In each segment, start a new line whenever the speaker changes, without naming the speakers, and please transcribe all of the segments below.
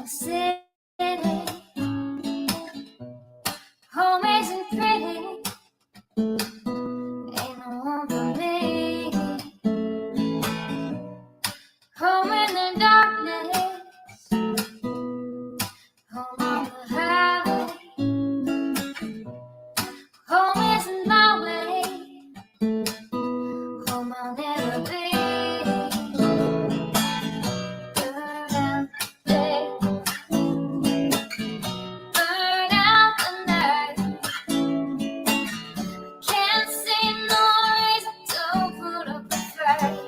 the city. Home isn't pretty. Ain't no home for me. Home in the darkness. Home on the highway. Home isn't my way. Home I'll never be. Burn out the day. Burn out the night. Can't see no reason to put up a fight.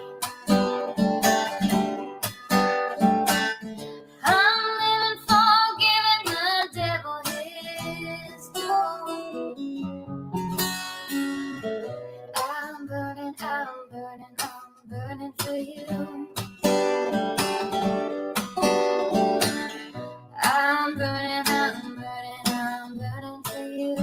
I'm living for giving the devil his due. I'm burning for you. I'm burning for you.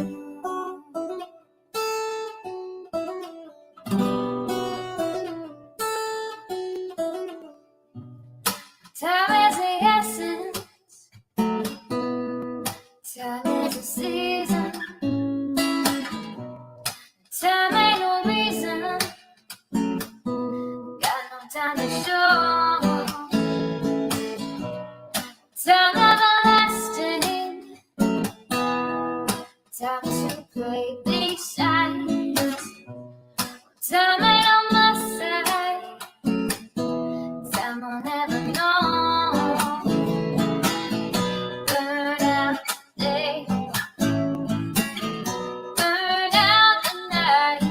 Time is the essence. Time is a season. Time ain't no reason. Got no time to show. Time everlasting. Time to play these sides. Time ain't on my side. Time will never know. Burn out the day. Burn out the night.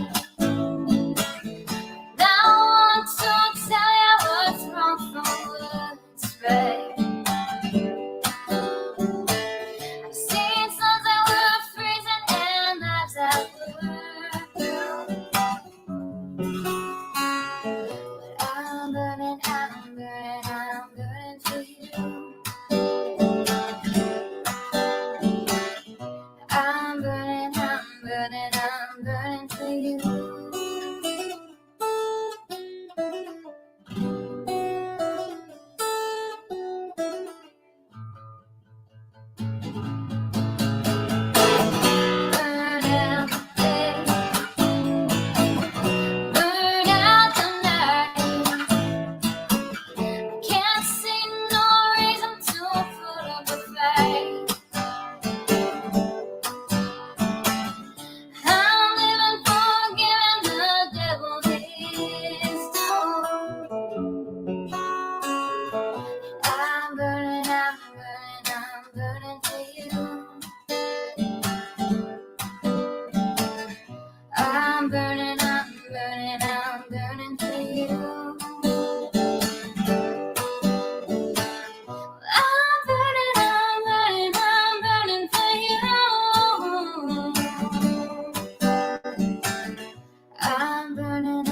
Now I want to tell you what's wrong from what's right. I've seen suns that were freezing and lives that were blue. But I'm burning for you. I'm burning for you. Burn out the day. Burn out the night. Can't see no reason to put up a fight. I'm living for giving the devil his due. I'm burning for you. I'm burning for you. I'm burning for you. I'm burning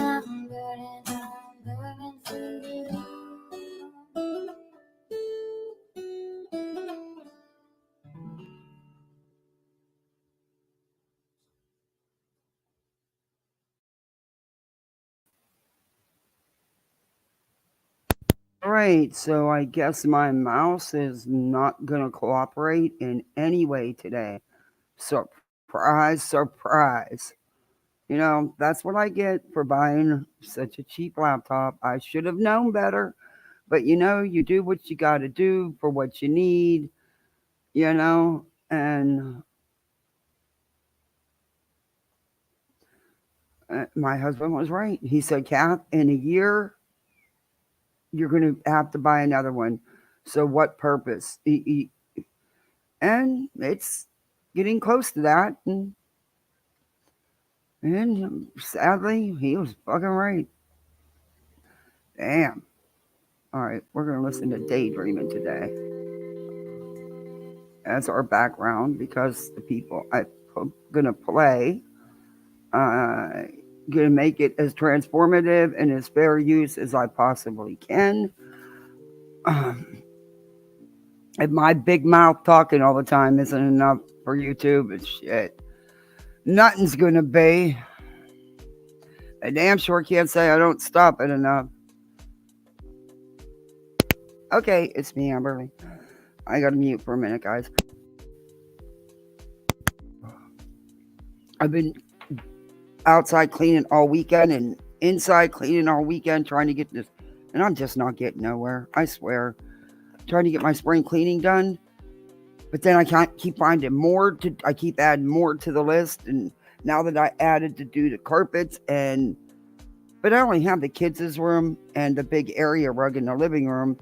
for you.
Right, so I guess my mouse is not going to cooperate in any way today. Surprise, surprise. You know, that's what I get for buying such a cheap laptop. I should have known better, but you know, you do what you got to do for what you need, you know, and my husband was right. He said, Kath, in a year, you're going to have to buy another one. So, what purpose? And it's getting close to that. And sadly, he was fucking right. Damn. All right, we're going to listen to Daydreaming today as our background because the people I'm going to play, going to make it as transformative and as fair use as I possibly can. And my big mouth talking all the time isn't enough for YouTube, but shit. Nothing's going to be. I damn sure can't say I don't stop it enough. Okay, it's me, Amberly. I gotta mute for a minute, guys. I've been outside cleaning all weekend and inside cleaning all weekend trying to get this, and I'm just not getting nowhere. I swear. Trying to get my spring cleaning done, but then I can't keep finding more to. I keep adding more to the list, and now that I added to do the carpets but I only have the kids' room and the big area rug in the living room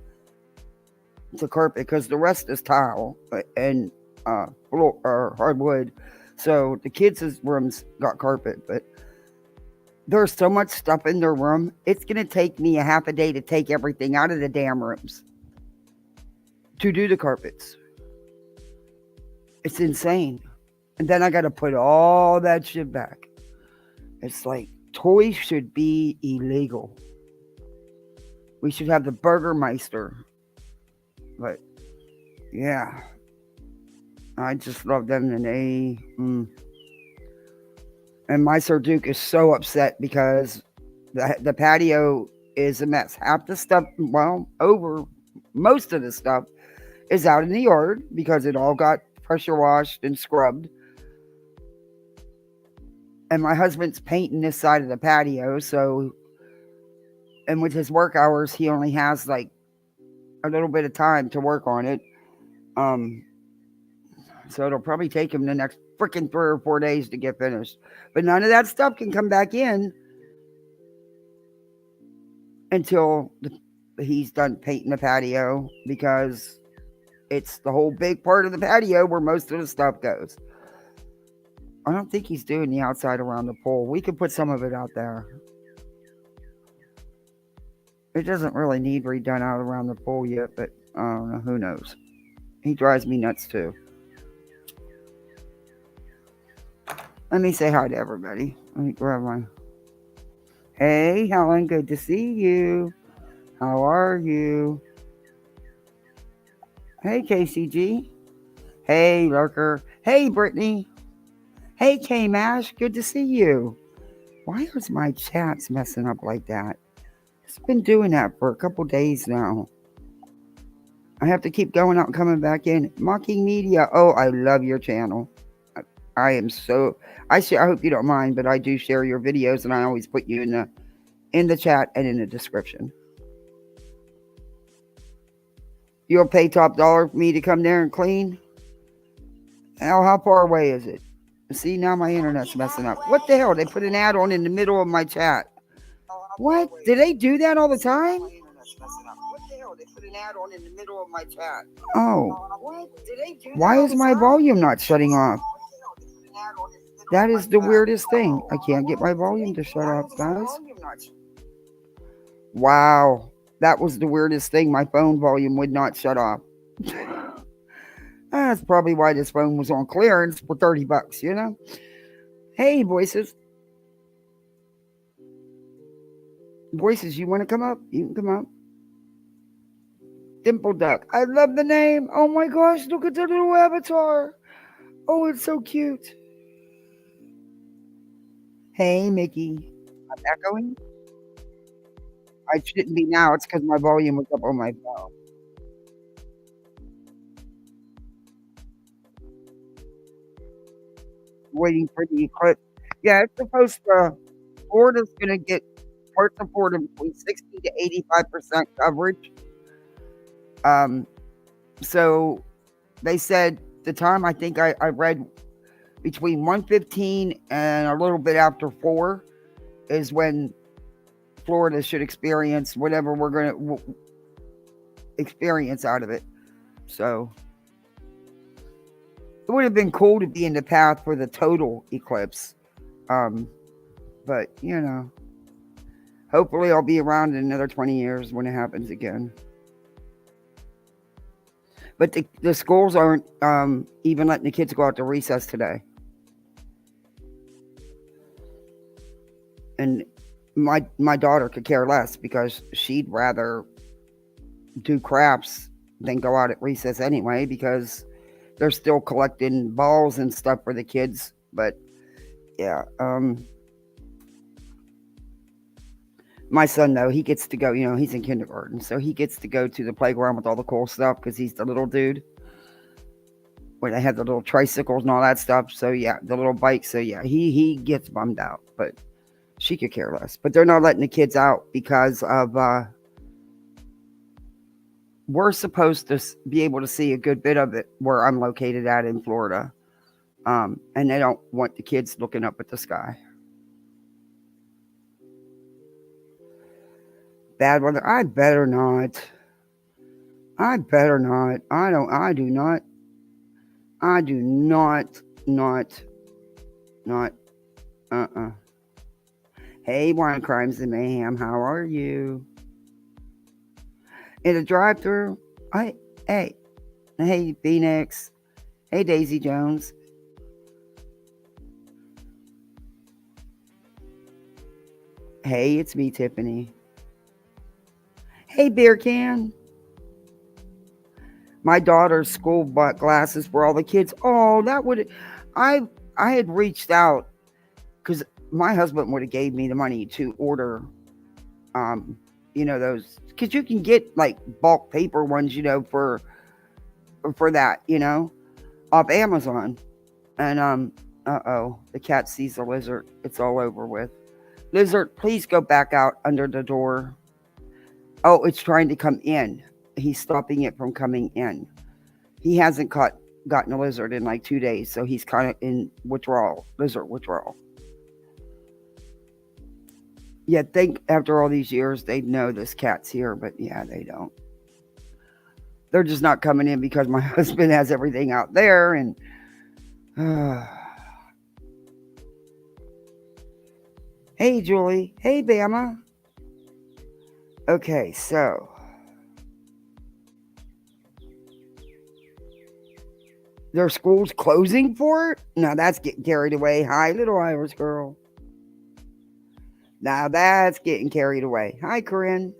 to carpet because the rest is tile and floor or hardwood. So the kids' rooms got carpet, but there's so much stuff in their room. It's gonna take me a half a day to take everything out of the damn rooms to do the carpets. It's insane. And then I gotta put all that shit back. It's like toys should be illegal. We should have the Burgermeister. But yeah, I just love them and and my Sir Duke is so upset because the patio is a mess. Half the stuff, most of the stuff is out in the yard because it all got pressure washed and scrubbed. And my husband's painting this side of the patio, and with his work hours, he only has like a little bit of time to work on it. So it'll probably take him the next freaking 3 or 4 days to get finished. But none of that stuff can come back in until he's done painting the patio because it's the whole big part of the patio where most of the stuff goes. I don't think he's doing the outside around the pool. We could put some of it out there. It doesn't really need redone out around the pool yet, but I don't know. Who knows? He drives me nuts too. Let me say hi to everybody. Let me grab my... Hey, Helen, good to see you. How are you? Hey, KCG. Hey, Lurker. Hey, Brittany. Hey, K-Mash, good to see you. Why is my chats messing up like that? It's been doing that for a couple days now. I have to keep going out and coming back in. Mocking Media. Oh, I love your channel. I am so... I hope you don't mind, but I do share your videos, and I always put you in the chat and in the description. You'll pay top dollar for me to come there and clean? Hell, how far away is it? See, now my internet's messing up. What the hell? They put an ad on in the middle of my chat. What? Do they do that all the time? What the hell? They put an ad on in the middle of my chat. Oh. Why is my volume not shutting off? That is the weirdest thing. I can't get my volume to shut off, guys. Wow. That was the weirdest thing. My phone volume would not shut off. That's probably why this phone was on clearance for $30, you know? Hey, Voices. Voices, you want to come up? You can come up. Dimple Duck. I love the name. Oh my gosh, look at the little avatar. Oh, it's so cute. Hey, Mickey. I'm echoing. I shouldn't be now. It's because my volume was up on my phone. Waiting for the eclipse. Yeah, it's supposed to... Florida's going to get... Parts of Florida between 60 to 85% coverage. So they said the time, I think I read between 1:15 and a little bit after 4 is when Florida should experience whatever we're going to experience out of it. So it would have been cool to be in the path for the total eclipse. But, you know, hopefully I'll be around in another 20 years when it happens again. But the schools aren't even letting the kids go out to recess today. And my daughter could care less because she'd rather do crafts than go out at recess anyway because they're still collecting balls and stuff for the kids. But yeah, My son, though, he gets to go, he's in kindergarten, so he gets to go to the playground with all the cool stuff because he's the little dude where they have the little tricycles and all that stuff. So, yeah, the little bikes. So, yeah, he gets bummed out, but she could care less. But they're not letting the kids out because of, we're supposed to be able to see a good bit of it where I'm located at in Florida. And they don't want the kids looking up at the sky. Bad weather. I better not. I better not. I do not. I do not. Not. Hey, Wine Crimes and Mayhem. How are you? In a drive-thru. Hey, Phoenix. Hey, Daisy Jones. Hey, it's me, Tiffany. Hey, Beer Can. My daughter's school bought glasses for all the kids. Oh, that would I had reached out because my husband would have gave me the money to order, those because you can get like bulk paper ones, for that, off Amazon. And the cat sees the lizard. It's all over with. Lizard, please go back out under the door. Oh, it's trying to come in. He's stopping it from coming in. He hasn't gotten a lizard in like 2 days, so he's kind of in withdrawal, lizard withdrawal. Yeah, think after all these years they'd know this cat's here, but yeah, they don't. They're just not coming in because my husband has everything out there, and hey, Julie. Hey, Bama. Okay, so their school's closing for it? Now that's getting carried away. Hi, little Irish girl. Now that's getting carried away. Hi, Corinne.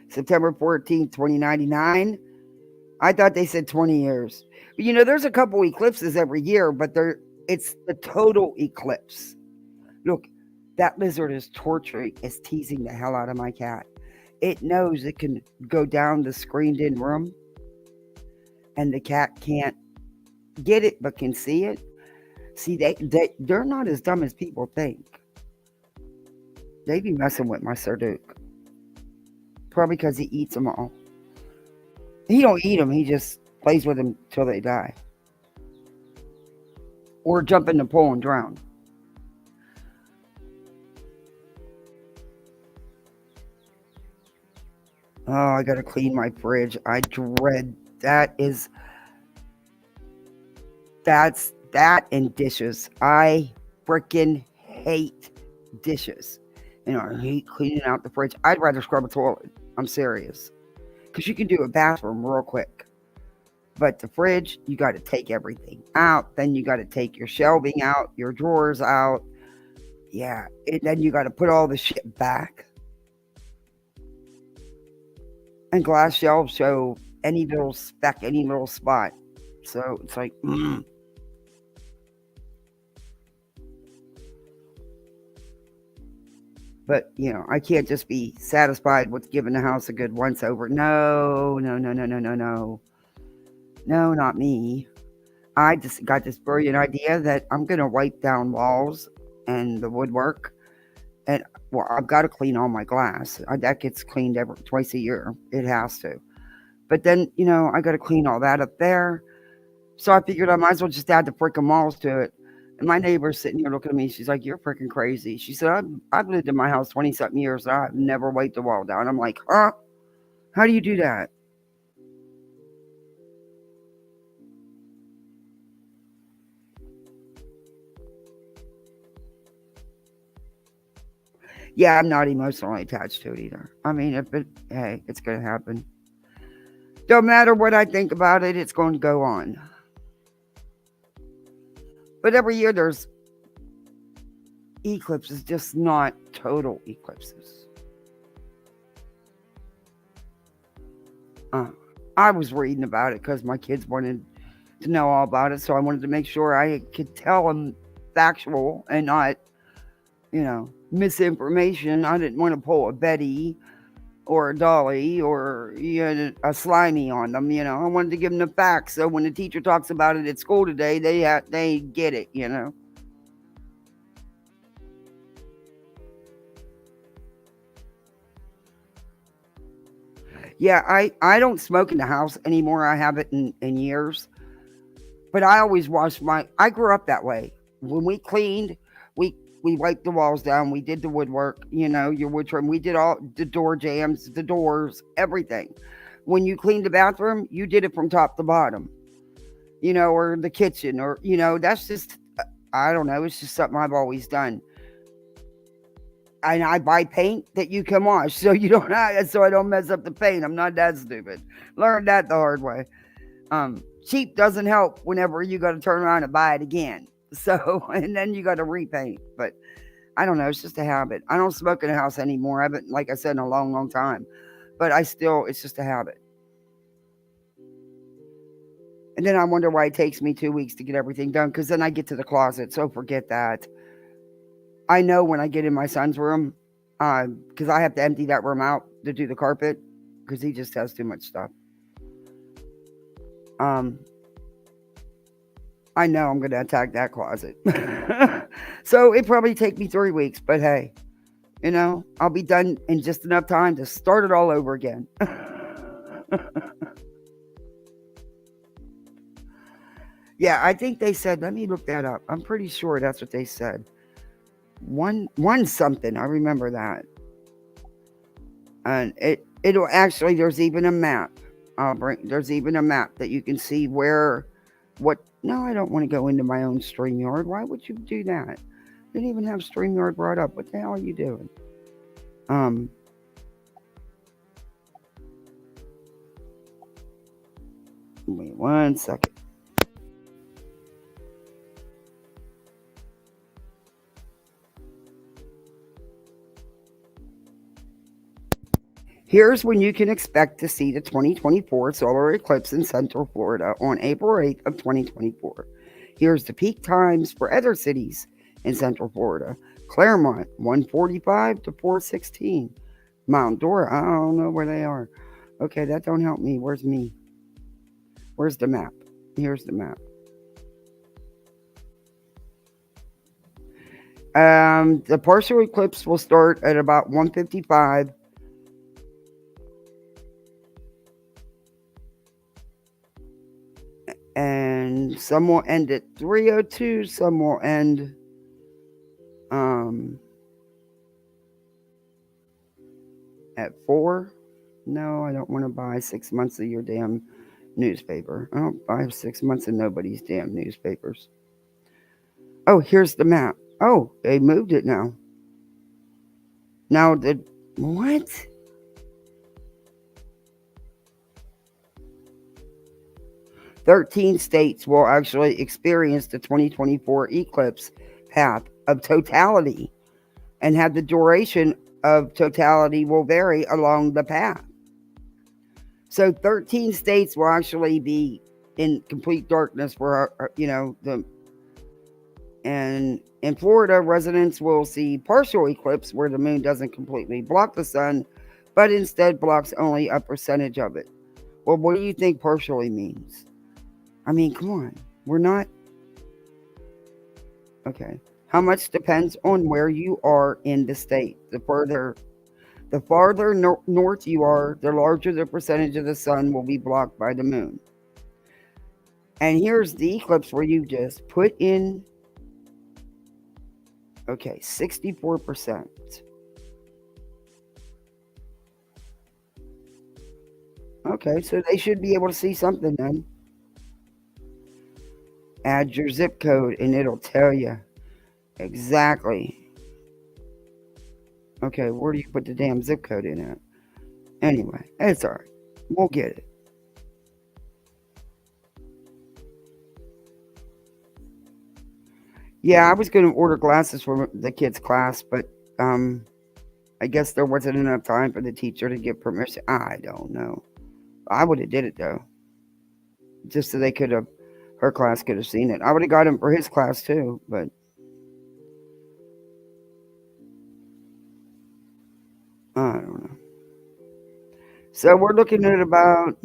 September 14th, 2099. I thought they said 20 years. But there's a couple eclipses every year, but it's the total eclipse. Look, that lizard is torturing, is teasing the hell out of my cat. It knows it can go down the screened-in room, and the cat can't get it, but can see it. See, they're not as dumb as people think. They be messing with my Sir Duke. Probably because he eats them all. He don't eat them. He just plays with them till they die. Or jump in the pool and drown. Oh, I gotta clean my fridge. I dread that and dishes. I freaking hate dishes. I hate cleaning out the fridge. I'd rather scrub a toilet. I'm serious. Because you can do a bathroom real quick. But the fridge, you got to take everything out. Then you got to take your shelving out, your drawers out. Yeah. And then you got to put all the shit back. And glass shelves show any little speck, any little spot. So it's like, But, I can't just be satisfied with giving the house a good once over. No. No, not me. I just got this brilliant idea that I'm going to wipe down walls and the woodwork. And, I've got to clean all my glass. That gets cleaned twice a year. It has to. But then, I got to clean all that up there. So I figured I might as well just add the freaking walls to it. And my neighbor's sitting here looking at me. She's like, "You're freaking crazy." She said, I've lived in my house 20-something years. And I've never wiped the wall down. I'm like, huh? How do you do that? Yeah, I'm not emotionally attached to it either. I mean, it's going to happen. Don't matter what I think about it, it's going to go on. But every year there's eclipses, just not total eclipses. I was reading about it because my kids wanted to know all about it, so I wanted to make sure I could tell them factual and not, misinformation. I didn't want to pull a Betty or a Dolly or a Slimy on them. I wanted to give them the facts, so when the teacher talks about it at school today, they get it. Yeah, I don't smoke in the house anymore. I haven't in years. But I always wash I grew up that way. When we cleaned, we we wiped the walls down. We did the woodwork, your wood trim. We did all the door jams, the doors, everything. When you cleaned the bathroom, you did it from top to bottom, or the kitchen, or, that's just, I don't know. It's just something I've always done. And I buy paint that you can wash, so I don't mess up the paint. I'm not that stupid. Learned that the hard way. Cheap doesn't help whenever you got to turn around and buy it again. So, and then you got to repaint. But I don't know. It's just a habit. I don't smoke in a house anymore. I haven't, like I said, in a long, long time. But it's just a habit. And then I wonder why it takes me 2 weeks to get everything done, because then I get to the closet. So forget that. I know when I get in my son's room, because I have to empty that room out to do the carpet, because he just has too much stuff. I know I'm going to attack that closet. So it probably take me 3 weeks, but hey, I'll be done in just enough time to start it all over again. Yeah, I think they said, let me look that up. I'm pretty sure that's what they said. One something, I remember that. And it'll actually, there's even a map. There's even a map that you can see no, I don't want to go into my own StreamYard. Why would you do that? Didn't even have StreamYard brought up. What the hell are you doing? Wait 1 second. Here's when you can expect to see the 2024 solar eclipse in Central Florida on April 8th of 2024. Here's the peak times for other cities in Central Florida. Claremont, 1:45 to 4:16. Mount Dora, I don't know where they are. Okay, that don't help me. Where's me? Where's the map? Here's the map. The partial eclipse will start at about 1:55. And some will end at 3:02. Some will end at 4. No, I don't want to buy 6 months of your damn newspaper. I don't buy 6 months of nobody's damn newspapers. Oh, here's the map. Oh, they moved it now. Now what? "13 states will actually experience the 2024 eclipse path of totality, and have the duration of totality will vary along the path." So 13 states will actually be in complete darkness for and in Florida, residents will see partial eclipse where the moon doesn't completely block the sun, but instead blocks only a percentage of it. Well, what do you think partially means? I mean, come on. We're not. Okay. How much depends on where you are in the state. The farther north you are, the larger the percentage of the sun will be blocked by the moon. And here's the eclipse where you just put in, 64%. Okay, so they should be able to see something then. Add your zip code and it'll tell you exactly. Okay, where do you put the damn zip code in at? Anyway, it's all right. We'll get it. Yeah, I was going to order glasses for the kids' class, but I guess there wasn't enough time for the teacher to get permission. I don't know. I would have did it though, just so her class could have seen it. I would have got him for his class too, but I don't know. So we're looking at about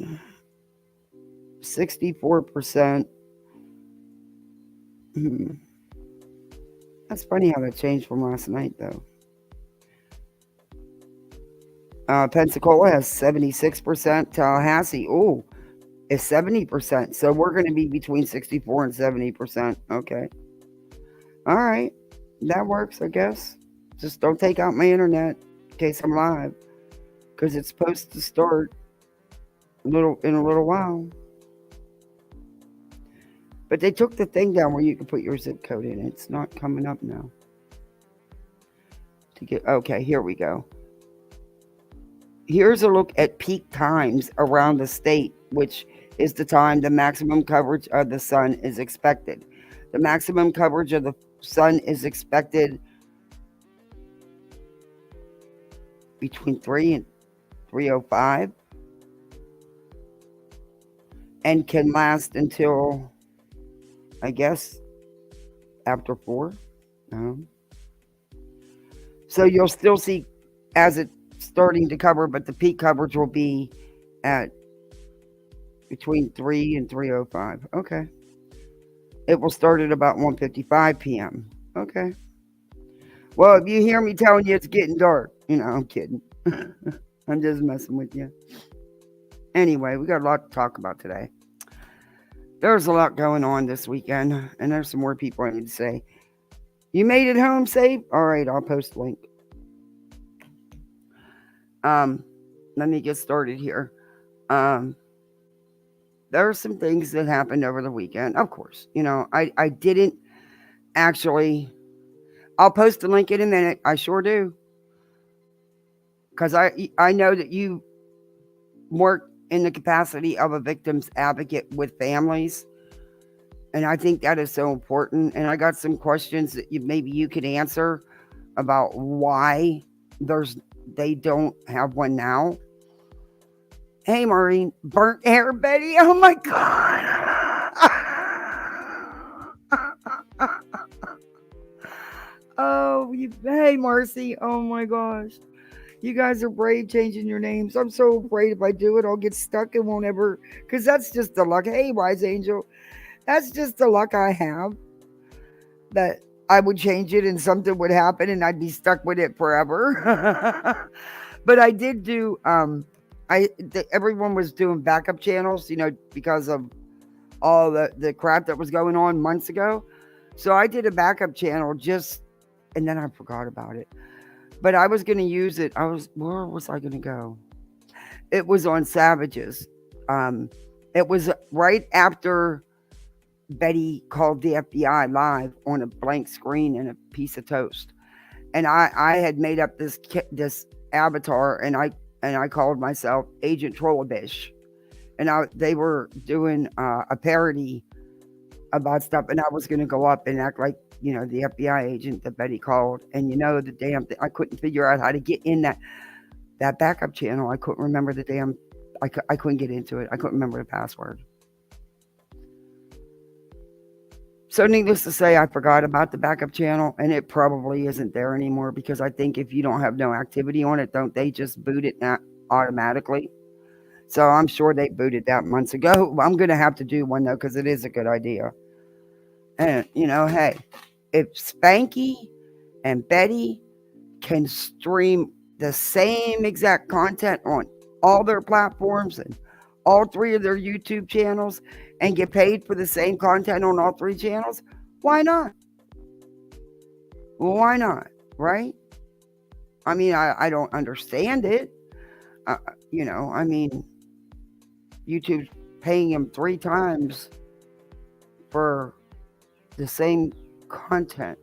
64%. That's funny how that changed from last night, though. Pensacola has 76%. Tallahassee, is 70%. So we're going to be between 64 and 70%. Okay. All right. That works, I guess. Just don't take out my internet in case I'm live, because it's supposed to start in a little while. But they took the thing down where you can put your zip code in. It's not coming up now. Okay, here we go. Here's a look at peak times around the state, which is the time the maximum coverage of the sun is expected. The maximum coverage of the sun is expected between 3 and 3:05 and can last until, I guess, after 4. So you'll still see as it's starting to cover, but the peak coverage will be at between 3 and 3:05. Okay. It will start at about 1:55 p.m. Okay. Well, if you hear me telling you it's getting dark, I'm kidding. I'm just messing with you. Anyway, we got a lot to talk about today. There's a lot going on this weekend, and there's some more people I need to say. You made it home safe? All right, I'll post a link. Let me get started here. There are some things that happened over the weekend. Of course, I didn't actually. I'll post a link in a minute. I sure do. Because I know that you work in the capacity of a victim's advocate with families. And I think that is so important. And I got some questions that maybe you could answer about why they don't have one now. Hey, Maureen, burnt hair, Betty. Oh my God. Hey, Marcy. Oh my gosh. You guys are brave changing your names. I'm so afraid if I do it, I'll get stuck and won't ever, because that's just the luck. Hey, Wise Angel. That's just the luck I have, that I would change it and something would happen and I'd be stuck with it forever. But I did do, everyone was doing backup channels, because of all the crap that was going on months ago. So I did a backup channel and then I forgot about it. But I was going to use it. Where was I going to go? It was on Savages. It was right after Betty called the FBI live on a blank screen and a piece of toast. And I had made up this avatar, and I called myself Agent Trollabish. And they were doing a parody about stuff, and I was going to go up and act like, the FBI agent that Betty called. And the damn thing, I couldn't figure out how to get in that backup channel. I couldn't remember I couldn't get into it. I couldn't remember the password. So needless to say, I forgot about the backup channel, and it probably isn't there anymore, because I think if you don't have no activity on it, don't they just boot it automatically? So I'm sure they booted that months ago. I'm going to have to do one, though, because it is a good idea. And, hey, if Spanky and Betty can stream the same exact content on all their platforms and all 3 of their YouTube channels and get paid for the same content on all 3 channels, why not? Well, why not, right? I mean, I don't understand it. YouTube's paying them 3 times for the same content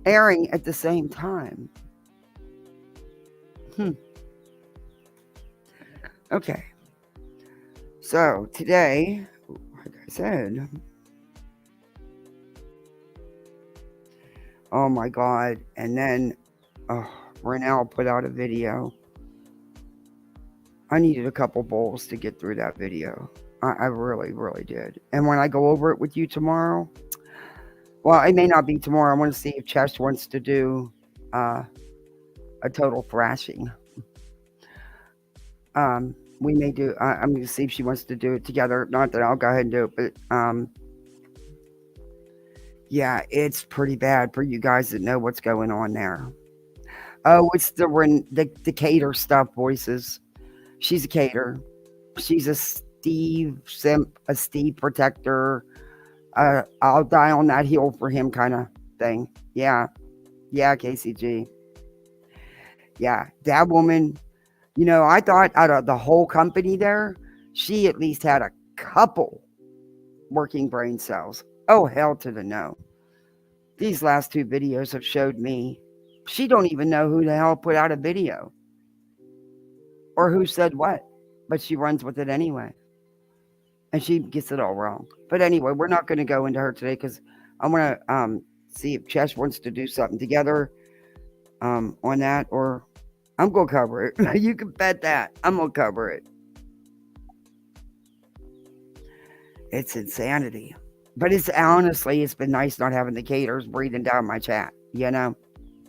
airing at the same time. Okay. So today, like I said, oh my God. And then Renell put out a video. I needed a couple bowls to get through that video. I really, really did. And when I go over it with you tomorrow, well, it may not be tomorrow. I want to see if Chesh wants to do a total thrashing. We may do. I'm going to see if she wants to do it together. Not that I'll go ahead and do it, but yeah, it's pretty bad for you guys that know what's going on there. Oh, it's the cater stuff voices. She's a cater. She's a Steve simp, a Steve protector. I'll die on that hill for him kind of thing. Yeah, yeah, KCG. Yeah, that woman. I thought out of the whole company there, she at least had a couple working brain cells. Oh, hell to the no. These last two videos have showed me she don't even know who the hell put out a video or who said what, but she runs with it anyway. And she gets it all wrong. But anyway, we're not going to go into her today because I want to see if Chesh wants to do something together on that, or I'm going to cover it. You can bet that. I'm going to cover it. It's insanity. But it's been nice not having the caters breathing down my chat. It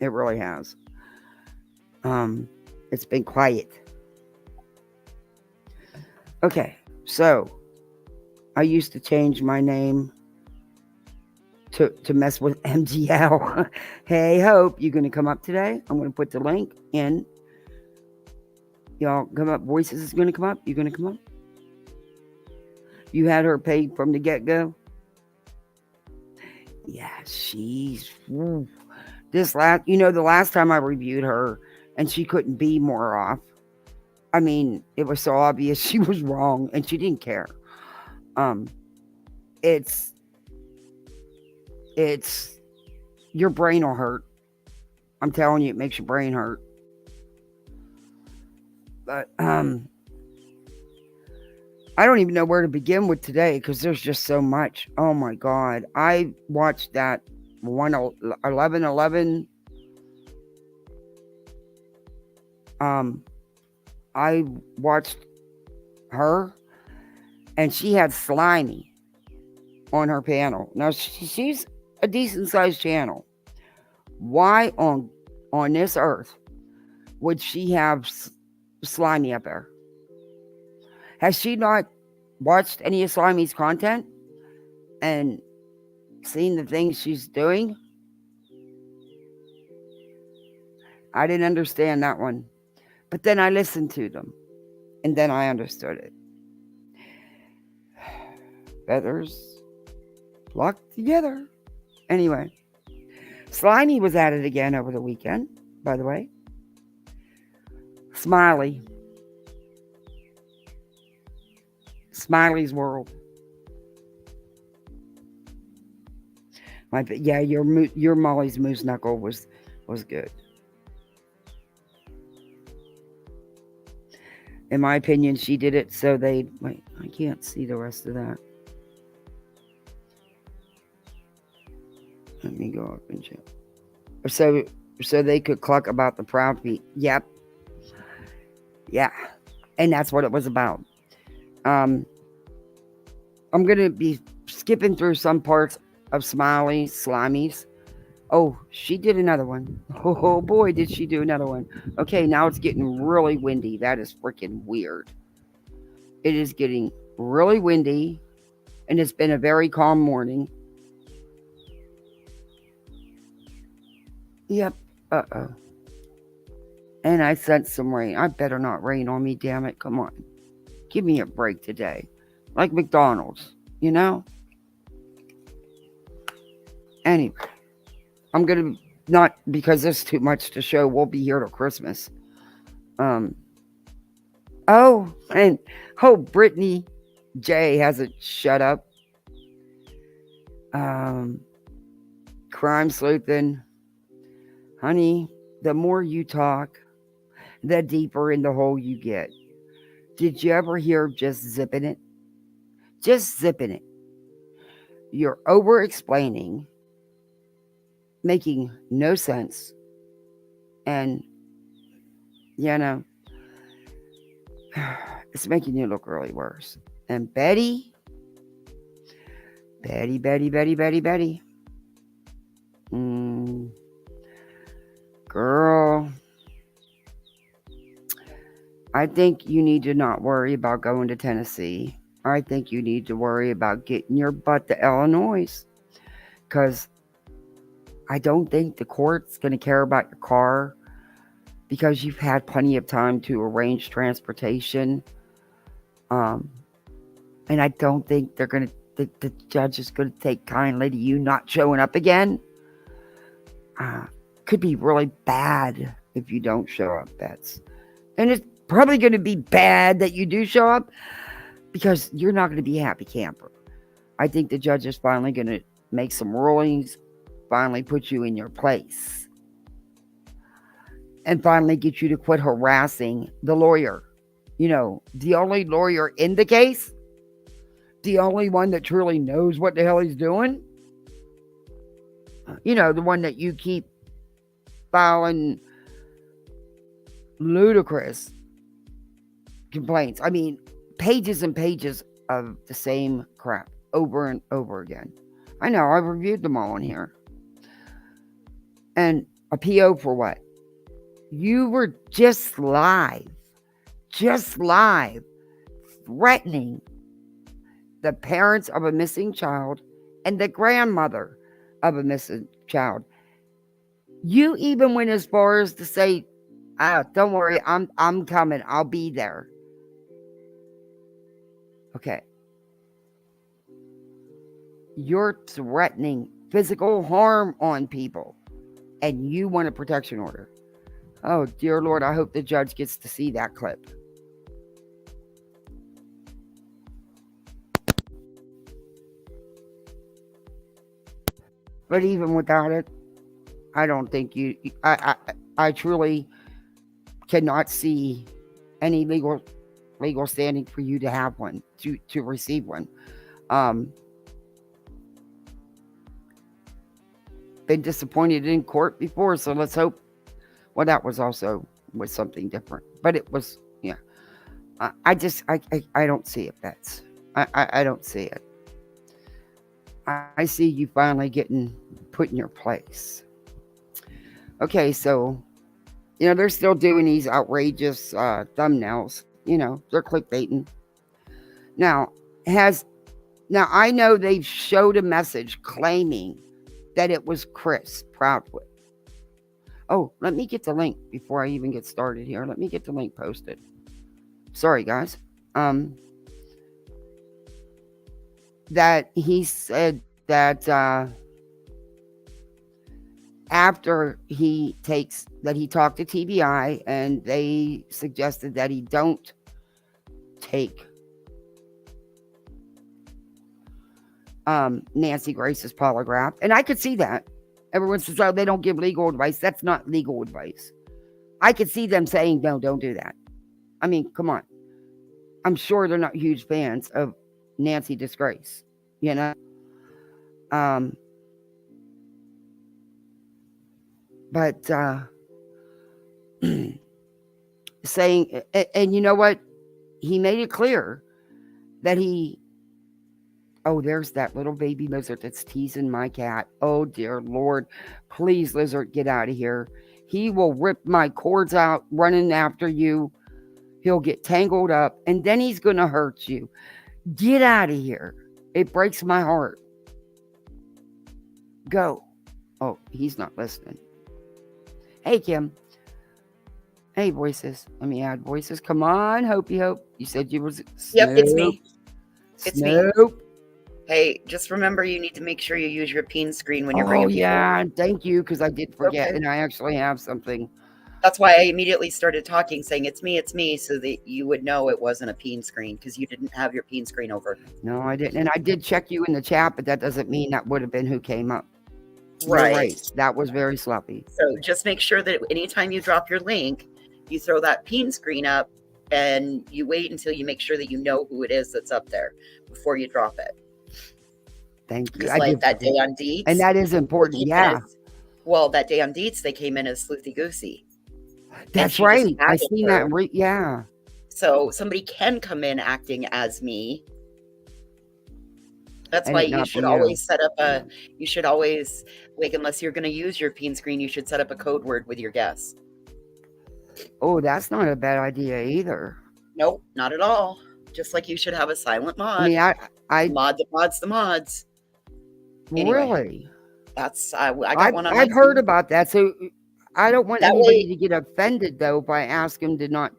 really has. It's been quiet. Okay, so I used to change my name to mess with MGL. Hey, Hope, you going to come up today? I'm going to put the link in. Y'all come up. Voices is going to come up. You going to come up? You had her paid from the get-go? Yeah, she's... the last time I reviewed her, and she couldn't be more off. I mean, it was so obvious she was wrong, and she didn't care. It's your brain will hurt. I'm telling you, it makes your brain hurt. But I don't even know where to begin with today because there's just so much. Oh my God. I watched that 11/11. I watched her and she had Slimy on her panel. Now she's a decent sized channel. Why on this earth would she have Slimy up there? Has she not watched any of Slimy's content and seen the things she's doing? I didn't understand that one. But then I listened to them. And then I understood it. Feathers flock together. Anyway. Slimy was at it again over the weekend, by the way. Smiley. Smiley's World. Yeah, your Molly's Moose Knuckle was good. In my opinion, she did it so wait, I can't see the rest of that. Let me go up and check. So they could cluck about the proud feet. Yep. Yeah. And that's what it was about. I'm going to be skipping through some parts of Slimy's. Oh, she did another one. Oh boy, did she do another one. Okay, now it's getting really windy. That is freaking weird. It is getting really windy, and it's been a very calm morning. Yep. Uh-oh. And I sent some rain. I better not rain on me, damn it. Come on. Give me a break today. Like McDonald's, Anyway. I'm going to not, because there's too much to show. We'll be here till Christmas. Brittany J hasn't shut up. Crime sleuthing. Honey, the more you talk, the deeper in the hole you get. Did you ever hear of just zipping it? Just zipping it. You're over explaining, making no sense, and it's making you look really worse. And Betty, girl, I think you need to not worry about going to Tennessee. I think you need to worry about getting your butt to Illinois, because I don't think the court's going to care about your car, because you've had plenty of time to arrange transportation. Um, and I don't think they're going to, the judge is going to take kindly to you not showing up again. Could be really bad if you don't show up, Bets. And it's probably going to be bad that you do show up, because you're not going to be a happy camper. I think the judge is finally going to make some rulings, finally put you in your place, and finally get you to quit harassing the lawyer. The only lawyer in the case, the only one that truly knows what the hell he's doing, the one that you keep filing ludicrous complaints. I mean, pages and pages of the same crap over and over again. I know, I've reviewed them all in here. And a PO for what? You were just live threatening the parents of a missing child and the grandmother of a missing child. You even went as far as to say, don't worry, I'm coming, I'll be there. Okay. You're threatening physical harm on people, and you want a protection order. Oh, dear Lord, I hope the judge gets to see that clip. But even without it, I don't think I truly cannot see any legal standing for you to have one, to receive one. Been disappointed in court before, so let's hope. Well, that was something different, but it was, yeah. I don't see it, Bets. I don't see it. I see you finally getting put in your place. Okay, so they're still doing these outrageous thumbnails. They're clickbaiting. Now I know they've showed a message claiming that it was Chris Proudfoot. Oh, let me get the link before I even get started here. Let me get the link posted. Sorry, guys. That he said that after he talked to TBI and they suggested that he don't take Nancy Grace's polygraph. And I could see that. Everyone says, oh, they don't give legal advice. That's not legal advice. I could see them saying, no, don't do that. I mean, come on. I'm sure they're not huge fans of Nancy Disgrace, But saying, and you know what? He made it clear that there's that little baby lizard that's teasing my cat. Oh, dear Lord. Please, lizard, get out of here. He will rip my cords out running after you. He'll get tangled up, and then he's going to hurt you. Get out of here. It breaks my heart. Go. Oh, he's not listening. Hey, Kim. Hey, voices. Let me add voices. Come on, Hope. You said you was Snoop.
Yep, it's me. It's
Snoop.
me. Hey, just remember you need to make sure you use your peen screen when you're bringing people.
Yeah, thank you, because I did forget, and I actually have something.
That's why I immediately started talking, saying it's me, so that you would know it wasn't a peen screen, because you didn't have your peen screen over.
No, I didn't. And I did check you in the chat, but that doesn't mean that would have been who came up.
Right.
That was very sloppy.
So just make sure that anytime you drop your link, you throw that peen screen up, and you wait until you make sure that you know who it is that's up there before you drop it.
Thank you.
Because like that day on Deets.
And that is important, yeah.
That day on Deets, they came in as Sleuthy Goosey.
That's right. I seen that. Yeah.
So somebody can come in acting as me. That's why you should always set up unless you're going to use your peen screen, you should set up a code word with your guests.
Oh, that's not a bad idea either.
Nope, not at all. Just like you should have a silent
I
mod.
mean,
The mod that mods the mods. Anyway,
really,
that's I got one on my
I've heard
team.
about that. So I don't want
That
anybody
way,
to get offended though by asking them to not.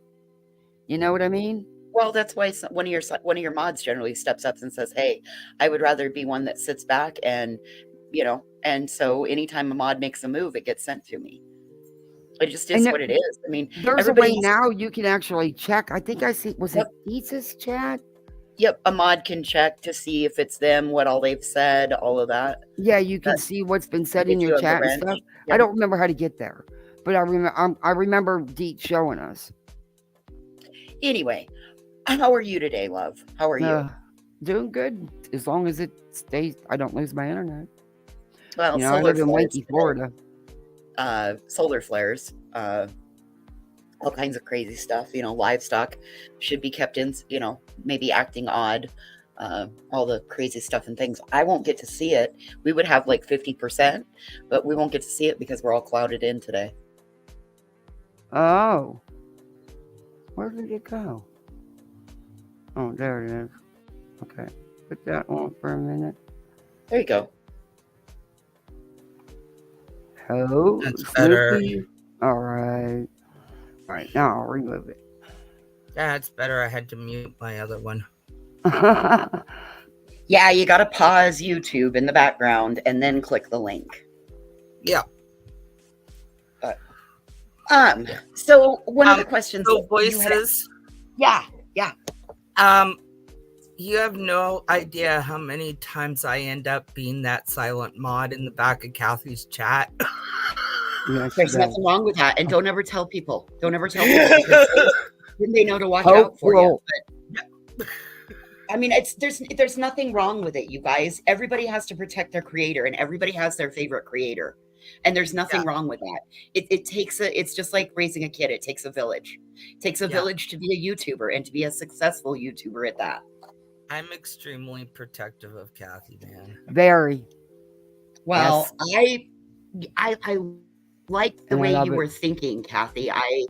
You know what I mean?
well, that's why one of your mods generally steps up and says, "Hey, I would rather be one that sits back and, and so anytime a mod makes a move, it gets sent to me. It just
And
is what it is. I mean,
there's a
everybody
way
has,
now you can actually check. I think I see. Was it
Yep.
Thesis chat?
Yep, a mod can check to see if it's them, what all they've said, all of that.
Yeah, you can see what's been said in
If you
your
have the
chat and
wrench.
stuff.
Yep.
I don't remember how to get there, but I remember Deet showing us.
Anyway, how are you today, love? How are you?
Doing good, as long as it stays. I don't lose my internet.
Well,
I
solar
live in
flares,
Winky, Florida.
solar flares, all kinds of crazy stuff. Livestock should be kept in, maybe acting odd. All the crazy stuff and things. I won't get to see it. We would have like 50%, but we won't get to see it because we're all clouded in today.
Oh, where did it go? Oh, there it is. Okay, put that on for a minute.
There you go.
Oh,
That's better.
Snoopy. All right. All right, now I'll remove it.
That's better. I had to mute my other one.
Yeah, you got to pause YouTube in the background and then click the link.
Yeah.
So one of the questions.
So
you had-
voices.
Yeah.
You have no idea how many times I end up being that silent mod in the back of Kathy's chat.
Yes,
There's
it does.
nothing wrong with that, and don't ever tell people. Don't ever tell people. Because then they know to watch out for you. But, I mean, there's nothing wrong with it, you guys. Everybody has to protect their creator, and everybody has their favorite creator, and there's nothing wrong with that. It's just like raising a kid. It takes a village. It takes a village to be a YouTuber and to be a successful YouTuber at that.
I'm extremely protective of Kathy, man.
Very.
Well,
Yes.
I like the
And I
way
love
you
it.
were thinking, Kathy. I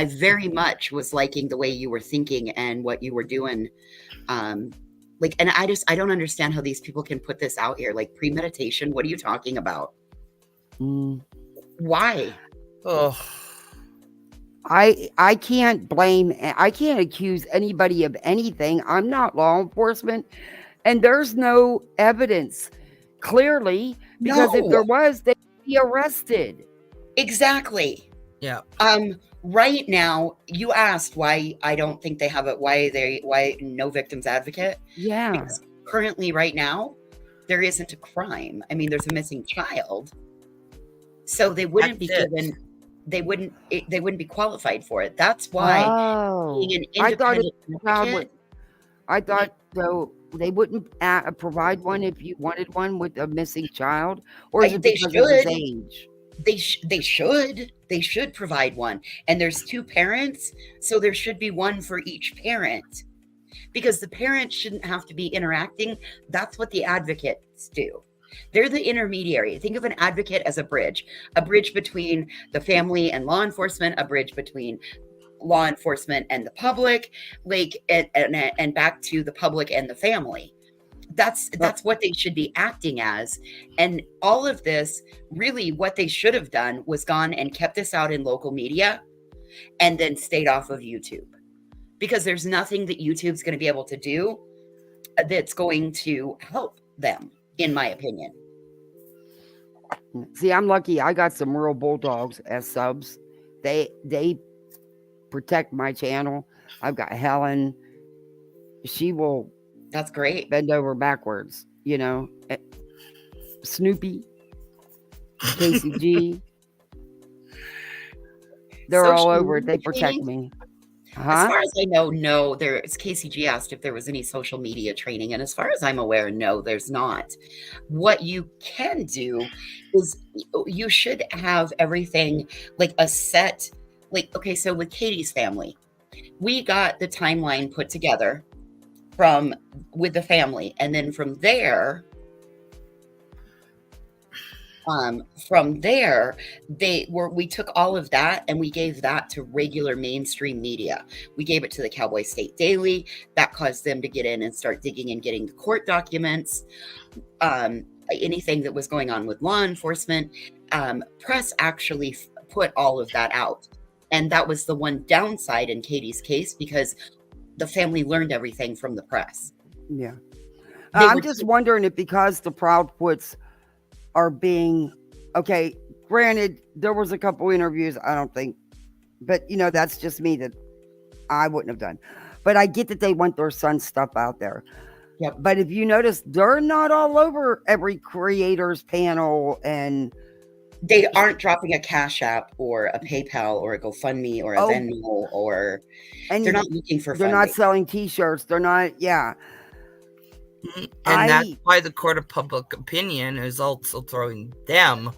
very much was liking the way you were thinking and what you were doing. And I don't understand how these people can put this out here, like premeditation. What are you talking about? Why?
Oh,
I can't accuse anybody of anything. I'm not law enforcement, and there's no evidence clearly, because if there was, they'd be arrested.
Exactly.
yeah.
Right now, you asked why I don't think they have it. Why no victims advocate?
Yeah.
Because currently, right now, there isn't a crime. I mean, there's a missing child, so they wouldn't be given. They wouldn't be qualified for it. That's why being an independent advocate.
I thought though they wouldn't provide one if you wanted one with a missing child, or is it
They
because of his
should.
age?
They should provide one, and there's 2 parents, so there should be one for each parent, because the parents shouldn't have to be interacting. That's what the advocates do. They're the intermediary. Think of an advocate as a bridge between the family and law enforcement, a bridge between law enforcement and the public, and back to the public and the family. That's what they should be acting as. And all of this, really what they should have done was gone and kept this out in local media and then stayed off of YouTube, because there's nothing that YouTube's going to be able to do that's going to help them, in my opinion.
See, I'm lucky. I got some real bulldogs as subs. They protect my channel. I've got Helen. She will.
That's great.
Bend over backwards, Snoopy, KCG. They're all over it. They protect me.
As far as I know, no. KCG asked if there was any social media training, and as far as I'm aware, no, there's not. What you can do is you should have everything like a set, okay, so with Katie's family, we got the timeline put together with the family, and then from there, From there, we took all of that and we gave that to regular mainstream media. We gave it to the Cowboy State Daily. That caused them to get in and start digging and getting the court documents, anything that was going on with law enforcement. Press actually put all of that out. And that was the one downside in Katie's case, because the family learned everything from the press.
Yeah.
They
I'm
were
just wondering if because the Proudfoots are being, okay, granted, there was a couple interviews, I don't think, but that's just me that I wouldn't have done. But I get that they want their son's stuff out there.
Yep.
But if you notice, they're not all over every creators panel, and
they aren't dropping a Cash App or a PayPal or a GoFundMe or a Venmo, and they're not looking for
they're
funding.
not selling t-shirts. They're not, yeah.
And that's why the court of public opinion is also throwing them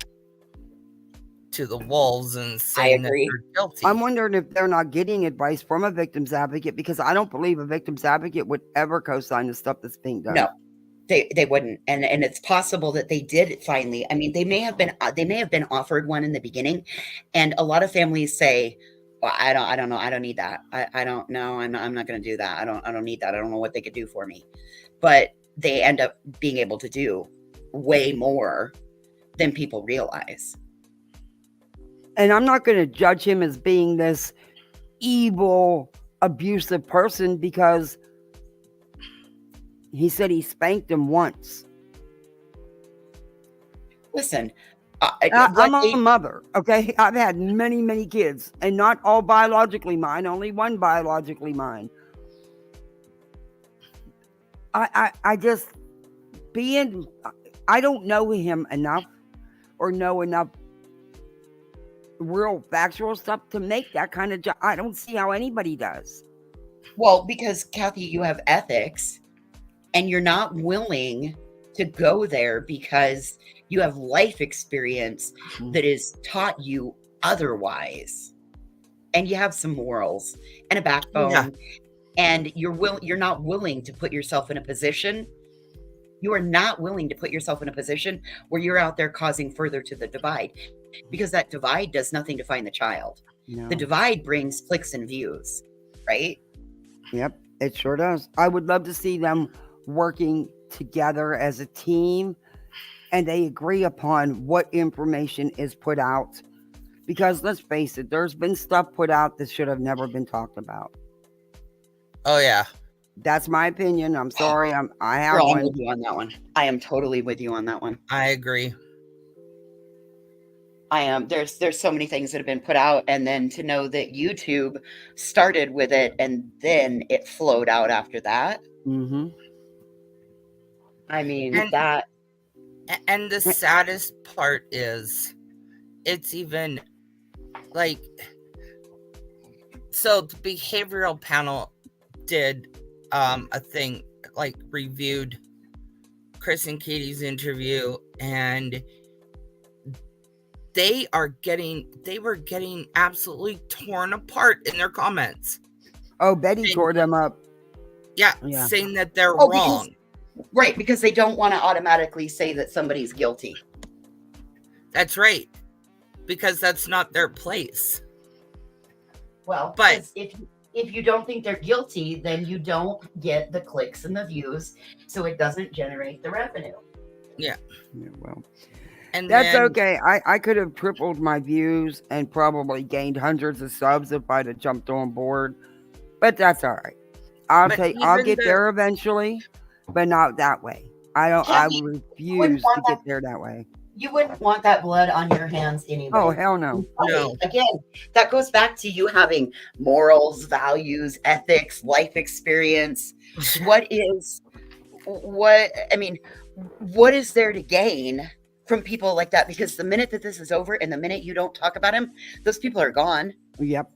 to the wolves and saying that they're guilty.
I'm wondering if they're not getting advice from a victim's advocate, because I don't believe a victim's advocate would ever co-sign the stuff that's being done.
No, they wouldn't. And it's possible that they did finally. I mean, they may have been offered one in the beginning, and a lot of families say, well, I don't know. I don't need that. I don't know. I'm not going to do that. I don't need that. I don't know what they could do for me. But they end up being able to do way more than people realize.
And I'm not going to judge him as being this evil, abusive person, because he said he spanked him once.
Listen,
I'm a mother, okay? I've had many, many kids, and not all biologically mine, only one biologically mine. I just, I don't know him enough or know enough real factual stuff to make that kind of job. I don't see how anybody does.
Well, because Kathy, you have ethics, and you're not willing to go there because you have life experience that is taught you otherwise, and you have some morals and a backbone. Yeah. And you're not willing to put yourself in a position. You are not willing to put yourself in a position where you're out there causing further to the divide, because that divide does nothing to find the child. No. The divide brings clicks and views, right?
Yep, it sure does. I would love to see them working together as a team, and they agree upon what information is put out. Because let's face it, there's been stuff put out that should have never been talked about.
Oh yeah,
that's my opinion. I'm sorry. I'm
with you on that one. I am totally with you on that one.
I agree.
I am. There's so many things that have been put out, and then to know that YouTube started with it and then it flowed out after that.
Mm-hmm.
I mean,
and the saddest part is, it's even like, so the behavioral panel did a thing, like reviewed Chris and Katie's interview, and they were getting absolutely torn apart in their comments.
Oh, Betty tore them up.
Yeah, saying that they're wrong.
Because they don't want to automatically say that somebody's guilty.
That's right. Because that's not their place.
Well, but if you don't think they're guilty, then you don't get the clicks and the views, so it doesn't generate the revenue.
Yeah.
Well, and that's okay. I could have tripled my views and probably gained hundreds of subs if I'd have jumped on board. But that's all right. I'll get there eventually, but not that way. I refuse to get there that way.
You wouldn't want that blood on your hands anyway.
Oh, hell no.
No. Again, that goes back to you having morals, values, ethics, life experience. What is there to gain from people like that? Because the minute that this is over and the minute you don't talk about him, those people are gone.
Yep.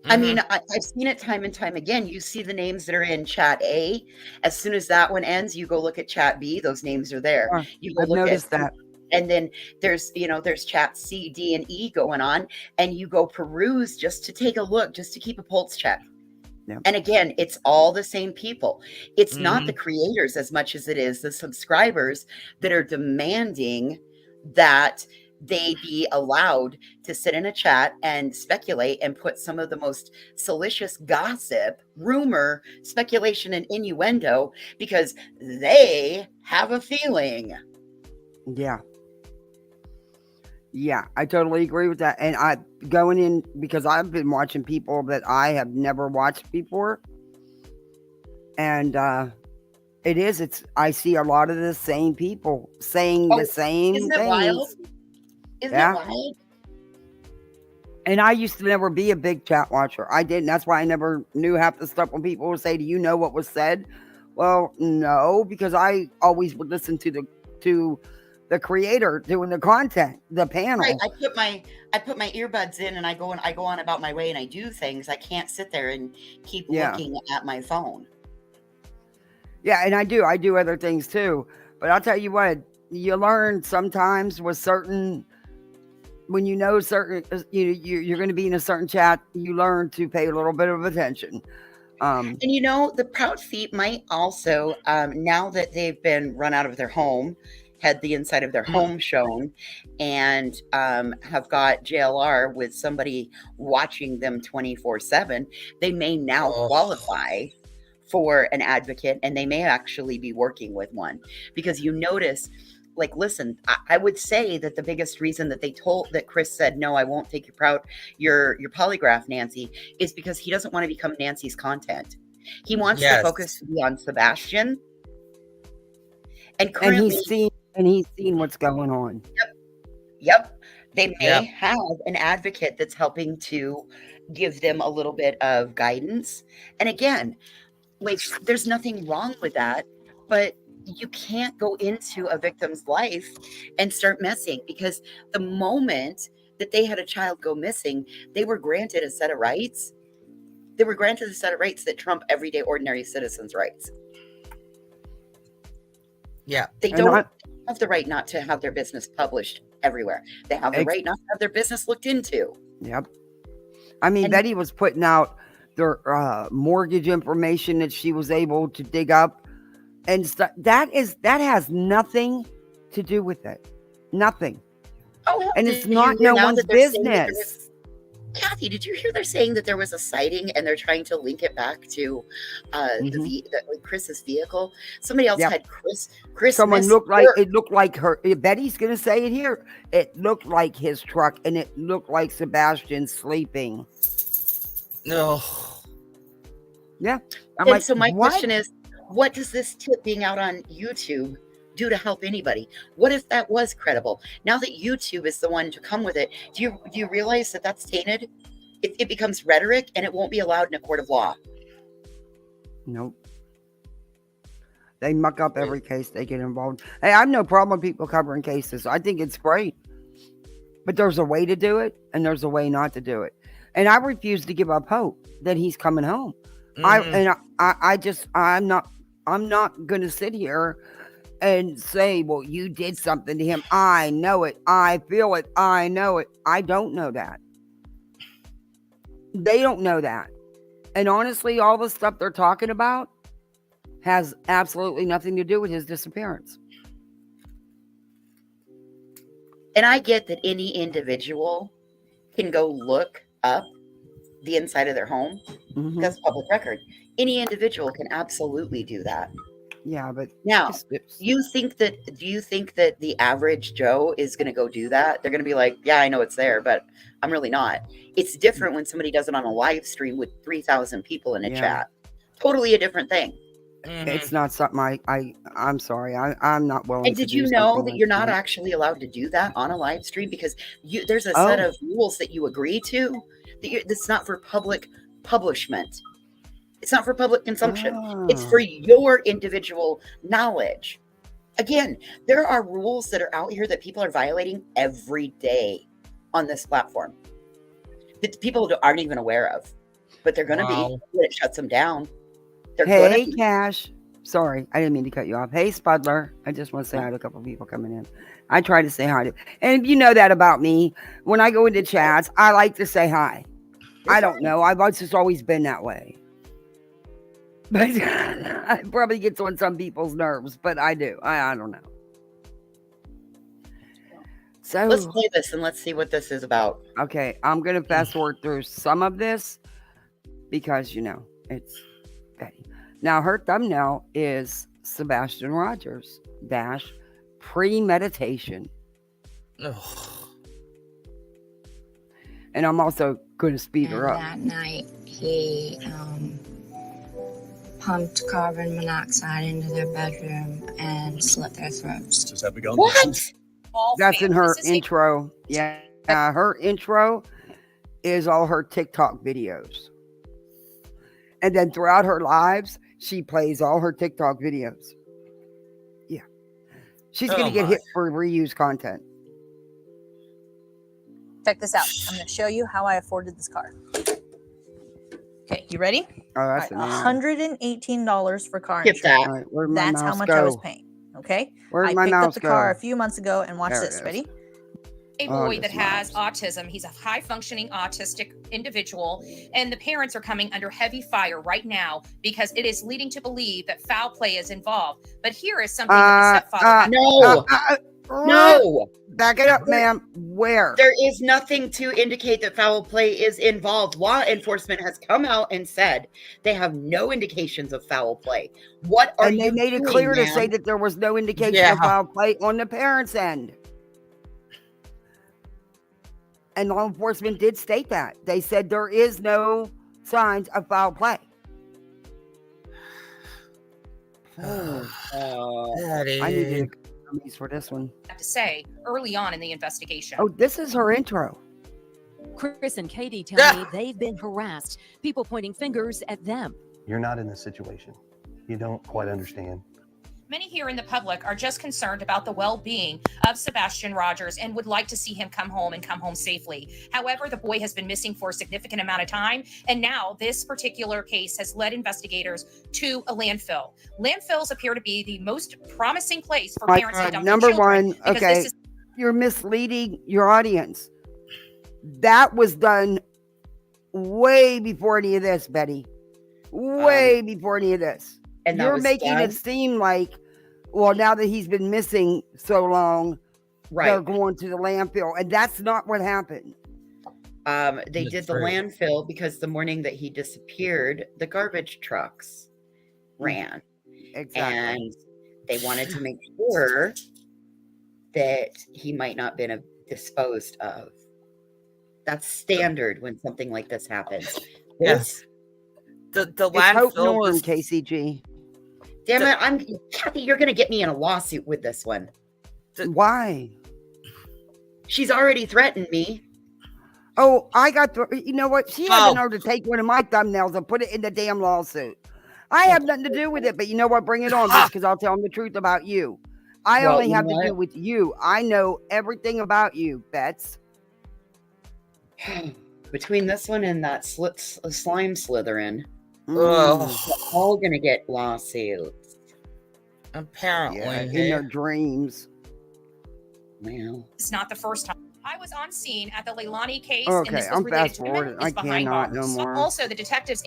Mm-hmm. I mean, I've seen it time and time again. You see the names that are in chat A. As soon as that one ends, you go look at chat B. Those names are there.
I've noticed that.
And then there's chat C, D, and E going on, and you go peruse just to take a look, just to keep a pulse check. Yep. And again, it's all the same people. It's not the creators as much as it is the subscribers that are demanding that they be allowed to sit in a chat and speculate and put some of the most salacious gossip, rumor, speculation, and innuendo because they have a feeling.
Yeah. Yeah, I totally agree with that. And I going in because I've been watching people that I have never watched before. And I see a lot of the same people saying the same
isn't it
things.
wild? Isn't it wild?
And I used to never be a big chat watcher. I didn't. That's why I never knew half the stuff when people would say, "Do you know what was said?" Well, no, because I always would listen to the creator doing the content, the panel.
Right. I put my earbuds in and I go on about my way and I do things. I can't sit there and keep looking at my phone.
Yeah, and I do other things too. But I'll tell you what, you learn sometimes with certain, when you know certain, you're going to be in a certain chat, you learn to pay a little bit of attention.
And the proud feet might also, now that they've been run out of their home, had the inside of their home shown, and have got JLR with somebody watching them 24/7, they may now qualify for an advocate, and they may actually be working with one. Because you notice, like, listen, I would say that the biggest reason that Chris said, no, I won't take your polygraph, Nancy, is because he doesn't want to become Nancy's content. He wants to focus on Sebastian. And currently,
he's seen what's going on.
Yep. They may have an advocate that's helping to give them a little bit of guidance. And again, like, there's nothing wrong with that, but you can't go into a victim's life and start messing, because the moment that they had a child go missing, they were granted a set of rights. They were granted a set of rights that trump everyday ordinary citizens' rights.
Yeah.
They don't have the right not to have their business published everywhere. They have the right not to have their business looked into.
Yep. I mean, Betty was putting out their mortgage information that she was able to dig up, and that has nothing to do with it. Nothing.
Oh,
and it's not no one's business.
Kathy, did you hear they're saying that there was a sighting and they're trying to link it back to Chris's vehicle? Somebody else had Chris.
Someone it looked like her. Betty's gonna say it here. It looked like his truck, and it looked like Sebastian sleeping.
No.
Yeah.
So my question is, what does this tip being out on YouTube do to help anybody? What if that was credible? Now that YouTube is the one to come with it, do you realize that that's tainted? It becomes rhetoric, and it won't be allowed in a court of law.
Nope. They muck up every case they get involved. Hey, I have no problem with people covering cases. I think it's great. But there's a way to do it, and there's a way not to do it. And I refuse to give up hope that he's coming home. I'm not going to sit here and say, well, you did something to him. I know it. I feel it. I know it. I don't know that. They don't know that. And honestly, all the stuff they're talking about has absolutely nothing to do with his disappearance.
And I get that any individual can go look up the inside of their home. Mm-hmm. That's public record. Any individual can absolutely do that.
Yeah, but
now, do you think that the average Joe is going to go do that? They're going to be like, yeah, I know it's there, but I'm really not. It's different when somebody does it on a live stream with 3,000 people in a chat. Totally a different thing.
Mm-hmm. It's not something I'm sorry. I'm not willing.
And did you know that you're not actually allowed to do that on a live stream, because there's a set of rules that you agree to that's not for public publishment. It's not for public consumption. It's for your individual knowledge. Again, there are rules that are out here that people are violating every day on this platform that people aren't even aware of, but they're going to be when it shuts them down.
Hey, Cash. Sorry, I didn't mean to cut you off. Hey, Spudler. I just want to say hi to a couple of people coming in. I try to say hi to, and you know that about me. When I go into chats, I like to say hi. I don't know. I've just always been that way. But it probably gets on some people's nerves, but I do. I don't know. So
let's play this and let's see what this is about.
Okay, I'm gonna fast forward through some of this because it's Betty. Now her thumbnail is Sebastian Rogers - premeditation.
Ugh.
And I'm also gonna speed her up.
That night he pumped carbon monoxide into their bedroom and slit their throats.
Just have begun.
What?
That's in her intro. Yeah, her intro is all her TikTok videos. And then throughout her lives, she plays all her TikTok videos. Yeah. She's going to get hit for reused content.
Check this out. I'm going to show you how I afforded this car. Okay, you ready?
Oh, that's
$118 for car
Skip
insurance.
that.
Right, where'd my
That's how
mouse
much
go?
I was paying. Okay.
Where'd
I
my
picked up
mouse
the car
go?
a few months ago, and watch
There it
this.
is.
Ready?
A boy that
this
has
mouse.
autism. He's a high functioning autistic individual, and the parents are coming under heavy fire right now because it is leading to believe that foul play is involved. But here is something that the stepfather had.
No.
Back it up, ma'am. Where?
There is nothing to indicate that foul play is involved. Law enforcement has come out and said they have no indications of foul play. What are
And
you
they made it
doing,
clear to
ma'am?
say that there was no indication
Yeah.
of foul play on the parents' end. And law enforcement did state that. They said there is no signs of foul play.
Daddy.
I need to get for this one.
to say early on in the investigation.
Oh, this is her intro.
Chris and Katie tell me they've been harassed, people pointing fingers at them.
You're not in this situation. You don't quite understand.
Many here in the public are just concerned about the well-being of Sebastian Rogers and would like to see him come home and come home safely. However, the boy has been missing for a significant amount of time, and now this particular case has led investigators to a landfill. Landfills appear to be the most promising place for parents to dump
number
their children.
one,
because
okay,
this is
you're misleading your audience. That was done way before any of this, Betty. Way before any of this.
And that
You're
was
making
done?
it seem like, well, now that he's been missing so long, they're
Right.
going to the landfill. And that's not what happened.
They
That's
did the
right.
landfill because the morning that he disappeared, the garbage trucks ran.
Exactly.
And they wanted to make sure that he might not been disposed of. That's standard when something like this happens.
Yes. The
It's Hope
landfill
Norm,
was
KCG.
Damn it, Kathy, you're gonna get me in a lawsuit with this one.
Why?
She's already threatened me.
Oh, I got you know what? She had
Oh.
the nerve to take one of my thumbnails and put it in the damn lawsuit. I have nothing to do with it, but you know what? Bring it on, bitch, because I'll tell them the truth about you. I
Well,
only
you
have
know
to do
what?
with you. I know everything about you, Bets.
Between this one and that slime Slytherin,
Ugh.
we're all gonna get lawsuits.
Apparently.
Yeah, in their dreams.
Well,
It's not the first time. I was on scene at the Leilani case,
Okay,
and this was
I'm
related
fast
to women
forwarding. I
is behind
cannot
bars.
no more.
Also, the detectives'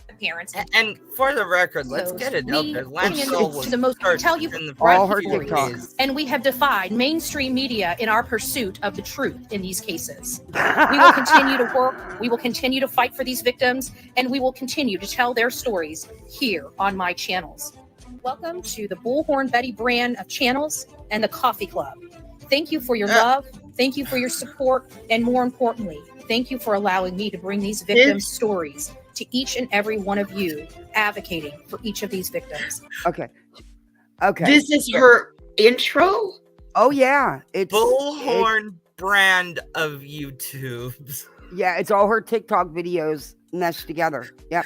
appearance.
And for the record, let's get it out there. Landfill was
to the most
started
tell you
in the
all
first
her
few
TikToks.
days.
And we have defied mainstream media in our pursuit of the truth in these cases. We will continue to work. We will continue to fight for these victims, and we will continue to tell their stories here on my channels. Welcome to the Bullhorn Betty brand of channels and the Coffee Club. Thank you for your love. Thank you for your support. And more importantly, thank you for allowing me to bring these victims' stories to each and every one of you, advocating for each of these victims.
Okay. Okay.
this is her intro?
Oh yeah. It's
Bullhorn brand of YouTubes.
yeah, it's all her TikTok videos meshed together. Yep.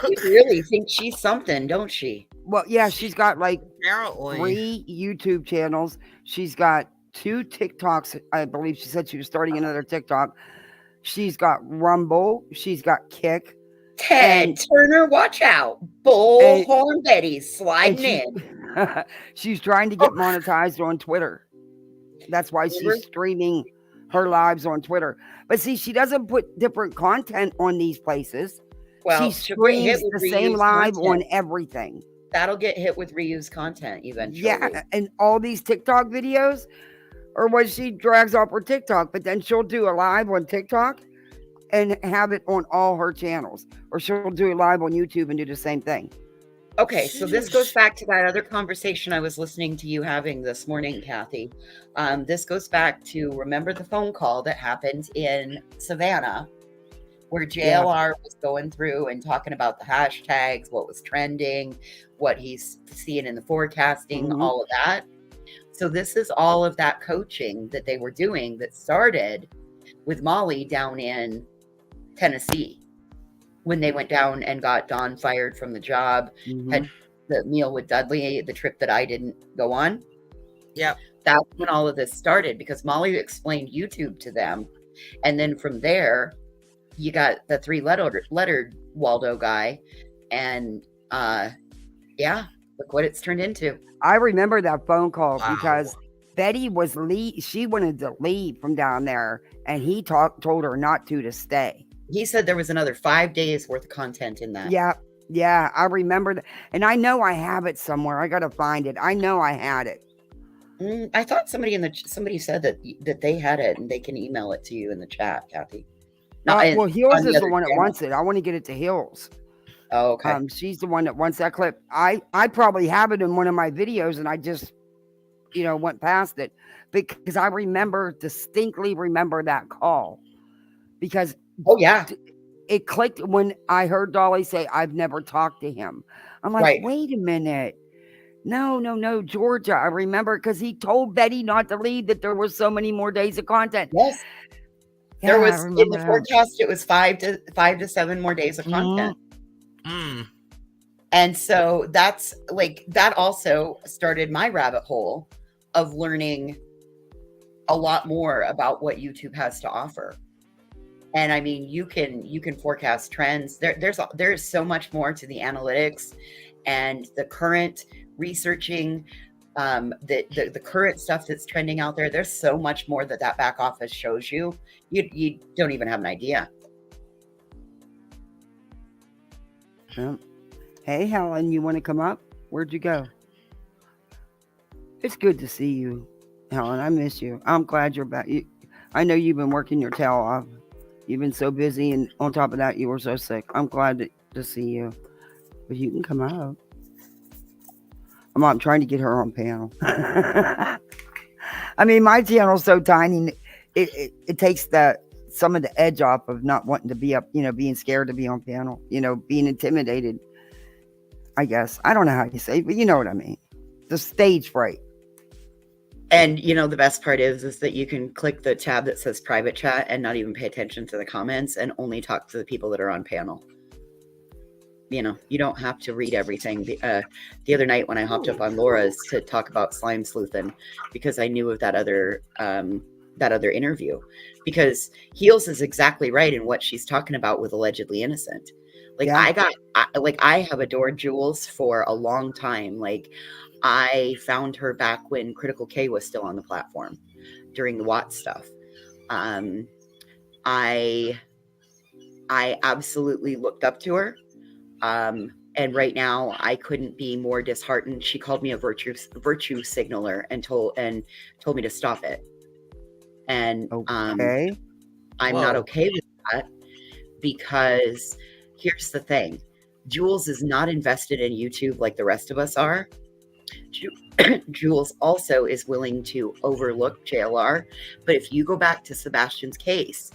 You really think she's something, don't she?
Well, yeah, she's got like
Apparently.
3 YouTube channels. She's got 2 TikToks. I believe she said she was starting another TikTok. She's got Rumble. She's got Kick.
Ted
And-
Turner, watch out. Bullhorn Betty's sliding in.
She's trying to get monetized on Twitter. That's why she's streaming her lives on Twitter. But see, she doesn't put different content on these places.
Well,
She
she'll get hit
streams
with
the same
reused
live
content.
on everything.
That'll get hit with reused content eventually.
Yeah, and all these TikTok videos or what she drags off her TikTok, but then she'll do a live on TikTok and have it on all her channels, or she'll do it live on YouTube and do the same thing.
Okay, so this goes back to that other conversation I was listening to you having this morning, Kathy. This goes back to, remember the phone call that happened in Savannah, where JLR was going through and talking about the hashtags, what was trending, what he's seeing in the forecasting, all of that. So this is all of that coaching that they were doing that started with Molly down in Tennessee. When they went down and got Dawn fired from the job, had the meal with Dudley, the trip that I didn't go on.
Yeah.
That's when all of this started, because Molly explained YouTube to them. And then from there, you got the three-lettered Waldo guy. And yeah, look what it's turned into.
I remember that phone call because Betty was she wanted to leave from down there, and he told her not to stay.
He said there was another 5 days worth of content in that.
Yeah, I remember that. And I know I have it somewhere. I got to find it. I know I had it.
I thought somebody said that they had it and they can email it to you in the chat, Kathy.
Well, Hills is the one that wants it. I want to get it to Hills.
Oh, okay.
She's the one that wants that clip. I probably have it in one of my videos, and I just, went past it because I distinctly remember that call, because it clicked when I heard Dolly say, "I've never talked to him." I'm like, wait a minute. No, Georgia. I remember because he told Betty not to leave, that there were so many more days of content.
Yes. There was in the forecast, it was 5 to 7 more days of content. And so that's that also started my rabbit hole of learning a lot more about what YouTube has to offer. And I mean, you can forecast trends. There's so much more to the analytics and the current researching, the current stuff that's trending out there. There's so much more that back office shows you. You don't even have an idea.
Yeah. Hey, Helen, you want to come up? Where'd you go? It's good to see you, Helen. I miss you. I'm glad you're back. I know you've been working your tail off. You've been so busy, and on top of that, you were so sick. I'm glad to see you. But you can come out. I'm trying to get her on panel. I mean, my channel's so tiny, it takes some of the edge off of not wanting to be up, being scared to be on panel, being intimidated, I guess. I don't know how you say it, but you know what I mean. The stage fright.
And the best part is that you can click the tab that says private chat and not even pay attention to the comments and only talk to the people that are on panel. You don't have to read everything. The other night when I hopped up on Laura's to talk about slime sleuthing, because I knew of that other interview, because Heels is exactly right in what she's talking about with allegedly innocent. I have adored Jules for a long time. I found her back when Critical K was still on the platform during the Watts stuff. I absolutely looked up to her. And right now I couldn't be more disheartened. She called me a virtue signaler and told me to stop it. And I'm not okay with that, because here's the thing. Jules is not invested in YouTube like the rest of us are. Jules also is willing to overlook JLR. But if you go back to Sebastian's case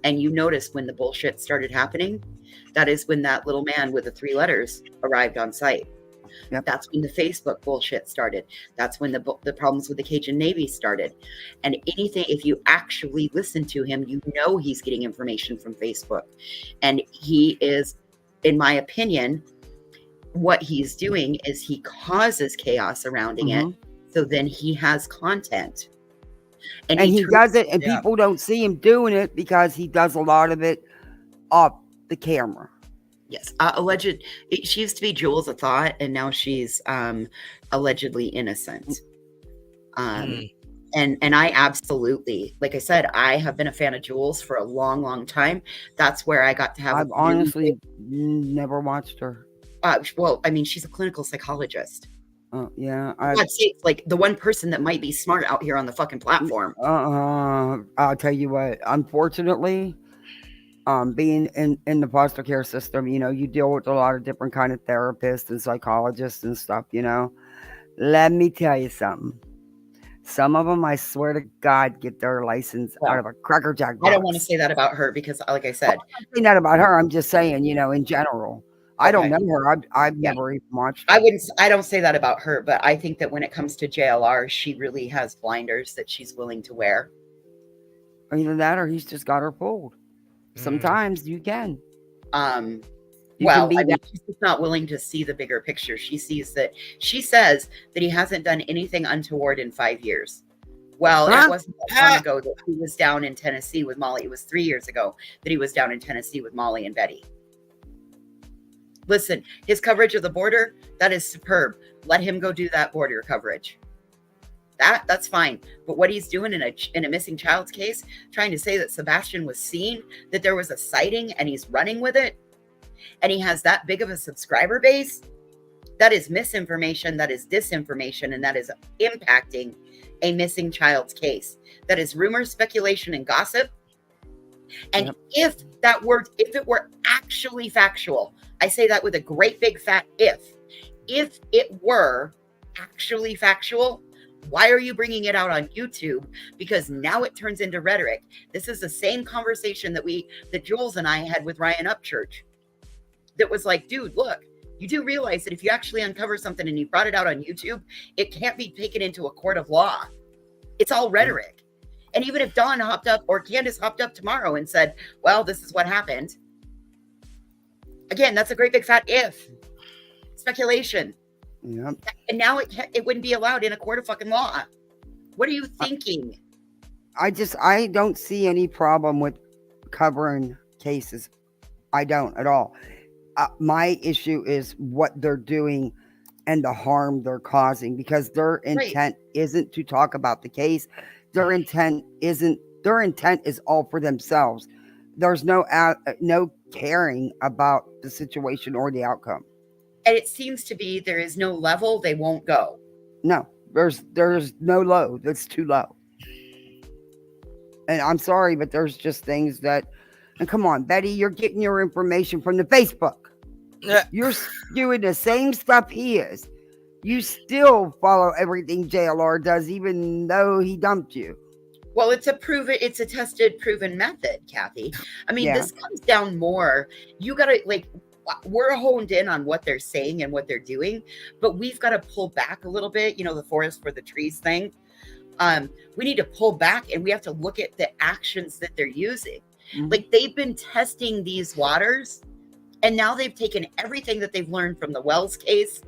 and you notice when the bullshit started happening, that is when that little man with the 3 letters arrived on site.
Yep.
That's when the Facebook bullshit started. That's when the problems with the Cajun Navy started. And if you actually listen to him, he's getting information from Facebook. And he is, in my opinion, what he's doing is he causes chaos surrounding it. So then he has content. And he does it, and people don't see him doing it because he does a lot of it off the camera. Yes. She used to be Jules a Thought, and now she's allegedly innocent. And I absolutely, like I said, I have been a fan of Jules for a long, long time. That's where I got to have.
I've honestly never watched her.
Well, I mean, she's a clinical psychologist.
Yeah.
God's sake, like the one person that might be smart out here on the fucking platform.
I'll tell you what. Unfortunately, being in the foster care system, you deal with a lot of different kind of therapists and psychologists and stuff. Let me tell you something. Some of them, I swear to God, get their license out of a Cracker Jack box.
I don't want to say that about her because, like I said,
I'm not saying that about her. I'm just saying, in general. I don't know her. I've never even watched her.
I don't say that about her, but I think that when it comes to JLR, she really has blinders that she's willing to wear.
Either that or he's just got her fooled. Sometimes you can.
She's just not willing to see the bigger picture. She says that he hasn't done anything untoward in 5 years. Well, it wasn't that long ago that he was down in Tennessee with Molly. It was 3 years ago that he was down in Tennessee with Molly and Betty. Listen, his coverage of the border, that is superb. Let him go do that border coverage. That's fine. But what he's doing in a missing child's case, trying to say that Sebastian was seen, that there was a sighting and he's running with it, and he has that big of a subscriber base, that is misinformation, that is disinformation, and that is impacting a missing child's case. That is rumor, speculation, and gossip. And if it were actually factual, I say that with a great big fat if it were actually factual, why are you bringing it out on YouTube? Because now it turns into rhetoric. This is the same conversation that Jules and I had with Ryan Upchurch. That was like, dude, look, you do realize that if you actually uncover something and you brought it out on YouTube, it can't be taken into a court of law. It's all rhetoric. And even if Dawn hopped up or Candace hopped up tomorrow and said, well, this is what happened. Again, that's a great big fat if. Speculation.
Yep.
And now it wouldn't be allowed in a court of fucking law. What are you thinking?
I don't see any problem with covering cases. I don't at all. My issue is what they're doing and the harm they're causing, because their intent isn't to talk about the case. Their intent is all for themselves. There's no caring about the situation or the outcome.
And it seems to be there is no level they won't go.
No, there's no low that's too low. And I'm sorry, but there's just things that, and come on, Betty, you're getting your information from the Facebook. You're doing the same stuff he is. You still follow everything JLR does, even though he dumped you.
Well, it's a tested, proven method, Kathy. I mean, this comes down more. You got to, we're honed in on what they're saying and what they're doing, but we've got to pull back a little bit, the forest for the trees thing. We need to pull back and we have to look at the actions that they're using. Mm-hmm. Like, they've been testing these waters, and now they've taken everything that they've learned from the Wells case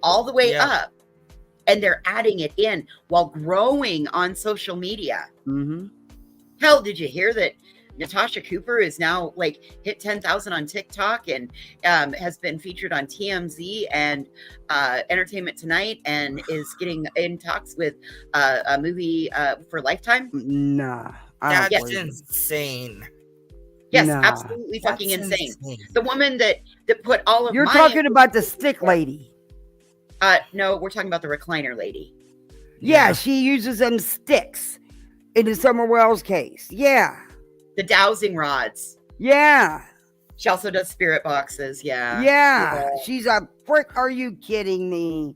all the way up, and they're adding it in while growing on social media. Mm-hmm. Hell, did you hear that Natasha Cooper is now hit 10,000 on TikTok and has been featured on TMZ and Entertainment Tonight, and is getting in talks with a movie for Lifetime?
Nah.
That's insane.
Yes, absolutely fucking insane. The woman that put all of
You're talking about the stick lady.
No, we're talking about the recliner lady.
Yeah, she uses them sticks in the Summer Wells case. Yeah.
The dowsing rods.
Yeah.
She also does spirit boxes. Yeah.
Yeah. She's a frick. Are you kidding me?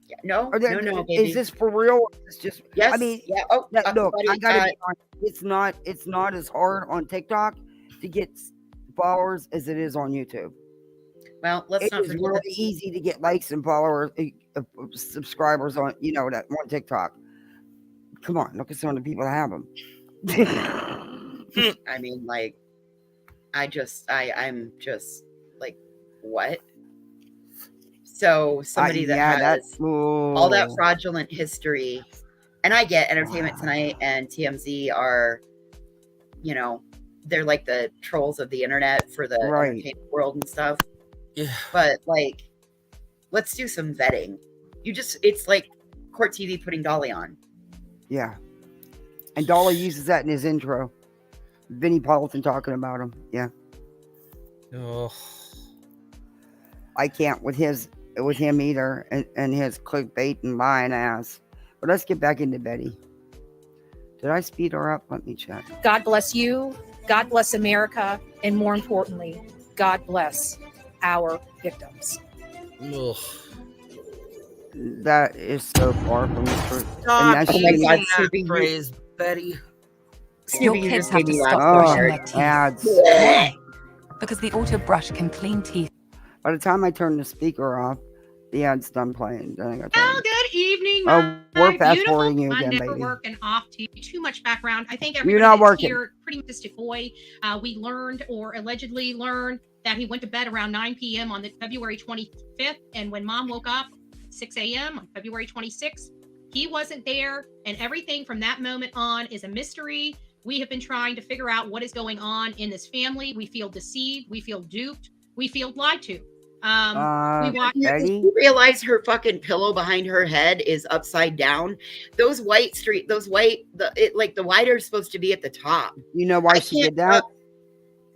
Yeah, no, baby.
Is this for real? It's just,
yes.
I mean,
Oh,
look,
buddy,
I gotta be honest. It's not as hard on TikTok to get followers as it is on YouTube.
Well, let's not forget,
it's really easy to get likes and followers, subscribers on, that on TikTok. Come on, look at some of the people that have them.
I mean, I'm just like, what? So somebody that has all that fraudulent history, and I get Entertainment Tonight and TMZ are, they're like the trolls of the internet for the entertainment world and stuff.
Yeah.
But let's do some vetting. It's like Court TV putting Dolly on.
Yeah. And Dolly uses that in his intro. Vinnie Paulton talking about him. Yeah.
Oh.
I can't with his with him either, and his clickbait and lying ass. But let's get back into Betty. Did I speed her up? Let me check.
God bless you. God bless America. And more importantly, God bless our victims.
Ugh.
That is so far from the truth.
Stop
And that's
my God,
that
Snoopy,
phrase, Betty.
Snoopy,
Your
you
kids
just
have
gave
to
me
stop
laugh
brushing
so
their
hard.
teeth
ads.
because the auto brush can clean teeth.
By the time I turn the speaker off, the ad's done playing. Then I got
Well, good evening,
Oh, we're
my
fast
beautiful
forwarding you again,
Monday for
baby.
work and off to too much background. I think
You're
everybody
not
that's
working.
here pretty much just boy. We learned or allegedly learned that he went to bed around 9 p.m. on the February 25th, and when mom woke up 6 a.m. on February 26th, he wasn't there, and everything from that moment on is a mystery. We have been trying to figure out what is going on in this family. We feel deceived. We feel duped. We feel lied to. We watch.
Betty?
You realize her fucking pillow behind her head is upside down? Those white, the white are supposed to be at the top.
You know why she did that?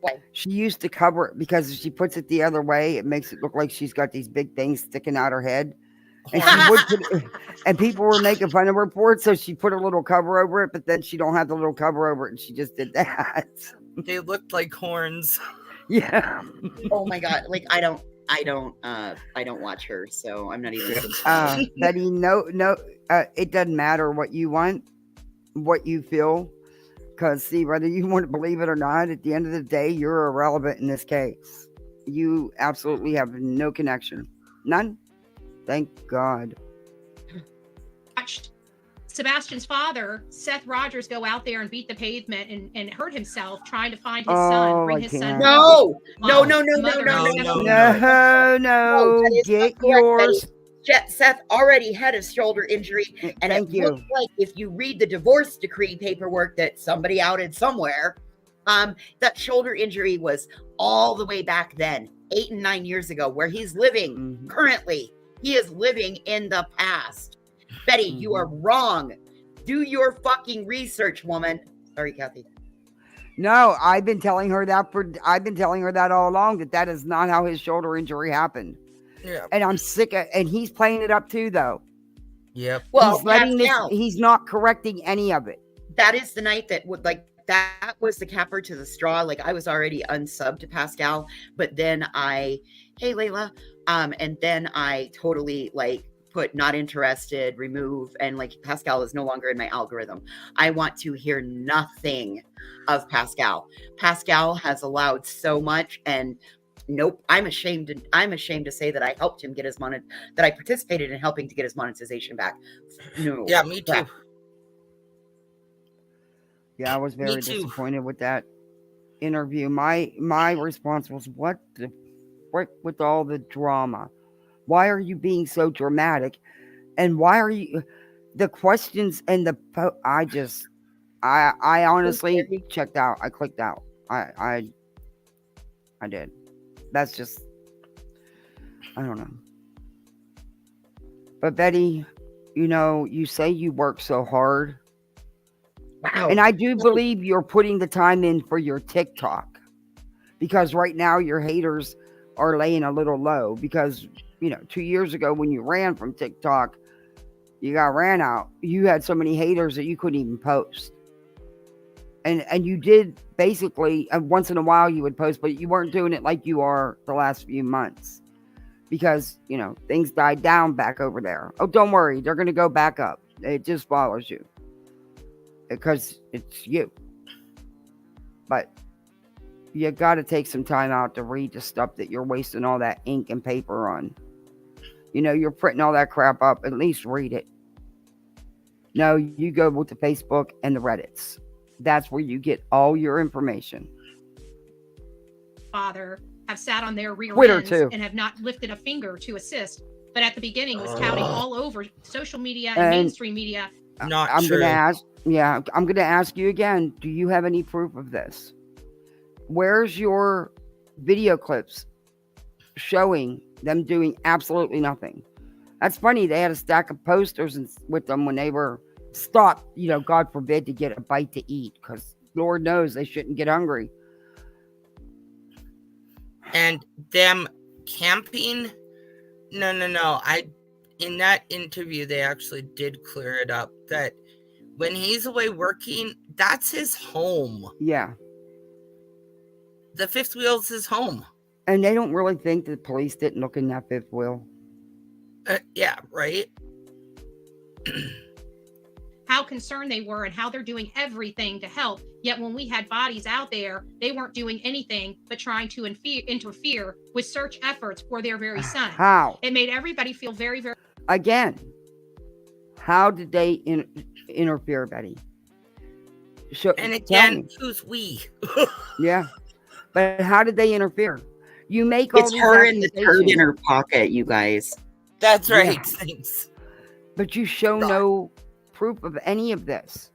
Why?
She used to cover it because if she puts it the other way, it makes it look like she's got these big things sticking out her head. And she would put it, and people were making fun of her for it, so she put a little cover over it, but then she don't have the little cover over it, and she just did that.
They looked like horns.
Yeah.
Oh my God. Like, I don't watch her, so I'm not even
Betty, no, it doesn't matter what you want, what you feel, because see, whether you want to believe it or not, at the end of the day, you're irrelevant in this case. You absolutely have no connection. None. Thank God.
Watched Sebastian's father, Seth Rogers, go out there and beat the pavement and hurt himself trying to find his son, bring his son.
No.
That is
Get
not correct,
yours.
Betty. Seth already had a shoulder injury, and
Thank
it
you.
looks like if you read the divorce decree paperwork that somebody outed somewhere, that shoulder injury was all the way back then, 8 and 9 years ago, where he's living currently. He is living in the past. Betty, you are wrong. Do your fucking research, woman. Sorry, Kathy.
No, I've been telling her that all along, that is not how his shoulder injury happened.
Yeah.
And I'm sick of, and he's playing it up too, though.
Yep.
Well,
he's not correcting any of it.
That is the night that that was the capper to the straw. Like, I was already unsubbed to Pascal, but then hey Layla, and then I totally put not interested, remove, and Pascal is no longer in my algorithm. I want to hear nothing of Pascal. Pascal has allowed so much, and nope, I'm ashamed to say that I helped him get that I participated in helping to get his monetization back. No.
Yeah, me too.
Yeah, I was very disappointed with that interview. My response was, what with all the drama? Why are you being so dramatic? And why are you the questions and I honestly checked out. I clicked out. I did. That's just, I don't know. But Betty, you say you work so hard.
Wow.
And I do believe you're putting the time in for your TikTok, because right now your haters are laying a little low because, 2 years ago when you ran from TikTok, you got ran out. You had so many haters that you couldn't even post. And you did basically, once in a while you would post, but you weren't doing it like you are the last few months because, things died down back over there. Oh, don't worry. They're going to go back up. It just follows you because it's you. But you got to take some time out to read the stuff that you're wasting all that ink and paper on. You're printing all that crap up. At least read it. No, you go with the Facebook and the Reddits. That's where you get all your information.
Father have sat on their rear
Twitter
ends
too.
and have not lifted a finger to assist, but at the beginning was touting all over social media and mainstream media.
I'm going to ask you again, do you have any proof of this? Where's your video clips showing them doing absolutely nothing? That's funny. They had a stack of posters with them when they were stopped, God forbid, to get a bite to eat, because Lord knows they shouldn't get hungry.
And them camping No. In that interview, they actually did clear it up that when he's away working, that's his home.
Yeah.
The fifth wheel is his home.
And they don't really think the police didn't look in that fifth wheel.
Yeah, right?
How concerned they were and how they're doing everything to help. Yet when we had bodies out there, they weren't doing anything but trying to interfere with search efforts for their very son.
How?
It made everybody feel very, very...
Again, how did they interfere, Betty?
And again, who's we?
Yeah. But how did they interfere? You make all
It's
these
her in the turd in
accusations.
her pocket, you guys.
That's right.
Yeah.
Thanks.
But you show no proof of any of this.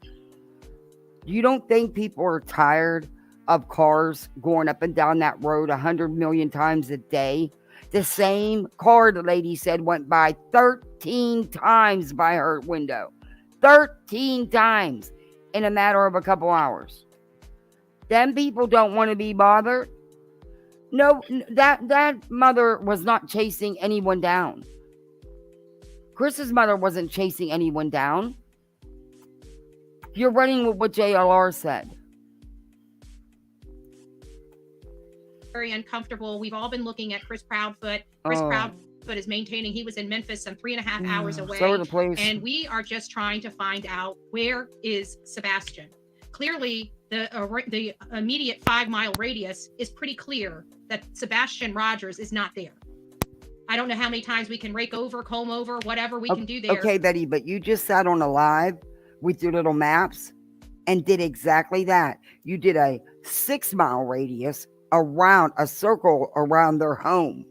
You don't think people are tired of cars going up and down that road 100 million times a day? The same car, the lady said, went by 13 times by her window. 13 times in a matter of a couple hours. Them people don't want to be bothered. No, that mother was not chasing anyone down. Chris's mother wasn't chasing anyone down. You're running with what JLR said.
very uncomfortable. We've all been looking at Chris Proudfoot. Chris Proudfoot is maintaining he was in Memphis some 3.5 hours away.
So are the police.
And we are just trying to find out, where is Sebastian? Clearly, the immediate 5-mile radius is pretty clear that Sebastian Rogers is not there. I don't know how many times we can rake over, comb over, whatever we can do there.
Okay, Betty, but you just sat on a live with your little maps and did exactly that. You did a 6-mile radius around a circle around their home.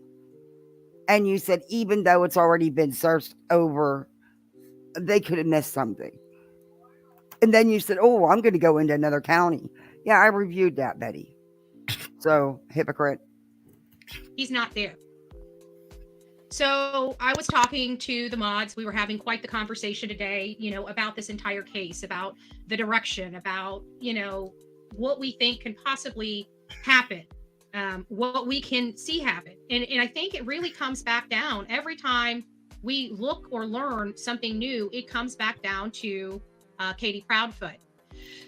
And you said, even though it's already been searched over, they could have missed something. And then you said, oh, I'm going to go into another county. Yeah, I reviewed that, Betty. So, hypocrite.
He's not there. So I was talking to the mods. We were having quite the conversation today, about this entire case, about the direction, about, what we think can possibly happen, what we can see happen. And I think it really comes back down every time we look or learn something new, it comes back down to Katie Proudfoot.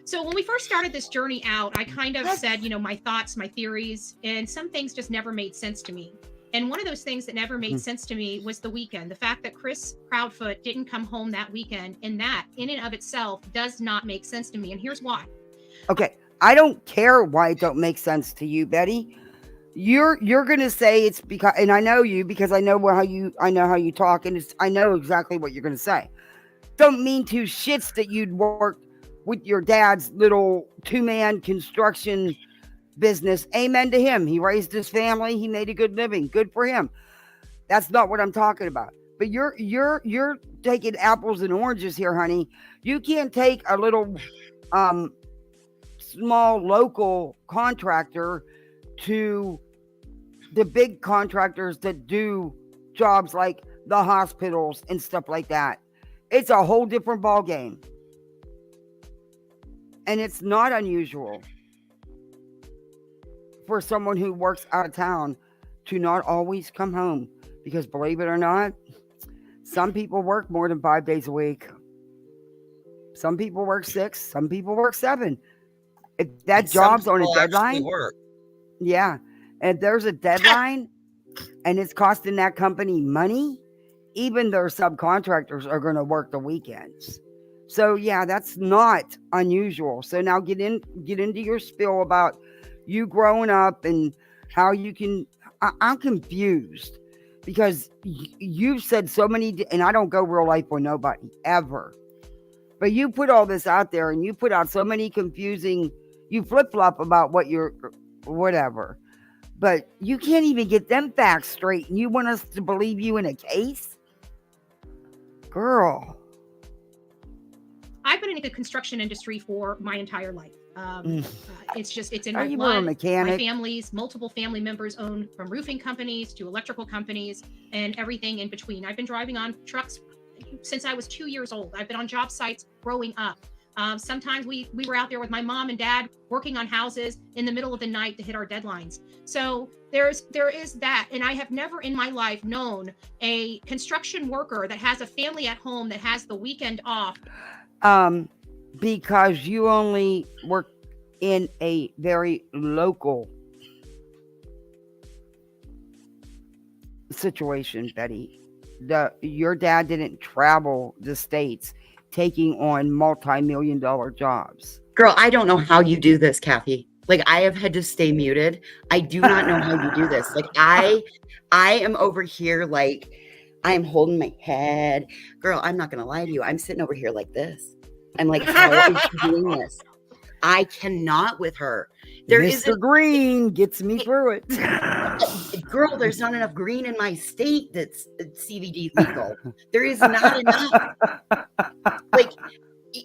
So when we first started this journey out, I kind of said, my thoughts, my theories, and some things just never made sense to me. And one of those things that never made sense to me was the weekend. The fact that Chris Proudfoot didn't come home that weekend, and that in and of itself does not make sense to me. And here's why. Okay.
I don't care why it don't make sense to you, Betty. You're gonna say it's because, and I know you because I know how you talk, and I know exactly what you're gonna say. Don't mean two shits that you'd work with your dad's little 2-man construction business. Amen to him. He raised his family. He made a good living. Good for him. That's not what I'm talking about. But you're taking apples and oranges here, honey. You can't take a little small local contractor to the big contractors that do jobs like the hospitals and stuff like that. It's a whole different ball game. And it's not unusual for someone who works out of town to not always come home, because believe it or not, some people work more than 5 days a week. Some people work 6, some people work 7. If that job's on a deadline, yeah, if there's a deadline and it's costing that company money, even their subcontractors are going to work the weekends. So yeah, that's not unusual. So now get into your spiel about you growing up and how you can. I'm confused because you've said so many, and I don't go real life with nobody ever, but you put all this out there and you put out so many confusing. You flip-flop about what you're, whatever, but you can't even get them facts straight, and you want us to believe you in a case, girl.
I've been in the construction industry for my entire life. It's in my
you
blood.
a mechanic?
My family's multiple family members own from roofing companies to electrical companies and everything in between. I've been driving on trucks since I was 2 years old. I've been on job sites growing up. Sometimes we were out there with my mom and dad working on houses in the middle of the night to hit our deadlines. So there is that. And I have never in my life known a construction worker that has a family at home that has the weekend off.
Because you only work in a very local situation, Betty. Your dad didn't travel the states taking on multi-million-dollar jobs.
Girl, I don't know how you do this, Kathy. Like, I have had to stay muted. I do not know how you do this. Like, I am over here, like, I am holding my head. Girl, I'm not gonna lie to you. I'm sitting over here like this. I'm like, how is she doing this? I cannot with her.
Mr. Green gets me through it.
Girl, there's not enough green in my state that's CBD legal. There is not enough. Like,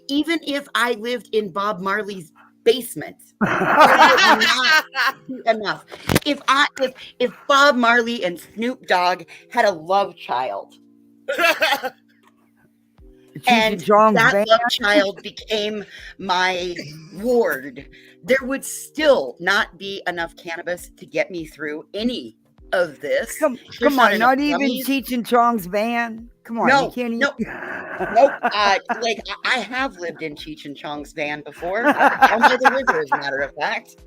even if I lived in Bob Marley's basement, there would not be enough. If Bob Marley and Snoop Dogg had a love child, and that love child became my ward, there would still not be enough cannabis to get me through any of this.
Come on, not even Cheech and Chong's van. Come on,
no,
you can't
nope. Like, I have lived in Cheech and Chong's van before. Down by the river, as a matter of fact.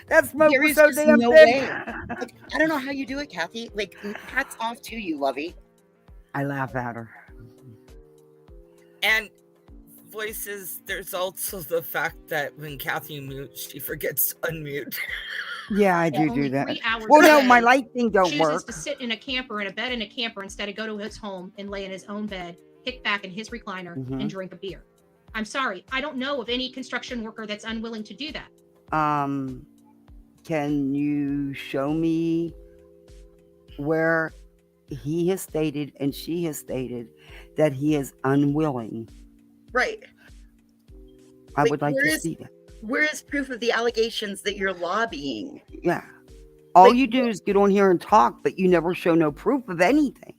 That smoke
there
was
is
so
just
damn
no
thick.
way. Like, I don't know how you do it, Kathy. Like, hats off to you, Lovey.
I laugh at her.
And voices, there's also the fact that when Kathy mutes, she forgets to unmute.
Yeah, I do
Only
that.
3 hours
Well,
a
no,
day
my light thing don't
chooses
work.
to sit in a camper, in a bed in a camper, instead of go to his home and lay in his own bed, kick back in his recliner, and drink a beer. I'm sorry, I don't know of any construction worker that's unwilling to do that.
Can you show me where he has stated and she has stated that he is unwilling?
Right.
I would like to see that.
Where is proof of the allegations that you're lobbying?
Yeah. All you do is get on here and talk, but you never show no proof of anything.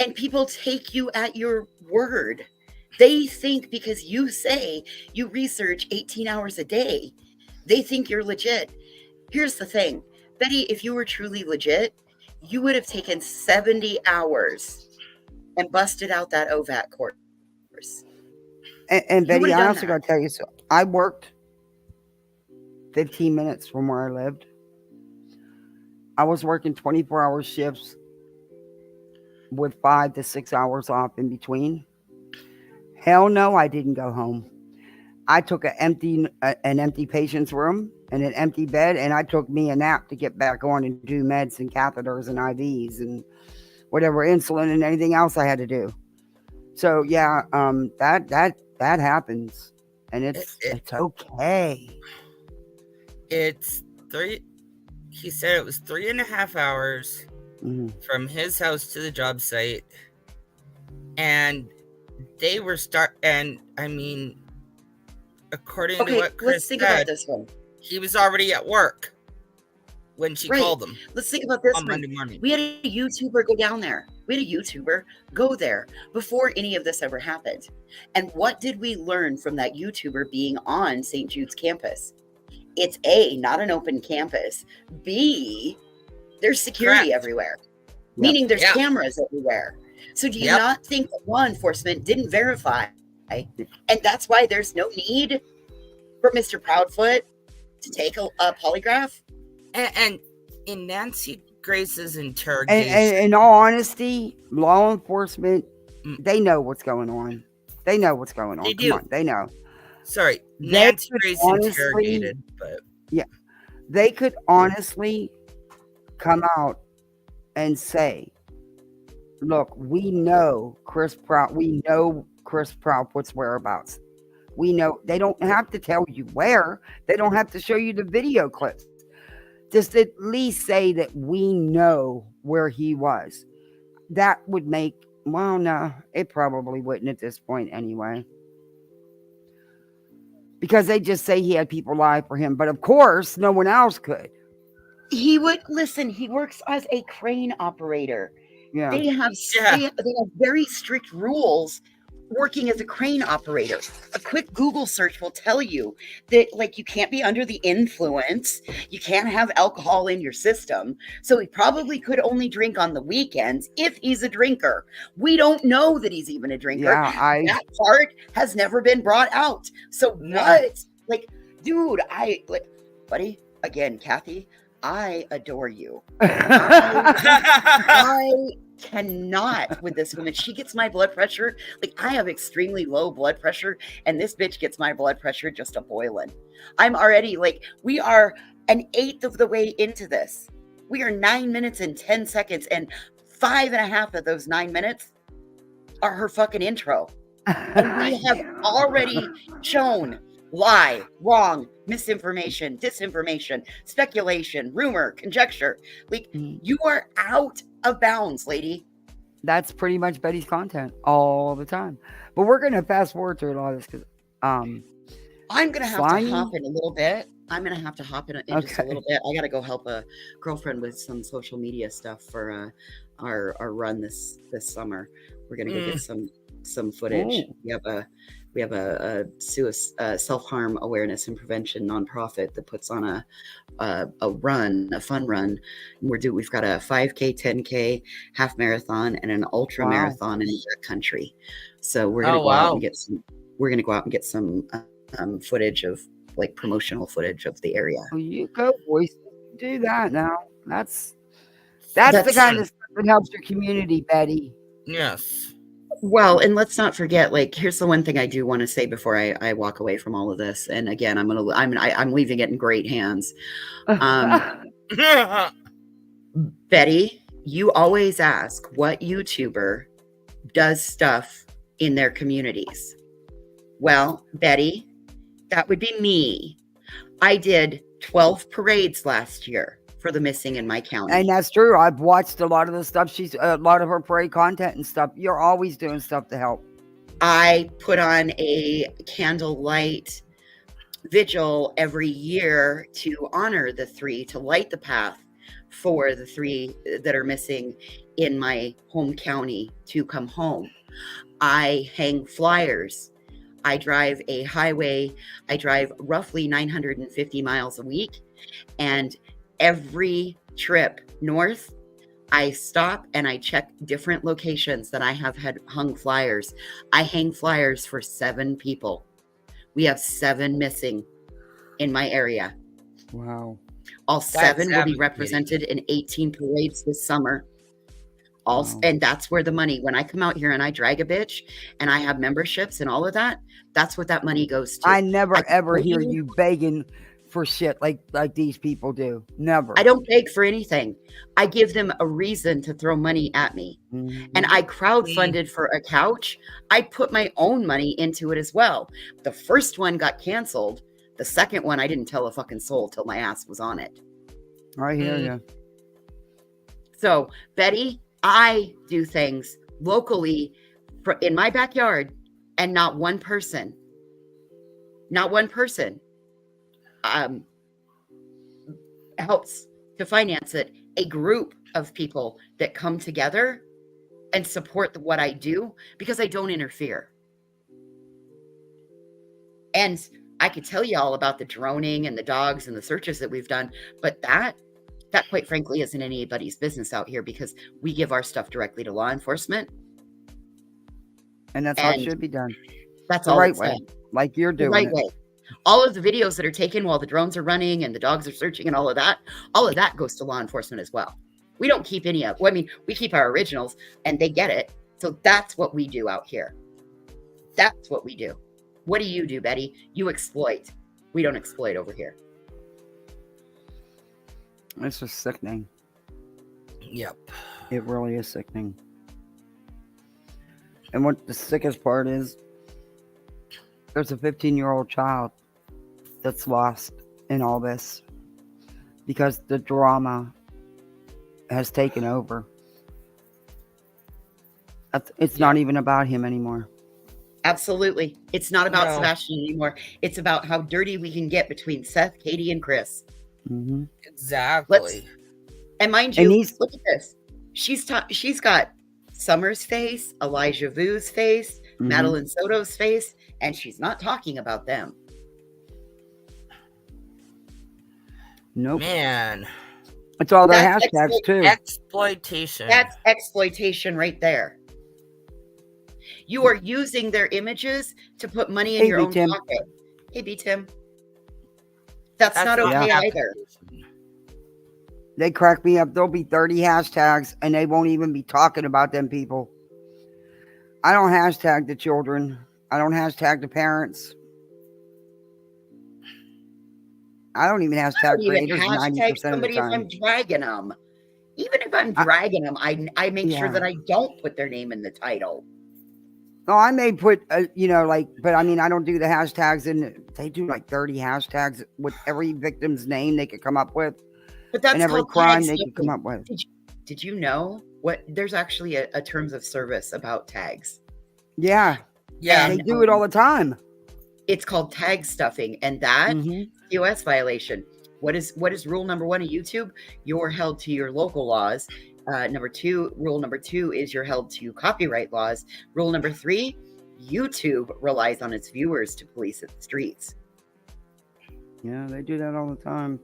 And people take you at your word. They think because you say you research 18 hours a day, they think you're legit. Here's the thing. Betty, if you were truly legit, you would have taken 70 hours and busted out that OVAT course.
And Betty, I also got to tell you, so I worked 15 minutes from where I lived. I was working 24-hour shifts with 5 to 6 hours off in between. Hell no, I didn't go home. I took an empty patient's room and an empty bed, and I took me a nap to get back on and do meds and catheters and IVs and whatever, insulin and anything else I had to do. So yeah, that happens, and it's okay.
It's 3. He said it was 3.5 hours from his house to the job site, and they were according to what Chris
let's think
said,
about this one.
He was already at work when she called him.
Let's think about this
on
one.
Monday morning.
We had a YouTuber go down there. We had a YouTuber go there before any of this ever happened. And what did we learn from that YouTuber being on St. Jude's campus? It's A, not an open campus. B, there's security everywhere, meaning there's cameras everywhere. So do you not think that law enforcement didn't verify? And that's why there's no need for Mr. Proudfoot to take a polygraph?
And in Nancy Grace's interrogation,
and in all honesty, law enforcement, they know what's going on. They know what's going on.
They
Come
do.
on, they know.
Sorry, Nancy Grace interrogated, but
they could honestly come out and say, "Look, we know Chris Proudfoot's whereabouts. We know." They don't have to tell you where. They don't have to show you the video clips. Just at least say that we know where he was. That would make, well, no, it probably wouldn't at this point anyway. Because they just say he had people lie for him. But of course, no one else could.
He would, listen, he works as a crane operator.
Yeah.
They have very strict rules working as a crane operator. A quick Google search will tell you that, like, you can't be under the influence. You can't have alcohol in your system. So he probably could only drink on the weekends if he's a drinker. We don't know that he's even a drinker.
Yeah,
that part has never been brought out. So what? Like, dude, buddy, again, Kathy, I adore you. I cannot with this woman. She gets my blood pressure. Like, I have extremely low blood pressure, and this bitch gets my blood pressure just a boiling. I'm already like, we are an eighth of the way into this. We are 9 minutes and 10 seconds, and 5.5 of those 9 minutes are her fucking intro. And we have already shown lie, wrong, misinformation, disinformation, speculation, rumor, conjecture. Like, you are out of bounds, lady.
That's pretty much Betty's content all the time. But we're going to fast forward through a lot of this because
I'm going to have to hop in a little bit. I'm going to have to hop in just a little bit. I got to go help a girlfriend with some social media stuff for our run this summer. We're going to go get some footage.
Ooh.
We have a self-harm awareness and prevention nonprofit that puts on a fun run. We've got a 5K, 10K, half marathon, and an ultra marathon in the country. So we're gonna go out and get some. We're gonna go out and get some footage of, like, promotional footage of the area.
Oh, you go, boys. Do that now. That's the kind of stuff that helps your community, Betty.
Yes.
Well, and let's not forget, like, here's the one thing I do want to say before I walk away from all of this. And again, I'm leaving it in great hands. Betty, you always ask what YouTuber does stuff in their communities. Well, Betty, that would be me. I did 12 parades last year for the missing in my county.
And that's true. I've watched a lot of the stuff. A lot of her parade content and stuff. You're always doing stuff to help.
I put on a candlelight vigil every year to honor the 3, to light the path for the 3 that are missing in my home county to come home. I hang flyers. I drive a highway. I drive roughly 950 miles a week. And every trip north, I stop and I check different locations that I have had hung flyers. I hang flyers for 7 people. We have 7 missing in my area.
Wow.
All 7 will be represented in 18 parades this summer. And that's where the money, when I come out here and I drag a bitch and I have memberships and all of that, that's what that money goes to.
I never ever hear you begging for shit like these people do. Never.
I don't beg for anything. I give them a reason to throw money at me. Mm-hmm. And I crowdfunded for a couch. I put my own money into it as well. The first one got canceled. The second one, I didn't tell a fucking soul till my ass was on it.
I hear you.
So, Betty, I do things locally in my backyard, and not one person helps to finance it. A group of people that come together and support what I do, because I don't interfere. And I could tell you all about the droning and the dogs and the searches that we've done, but that quite frankly isn't anybody's business out here, because we give our stuff directly to law enforcement.
And that's how it should be done.
That's
the
all
right way, like you're doing.
The right way. All of the videos that are taken while the drones are running and the dogs are searching and all of that goes to law enforcement as well. We don't keep any of, well, I mean, we keep our originals and they get it. So that's what we do out here. That's what we do. What do you do, Betty? You exploit. We don't exploit over here.
It's just sickening.
Yep.
It really is sickening. And what the sickest part is, there's a 15-year-old child that's lost in all this because the drama has taken over. It's not even about him anymore.
Absolutely. It's not about Sebastian anymore. It's about how dirty we can get between Seth, Katie, and Chris.
Mm-hmm.
Exactly.
And mind you, look at this. She's got Summer's face, Elijah Vu's face, Madeline Soto's face, and she's not talking about them.
Nope.
Man.
It's all their hashtags too.
Exploitation.
That's exploitation right there. You are using their images to put money in your own pocket. Hey, B. Tim. That's not okay either.
They crack me up. There'll be 30 hashtags and they won't even be talking about them people. I don't hashtag the children. I don't hashtag the parents. I don't even hashtag creators 90% of the time.
If I'm dragging them. Even if I'm dragging them, I make sure that I don't put their name in the title.
No, I may put, but I mean, I don't do the hashtags, and they do like 30 hashtags with every victim's name they could come up with.
But that's
and every crime they could come up with.
Did you know there's actually a terms of service about tags?
Yeah.
Yeah.
They do it all the time.
It's called tag stuffing, and that US violation. What is rule number 1 of YouTube? You're held to your local laws. Rule number two is you're held to copyright laws. Rule number 3, YouTube relies on its viewers to police its streets.
Yeah, they do that all the time.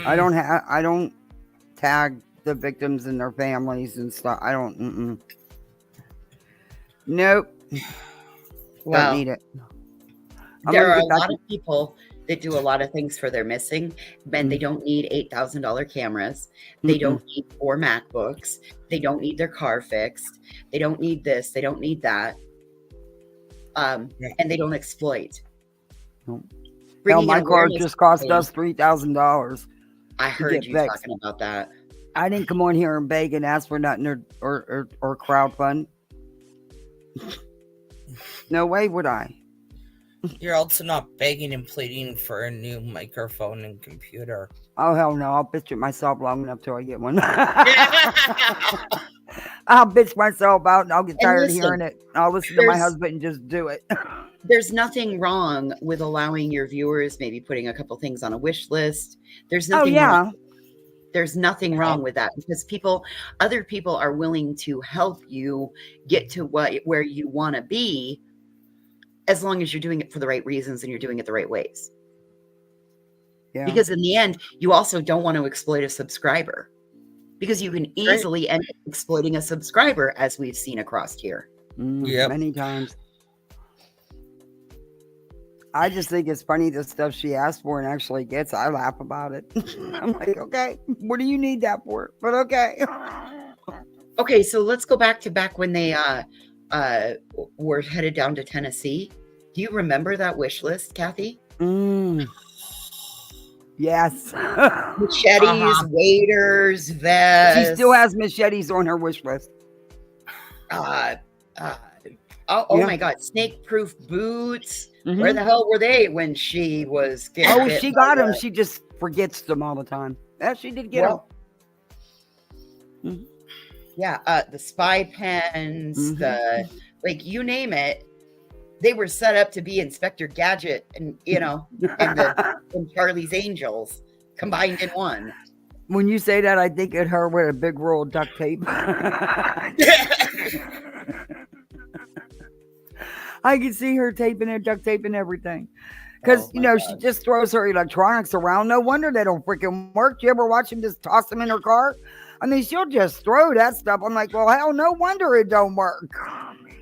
I don't tag the victims and their families and stuff. I don't. Nope.
Well,
don't need it.
There are a lot of people that do a lot of things for their missing, and they don't need $8,000 cameras. They don't need 4 MacBooks. They don't need their car fixed. They don't need this. They don't need that. And they don't exploit.
Hell, my car just cost us $3,000.
I heard you talking about that.
I didn't come on here and beg and ask for nothing or crowdfund. No way would I.
You're also not begging and pleading for a new microphone and computer.
Oh, hell no. I'll bitch it myself long enough till I get one. I'll bitch myself out and I'll get tired of hearing it. I'll listen to my husband and just do it.
There's nothing wrong with allowing your viewers, maybe putting a couple things on a wish list. There's nothing wrong. There's nothing wrong with that, because other people are willing to help you get to where you want to be, as long as you're doing it for the right reasons and you're doing it the right ways. Yeah. Because in the end, you also don't want to exploit a subscriber, because you can easily end up exploiting a subscriber, as we've seen across here.
Many times. I just think it's funny the stuff she asked for and actually gets. I laugh about it. I'm like, okay, what do you need that for? But okay.
Okay, so let's go back when they were headed down to Tennessee. Do you remember that wish list, Kathy?
Yes.
Machetes, waders, vests.
She still has machetes on her wish list.
My God, snake-proof boots. Where the hell were they when she was getting bit?
She got them. She just forgets them all the time. Yeah, she did get them.
Yeah, the spy pens, you name it. They were set up to be Inspector Gadget and and Charlie's Angels combined in one.
When you say that, I think of her with a big roll of duct tape. I can see her taping and duct taping everything. Because, she just throws her electronics around. No wonder they don't freaking work. You ever watch them just toss them in her car? I mean, she'll just throw that stuff. I'm like, well, hell, no wonder it don't work.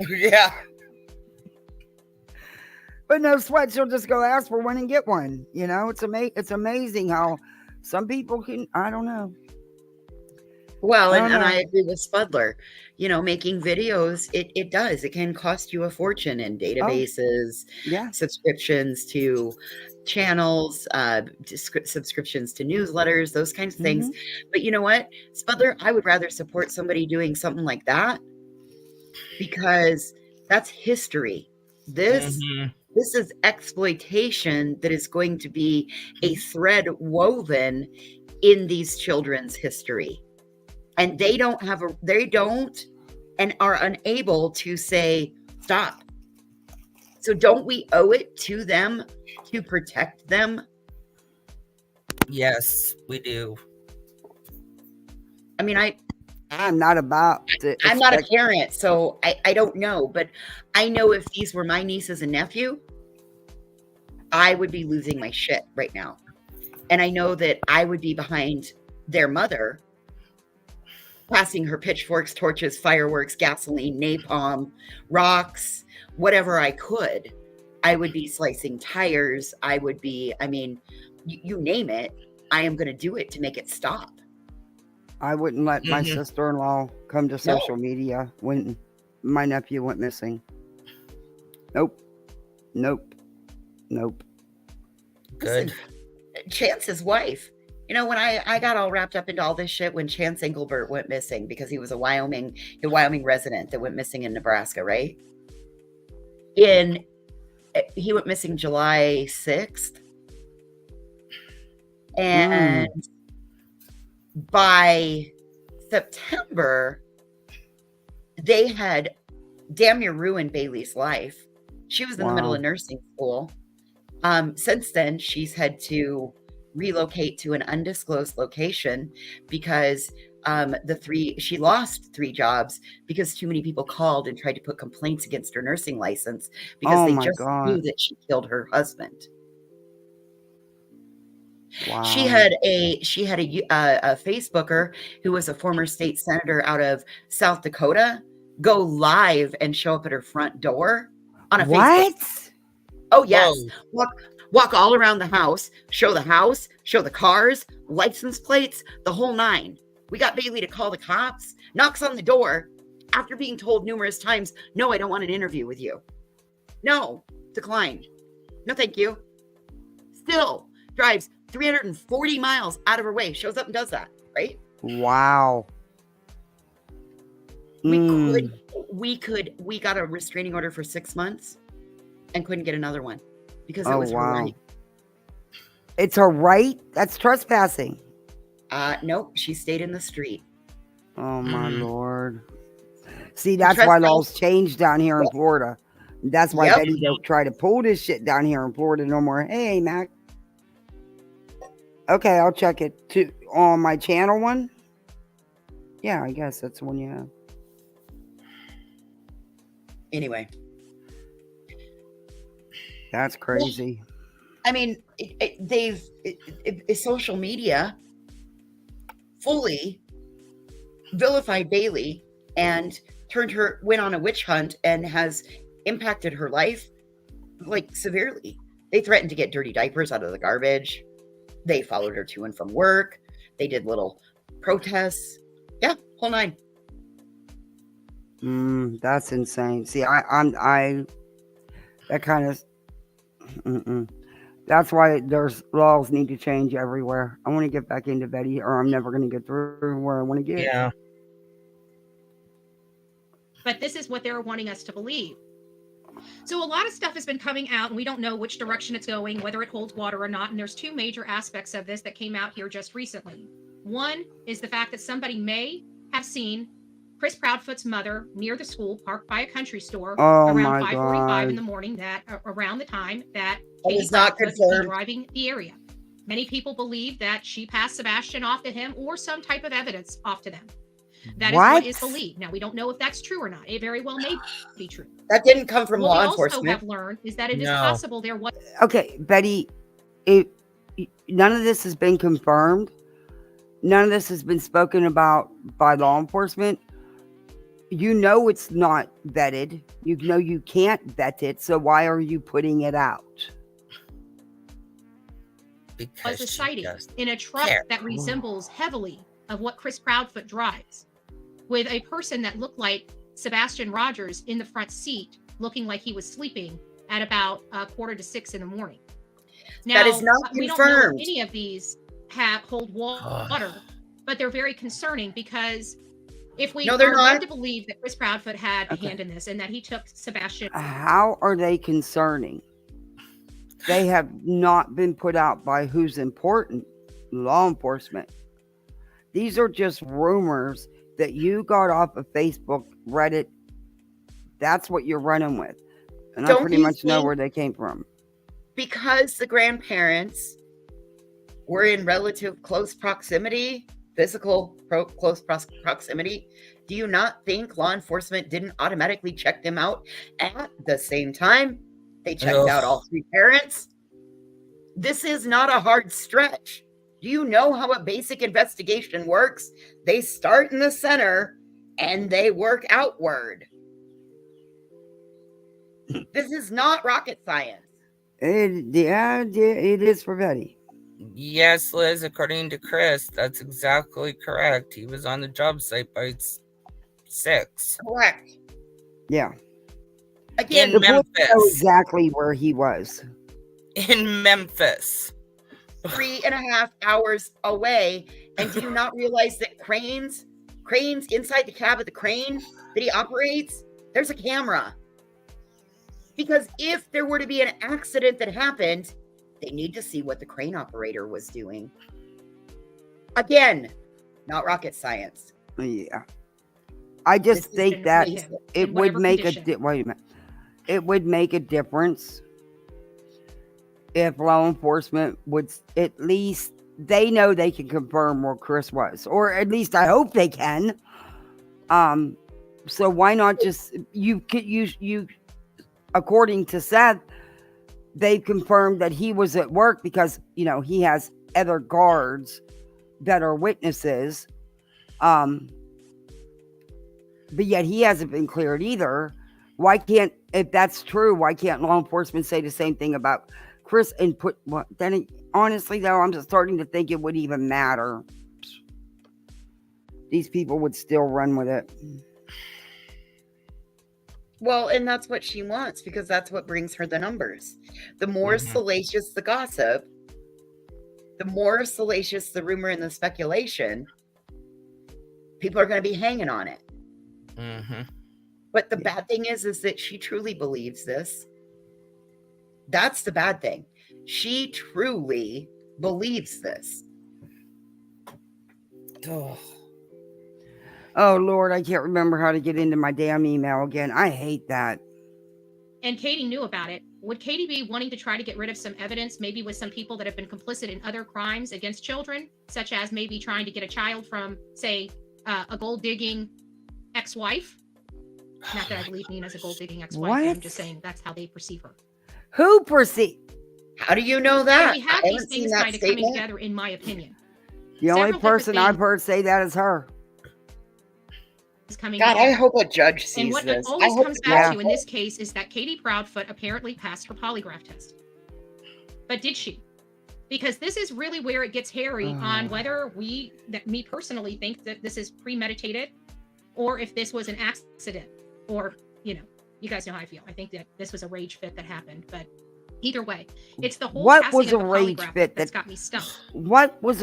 Yeah.
But no sweat, she'll just go ask for one and get one. It's amazing how some people can, I don't know.
Well, and I agree with Spudler. Making videos, it can cost you a fortune in databases, subscriptions to channels, subscriptions to newsletters, those kinds of things. But you know what, Spudler, I would rather support somebody doing something like that, because that's history. This is exploitation that is going to be a thread woven in these children's history. And they don't and are unable to say, stop. So don't we owe it to them to protect them?
Yes, we do.
I mean,
I'm not about to.
I'm not a parent, so I don't know. But I know if these were my nieces and nephew, I would be losing my shit right now. And I know that I would be behind their mother, passing her pitchforks, torches, fireworks, gasoline, napalm, rocks, whatever I could. I would be slicing tires. I would be, I mean, you name it. I am going to do it to make it stop.
I wouldn't let my sister-in-law come to social media when my nephew went missing. Nope. Good.
Listen, Chance's wife. You know, when I got all wrapped up into all this shit when Chance Engelbert went missing because he was a Wyoming resident that went missing in Nebraska, right? He went missing July 6th. And by September, they had damn near ruined Bailey's life. She was in the middle of nursing school. Since then, she's had to relocate to an undisclosed location because she lost 3 jobs because too many people called and tried to put complaints against her nursing license because they just knew that she killed her husband.
Wow.
She had a Facebooker who was a former state senator out of South Dakota go live and show up at her front door on a Facebook. Oh yes. Walk all around the house, show the cars, license plates, the whole 9. We got Bailey to call the cops, knocks on the door after being told numerous times, no, I don't want an interview with you. No, declined. No, thank you. Still drives 340 miles out of her way, shows up and does that, right?
Wow.
We got a restraining order for 6 months and couldn't get another one because it was her right.
It's her right? That's trespassing.
Nope, she stayed in the street.
Oh my Lord. See, that's why laws changed down here in Florida. That's why Betty don't try to pull this shit down here in Florida no more. Hey, Mac. Okay, I'll check it on my channel one. Yeah, I guess that's the one you have.
Anyway.
That's crazy.
I mean, social media fully vilified Bailey and went on a witch hunt and has impacted her life like severely. They threatened to get dirty diapers out of the garbage. They followed her to and from work. They did little protests. Yeah, whole 9.
That's insane. See, that kind of. That's why there's laws need to change everywhere. I want to get back into Betty, or I'm never going to get through where I want to get.
Yeah.
But this is what they're wanting us to believe. So a lot of stuff has been coming out, and we don't know which direction it's going, whether it holds water or not. And there's 2 major aspects of this that came out here just recently. One is the fact that somebody may have seen Chris Proudfoot's mother near the school, parked by a country store around 5:45 in the morning. Around the time that Katie Proudfoot was driving the area. Many people believe that she passed Sebastian off to him or some type of evidence off to them. That is what is believed. Now, we don't know if that's true or not. It very well may be true.
That didn't come from law enforcement.
What we also have learned is that it is possible there was.
Okay, Betty, none of this has been confirmed. None of this has been spoken about by law enforcement. You know it's not vetted. You know you can't vet it. So why are you putting it out?
Because a sighting in a truck that resembles heavily of what Chris Proudfoot drives, with a person that looked like Sebastian Rogers in the front seat, looking like he was sleeping at about 5:45 in the morning. Now,
that is not confirmed.
We don't know if any of these hold water, but they're very concerning because if we are led to believe that Chris Proudfoot had a hand in this and that he took Sebastian.
How are they concerning? They have not been put out by who's important, law enforcement. These are just rumors that you got off of Facebook, Reddit. That's what you're running with. And I pretty much know where they came from.
Because the grandparents were in relative close proximity, physical close proximity, do you not think law enforcement didn't automatically check them out at the same time they checked out all 3 parents? This is not a hard stretch. Do you know how a basic investigation works? They start in the center and they work outward. This is not rocket science.
It is for Betty.
Yes, Liz, according to Chris, that's exactly correct. He was on the job site by 6.
Correct.
Yeah.
Again,
the police know exactly where he was.
In Memphis.
3.5 hours away. And do you not realize that cranes inside the cab of the crane that he operates, there's a camera. Because if there were to be an accident that happened, they need to see what the crane operator was doing. Again, not rocket science.
Yeah. I just think that it would make wait a minute. It would make a difference if law enforcement would at least, they know they can confirm where Chris was, or at least I hope they can. So why not just you according to Seth, they've confirmed that he was at work because, you know, he has other guards that are witnesses. But yet he hasn't been cleared either. Why can't, if that's true, why can't law enforcement say the same thing about Chris and then honestly though, I'm just starting to think it would even matter. These people would still run with it.
Well, and that's what she wants, because that's what brings her the numbers. The more salacious the gossip, the more salacious the rumor and the speculation, people are going to be hanging on it. But the bad thing is that she truly believes this. That's the bad thing. She truly believes this.
Oh, Lord, I can't remember how to get into my damn email again. I hate that.
And Katie knew about it. Would Katie be wanting to try to get rid of some evidence, maybe with some people that have been complicit in other crimes against children, such as maybe trying to get a child from, say, a gold-digging ex-wife? Not that I believe Nina's a gold-digging ex-wife.
What?
I'm just saying that's how they perceive her.
Who perceive?
How do you know that?
And we have these things kind of coming together, in my opinion.
The only person I've heard say that is her.
Coming
God,
together.
I hope a judge sees
and what
this.
it always comes back to in this case is that Katie Proudfoot apparently passed her polygraph test. But did she? Because this is really where it gets hairy on whether me personally think that this is premeditated, or if this was an accident, or, you know, you guys know how I feel. I think that this was a rage fit that happened, but either way, it's the whole
What
passing
was a
of the
rage
polygraph
fit
that's got me stumped.
What was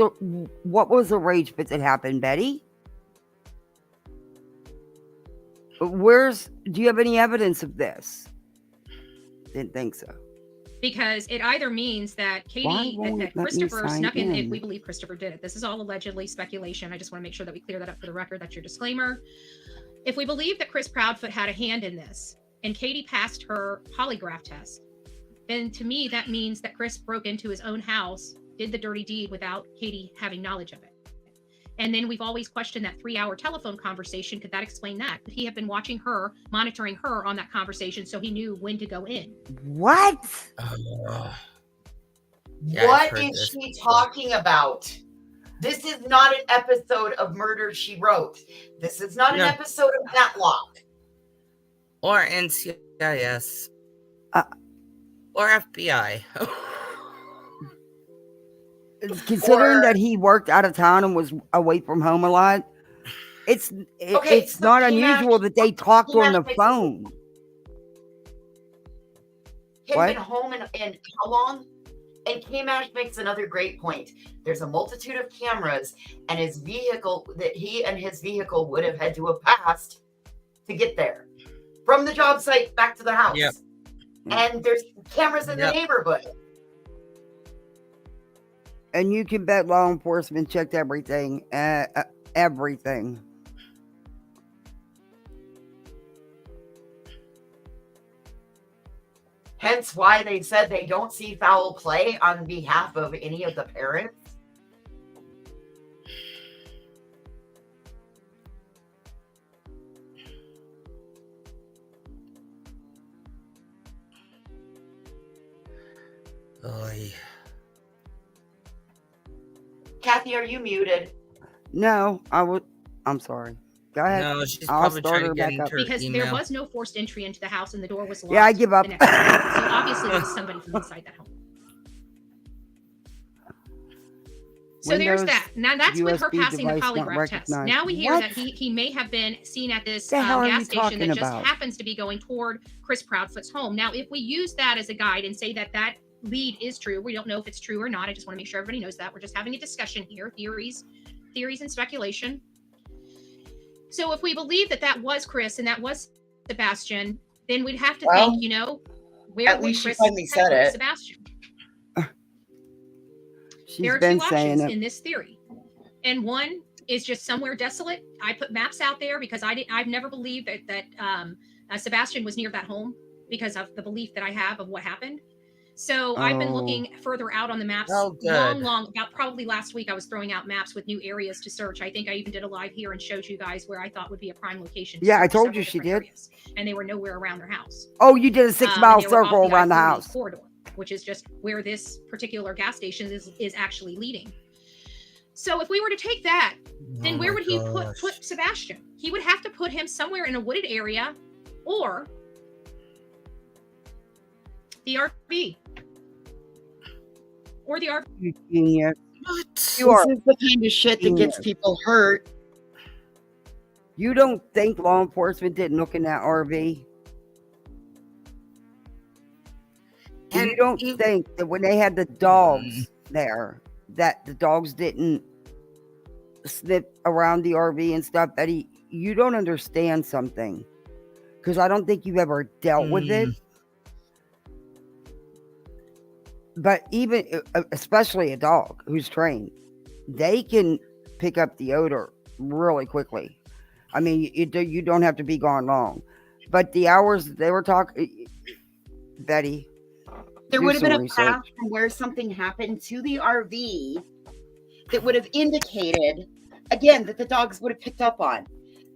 a rage fit that happened, Betty? Do you have any evidence of this? Didn't think so.
Because it either means that Katie, that Christopher snuck in, if we believe Christopher did it. This is all allegedly speculation. I just want to make sure that we clear that up for the record. That's your disclaimer. If we believe that Chris Proudfoot had a hand in this and Katie passed her polygraph test, then to me, that means that Chris broke into his own house, did the dirty deed without Katie having knowledge of it. And then we've always questioned that 3-hour telephone conversation. Could that explain that? Could he have been watching her, monitoring her on that conversation so he knew when to go in?
What?
What is she talking about? This is not an episode of Murder, She Wrote. This is not an episode of Matlock.
Or NCIS. Or FBI.
Considering that he worked out of town and was away from home a lot, it's not unusual that they talked on the phone.
He's been home in how long? And K-Mash makes another great point. There's a multitude of cameras, and his vehicle would have had to have passed to get there. From the job site back to the house.
Yep.
And there's cameras in the neighborhood.
And you can bet law enforcement checked everything. Everything.
Hence why they said they don't see foul play on behalf of any of the parents.
Oy.
Kathy, are you muted?
No, I'm sorry. Go ahead.
No, she's
I'll
probably
start
trying
her
to get
back
into
up.
her
Because there
email.
was no forced entry into the house and the door was locked.
Yeah, I give up.
the next day. So obviously there was somebody from inside that home. So there's
Windows
that. Now that's with her
USB
passing the
device not
polygraph test.
recognized.
Now we hear
What?
that he may have been seen at this
The hell are
gas
you
station
talking
that just
about?
happens to be going toward Chris Proudfoot's home. Now, if we use that as a guide and say that that lead is true, we don't know if it's true or not. I just want to make sure everybody knows that. We're just having a discussion here, theories and speculation. So if we believe that that was Chris and that was Sebastian, then we'd have to
Well,
think, you know, where
at
would
least she
Chris
finally
have
said
put
it.
Sebastian?
She's
There are
been
two
saying
options
it.
in this theory, and one is just somewhere desolate. I put maps out there because I've never believed that Sebastian was near that home because of the belief that I have of what happened. So I've been looking further out on the maps. Long about probably last week. I was throwing out maps with new areas to search. I think I even did a live here and showed you guys where I thought would be a prime location. To
Yeah, I
search
told
several
you she
different
did.
areas, and they were nowhere around their house.
Oh, you did a 6-mile
And they were off
circle around the
I-40
house.
corridor, which is just where this particular gas station is actually leading. So if we were to take that, then where would he put Sebastian? He would have to put him somewhere in a wooded area or the RV. Or the RV.
You genius.
What?
You are.
This is the kind of shit that gets people hurt.
You don't think law enforcement didn't look in that RV? And you don't think that when they had the dogs there, that the dogs didn't sniff around the RV and stuff? That you don't understand something, because I don't think you've ever dealt with it. But even, especially a dog who's trained, they can pick up the odor really quickly. I mean, you don't have to be gone long. But the hours they were talking, Betty,
there would have been a path from where something happened to the RV that would have indicated, again, that the dogs would have picked up on.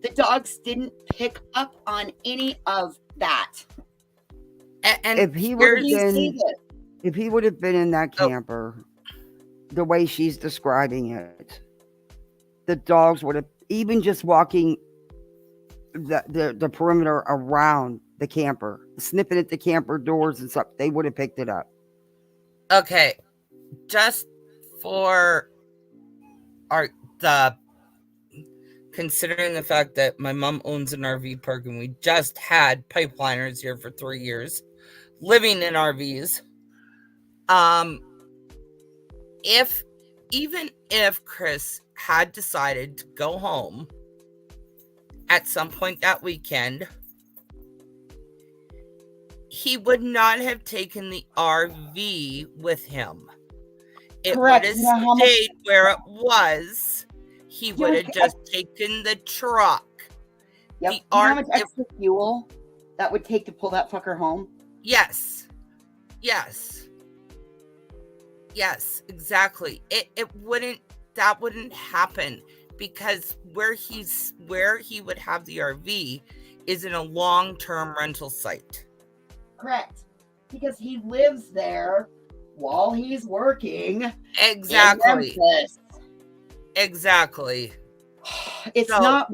The dogs didn't pick up on any of that.
And
if he would have been in that camper, the way she's describing it, the dogs would have, even just walking the perimeter around the camper, sniffing at the camper doors and stuff, they would have picked it up.
Okay, just for considering the fact that my mom owns an RV park and we just had pipeliners here for 3 years, living in RVs. Even if Chris had decided to go home at some point that weekend, he would not have taken the RV with him. It would have stayed where it was. He would have just taken the truck.
Yep. You know how much extra fuel that would take to pull that fucker home?
Yes, exactly. That wouldn't happen, because where he would have the RV is in a long-term rental site.
Correct. Because he lives there while he's working.
Exactly. Exactly.
It's not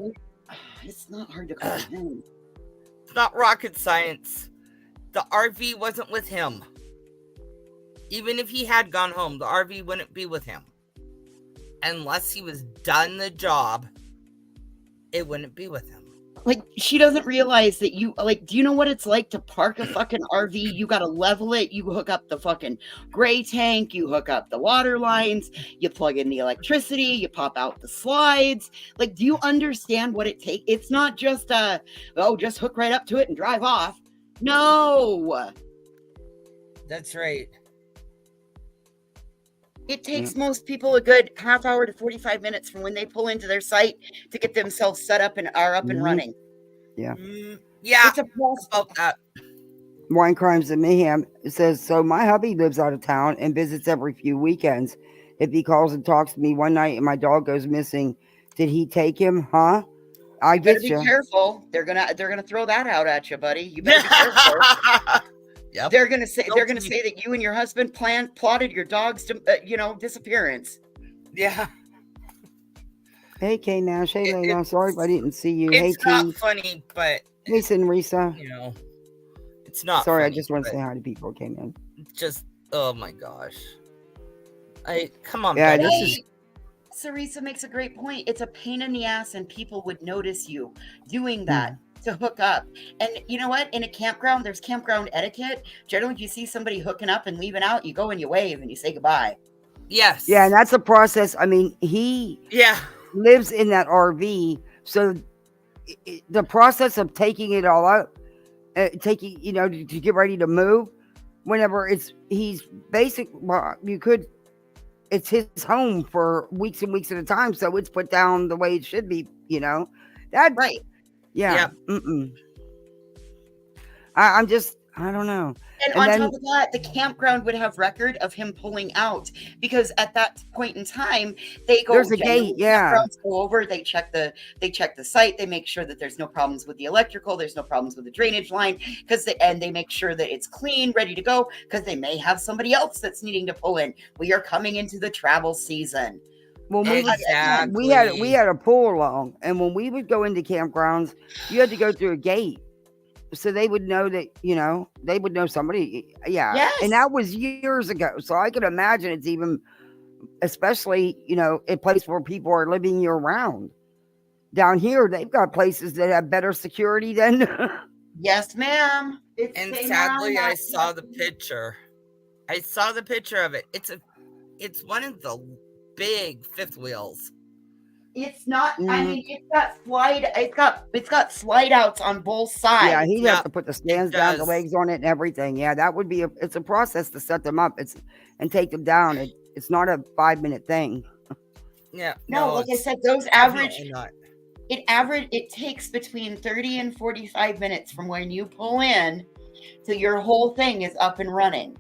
hard to comprehend.
It's not rocket science. The RV wasn't with him. Even if he had gone home, the RV wouldn't be with him. Unless he was done the job, it wouldn't be with him.
Like, she doesn't realize that do you know what it's like to park a fucking RV? You got to level it. You hook up the fucking gray tank. You hook up the water lines. You plug in the electricity. You pop out the slides. Like, do you understand what it takes? It's not just, just hook right up to it and drive off. No.
That's right.
It takes most people a good half hour to 45 minutes from when they pull into their site to get themselves set up and are up and running.
Yeah.
Yeah.
It's a process.
About that.
Wine Crimes and Mayhem says, so my hubby lives out of town and visits every few weekends. If he calls and talks to me one night and my dog goes missing, did he take him? Huh? I get you.
Be careful. They're gonna throw that out at you, buddy. You better be careful.
Yep.
They're gonna say that you and your husband plotted your dog's disappearance.
Yeah.
Hey, K Nash. Hey, Lena. Sorry if I didn't see you. Hey,
It's not
T.
funny, but
Hey, Risa.
you know, it's not.
Sorry,
funny,
I just want to
but
say hi to people who came in.
Just oh my gosh. Come on,
Yeah,
Betty.
this is.
Sarisa makes a great point. It's a pain in the ass, and people would notice you doing that to hook up. And you know what? In a campground, there's campground etiquette. Generally, if you see somebody hooking up and leaving out, you go and you wave and you say goodbye.
Yes.
Yeah, and that's a process. I mean, he lives in that RV, so the process of taking it all out, taking, to get ready to move, whenever he's basic, well, it's his home for weeks and weeks at a time, so it's put down the way it should be, that
right.
Yeah. I don't know.
And on top of that, the campground would have record of him pulling out, because at that point in time, they go.
There's a gate,
campgrounds go over. They check the site. They make sure that there's no problems with the electrical. There's no problems with the drainage line, and they make sure that it's clean, ready to go, because they may have somebody else that's needing to pull in. We are coming into the travel season.
When we had a pull along, and when we would go into campgrounds, you had to go through a gate. So they would know that, they would know somebody. Yeah.
Yes.
And that was years ago. So I could imagine it's even, especially, a place where people are living year round. Down here, they've got places that have better security than.
Yes, ma'am.
And sadly, I saw the picture. I saw the picture of it. It's one of the big fifth wheels.
It's not. I mean, it's got slide outs on both sides.
Yeah, he'd have to put the stands down, the legs on it, and everything. Yeah, that would be it's a process to set them up. And take them down. It's not a 5-minute thing.
Yeah.
No, like I said, those average. It takes between 30 and 45 minutes from when you pull in till your whole thing is up and running.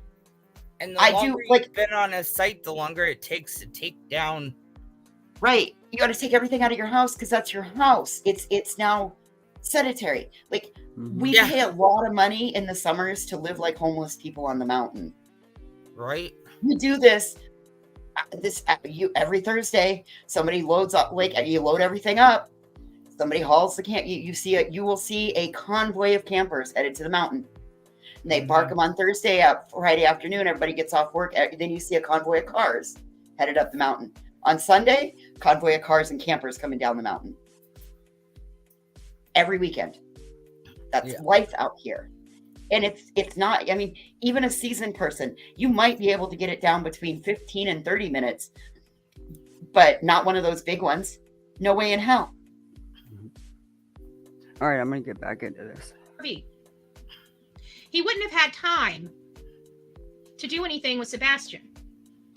And the longer you've been on a site, the longer it takes to take down.
Right. You got to take everything out of your house because that's your house. It's now sedentary. Like we pay a lot of money in the summers to live like homeless people on the mountain.
Right.
You do this every Thursday. Somebody loads up, you load everything up. Somebody hauls the camp. You will see a convoy of campers headed to the mountain. And they park them on Thursday, Friday afternoon. Everybody gets off work. Then you see a convoy of cars headed up the mountain. On Sunday, convoy of cars and campers coming down the mountain. Every weekend. That's life out here. And it's not, I mean, even a seasoned person, you might be able to get it down between 15 and 30 minutes, but not one of those big ones. No way in hell.
All right, I'm going to get back into this.
He wouldn't have had time to do anything with Sebastian,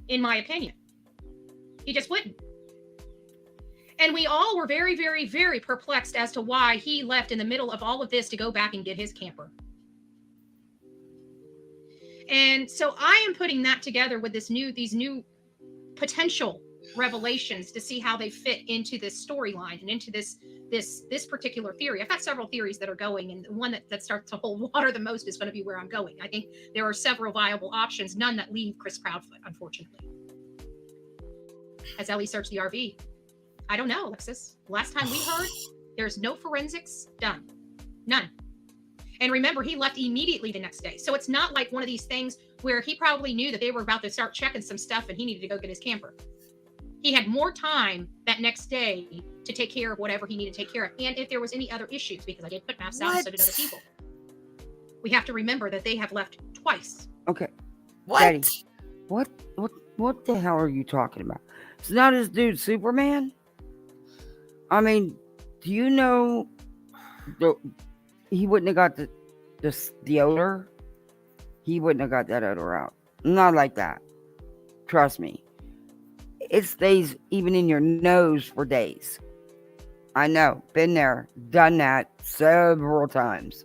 in my opinion. He just wouldn't. And we all were very, very, very perplexed as to why he left in the middle of all of this to go back and get his camper. And so I am putting that together with these new potential revelations to see how they fit into this storyline and into this particular theory. I've got several theories that are going, and the one that starts to hold water the most is going to be where I'm going. I think there are several viable options, none that leave Chris Proudfoot, unfortunately. Has Ellie searched the RV? I don't know, Alexis. Last time we heard, there's no forensics done. None. And remember, he left immediately the next day. So it's not like one of these things where he probably knew that they were about to start checking some stuff and he needed to go get his camper. He had more time that next day to take care of whatever he needed to take care of. And if there was any other ishes, because I did put maps out, so did other people. We have to remember that they have left twice.
Okay.
What?
Daddy, what the hell are you talking about? It's not this dude Superman? I mean, do you know he wouldn't have got the odor? He wouldn't have got that odor out. Not like that. Trust me. It stays even in your nose for days. I know. Been there. Done that several times.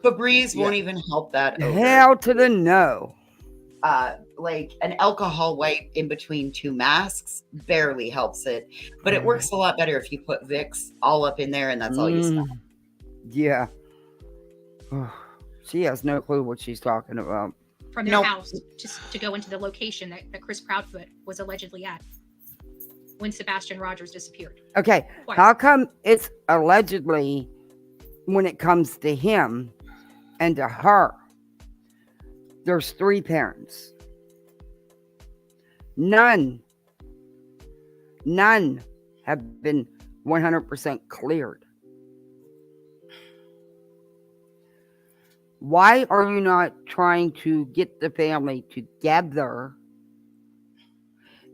Febreze won't even help that odor.
Hell to the no.
Like an alcohol wipe in between two masks barely helps it. But it works a lot better if you put Vicks all up in there and that's all you smell.
Yeah. She has no clue what she's talking about.
from their
Nope.
house to go into the location that Chris Proudfoot was allegedly at when Sebastian Rogers disappeared.
Okay,
Twice.
how come it's allegedly when it comes to him and to her? There's 3 parents. None have been 100% cleared. Why are you not trying to get the family together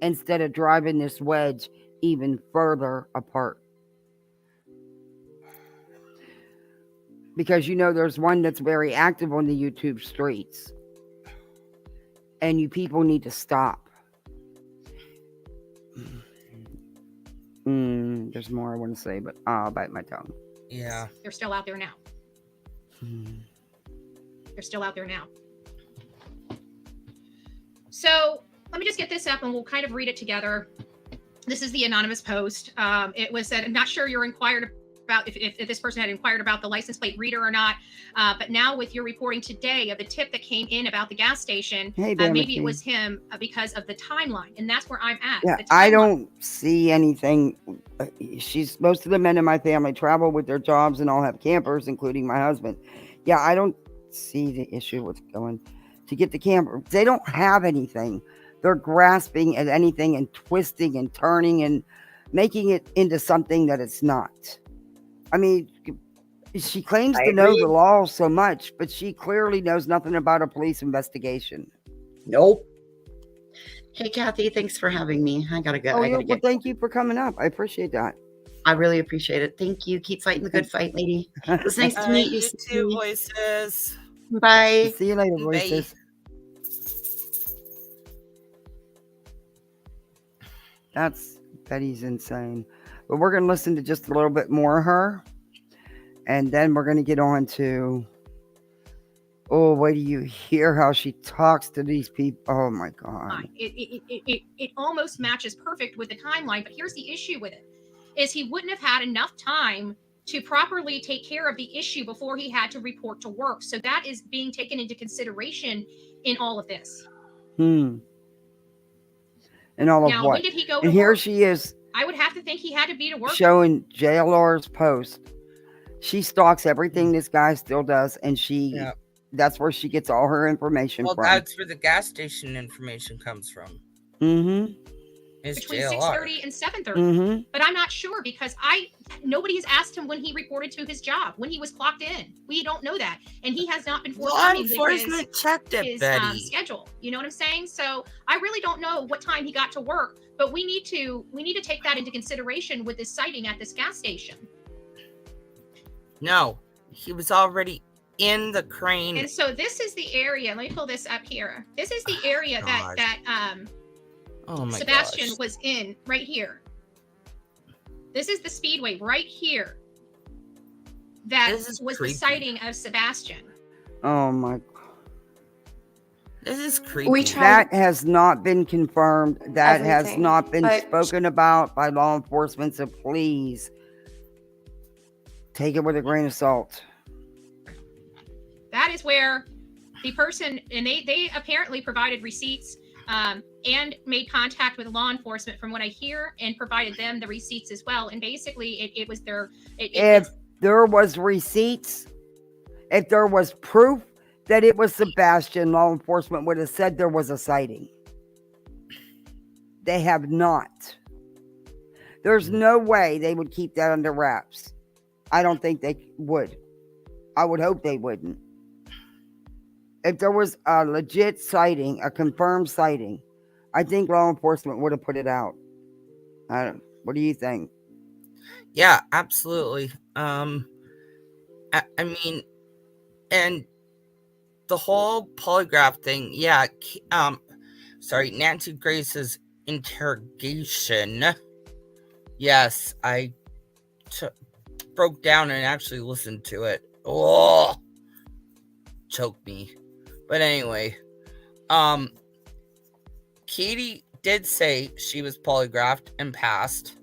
instead of driving this wedge even further apart? Because there's one that's very active on the YouTube streets. And you people need to stop. There's more I want to say, but I'll bite my tongue.
Yeah.
They're still out there now. They're still out there now. So let me just get this up and we'll kind of read it together. This is the anonymous post. It was said, I'm not sure you're inquired about if this person had inquired about the license plate reader or not. But now with your reporting today of the tip that came in about the gas station, maybe it was him because of the timeline. And that's where I'm at.
Yeah, I don't see anything. Most of the men in my family travel with their jobs and all have campers, including my husband. Yeah, I don't see the issue with going to get the camper. They don't have anything. They're grasping at anything and twisting and turning and making it into something that it's not. I mean, she claims to know the law so much, but she clearly knows nothing about a police investigation.
Nope. Hey, Kathy, thanks for having me. I gotta go.
Well, thank you for coming up. I appreciate that.
I really appreciate it. Thank you. Keep fighting the good fight, lady. It was nice to meet you.
You too, voices.
Bye.
See you later, voices. That's Betty's insane. But we're going to listen to just a little bit more of her. And then we're going to get on to, wait till you hear how she talks to these people. Oh, my God.
It almost matches perfect with the timeline. But here's the issue with it, is he wouldn't have had enough time to properly take care of the issue before he had to report to work. So that is being taken into consideration in all of this.
And all of what?
When did he go to
and here
work?
she is.
I would have to think he had to be to work.
Showing JLR's post. She stalks everything this guy still does, and that's where she gets all her information from.
Well, that's where the gas station information comes from. It's
between
JLR.
6:30 and 7:30. But I'm not sure because nobody has asked him when he reported to his job, when he was clocked in. We don't know that, and he has not been forthcoming with
enforcement checked it,
his
Betty.
schedule. You know what I'm saying? So I really don't know what time he got to work, but we need to take that into consideration with this sighting at this gas station.
No, he was already in the crane.
And so this is the area. Let me pull this up here. This is the area that Sebastian was in right here. This is the speedway right here. That was the sighting of Sebastian.
Oh my.
This is creepy.
That has not been confirmed. That has not been spoken about by law enforcement. So please take it with a grain of salt.
That is where the person, and they apparently provided receipts and made contact with law enforcement from what I hear, and provided them the receipts as well. And basically it was their...
If there was receipts, if there was proof that it was Sebastian, law enforcement would have said there was a sighting. They have not. There's no way they would keep that under wraps. I don't think they would. I would hope they wouldn't. If there was a legit sighting, a confirmed sighting, I think law enforcement would have put it out. What do you think?
Yeah, absolutely. I mean, and the whole polygraph thing, Nancy Grace's interrogation. Yes, I broke down and actually listened to it. Oh, choked me. But anyway, Katie did say she was polygraphed and passed.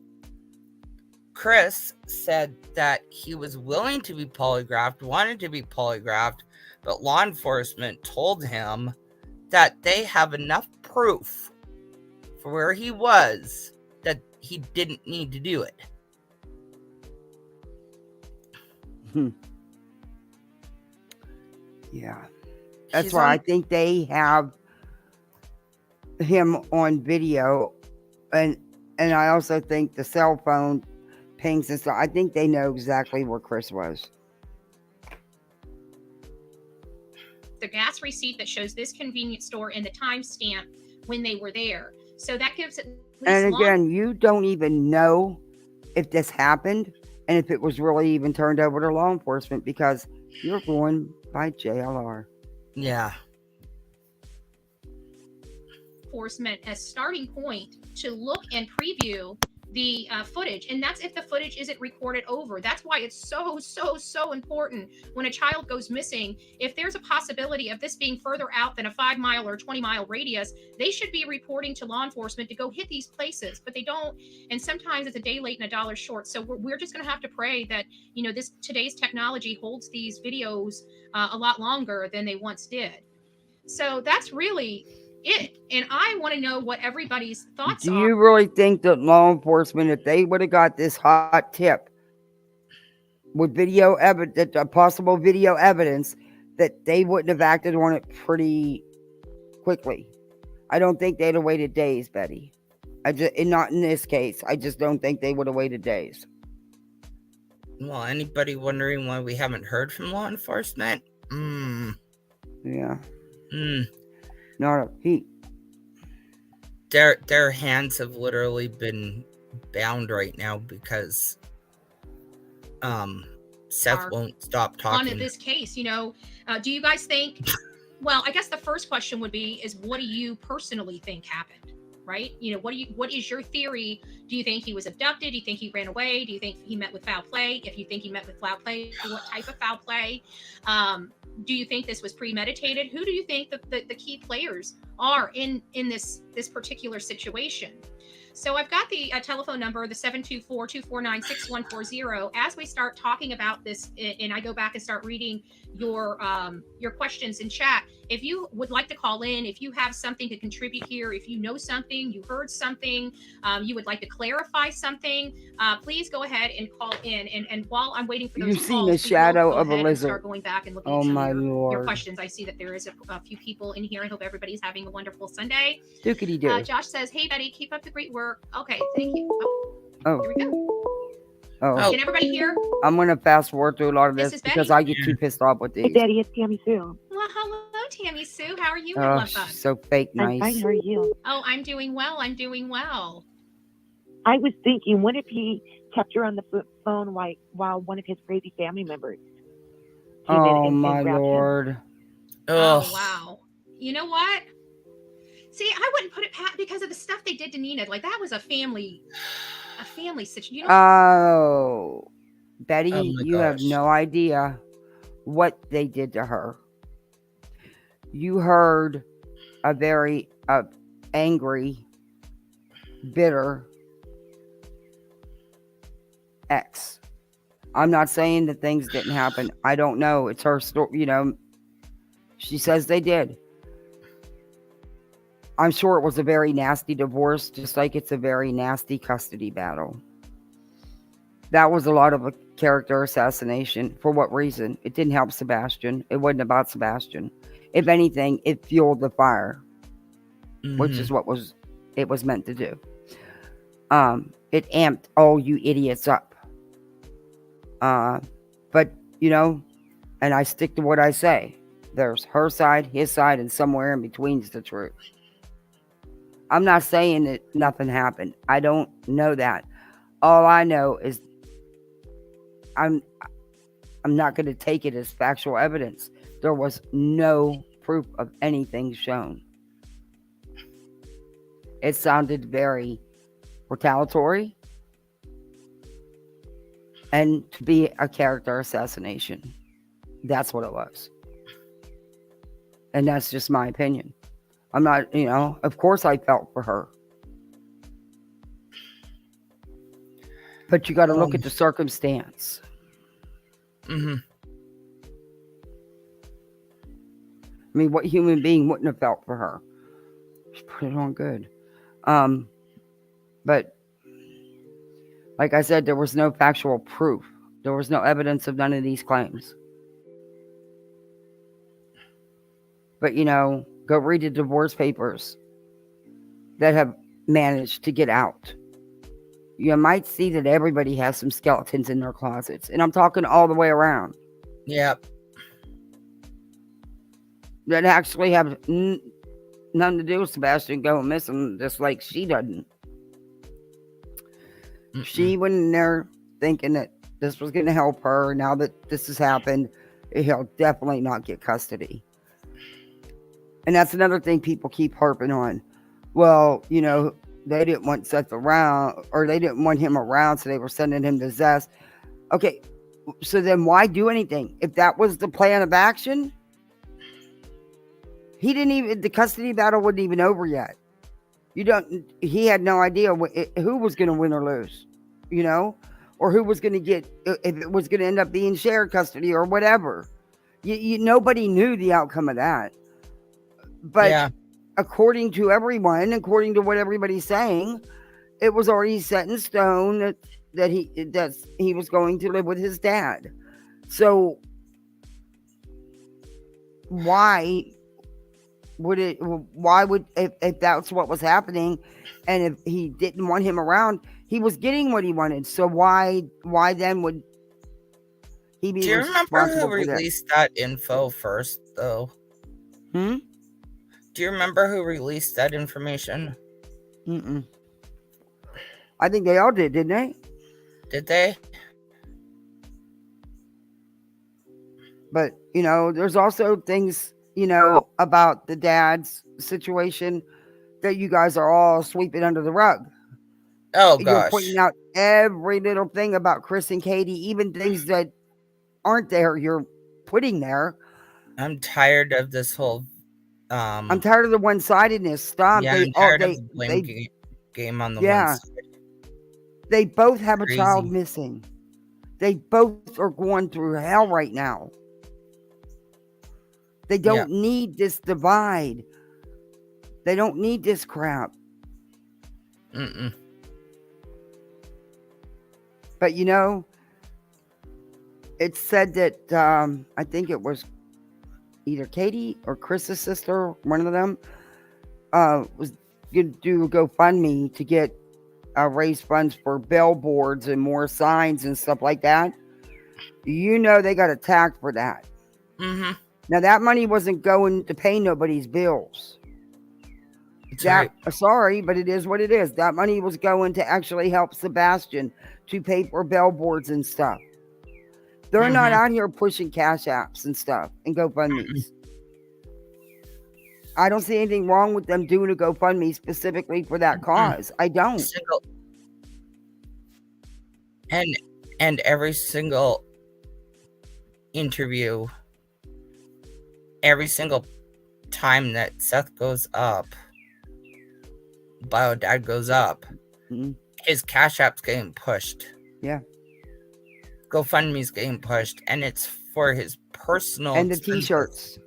Chris said that he was willing to be polygraphed, wanted to be polygraphed, But law enforcement told him that they have enough proof for where he was that he didn't need to do it.
Yeah. That's why I think they have him on video, and I also think the cell phone pings and stuff. I think they know exactly where Chris was.
The gas receipt that shows this convenience store and the timestamp when they were there. So that gives at least
And again, you don't even know if this happened and if it was really even turned over to law enforcement because you're going by JLR.
Yeah.
Enforcement as starting point to look and preview the footage, and that's if the footage isn't recorded over. That's why it's so important when a child goes missing. If there's a possibility of this being further out than a 5-mile or 20-mile radius, they should be reporting to law enforcement to go hit these places, but they don't. And sometimes it's a day late and a dollar short. So we're just going to have to pray that, you know, today's technology holds these videos a lot longer than they once did. So that's really it. And I want to know what everybody's thoughts
Do
are.
you really think that law enforcement, if they would have got this hot tip with video evidence, possible video evidence, that they wouldn't have acted on it pretty quickly? I don't think they'd have waited days, Betty. Not in this case. I just don't think they would have waited days.
Well, anybody wondering why we haven't heard from law enforcement?
Yeah. Not a peep.
Their hands have literally been bound right now because Seth won't stop talking.
On this case, you know, do you guys think? Well, I guess the first question would be: is what do you personally think happened? Right? You know, what is your theory? Do you think he was abducted? Do you think he ran away? Do you think he met with foul play? If you think he met with foul play, what type of foul play? Do you think this was premeditated? Who do you think the key players are in this particular situation? So I've got the telephone number, the 724-249-6140. As we start talking about this, and I go back and start reading your questions in chat, if you would like to call in, if you have something to contribute here, if you know something, you heard something, you would like to clarify something, please go ahead and call in. And while I'm waiting for those
You've seen
calls,
the shadow of a lizard.
Start going back and looking
Oh
at some
my
of your
Lord.
questions. I see that there is a few people in here. I hope everybody's having a wonderful Sunday.
Dookity doo.
Josh says, "Hey Betty, keep up the great work." Okay, thank you.
Oh.
Here we go.
Oh.
Can everybody hear?
I'm going to fast forward through a lot of
This
this
is
because
Betty.
I get too pissed off with these.
Hey, Betty, it's Tammy Sue.
Well, hello, Tammy Sue. How are you, my
Oh,
love bug?
she's so fake
I'm
nice.
fine. How are you?
Oh, I'm doing well. I'm doing well.
I was thinking, what if he kept her on the phone while one of his crazy family members came in
Oh
and
my
grabbed him?
Lord.
Oh, wow. You know what? See, I wouldn't put it past because of the stuff they did to Nina. Like, that was a family situation. You know,
Oh, Betty,
Oh my
you have
gosh.
no idea what they did to her. You heard a very angry, bitter ex. I'm not saying that things didn't happen. I don't know. It's her story. You know, she says they did. I'm sure it was a very nasty divorce, just like it's a very nasty custody battle. That was a lot of a character assassination. For what reason? It didn't help Sebastian. It wasn't about Sebastian. If anything, it fueled the fire, which is what it was meant to do. It amped all you idiots up. But, you know, and I stick to what I say. There's her side, his side, and somewhere in between is the truth. I'm not saying that nothing happened. I don't know that. All I know is I'm not going to take it as factual evidence. There was no proof of anything shown. It sounded very retaliatory and to be a character assassination. That's what it was. And that's just my opinion. I'm not, you know, of course I felt for her. But you got to look at the circumstance. I mean, what human being wouldn't have felt for her? She put it on good. But like I said, there was no factual proof. There was no evidence of none of these claims. But, go read the divorce papers that have managed to get out. You might see that everybody has some skeletons in their closets. And I'm talking all the way around.
Yep.
That actually have nothing to do with Sebastian going missing, just like she doesn't.
Mm-mm.
She went in there thinking that this was going to help her. Now that this has happened, he'll definitely not get custody. And that's another thing people keep harping on. Well, they didn't want Seth around, or they didn't want him around, so they were sending him to Zest. Okay, so then why do anything? If that was the plan of action, the custody battle wasn't even over yet. He had no idea who was going to win or lose, or who was going to get, if it was going to end up being shared custody or whatever. Nobody knew the outcome of that. But according to everyone, according to what everybody's saying, it was already set in stone that he was going to live with his dad. So why would if that's what was happening, and if he didn't want him around, he was getting what he wanted. So why then would he be?
Do you remember who released that info first, though? Do you remember who released that information?
I think they all did, didn't they?
Did they?
But, there's also things, about the dad's situation that you guys are all sweeping under the rug.
Oh, gosh.
You're pointing out every little thing about Chris and Katie, even things that aren't there, you're putting there.
I'm tired of this whole...
I'm tired of the one-sidedness. Stop.
Yeah, I'm tired of the blame game on the one side.
They both have a child missing. They both are going through hell right now. They don't need this divide. They don't need this crap. But it's said that I think it was either Katie or Chris's sister, one of them, was going to do a GoFundMe to get raise funds for billboards and more signs and stuff like that. They got attacked for that. Now that money wasn't going to pay nobody's bills. Sorry, but it is what it is. That money was going to actually help Sebastian to pay for billboards and stuff. They're not out here pushing cash apps and stuff and GoFundMes. I don't see anything wrong with them doing a GoFundMe specifically for that cause. I don't.
And every single interview, every single time that Seth goes up, Bio Dad goes up, his cash app's getting pushed.
Yeah.
GoFundMe's getting pushed, and it's for his personal
and the t-shirts.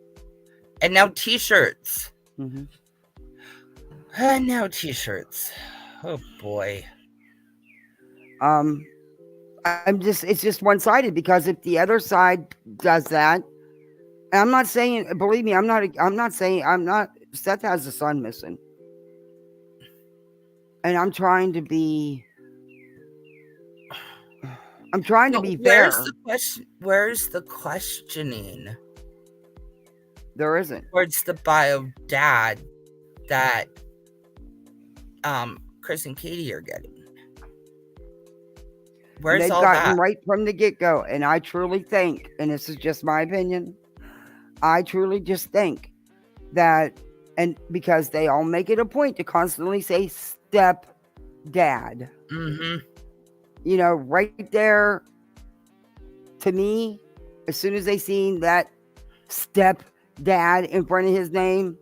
And now t-shirts. And now t-shirts. Oh boy.
It's just one-sided, because if the other side does that, and I'm not saying, believe me, I'm not saying Seth has a son missing. And I'm trying to be fair.
Where's the questioning?
There isn't.
Towards the Bio Dad that Chris and Katie are getting. Where's all that? They've gotten
right from the get-go. And I truly think, and this is just my opinion, I truly just think that, and because they all make it a point to constantly say step dad. Right there, to me, as soon as they seen that step dad in front of his name,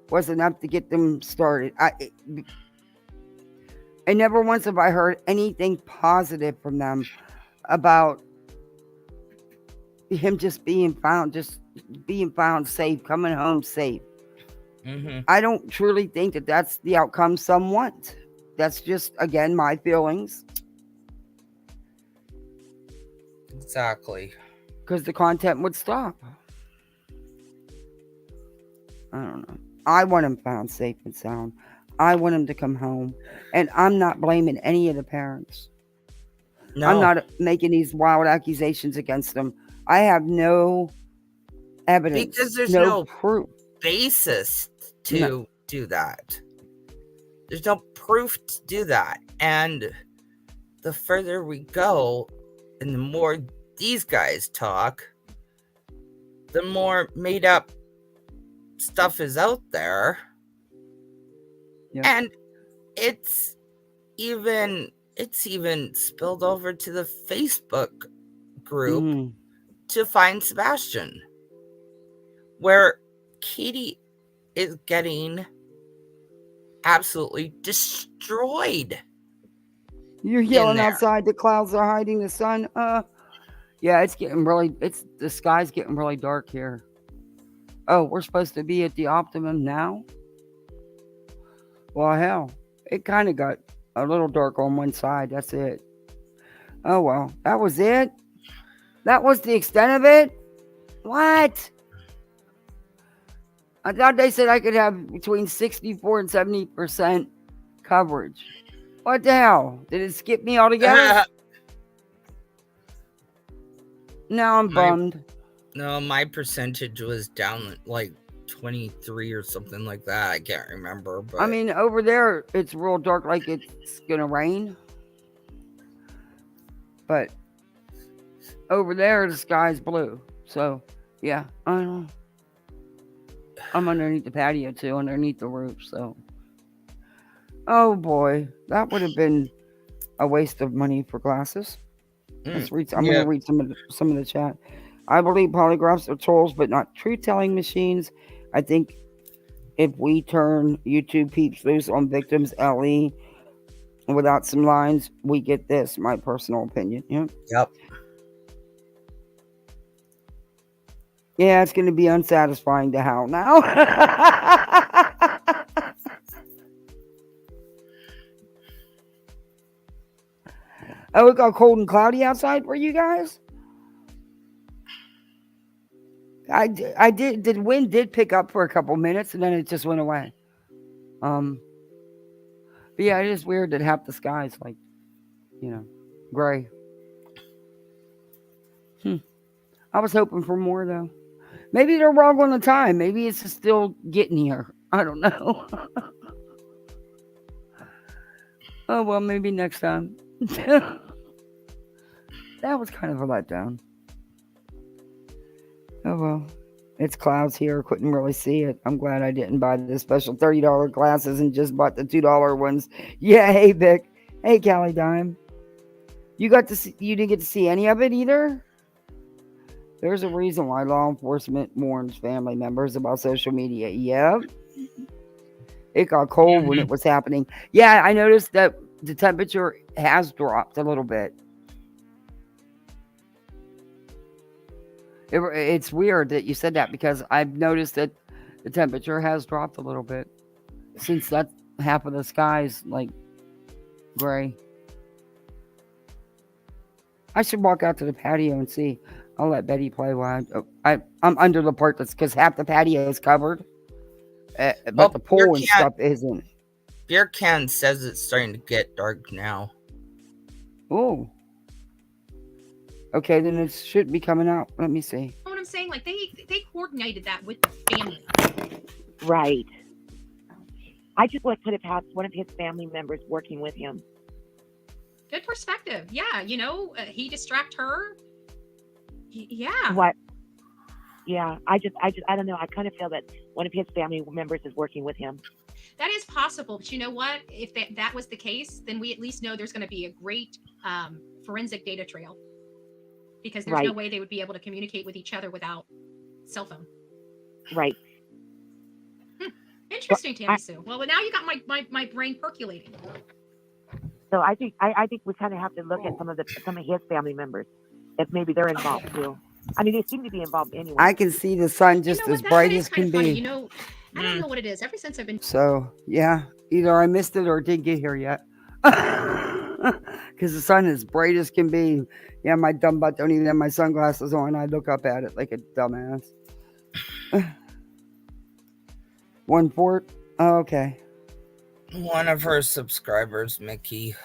was enough to get them started. And never once have I heard anything positive from them about him just being found safe, coming home safe.
Mm-hmm.
I don't truly think that that's the outcome some want. That's just, again, my feelings.
Exactly.
Because the content would stop. I don't know. I want him found safe and sound. I want him to come home. And I'm not blaming any of the parents.
No.
I'm not making these wild accusations against them. I have no evidence.
Because there's
no
no
proof.
basis to do that. There's no proof to do that. And the further we go and the more these guys talk, the more made up stuff is out there.
Yep.
And it's even spilled over to the Facebook group to find Sebastian, where Katie is getting absolutely destroyed.
You're yelling outside, the clouds are hiding the sun. Yeah, the sky's getting really dark here. Oh, we're supposed to be at the optimum now? Well, hell, it kind of got a little dark on one side. That's it. Oh, well, that was it? That was the extent of it? What? I thought they said I could have between 64 and 70% coverage. What the hell? Did it skip me altogether? Now I'm bummed.
No, my percentage was down like 23 or something like that. I can't remember. But
I mean, over there, it's real dark, like it's going to rain. But over there, the sky's blue. So, yeah, I don't know. I'm underneath the patio, too, underneath the roof, so. Oh, boy. That would have been a waste of money for glasses. I'm going to read some of the chat. I believe polygraphs are tools, but not truth-telling machines. I think if we turn YouTube peeps loose on victims, LE, without some lines, we get this. My personal opinion.
Yep.
Yeah, it's going to be unsatisfying to howl now. Oh, it got cold and cloudy outside for you guys? I did. The wind did pick up for a couple minutes, and then it just went away. But yeah, it is weird that half the sky is like, gray. I was hoping for more, though. Maybe they're wrong on the time. Maybe it's just still getting here. I don't know. Oh, well, maybe next time. That was kind of a letdown. Oh, well. It's clouds here. Couldn't really see it. I'm glad I didn't buy the special $30 glasses and just bought the $2 ones. Yeah, hey, Vic. Hey, Callie Dime. You didn't get to see any of it either? There's a reason why law enforcement warns family members about social media. Yep. It got cold when it was happening. Yeah, I noticed that the temperature has dropped a little bit. It's weird that you said that because I've noticed that the temperature has dropped a little bit since that half of the sky's like gray. I should walk out to the patio and see. I'll let Betty play while I'm under the part that's because half the patio is covered, but the pool and stuff isn't.
Beer Can says it's starting to get dark now.
Oh. Okay, then it should be coming out. Let me see.
You know what I'm saying? Like they coordinated that with the family.
Right. I just could have had one of his family members working with him.
Good perspective. Yeah, he distract her. Yeah.
What? Yeah, I don't know. I kind of feel that one of his family members is working with him.
That is possible, but you know what? If that was the case, then we at least know there's going to be a great forensic data trail. Because there's no way they would be able to communicate with each other without cell phone.
Right.
Interesting, Tammy Sue. Well, now you got my brain percolating.
So I think we kind of have to look at some of his family members, if maybe they're involved too. I mean, they seem to be involved anyway.
I can see the sun just
You know
as
what?
bright
That
as
is kind
can
of funny.
be.
You know, I don't know what it is. Ever since I've been
So, yeah, either I missed it or it didn't get here yet. Because the sun is bright as can be. Yeah, my dumb butt don't even have my sunglasses on. I look up at it like a dumbass. 1/4? Oh, okay.
One of her subscribers, Mickey.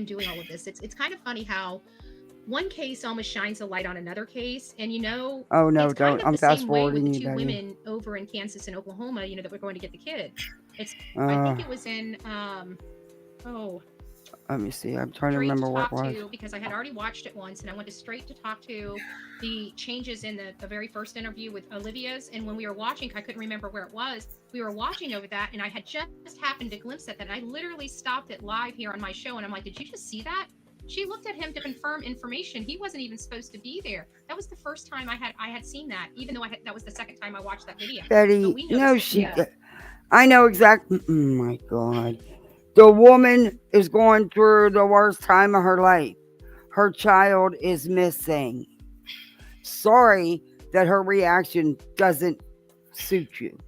doing all of this, it's kind of funny how one case almost shines a light on another case, and you know,
Oh, no,
it's kind
don't.
of
I'm
the
fast
same way with
forwarding
the
you,
two
Betty.
women over in Kansas and Oklahoma, you know, that were going to get the kid. It's I think it was in
Let me see. I'm trying to
straight to
remember where it
talk
was.
to, because I had already watched it once, and I went to straight to talk to the changes in the very first interview with Olivia's. And when we were watching, I couldn't remember where it was. We were watching over that, and I had just happened to glimpse at that. And I literally stopped it live here on my show, and I'm like, did you just see that? She looked at him to confirm information. He wasn't even supposed to be there. That was the first time I had seen that, even though that was the second time I watched that video.
Betty,
we
no,
noticed it, yeah.
I know exactly. Oh, my God. The woman is going through the worst time of her life. Her child is missing. Sorry that her reaction doesn't suit you.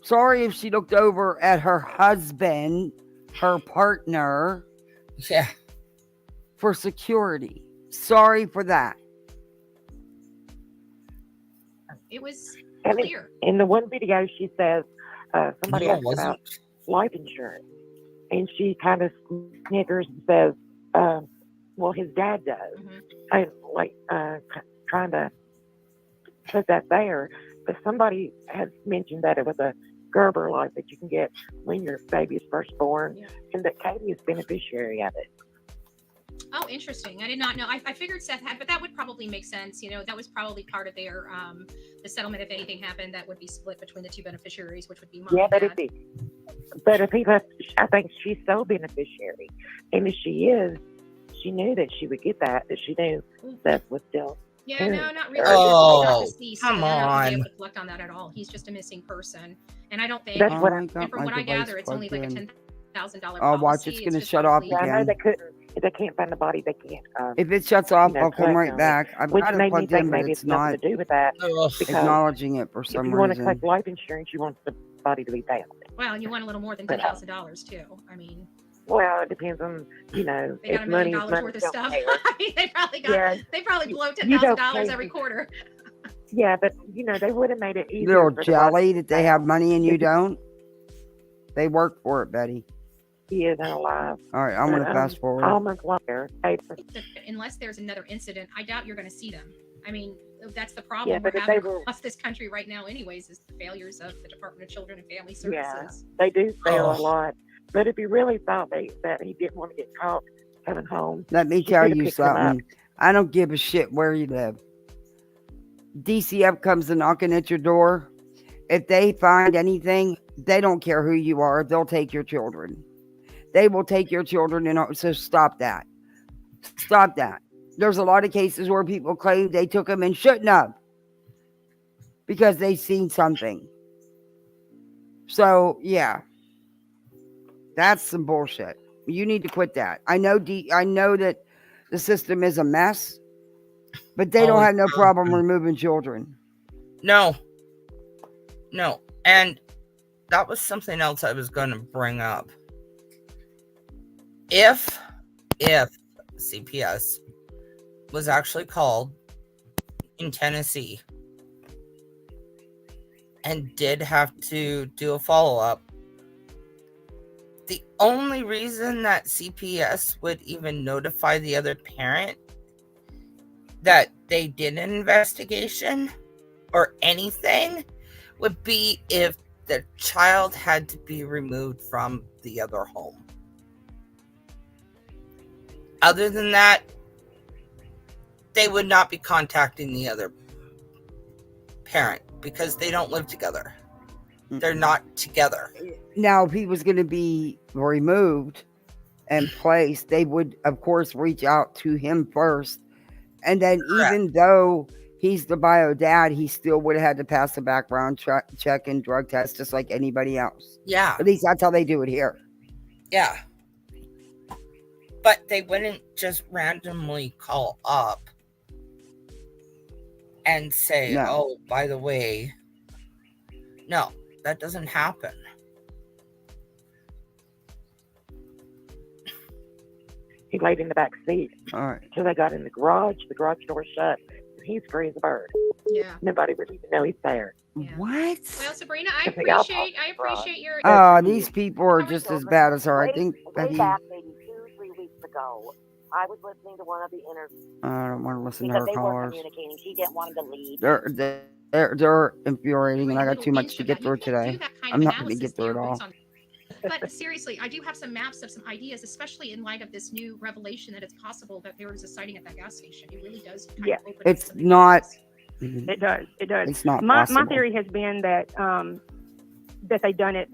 Sorry if she looked over at her husband, her partner,
Yeah.
for security. Sorry for that.
It was
And
clear.
in the one video, she says somebody
No, it
asked
wasn't.
about life insurance, and she kind of snickers and says, "Well, his dad does." And like trying to put that there, but somebody has mentioned that it was a Gerber life that you can get when your baby is first born, and that Katie is beneficiary of it.
Oh, interesting. I did not know. I figured Seth had, but that would probably make sense. You know, that was probably part of their the settlement. If anything happened, that would be split between the two beneficiaries, which would be mom
Yeah,
and
but
dad.
if he left, I think she's so beneficiary, and if she is, she knew that she would get that. That she knew Seth was still.
Yeah, no, not really.
Oh,
He's not deceased, so
come
they're not gonna be
on.
able to collect on that at all. He's just a missing person, and I don't think.
That's what
and from what I gather, it's only like a $10,000
Oh,
policy.
watch, it's going to
just
shut off
roughly-
Yeah, I know
again.
they couldn't. If they can't find the body, they can't.
If it shuts off, I'll come
collect
right
on it.
back. I've
Which
got it
made me
plugged
think
in, but
maybe
it's
it's nothing
not
to do with that.
Ugh.
Because
acknowledging it for
if
some
you want to
reason.
collect life insurance, you want the body to be found.
Well, and you want a little more than
But,
$10,000 too. I mean,
Well, it depends on
they got
if
$1 million
money is money,
worth of
don't
stuff.
care.
I mean, they probably blow
you don't
$10,000
pay-
every quarter.
Yeah, but they would have made it easier.
Little
for the body
jelly
to
that they
be
have
found.
money and you don't. They work for it, Betty.
He isn't alive.
All right, I'm going to fast forward.
Almost longer.
Unless there's another incident, I doubt you're going to see them. I mean, that's the problem
Yeah, but
we're
if they
having
were-
across this country right now anyways, is the failures of the Department of Children and Family
Yeah,
Services.
they do fail
Oh.
a lot. But if he really thought that he didn't want to get caught coming home,
Let me
she
tell
could've
you
picked him up.
something. I don't give a shit where you live. DCF comes and knocking at your door. If they find anything, they don't care who you are. They'll take your children. They will take your children. So stop that. Stop that. There's a lot of cases where people claim they took them and shouldn't have because they seen something. So, yeah. That's some bullshit. You need to quit that. I know that the system is a mess, but they don't have no problem removing children.
No. And that was something else I was going to bring up. If CPS was actually called in Tennessee and did have to do a follow-up, the only reason that CPS would even notify the other parent that they did an investigation or anything would be if the child had to be removed from the other home. Other than that, they would not be contacting the other parent because they don't live together. They're not together.
Now, if he was going to be removed and placed, they would, of course, reach out to him first. And then even though he's the bio dad, he still would have had to pass a background check and drug test just like anybody else.
Yeah.
At least that's how they do it here.
Yeah. But they wouldn't just randomly call up and say,
No.
oh, by the way, no, that doesn't happen.
He laid in the back seat.
All right.
Till they got in the garage door shut. He's free as a bird.
Yeah.
Nobody would even know he's there.
What?
Well, Sabrina, I
If they all
appreciate your.
These people are just as bad as her. I think
way
Becky.
back maybe 2-3 weeks ago, I was listening to one of the interviews
I don't want to listen to
because
her
they were
callers.
communicating. She didn't want him to leave.
They're infuriating, and I got too much to get through today. I'm not going to get through it all.
But seriously, I do have some maps of some ideas, especially in light of this new revelation that it's possible that there was a sighting at that gas station. It really does. Kind of open
It's
up
not.
It does. It does.
It's not
my
possible.
theory has been that that they done it.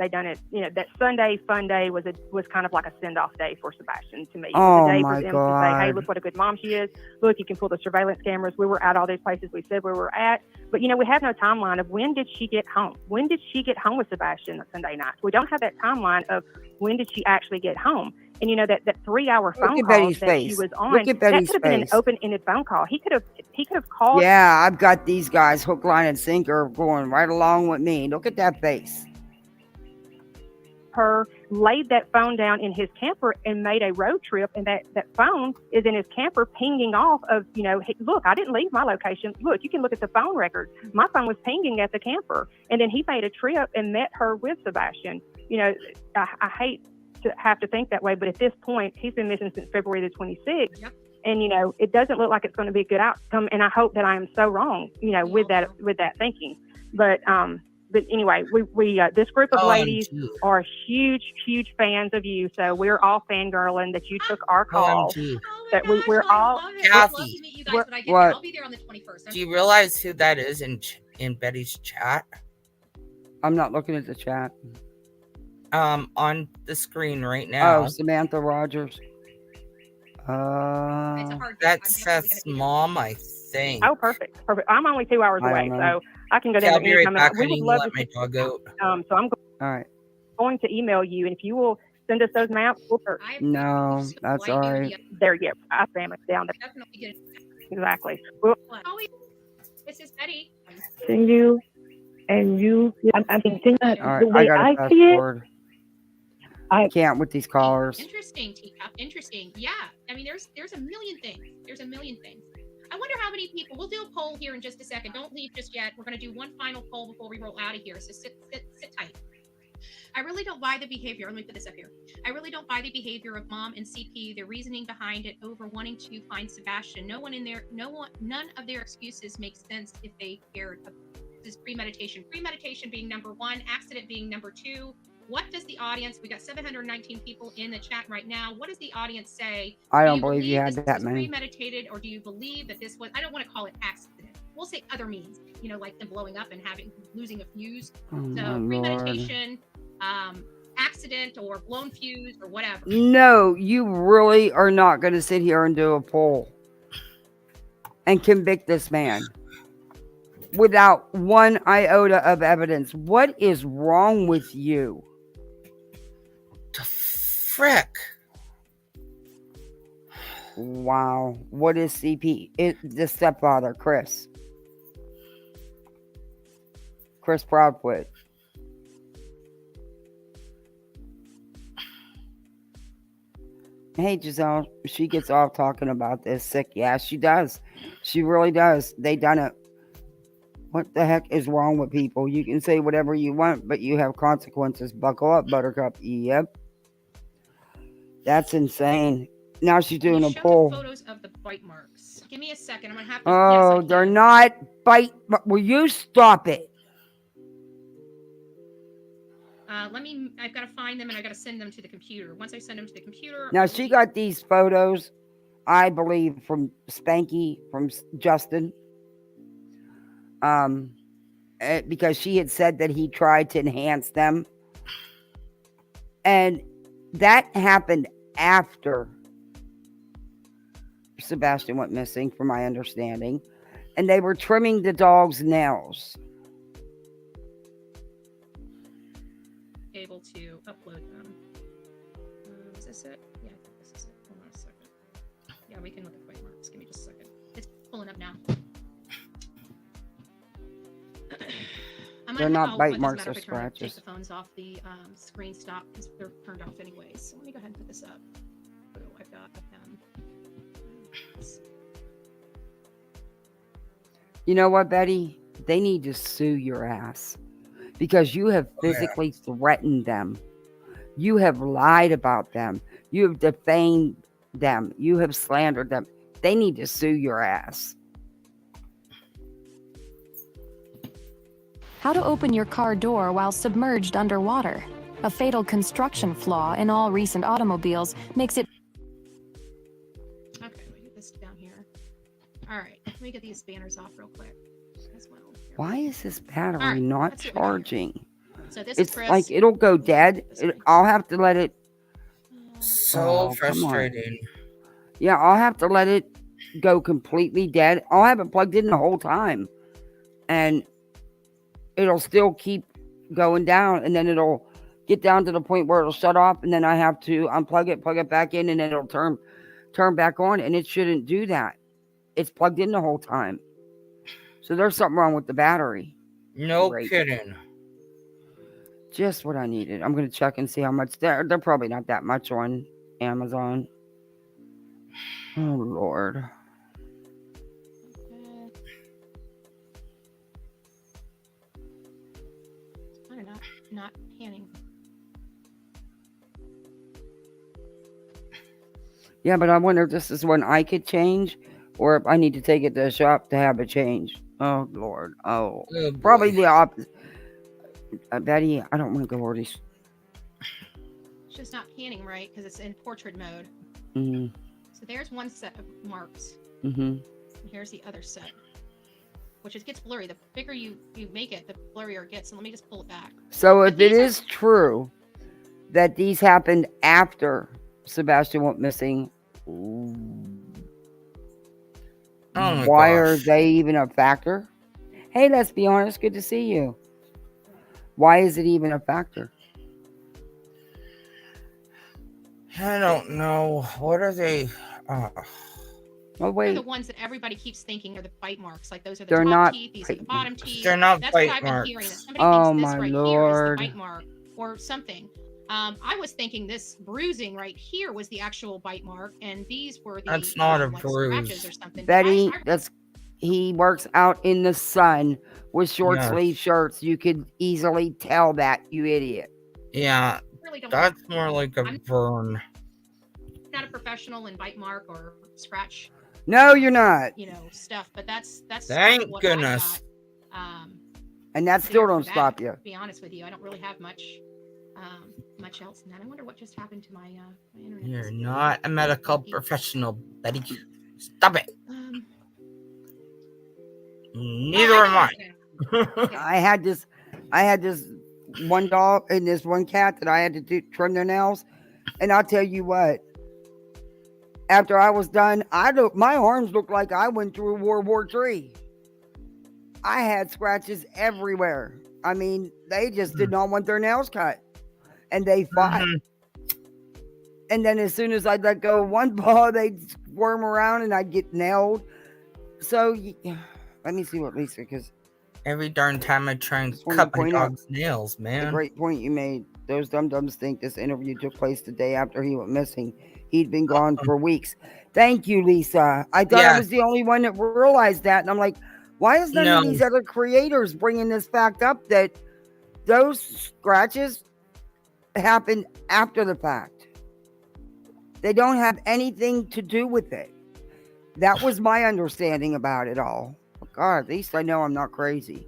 You know, that Sunday fun day was kind of like a send off day for Sebastian to me. It was a day for them to say, hey, look what a good mom she is. Look, you can pull the surveillance cameras. We were at all these places we said we were at. But you know, we have no timeline of when did she get home. When did she get home with Sebastian on Sunday night? We don't have that timeline of when did she actually get home. And you know, that 3-hour phone call that she was on, that could have been an open-ended phone call. He could have called.
Yeah, I've got these guys hook, line, and sinker going right along with me. Look at that face.
Her, laid that phone down in his camper and made a road trip, and that phone is in his camper pinging off of, you know, hey, look, I didn't leave my location. Look, you can look at the phone records. My phone was pinging at the camper. And then he made a trip and met her with Sebastian. You know, I hate to have to think that way, but at this point, he's been missing since February the 26th. Yep. And, you know, it doesn't look like it's going to be a good outcome. And I hope that I am so wrong, you know, with that thinking. But anyway, we this group of ladies are huge fans of you. So we're all fangirling that you took our call. That we're all.
Kathy,
I'll be there on the 21st.
Do you realize who that is in Betty's chat?
I'm not looking at the chat.
On the screen right now.
Oh, Samantha Rogers.
That's Seth's mom, I think.
Oh, perfect. I'm only 2 hours away, so I can go down
I'll be right back.
We
I
would
need to
love
let my dog out.
So I'm
all
going to email you, and if you will send us those maps, we'll search.
No, that's all right.
There, yeah, I family down there.
Definitely get it.
Exactly. Well,
this is Betty.
Send you, and you. I'm thinking
All right,
the way
I got
I
a
see it.
password. I can't with these callers.
Interesting, Teacup. Interesting. Yeah. I mean, there's a million things. There's a million things. I wonder how many people. We'll do a poll here in just a second. Don't leave just yet. We're going to do one final poll before we roll out of here. So sit tight. I really don't buy the behavior. Let me put this up here. I really don't buy the behavior of mom and CP. The reasoning behind it over wanting to find Sebastian. None of their excuses make sense if they cared. This is premeditation. Premeditation being number one, accident being number two. What does the audience? We got 719 people in the chat right now. What does the audience say?
I don't believe you had that many.
Premeditated, or do you believe that this was? I don't want to call it accident. We'll say other means. You know, like them blowing up and losing a fuse. So premeditation, accident, or blown fuse, or whatever.
No, you really are not going to sit here and do a poll and convict this man without one iota of evidence. What is wrong with you?
The frick?
Wow. What is CP? The stepfather, Chris Proudfoot. Hey, Giselle, she gets off talking about this sick. Yeah, she does. She really does. They done it. What the heck is wrong with people? You can say whatever you want, but you have consequences. Buckle up, Buttercup. Yep. That's insane. Now she's doing a poll.
Photos of the bite marks. Give me a second. I'm gonna have to.
Oh,
yes,
they're not bite. Will you stop it?
I've got to find them and I got to send them to the computer. Once I send them to the computer.
Now she got these photos, I believe, from Spanky, from Justin. Because she had said that he tried to enhance them. And that happened after Sebastian went missing, from my understanding. And they were trimming the dog's nails.
Able to upload them. Is this it? Yeah, this is it. Hold on a second. Yeah, we can look at bite marks. Give me just a second. It's pulling up now.
They're not bite
it doesn't
marks
matter
or
if I take
scratches.
the phones off the screen stop because they're turned off anyways. So let me go ahead and put this up. Oh, I've got
You know what, Betty? They need to sue your ass because you have physically threatened them. You have lied about them. You have defamed them. You have slandered them. They need to sue your ass.
How to open your car door while submerged underwater. A fatal construction flaw in all recent automobiles makes it...
Okay, let me get this down here. All right, let me get these banners off real quick as well.
Why is this battery
All right,
not
let's see what we got here.
charging?
So this
It's
is Chris.
like it'll go dead. I'll have to let it...
So
come on.
frustrating.
Yeah, I'll have to let it go completely dead. I'll have it plugged in the whole time. And it'll still keep going down. And then it'll get down to the point where it'll shut off. And then I have to unplug it, plug it back in, and then it'll turn back on. And it shouldn't do that. It's plugged in the whole time. So there's something wrong with the battery.
No
Great.
kidding.
Just what I needed. I'm going to check and see how much. They're probably not that much on Amazon. Oh, Lord.
Kind of not panning.
Yeah, but I wonder if this is one I could change or if I need to take it to the shop to have it changed. Oh, Lord. Oh. Probably the opposite. Betty, I don't want to go over these.
It's just not panning right because it's in portrait mode.
Mm-hmm.
So there's one set of marks.
Mm-hmm.
And here's the other set, which it gets blurry. The bigger you make it, the blurrier it gets. So let me just pull it back.
So if it is true that these happened after Sebastian went missing, why are they even a factor? Hey, let's be honest. Good to see you. Why is it even a factor?
I don't know. What are they?
Oh,
They're
wait.
the ones that everybody keeps thinking are the bite marks. Like those are the
They're
top
not
teeth, these are the bottom teeth.
They're not
That's
bite
what I've been
marks.
hearing. That somebody
Oh,
thinks this
my
right
Lord.
here is the bite mark or something. I was thinking this bruising right here was the actual bite mark, and these were the
That's not a
like
bruise.
scratches or something.
Betty, he works out in the sun with short
Yes.
sleeve shirts. You could easily tell that, you idiot.
Yeah,
really don't
that's more like a burn.
I'm not a professional in bite mark or scratch.
No, you're not.
Stuff, but that's
Thank
what
goodness.
I got.
And that still don't stop you.
To be honest with you, I don't really have much else than that. I wonder what just happened to my internet.
You're not a medical professional, Betty. Stop it. Neither am I.
I had this one dog and this one cat that I had to trim their nails, and I'll tell you what. After I was done, my arms looked like I went through World War III. I had scratches everywhere. I mean, they just did not want their nails cut, and they fought. And then as soon as I'd let go of one paw, they'd squirm around and I'd get nailed. So let me see what Lisa, because
every darn time I try and cut my dog's nails, man.
A great point you made. Those dum-dums think this interview took place the day after he went missing. He'd been gone for weeks. Thank you, Lisa. I thought I was the only one that realized that. And I'm like, why is none of these other creators bringing this fact up that those scratches happened after the fact? They don't have anything to do with it. That was my understanding about it all. God, at least I know I'm not crazy.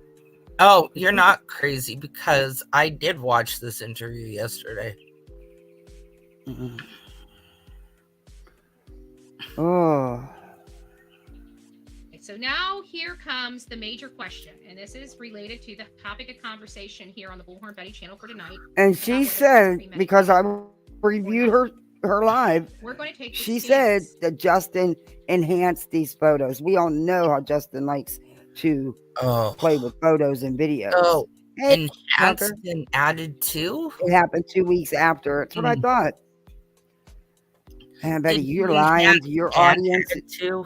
Oh, you're not crazy because I did watch this interview yesterday.
Mm-hmm. Oh.
So now here comes the major question, and this is related to the topic of conversation here on the Bullhorn Betty channel for tonight.
And she said, because I reviewed her live,
we're going to take
she said that Justin enhanced these photos. We all know how Justin likes to play with photos and videos.
Oh,
hey,
enhanced and added to?
It happened 2 weeks after. That's what I thought. Man, Betty,
Did
you're
we
lying
have
to your
Cat
audience.
too?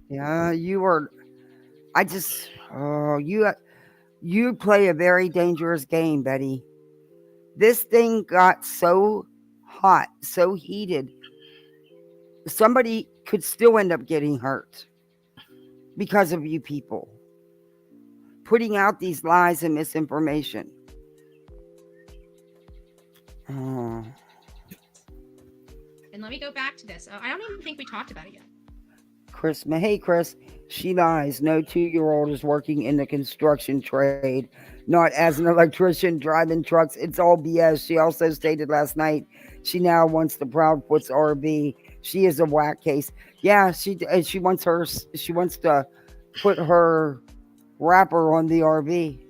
Yeah, you were. You play a very dangerous game, Betty. This thing got so hot, so heated. Somebody could still end up getting hurt because of you people putting out these lies and misinformation. Oh.
And let me go back to this. I don't even think we talked about it yet.
Chris, hey Chris, she lies. No 2-year-old is working in the construction trade, not as an electrician driving trucks. It's all BS. She also stated last night she now wants the Proudfoot's RV. She is a whack case. Yeah, she wants to put her wrapper on the RV.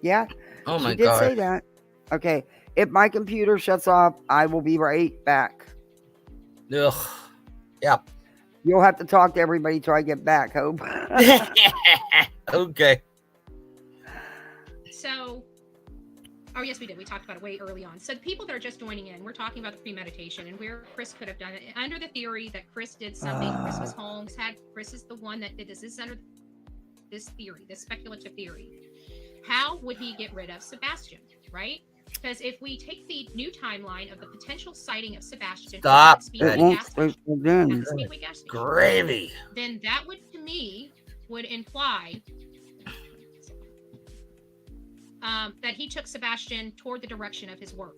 Yeah,
Oh my
she did
God.
say that. Okay, if my computer shuts off, I will be right back.
Ugh. Yep.
You'll have to talk to everybody till I get back, Hope.
Okay.
So, oh yes, we did. We talked about it way early on. So the people that are just joining in, we're talking about the premeditation and where Chris could have done it. Under the theory that Chris did something, Chris was home, Chris is the one that did this. This is under this theory, this speculative theory. How would he get rid of Sebastian, right? Because if we take the new timeline of the potential sighting of Sebastian,
Stop.
Gravy.
then that would, to me, would imply that he took Sebastian toward the direction of his work.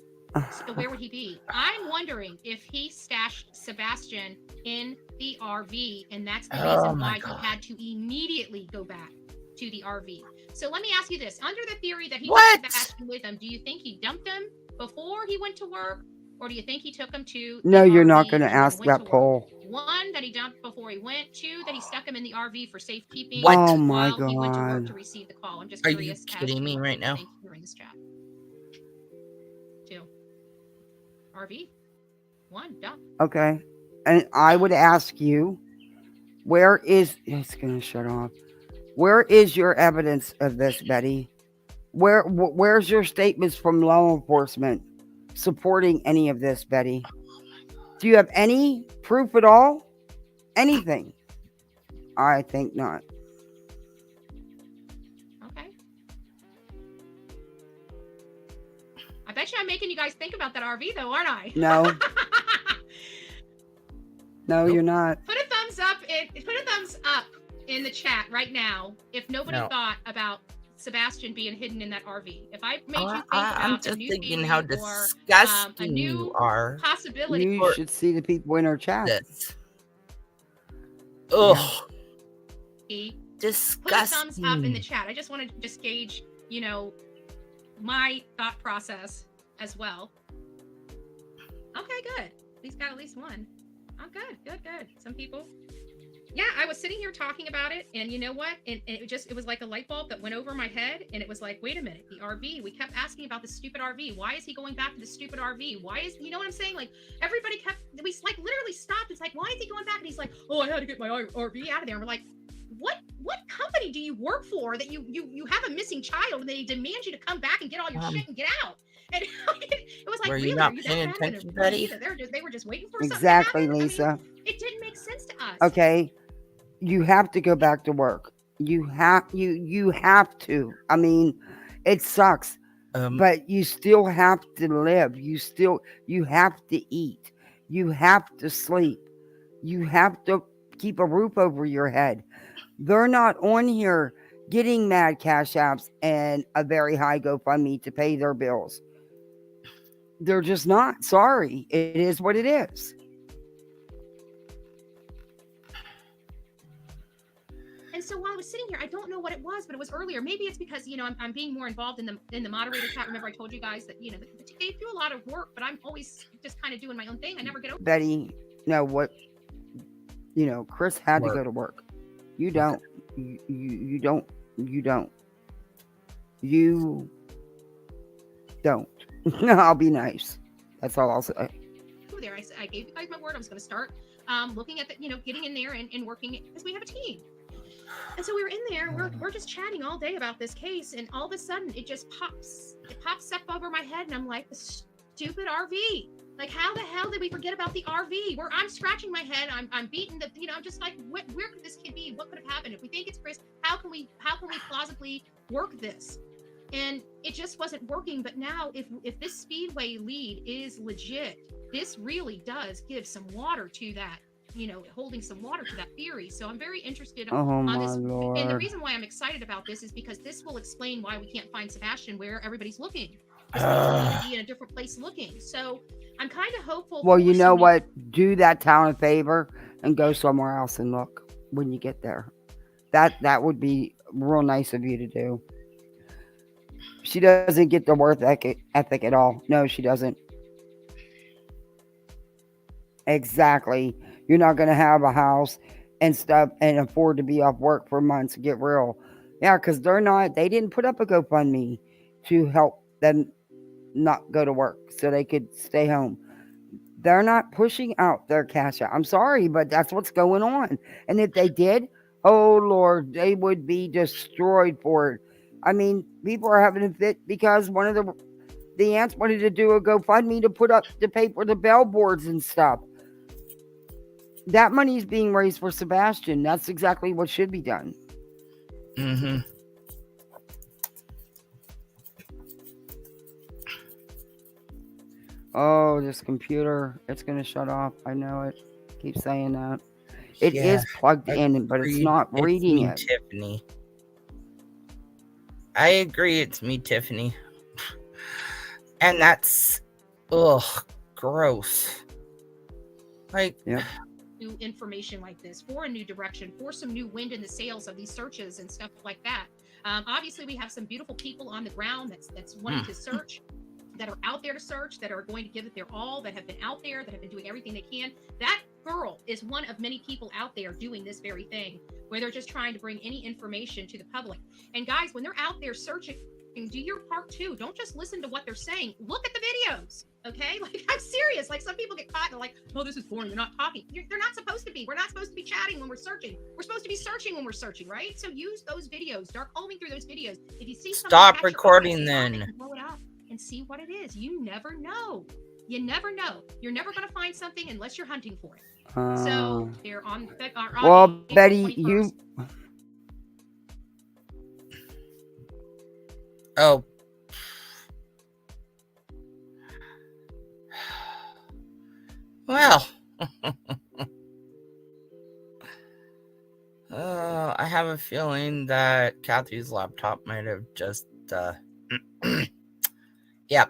So where would he be? I'm wondering if he stashed Sebastian in the RV, and that's the reason why he had to immediately go back to the RV. So let me ask you this. Under the theory that he took Sebastian with him, do you think he dumped him before he went to work? Or do you think he took him to
No,
the
you're
RV
not going to
and then
ask
went
that
to work?
poll.
One, that he dumped before he went. Two, that he stuck him in the RV for safekeeping
Oh my
while he went to work to
God.
receive the call. I'm just
Are you
curious.
kidding me right now?
Thank you in this chat. Two. RV. One, dump.
Okay. And I would ask you, it's going to shut off. Where is your evidence of this, Betty? Where's your statements from law enforcement supporting any of this, Betty? Do you have any proof at all? Anything? I think not.
Okay. I bet you I'm making you guys think about that RV though, aren't I?
No. No, you're not.
Put a thumbs up in the chat right now if nobody thought about Sebastian being hidden in that RV. If I made you think
I'm
about a
just
new
thinking
theory
how
or
disgusting
a new
you are.
possibility.
You should see the people in our chat.
This. Ugh.
Put a thumbs up in the chat. I just want to just gauge, my thought process as well. Okay, good. He's got at least one. Oh, good. Some people. Yeah, I was sitting here talking about it, and you know what? And it was like a light bulb that went over my head, and it was like, wait a minute, the RV. We kept asking about the stupid RV. Why is he going back to the stupid RV? You know what I'm saying? Like, everybody we like literally stopped. It's like, why is he going back? And he's like, oh, I had to get my RV out of there. And we're like, what company do you work for that you have a missing child and they demand you to come back and get all your shit and get out? And it was like,
were
really?
you not
Are you
paying
that bad?
attention, Betty?
They were just waiting for something
Exactly,
to happen.
Lisa.
I mean, it didn't make sense to us.
Okay. You have to go back to work. You have to. I mean, it sucks. But you still have to live. You have to eat. You have to sleep. You have to keep a roof over your head. They're not on here getting mad cash apps and a very high GoFundMe to pay their bills. They're just not. Sorry. It is what it is.
And so while I was sitting here, I don't know what it was, but it was earlier. Maybe it's because, I'm being more involved in the moderator chat. Remember I told you guys that, they do a lot of work, but I'm always just kind of doing my own thing. I never get over.
Betty, no, Chris had to go to work. You don't. You don't. I'll be nice. That's all I'll say.
There, I gave you guys my word. I was going to start looking at the, getting in there and working because we have a team. And so we were in there. We're just chatting all day about this case, and all of a sudden it just pops. It pops up over my head, and I'm like, the stupid RV. Like, how the hell did we forget about the RV? Where I'm scratching my head, I'm beating the, I'm just like, where could this kid be? What could have happened? If we think it's Chris, how can we plausibly work this? And it just wasn't working. But now, if this Speedway lead is legit, this really does give some water to that, holding some water to that theory. So I'm very interested on this.
Lord.
And the reason why I'm excited about this is because this will explain why we can't find Sebastian where everybody's looking. He's going to be in a different place looking. So I'm kind of hopeful.
Well, you know what? Do that town a favor and go somewhere else and look when you get there. That would be real nice of you to do. She doesn't get the work ethic at all. No, she doesn't. Exactly. You're not going to have a house and stuff and afford to be off work for months. Get real. Yeah, because they didn't put up a GoFundMe to help them not go to work so they could stay home. They're not pushing out their cash out. I'm sorry, but that's what's going on. And if they did, oh Lord, they would be destroyed for it. I mean, people are having a fit because one of the aunts wanted to do a GoFundMe to pay for the billboards and stuff. That money is being raised for Sebastian. That's exactly what should be done.
Mm-hmm.
Oh, this computer, it's going to shut off. I know it. Keep saying that. It is plugged in, but it's not reading it.
Tiffany. I agree, it's me, Tiffany. And that's, gross. Like,
new information like this, for a new direction, for some new wind in the sails of these searches and stuff like that. Obviously, we have some beautiful people on the ground that's wanting to search, that are out there to search, that are going to give it their all, that have been out there, that have been doing everything they can. That girl is one of many people out there doing this very thing, where they're just trying to bring any information to the public. And guys, when they're out there searching, do your part too. Don't just listen to what they're saying. Look at the videos, okay? Like, I'm serious. Like, some people get caught and they're like, oh, this is boring. They're not talking. They're not supposed to be. We're not supposed to be chatting when we're searching. We're supposed to be searching when we're searching, right? So use those videos. Start combing through those videos. If you see something,
stop recording then.
Blow it up and see what it is. You never know. You never know. You're never going to find something unless you're hunting for it. So they're on.
Well, Betty, you.
Oh. Well. I have a feeling that Kathy's laptop might have just, yeah,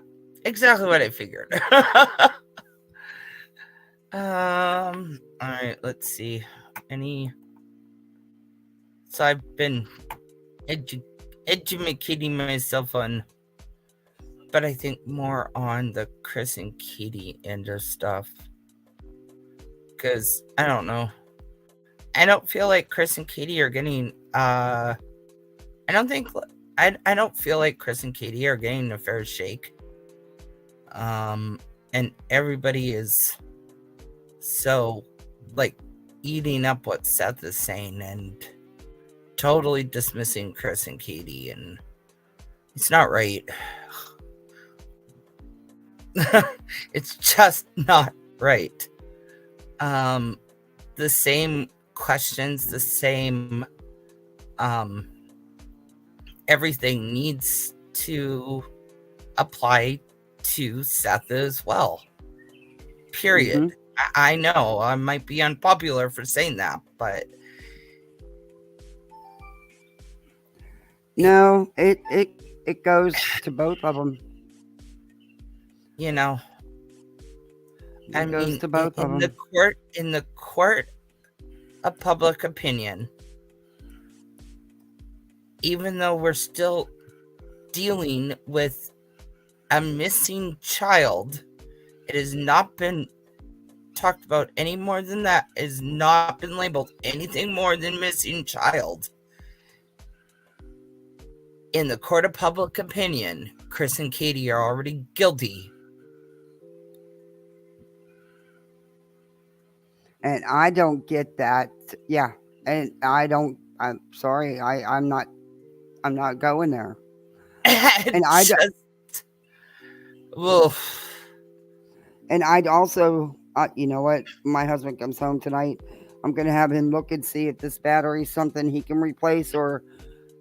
exactly what I figured. All right, let's see. So I've been educating myself on, but I think more on the Chris and Katie end of stuff. Because, I don't know. I don't feel like Chris and Katie are getting, I don't feel like Chris and Katie are getting a fair shake. And everybody is so, like, eating up what Seth is saying and totally dismissing Chris and Katie, and it's not right. It's just not right. The same questions, the same everything needs to apply to Seth as well. Period. Mm-hmm. I know I might be unpopular for saying that, but
no, it goes to both of them.
You know,
it goes to both of them.
In the court of public opinion, even though we're still dealing with a missing child, it has not been talked about any more than that. It has not been labeled anything more than missing child. In the court of public opinion, Chris and Katie are already guilty.
And I don't get that. Yeah. And I'm sorry. I'm not going there.
And I just,
And I'd also, you know what? My husband comes home tonight. I'm going to have him look and see if this battery is something he can replace, or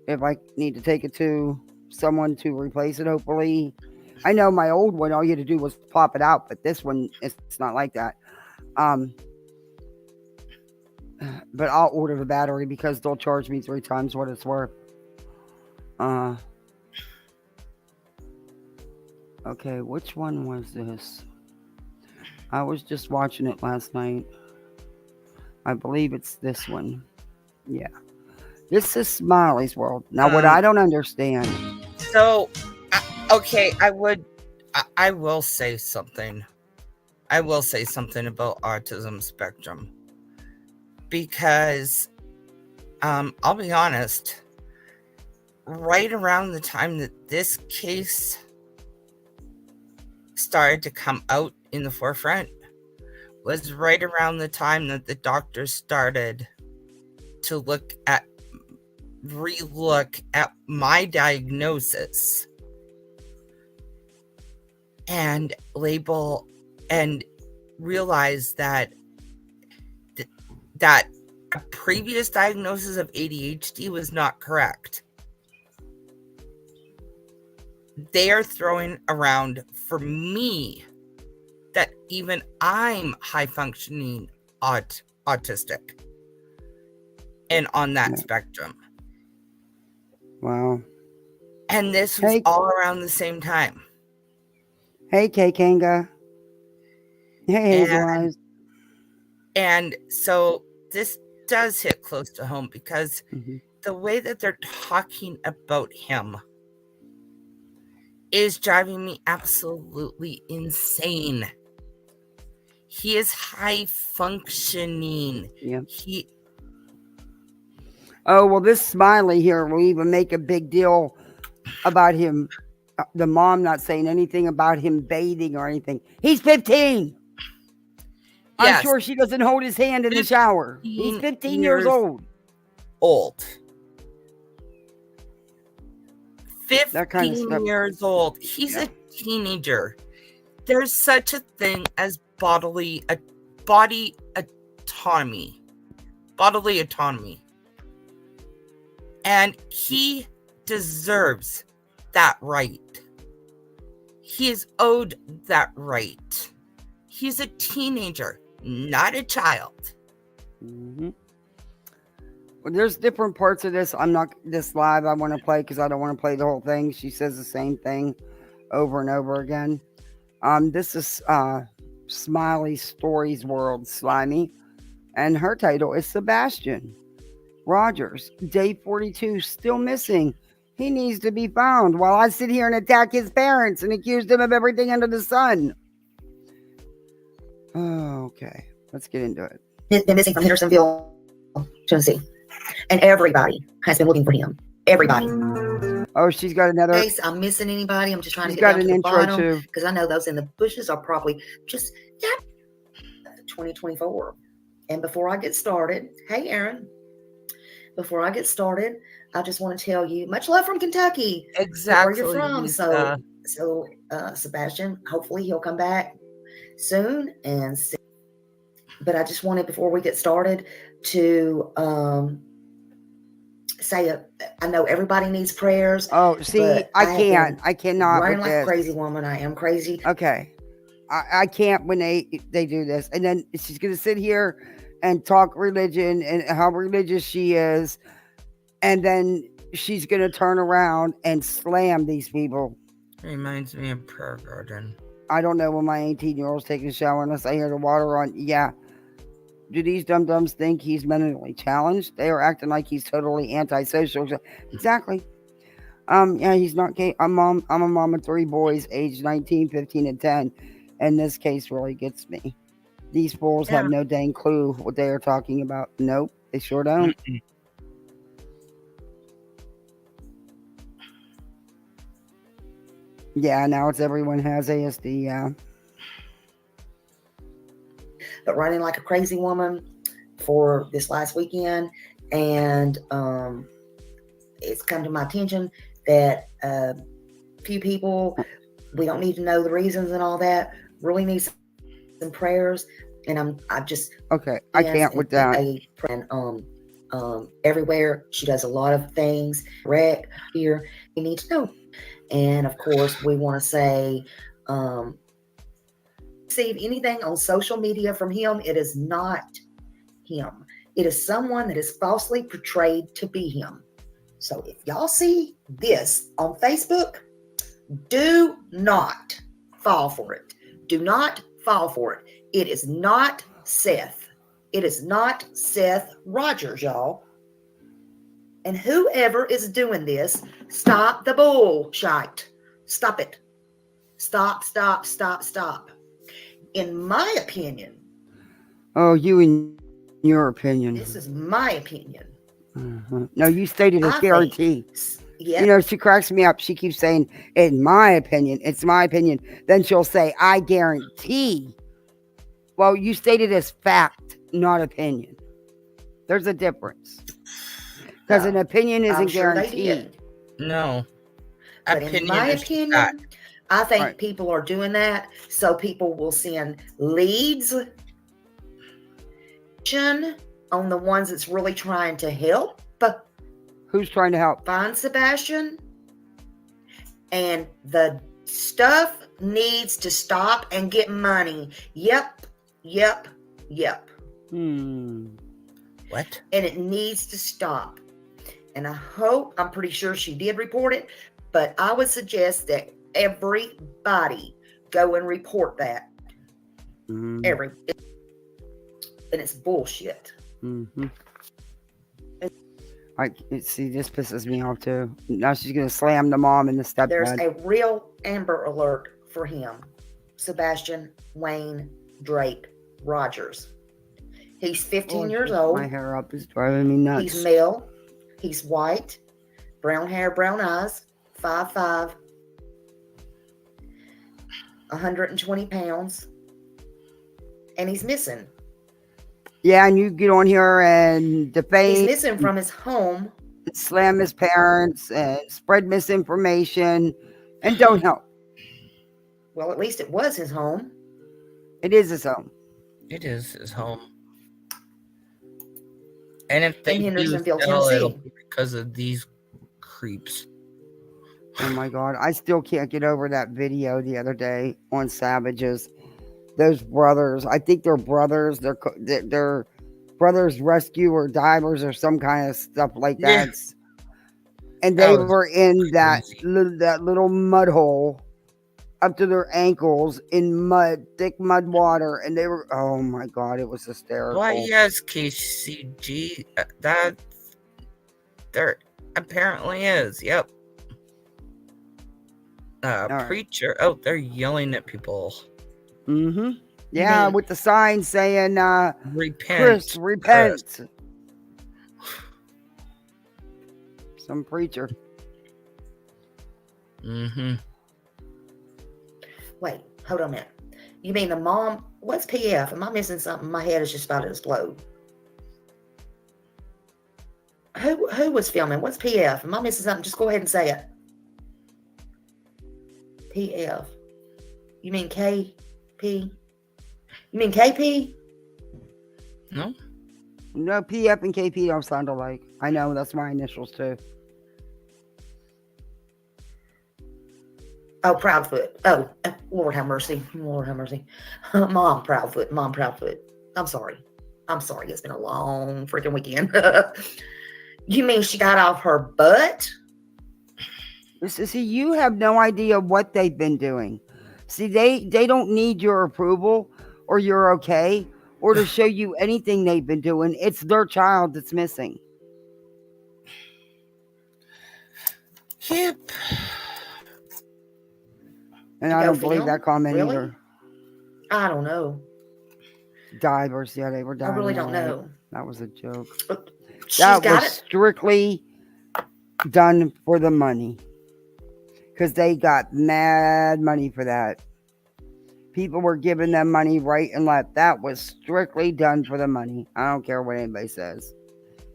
if I need to take it to someone to replace it, hopefully. I know my old one, all you had to do was pop it out, but this one, it's not like that. But I'll order the battery because they'll charge me 3 times what it's worth. Okay, which one was this? I was just watching it last night. I believe it's this one. Yeah. This is Smiley's World. Now, what I don't understand.
So, okay, I will say something. I will say something about autism spectrum. Because, I'll be honest, right around the time that this case started to come out in the forefront was right around the time that the doctors started to relook at my diagnosis and label and realize that that a previous diagnosis of ADHD was not correct. They are throwing around for me that even I'm high functioning autistic and on that spectrum.
Wow.
And this was all around the same time.
Hey, Kanga. Hey, Hazel Eyes.
And so this does hit close to home because the way that they're talking about him is driving me absolutely insane. He is high functioning.
Yeah. Oh, well, this Smiley here will even make a big deal about him. The mom not saying anything about him bathing or anything. He's 15.
Yes.
I'm sure she doesn't hold his hand in the shower. He's 15 years old.
15 years old. He's a teenager. There's such a thing as bodily autonomy. And he deserves that right. He is owed that right. He's a teenager, not a child.
Well, there's different parts of this. I'm not this live. I want to play because I don't want to play the whole thing. She says the same thing over and over again. This is Smiley Stories World, Slimy, and her title is Sebastian Rogers. Day 42, still missing. He needs to be found while I sit here and attack his parents and accuse them of everything under the sun. Okay, let's get into it.
He's been missing from Hendersonville, Tennessee, and everybody has been looking for him. Everybody.
Oh, she's got another.
In case I'm missing anybody, I'm just trying to get
got
down
an
to the
intro
bottom
too.
because I know those in the bushes are probably just 2024. And before I get started, hey Aaron. Before I get started, I just want to tell you much love from Kentucky.
Exactly.
Where you're from. So Sebastian, hopefully he'll come back soon and see. But I just wanted, before we get started, to say, I know everybody needs prayers.
Oh, see, I cannot.
Running
with
like
this.
a crazy woman. I am crazy.
Okay. I can't when they do this. And then she's going to sit here and talk religion and how religious she is. And then she's going to turn around and slam these people.
Reminds me of Prayer Garden.
I don't know when my 18-year-old's taking a shower unless I hear the water on. Yeah. Do these dum-dums think he's mentally challenged? They are acting like he's totally antisocial. Exactly. Yeah, he's not. I'm a mom of 3 boys, aged 19, 15, and 10. And this case really gets me. These fools have no dang clue what they are talking about. Nope, they sure don't. Yeah, now it's everyone has ASD, yeah.
But running like a crazy woman for this last weekend. And it's come to my attention that few people, we don't need to know the reasons and all that, really need and prayers, and I just
Okay, I can't with that.
Everywhere she does a lot of things. Rec here, you need to know, and of course we want to say, receive anything on social media from him. It is not him. It is someone that is falsely portrayed to be him. So if y'all see this on Facebook, do not fall for it. Do not fall for it. It is not Seth. It is not Seth Rogers, y'all. And whoever is doing this, stop the bullshit. Stop it. Stop, stop, stop, stop. In my opinion.
Oh, you and your opinion.
This is my opinion.
No, you stated a guarantee.
Yeah.
You know, she cracks me up. She keeps saying, in my opinion, it's my opinion. Then she'll say, I guarantee. Well, you stated as fact, not opinion. There's a difference. Because an opinion isn't guaranteed.
No.
But in my opinion, I think people are doing that so people will send leads on the ones that's really trying to help.
Who's trying to help?
Find Sebastian. And the stuff needs to stop and get money. Yep.
What?
And it needs to stop. And I'm pretty sure she did report it, but I would suggest that everybody go and report that. And it's bullshit.
See, this pisses me off too. Now she's gonna slam the mom in the stepdad.
There's a real Amber Alert for him. Sebastian Wayne Drake Rogers. He's 15 years old.
My hair up is driving me nuts.
He's male. He's white. Brown hair, brown eyes. 5'5". 120 pounds. And he's missing.
Yeah, and you get on here and debate.
He's missing from his home.
Slam his parents and spread misinformation and don't help.
Well, at least it was his home.
It is his home.
It is his home. And if they do
Hendersonville,
sell, it'll
Tennessee.
be because of these creeps.
Oh my God. I still can't get over that video the other day on Savages. Those brothers, I think they're brothers. They're brothers rescue or divers or some kind of stuff like that. And they were in that little mud hole up to their ankles in mud, thick mud water. And they were, oh my God, it was hysterical.
Why, yes, KCG. That there apparently is. Yep. Preacher. Oh, they're yelling at people.
Yeah, with the sign saying,
repent.
Chris, repent. Some preacher.
Wait, hold on a minute. You mean the mom? What's PF? Am I missing something? My head is just about to explode. Who was filming? What's PF? Am I missing something? Just go ahead and say it. PF. You mean KP? You mean KP?
No.
No, PF and KP don't sound alike. I know, that's my initials too.
Oh, Proudfoot. Oh, Lord have mercy. Lord have mercy. Mom Proudfoot. Mom Proudfoot. I'm sorry. It's been a long freaking weekend. You mean she got off her butt?
See, you have no idea what they've been doing. See, they don't need your approval or your okay or to show you anything they've been doing. It's their child that's missing.
Yep.
And I don't believe that comment either.
I don't know.
Divers, yeah, they were diving.
I really don't know.
That was a joke.
That
was strictly done for the money. Because they got mad money for that. People were giving them money right and left. That was strictly done for the money. I don't care what anybody says.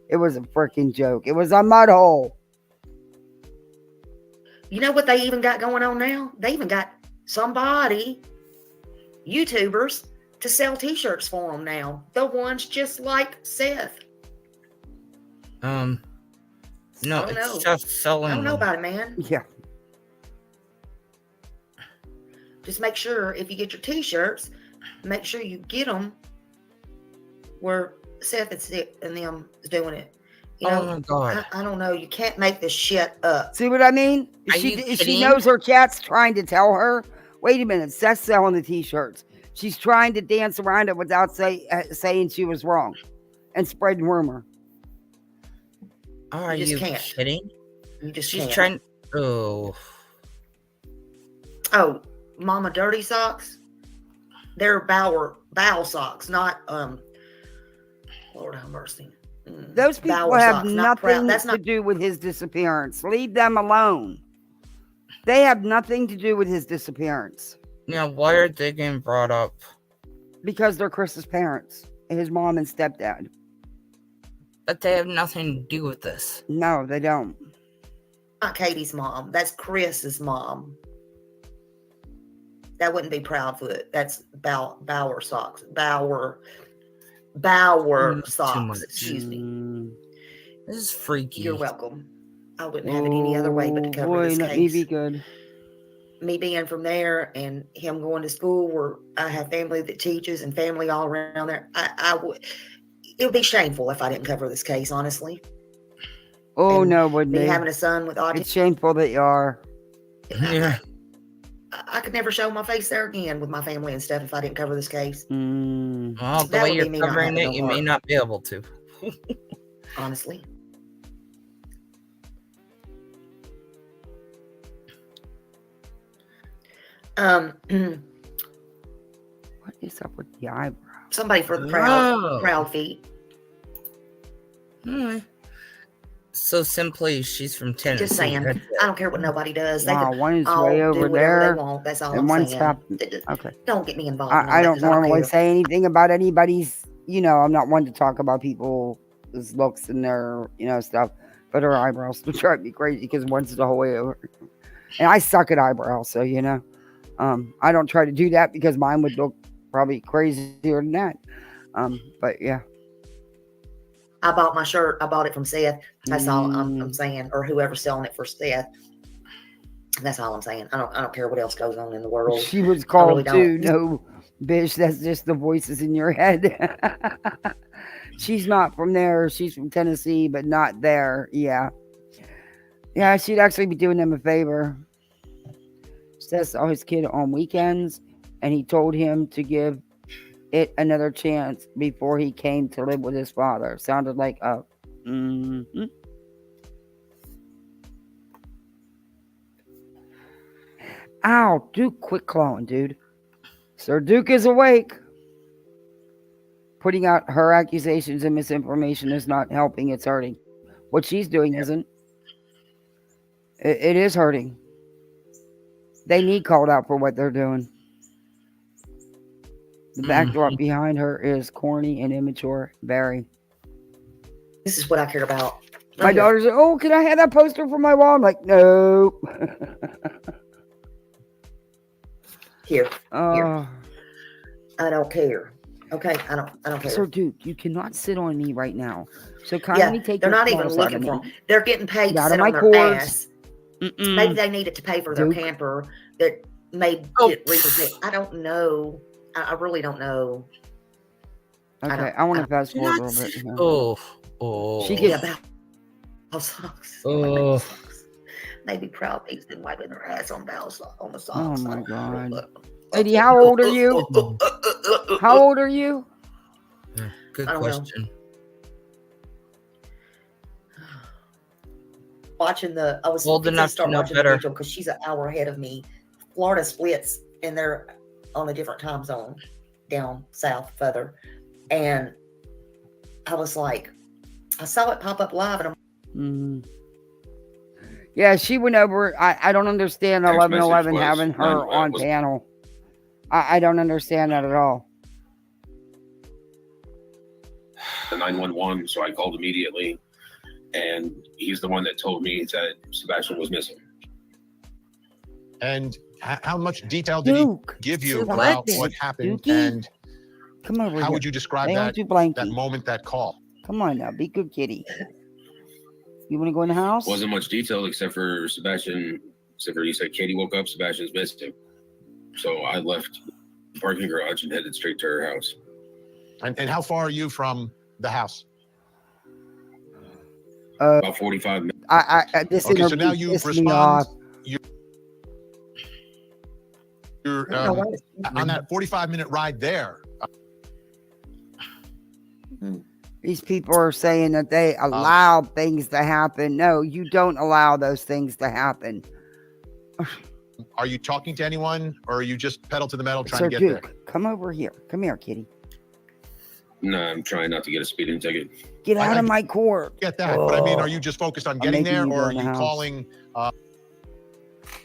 It was a freaking joke. It was a mud hole.
You know what they even got going on now? They even got somebody, YouTubers, to sell T-shirts for them now. The ones just like Seth.
No,
I don't
it's
know.
just selling
I don't know
them.
about it, man.
Yeah.
Just make sure if you get your T-shirts, make sure you get them where Seth and them is doing it. You know,
Oh my God.
I don't know. You can't make this shit up.
See what I mean?
Are you
She
kidding?
knows her chat's trying to tell her. Wait a minute, Seth's selling the T-shirts. She's trying to dance around it without saying she was wrong and spreading rumor.
Are you
can't.
kidding?
You just
She's
can't.
trying. Oh.
Oh, Mama Dirty Socks. They're bow socks, not Lord have mercy.
Those people
Bower
have
socks, not proud.
nothing
That's
to
not.
do with his disappearance. Leave them alone. They have nothing to do with his disappearance.
Now, why are they getting brought up?
Because they're Chris's parents, his mom and stepdad.
But they have nothing to do with this.
No, they don't.
Not Katie's mom. That's Chris's mom. That wouldn't be Proudfoot. That's Bower socks. Bower socks. Excuse me.
This is freaky.
You're welcome. I wouldn't have it any other way but to cover this
let
case.
me be good.
Me being from there and him going to school where I have family that teaches and family all around there, I would. It would be shameful if I didn't cover this case, honestly.
Oh,
And
no, wouldn't
me
be.
having a son with autism.
It's shameful that you are.
Yeah.
I could never show my face there again with my family and stuff if I didn't cover this case.
Well, the
That
way
would
you're
be me not
covering
having
it,
no
you may
heart.
not be able to.
Honestly.
What is up with the eyebrow?
Somebody for the
Oh.
proud feet.
Alright. So simply, she's from Tennessee.
Just saying.
That's
I don't care what nobody does. They
Wow,
can
one is
all
way
do
over
whatever
there,
they want. That's all
and
I'm
one's
saying.
happened. Okay.
Don't get me involved. in all
I
that,
don't
'cause I don't
normally
care.
say anything about anybody's, I'm not one to talk about people's looks and their, stuff. But her eyebrows still drive me crazy because one's the whole way over. And I suck at eyebrows, so, I don't try to do that because mine would look probably crazier than that. But yeah.
I bought my shirt. I bought it from Seth. That's all I'm saying. Or whoever's selling it for Seth. That's all I'm saying. I don't care what else goes on in the world.
She was
I
called
really
too.
don't.
No, bitch, that's just the voices in your head. She's not from there. She's from Tennessee, but not there. Yeah. Yeah, she'd actually be doing him a favor. Seth saw his kid on weekends, and he told him to give it another chance before he came to live with his father. Sounded like a... Ow, Duke, quit clawing, dude. Sir Duke is awake. Putting out her accusations and misinformation is not helping, it's hurting. What she's doing isn't. It is hurting. They need called out for what they're doing. The backdrop behind her is corny and immature. Very.
This is what I care about.
My daughter's like, oh, can I have that poster for my wall? I'm like, no.
Here.
Oh.
I don't care. Okay, I don't care.
Sir Duke, you cannot sit on me right now. So kindly take
they're
your
not even
claws out of
looking for
me.
them. They're getting paid
Get
to
out
sit
of my
on their
cords.
ass. Maybe they need it to pay for their
Duke.
camper that may get repossessed. I don't know. I really don't know.
Okay, I want to fast forward a little bit. Here.
Oh.
She gets...
Bow socks.
Oh.
Maybe proud thieves been wiping their ass on the
Oh
socks.
my God. Lady, how old are you? How old are you?
Good
I don't
question.
Watching I was
Old
fixing
enough to
start
know
watching
better.
the because she's an hour ahead of me. Florida splits and they're on a different time zone down south further. And I was like, I saw it pop up live and I'm
Yeah, she went over. I don't understand
Text
1111
message was
having her
when-
on
was-
panel. I don't understand that at all.
the 911, so I called immediately, and he's the one that told me that Sebastian was missing.
And how much detail did he give you
Duke.
about what happened?
Dookie.
And
Come over here.
How would you describe
Lay on
that,
your blankie.
that moment, that call?
Come on now, be good kitty. You want to go in the house?
Wasn't much detail except for Sebastian. Except for he said Katie woke up, Sebastian's missing. So I left the parking garage and headed straight to her house.
And how far are you from the house?
About 45 minutes.
This
Okay, so
interview
now you
pissed me
respond.
off.
You're on that 45-minute ride there.
These people are saying that they allow things to happen. No, you don't allow those things to happen.
Are you talking to anyone, or are you just pedal to the metal trying
Sir
to get
Duke,
there?
come over here. Come here, kitty.
No, I'm trying not to get a speeding ticket.
Get out of my court.
Get that, but I mean, are you just focused on getting there,
making you
or
go
are
in the
you
house.
calling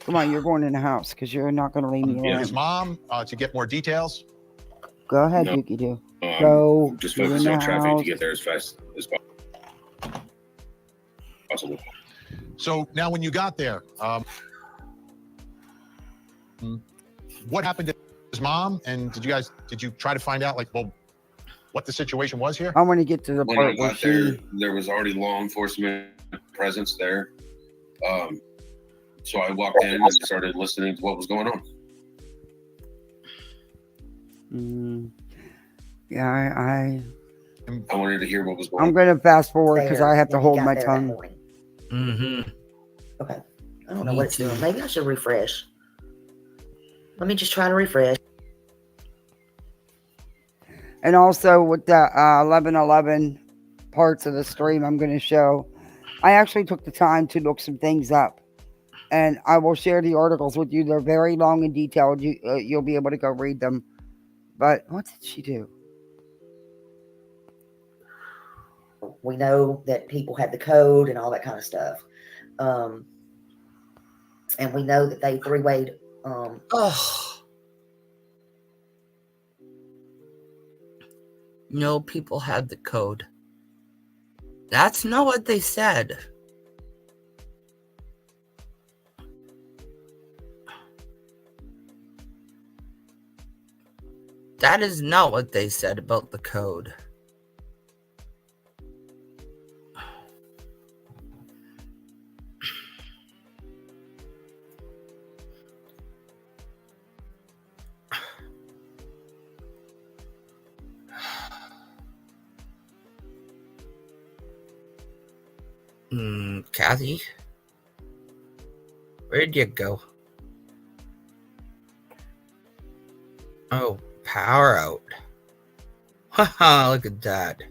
Come on, you're going in the house because you're not going to leave me alone.
his mom to get more details?
Go ahead,
No.
Dookie Doo. Go.
Just
You're in
focus
the
on traffic
house.
to get there as fast as possible.
So now, when you got there, what happened to his mom? And did you try to find out, like, well, what the situation was here?
I want to get to the
When I
part where
got there,
she.
there was already law enforcement presence there. So I walked in and started listening to what was going on.
Yeah,
I wanted to hear what was going
I'm
on.
going to fast forward because
There,
I have to
when you
hold
got
my
there that
tongue.
morning.
Mm-hmm.
Okay. I don't know what it's doing. Maybe I should refresh. Let me just try to refresh.
And also with the 1111 parts of the stream I'm going to show, I actually took the time to look some things up. And I will share the articles with you. They're very long and detailed. You'll be able to go read them. But what did she do?
We know that people had the code and all that kind of stuff. And we know that they three-wayed.
No, people had the code. That's not what they said. That is not what they said about the code. Kathy? Where'd you go? Oh, power out. Haha, look at that.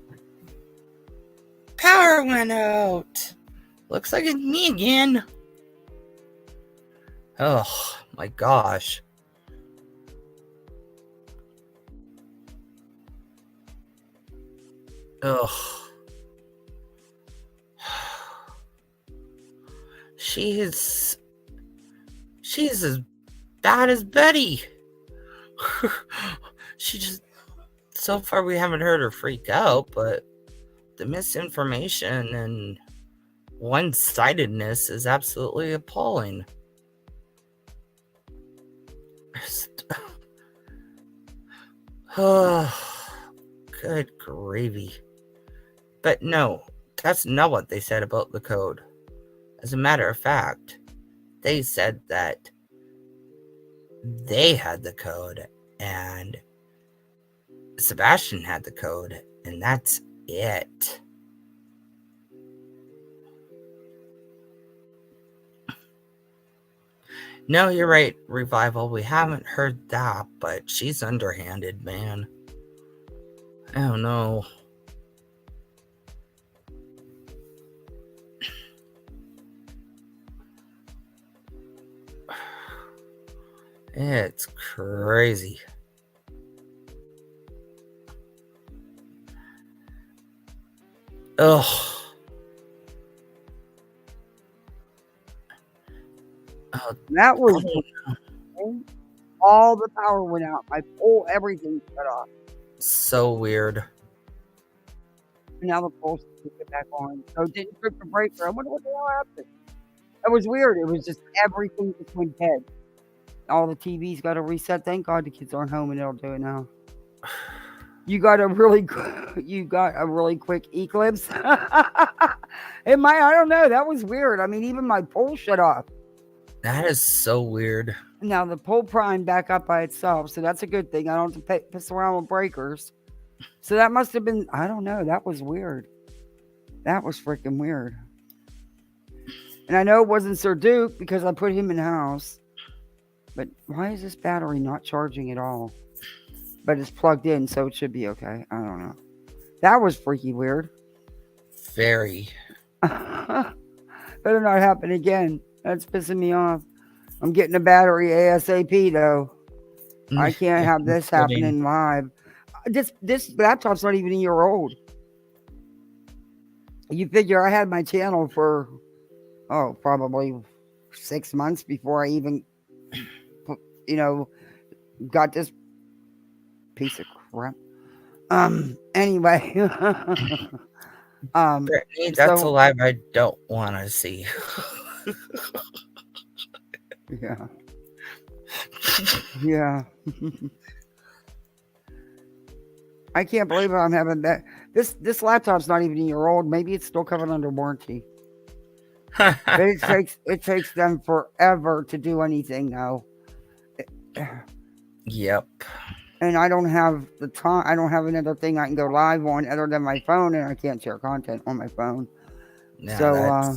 Power went out. Looks like it's me again. Oh, my gosh. Ugh. She's as bad as Betty. She just, so far we haven't heard her freak out, but the misinformation and one-sidedness is absolutely appalling. Oh, good gravy. But no, that's not what they said about the code. As a matter of fact, they said that they had the code and Sebastian had the code, and that's it. No, you're right, Revival. We haven't heard that, but she's underhanded, man. I don't know. It's crazy. Ugh.
That was all the power went out. My whole everything shut off.
So weird.
Now the pulse took it back on. So it didn't trip the breaker. I wonder what the hell happened. That was weird. It was just everything just went dead. All the TVs got to reset. Thank God the kids aren't home and it'll do it now. You got a really quick Eclipse. I don't know. That was weird. I mean, even my pole shut off.
That is so weird.
Now the pole primed back up by itself, so that's a good thing. I don't have to piss around with breakers. So that must have been, I don't know. That was weird. That was freaking weird. And I know it wasn't Sir Duke because I put him in the house. But why is this battery not charging at all? But it's plugged in, so it should be okay. I don't know. That was freaky weird.
Very.
Better not happen again. That's pissing me off. I'm getting a battery ASAP though. I can't have this happening live. This laptop's not even a year old. You figure I had my channel for probably 6 months before I even got this piece of crap. Anyway.
Brittany, that's a live I don't want to see.
Yeah. Yeah. I can't believe I'm having that. This laptop's not even a year old. Maybe it's still covered under warranty. But it takes them forever to do anything now.
Yep.
And I don't have the time. I don't have another thing I can go live on other than my phone, and I can't share content on my phone.
No,
so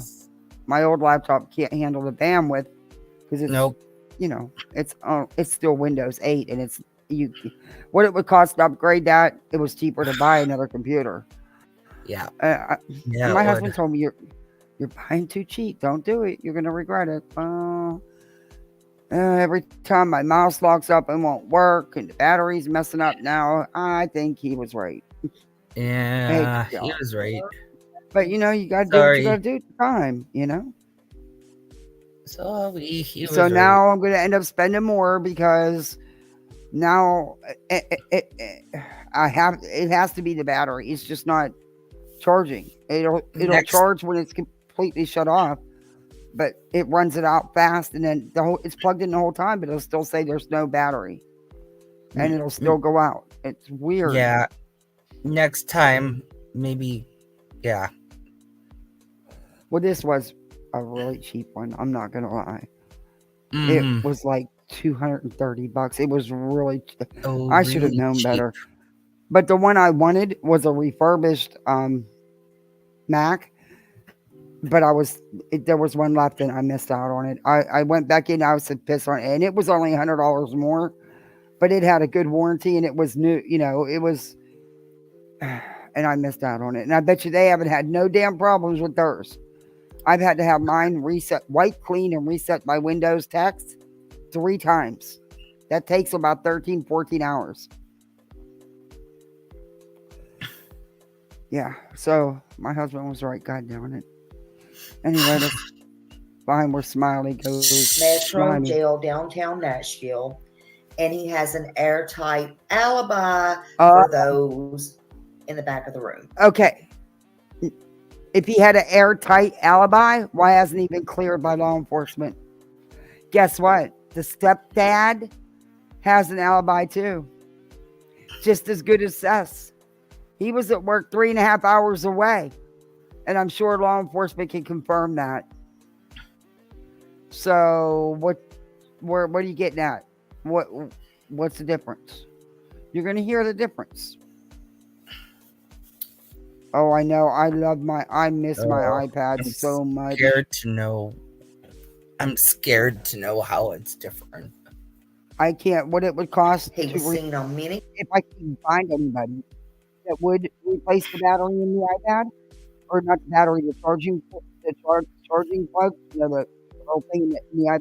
my old laptop can't handle the bandwidth because it's
nope.
It's still Windows 8, and it's what it would cost to upgrade that. It was cheaper to buy another computer.
Yeah.
My husband told me you're buying too cheap. Don't do it. You're gonna regret it. Every time my mouse locks up and won't work, and the battery's messing up now. I think he was right.
Yeah, he was right.
But you gotta do what you gotta do at the time.
So
now I'm gonna end up spending more because now it has to be the battery. It's just not charging. It'll charge when it's completely shut off. But it runs it out fast, and then it's plugged in the whole time, but it'll still say there's no battery, and it'll still go out. It's weird.
Yeah. Next time, maybe. Yeah.
Well, this was a really cheap one. I'm not gonna lie.
Mm.
It was like $230. It was really.
Oh,
I should have
really
known
cheap.
better. But the one I wanted was a refurbished Mac. But there was one left and I missed out on it. I went back in, I was pissed on it, and it was only $100 more, but it had a good warranty and it was new, it was, and I missed out on it. And I bet you they haven't had no damn problems with theirs. I've had to have mine wipe clean and reset my Windows text 3 times. That takes about 13, 14 hours. Yeah. So my husband was right. God damn it. Anyway, let's find where Smiley goes.
Metro
Smiley.
Jail, downtown Nashville, and he has an airtight alibi for those in the back of the room.
Okay. If he had an airtight alibi, why hasn't he been cleared by law enforcement? Guess what? The stepdad has an alibi too. Just as good as Seth. He was at work 3.5 hours away. And I'm sure law enforcement can confirm that. So what are you getting at? What's the difference? You're gonna hear the difference. Oh, I know. I miss my iPad so much.
I'm scared to know how it's different.
I can't. What it would cost
He was seen on many.
If I can find anybody that would replace the battery in the iPad, or not the battery, the charging plug, the whole thing in the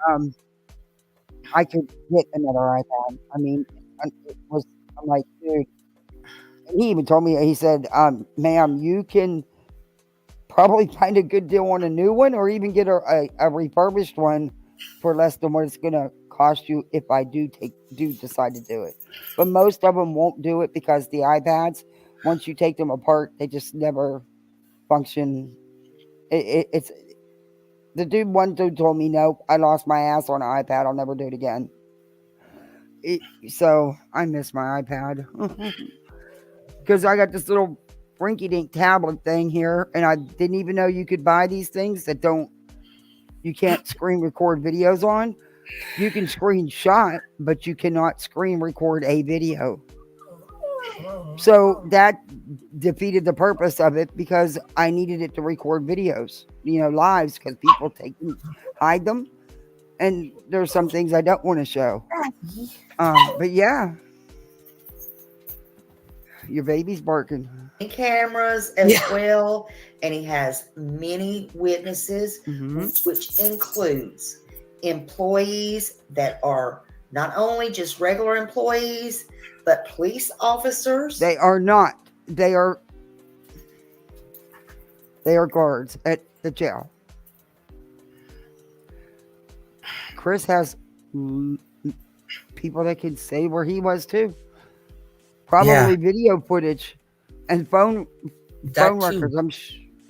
iPad. I could get another iPad. I mean, I'm like, dude. And he even told me, he said, ma'am, you can probably find a good deal on a new one, or even get a refurbished one for less than what it's gonna cost you if I do decide to do it. But most of them won't do it because the iPads, once you take them apart, they just never function. It's one dude told me, nope, I lost my ass on an iPad. I'll never do it again. So I miss my iPad because I got this little rinky-dink tablet thing here, and I didn't even know you could buy these things that you can't screen record videos on. You can screenshot, but you cannot screen record a video. So that defeated the purpose of it because I needed it to record videos, lives, because people hide them. And there's some things I don't want to show. But yeah, your baby's barking.
Cameras as well, and he has many witnesses, which includes employees that are not only just regular employees, but police officers.
They are not. They are guards at the jail. Chris has people that can say where he was too. Probably video footage and phone records.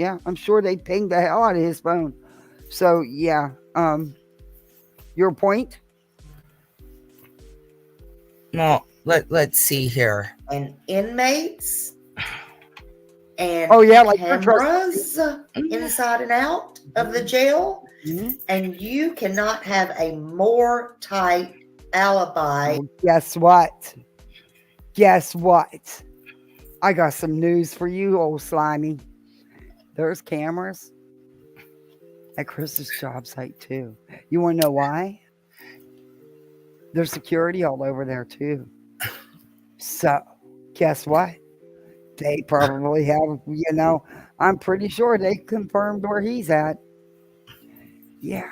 I'm sure they pinged the hell out of his phone. So yeah. Your point?
Well, let's see here.
And inmates and
like
cameras inside and out of the jail. And you cannot have a more tight alibi.
Well, guess what? I got some news for you, old slimy. There's cameras at Chris's job site too. You want to know why? There's security all over there too. So, guess what? They probably have, I'm pretty sure they confirmed where he's at. Yeah.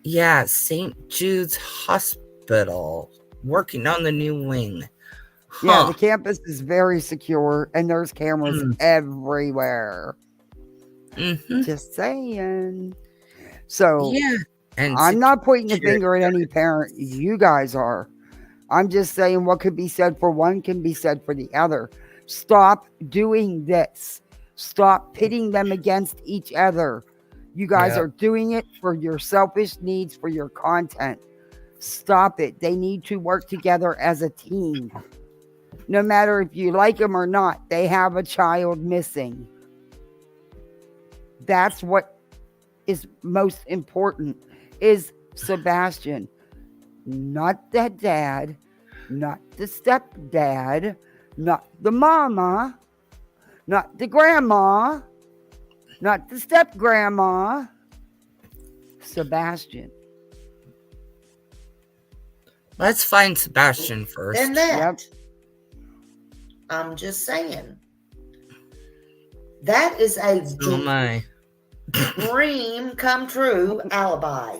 Yeah, St. Jude's Hospital, working on the new wing.
Yeah, the campus is very secure, and there's cameras everywhere. Just saying. So,
and
I'm not pointing the finger at any parent. You guys are. I'm just saying what could be said for one can be said for the other. Stop doing this. Stop pitting them against each other. You guys are doing it for your selfish needs, for your content. Stop it. They need to work together as a team. No matter if you like them or not, they have a child missing. That's what is most important, is Sebastian. Not the dad, not the stepdad, not the mama, not the grandma, not the step-grandma. Sebastian.
Let's find Sebastian first.
And that, I'm just saying, that is a dream come true alibi.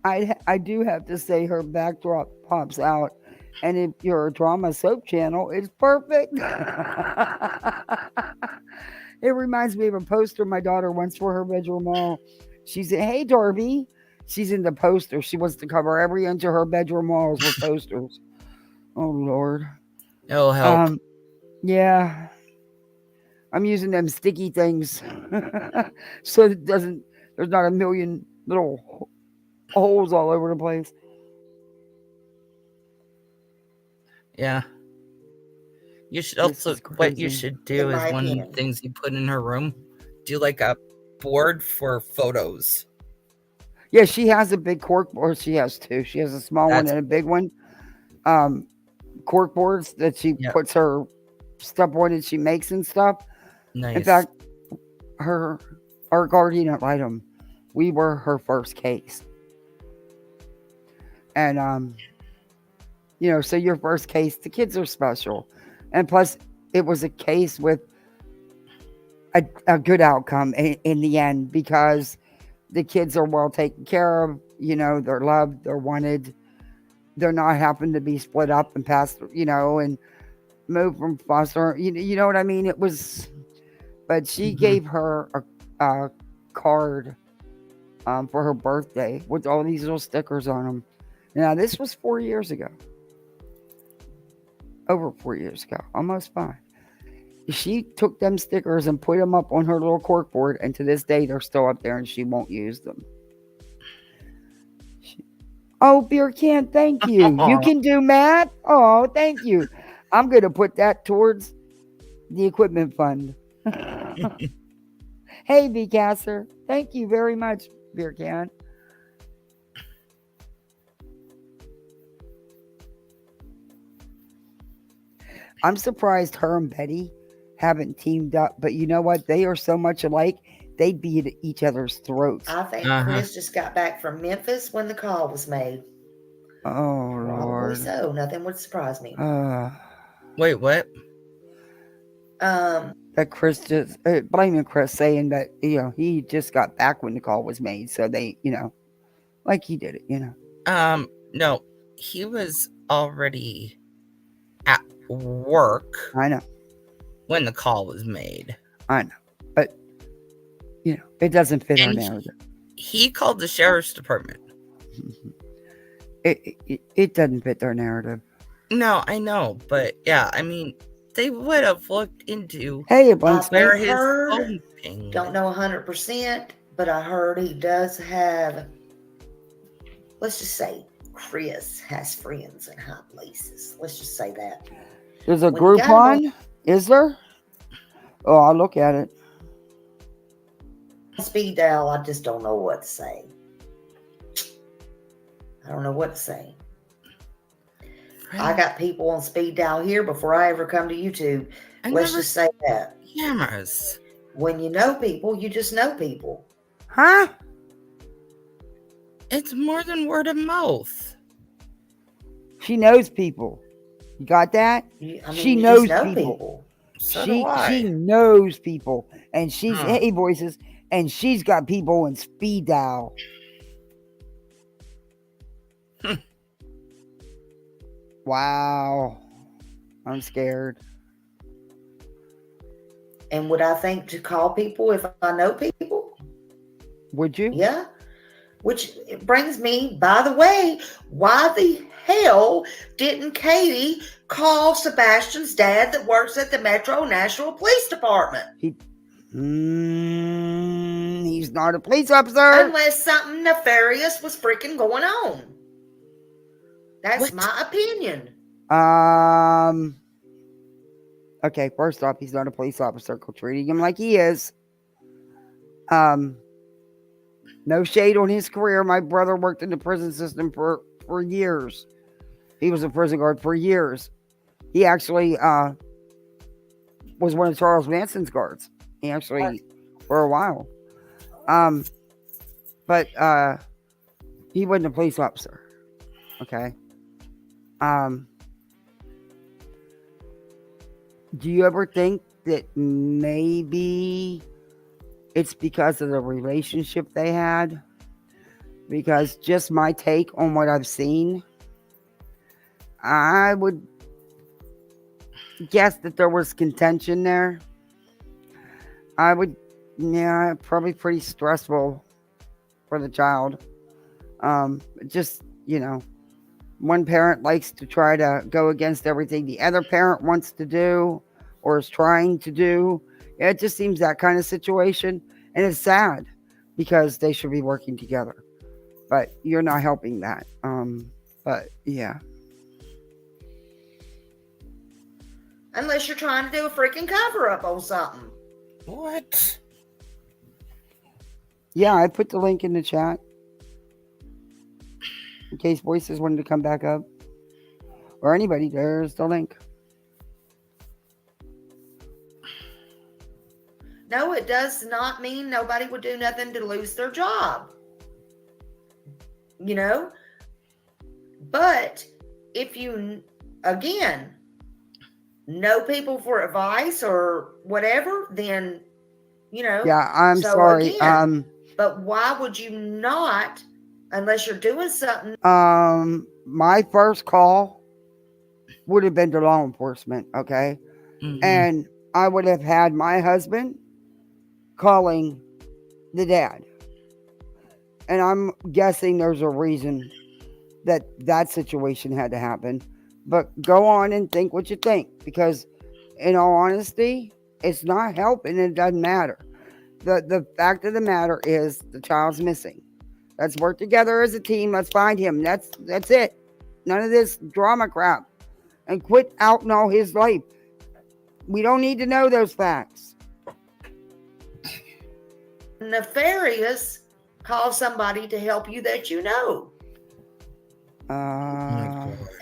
I do have to say her backdrop pops out. And if you're a drama soap channel, it's perfect. It reminds me of a poster my daughter wants for her bedroom wall. She said, "Hey, Darby." She's in the poster. She wants to cover every inch of her bedroom walls with posters. Oh, Lord.
It'll help.
Yeah. I'm using them sticky things. So it doesn't, there's not a million little holes all over the place.
Yeah. You should also, what you should do is one of the things you put in her room, do like a board for photos.
Yeah, she has a big cork board. She has two. She has a small one and a big one. Cork boards that she puts her stuff on and she makes and stuff.
Nice.
In fact, our guardian ad litem, we were her first case. And, so your first case, the kids are special. And plus, it was a case with a good outcome in the end because the kids are well taken care of. They're loved, they're wanted. They're not having to be split up and passed, and moved from foster. You know what I mean? It was, but she gave her a card for her birthday with all these little stickers on them. Now, this was 4 years ago. Over 4 years ago, almost 5. She took them stickers and put them up on her little cork board, and to this day, they're still up there, and she won't use them. Oh, beer can, thank you. You can do math? Oh, thank you. I'm going to put that towards the equipment fund. Hey, VCasser. Thank you very much, beer can. I'm surprised her and Betty haven't teamed up, but you know what? They are so much alike, they'd be at each other's throats.
I think Chris just got back from Memphis when the call was made.
Oh,
Probably
Lord.
so. Nothing would surprise me.
Wait, what?
That Chris just blaming Chris, saying that he just got back when the call was made, so they like he did it.
No, he was already at work.
I know
when the call was made.
I know, but it doesn't fit our narrative.
He called the sheriff's department.
It doesn't fit their narrative.
No, I know, but yeah, I mean, they would have looked into
where
his phone pinged.
Don't know 100%, but I heard he does have. Let's just say Chris has friends in high places. Let's just say that.
There's a
When you
Groupon, is there? Oh, I'll look at it.
Speed dial, I just don't know what to say. I don't know what to say. I got people on speed dial here before I ever come to YouTube. Let's just say that.
Cameras.
When you know people, you just know people.
Huh?
It's more than word of mouth.
She knows people. You got that? She
you
knows
just know
people.
So do I.
She knows people, and she's hey voices, and she's got people in speed dial. Wow, I'm scared.
And would I think to call people if I know people?
Would you?
Yeah. Which brings me, by the way, why the hell didn't Katie call Sebastian's dad that works at the Metro National Police Department?
He's not a police officer.
Unless something nefarious was freaking going on. That's my opinion.
Okay, first off, he's not a police officer. Treating him like he is. No shade on his career. My brother worked in the prison system for years. He was a prison guard for years. He actually was one of Charles Manson's guards. He actually, for a while. But he wasn't a police officer. Okay. Do you ever think that maybe it's because of the relationship they had? Because just my take on what I've seen, I would guess that there was contention there. Probably pretty stressful for the child. Just, one parent likes to try to go against everything the other parent wants to do or is trying to do. It just seems that kind of situation. And it's sad because they should be working together. But you're not helping that. But yeah.
Unless you're trying to do a freaking cover up on something.
What?
Yeah, I put the link in the chat. In case voices wanted to come back up. Or anybody, there's the link.
No, it does not mean nobody would do nothing to lose their job. But if you, again, know people for advice or whatever, then,
Yeah, I'm sorry.
Again, but why would you not, unless you're doing something?
My first call would have been to law enforcement, okay?
Mm-hmm.
And I would have had my husband calling the dad. And I'm guessing there's a reason that situation had to happen. But go on and think what you think. Because in all honesty, it's not helping. It doesn't matter. The fact of the matter is the child's missing. Let's work together as a team. Let's find him. That's it. None of this drama crap. And quit outing all his life. We don't need to know those facts.
Nefarious, call somebody to help you that you know.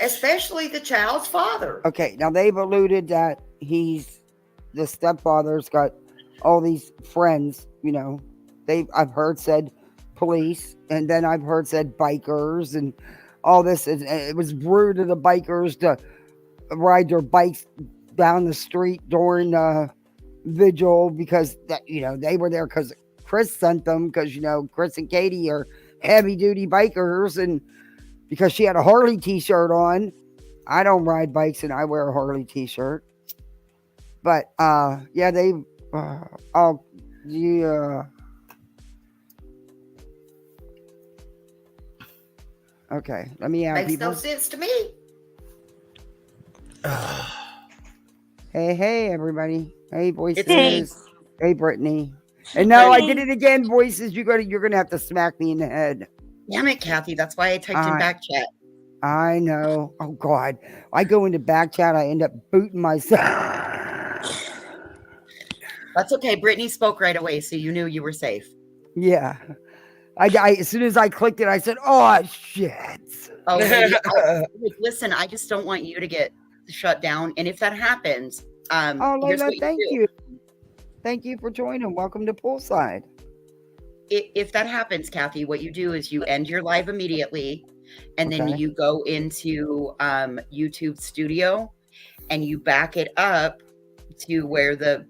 Especially the child's father.
Okay, now they've alluded that the stepfather's got all these friends, you know. I've heard said police, and then I've heard said bikers and all this. It was rude of the bikers to ride their bikes down the street during vigil because they were there because Chris sent them, because Chris and Katie are heavy duty bikers, and because she had a Harley t-shirt on. I don't ride bikes and I wear a Harley t-shirt. But yeah, okay, let me add
Makes
people.
no sense to me.
Hey, everybody. Hey, Voices.
It's me.
Hey, Brittany. And no, I did it again, Voices. You're gonna have to smack me in the head.
Damn it, Kathy. That's why I typed in back chat.
I know. Oh, God. I go into back chat, I end up booting myself.
That's okay. Brittany spoke right away, so you knew you were safe.
Yeah. I as soon as I clicked it, I said, oh, shit.
Oh, listen, I just don't want you to get shut down. And if that happens, here's
Layla,
what
thank
do.
you. Thank you for joining. Welcome to Poolside.
If that happens, Kathy, what you do is you end your live immediately, and then you go into YouTube Studio, and you back it up to where the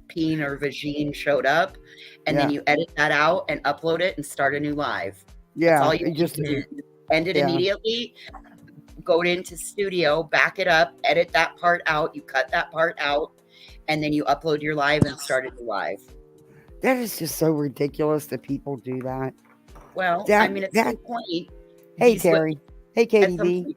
peen or vagine showed up, and then you edit that out and upload it and start a new live.
Yeah,
that's all you just do. End it immediately. Go into Studio, back it up, edit that part out. You cut that part out, and then you upload your live and start a new live.
That is just so ridiculous that people do that.
Well, I mean, at some point.
Hey, Terry. Hey, KDV.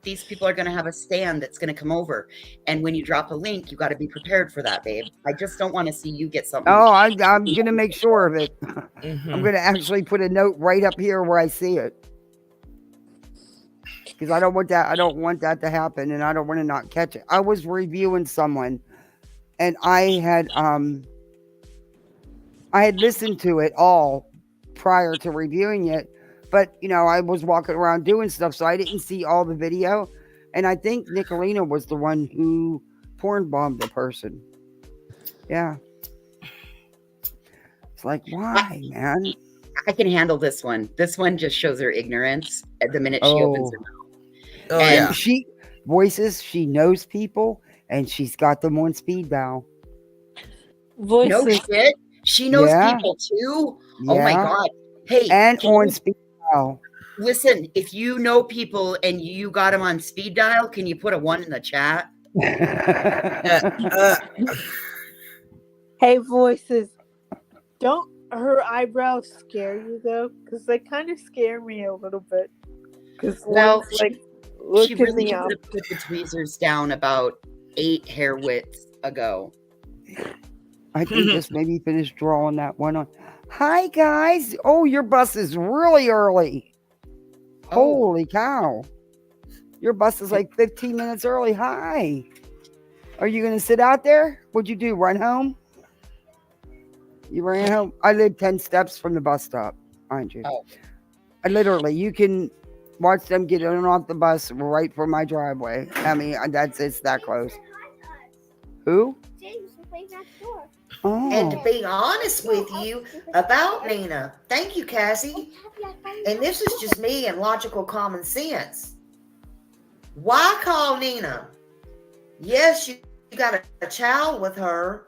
These people are going to have a stand that's going to come over. And when you drop a link, you got to be prepared for that, babe. I just don't want to see you get something.
Oh, I'm going to make sure of it. I'm going to actually put a note right up here where I see it. Because I don't want that. I don't want that to happen, and I don't want to not catch it. I was reviewing someone, and I had listened to it all prior to reviewing it. But, I was walking around doing stuff, so I didn't see all the video. And I think Nicolina was the one who porn bombed the person. Yeah. It's like, why, man?
I can handle this one. This one just shows her ignorance at the minute she opens her mouth.
And she knows people, and she's got them on speed dial.
No shit. She knows people, too?
Yeah.
Oh, my God. Hey.
And on speed dial.
Listen, if you know people and you got them on speed dial, can you put a 1 in the chat?
Hey, Voices. Don't her eyebrows scare you, though? Because they kind of scare me a little bit. Because
she really should have put the tweezers down about 8 hair widths ago.
I think just maybe finish drawing that one on. Hi, guys. Oh, your bus is really early. Holy cow. Your bus is like 15 minutes early. Hi. Are you going to sit out there? What'd you do? Run home? You ran home? I live 10 steps from the bus stop, mind you. You can watch them get on and off the bus right from my driveway. I mean, it's that close. Who? Oh.
And to be honest with you about Nina, thank you, Cassie. And this is just me and logical common sense. Why call Nina? Yes, you got a child with her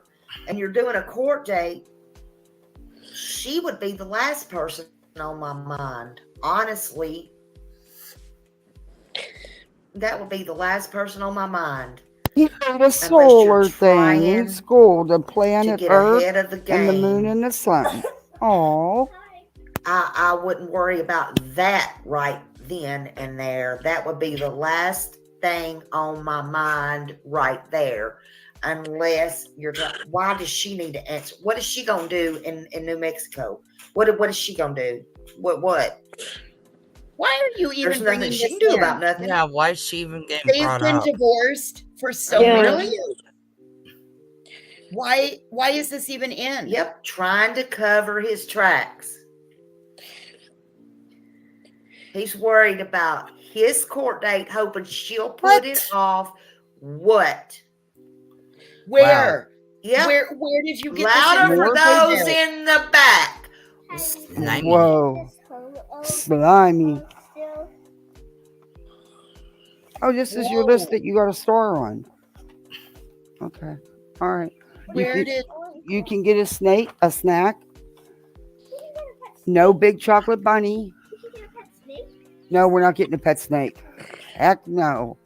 and you're doing a court date. She would be the last person on my mind. Honestly, that would be the last person on my mind.
The solar thing in school, the planet Earth and the moon and the sun. Oh,
I wouldn't worry about that right then and there. That would be the last thing on my mind right there. Unless why does she need to answer? What is she gonna do in New Mexico? What is she gonna do? What?
Why are you even
There's
bringing
nothing
this
she can do
in?
about nothing.
Yeah, why is she even getting
They've
brought
been
up?
divorced for so
Yeah.
many years. Why is this even in?
Yep, trying to cover his tracks. He's worried about his court date, hoping she'll put it off. What?
Where?
Yep.
Where did you get
Louder
this
for those in the back.
Whoa. Slimy. Oh, this is your list that you got a star on. Okay. All right. You can get a snack. No big chocolate bunny. No, we're not getting a pet snake. Heck no.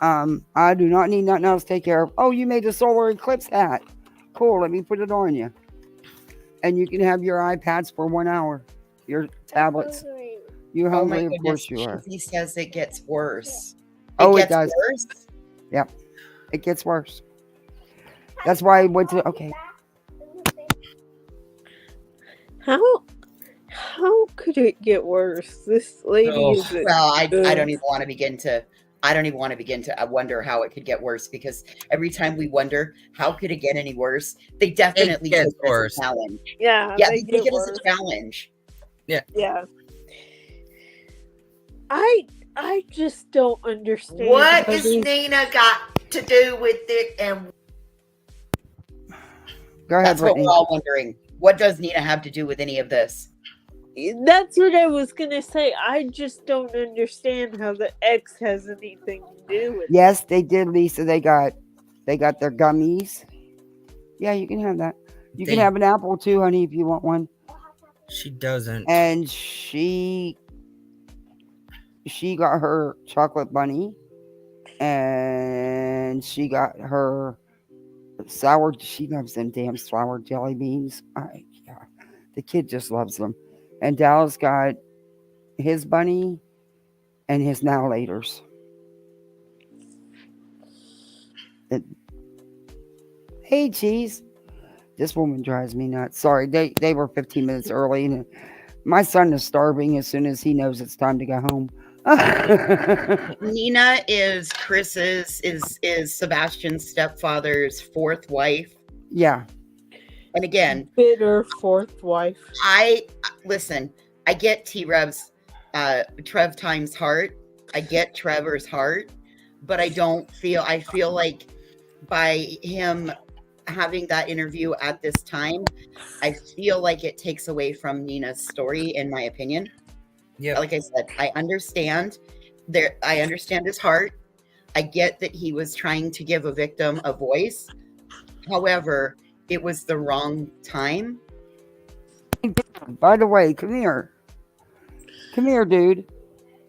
I do not need nothing else to take care of. Oh, you made the solar eclipse hat. Cool. Let me put it on you. And you can have your iPads for 1 hour. Your tablets. You're hungry, of course you are.
He says it gets worse.
It does.
Worse?
Yep. It gets worse. That's why I went to. Okay.
How could it get worse? This lady is.
Well, I don't even want to begin to. I don't even want to begin to wonder how it could get worse, because every time we wonder how could it get any worse, they definitely take it as a challenge.
Yeah,
Yeah,
they
they take
get
it as
worse.
a challenge.
Yeah.
Yeah. I just don't understand.
What
how
is
these-
Nina got to do with it? And
Go ahead,
That's what
Brittany.
we're all wondering. What does Nina have to do with any of this?
That's what I was gonna say. I just don't understand how the ex has anything to do with it.
Yes, they did, Lisa. They got their gummies. Yeah, you can have that. You can
They-
have an apple too, honey, if you want one.
She doesn't.
And she got her chocolate bunny, and she got her sour. She loves them damn sour jelly beans. Yeah, the kid just loves them. And Dallas got his bunny and his now laters. Hey, cheese. This woman drives me nuts. Sorry, they were 15 minutes early, and my son is starving as soon as he knows it's time to go home.
Nina is Chris's is Sebastian's stepfather's fourth wife.
Yeah.
And again,
bitter fourth wife.
I get T-Rev's Trev Time's heart. I get Trevor's heart, but I feel like by him having that interview at this time, I feel like it takes away from Nina's story, in my opinion.
Yeah.
Like I said, I understand his heart. I get that he was trying to give a victim a voice. However, it was the wrong time.
By the way, come here. Come here, dude.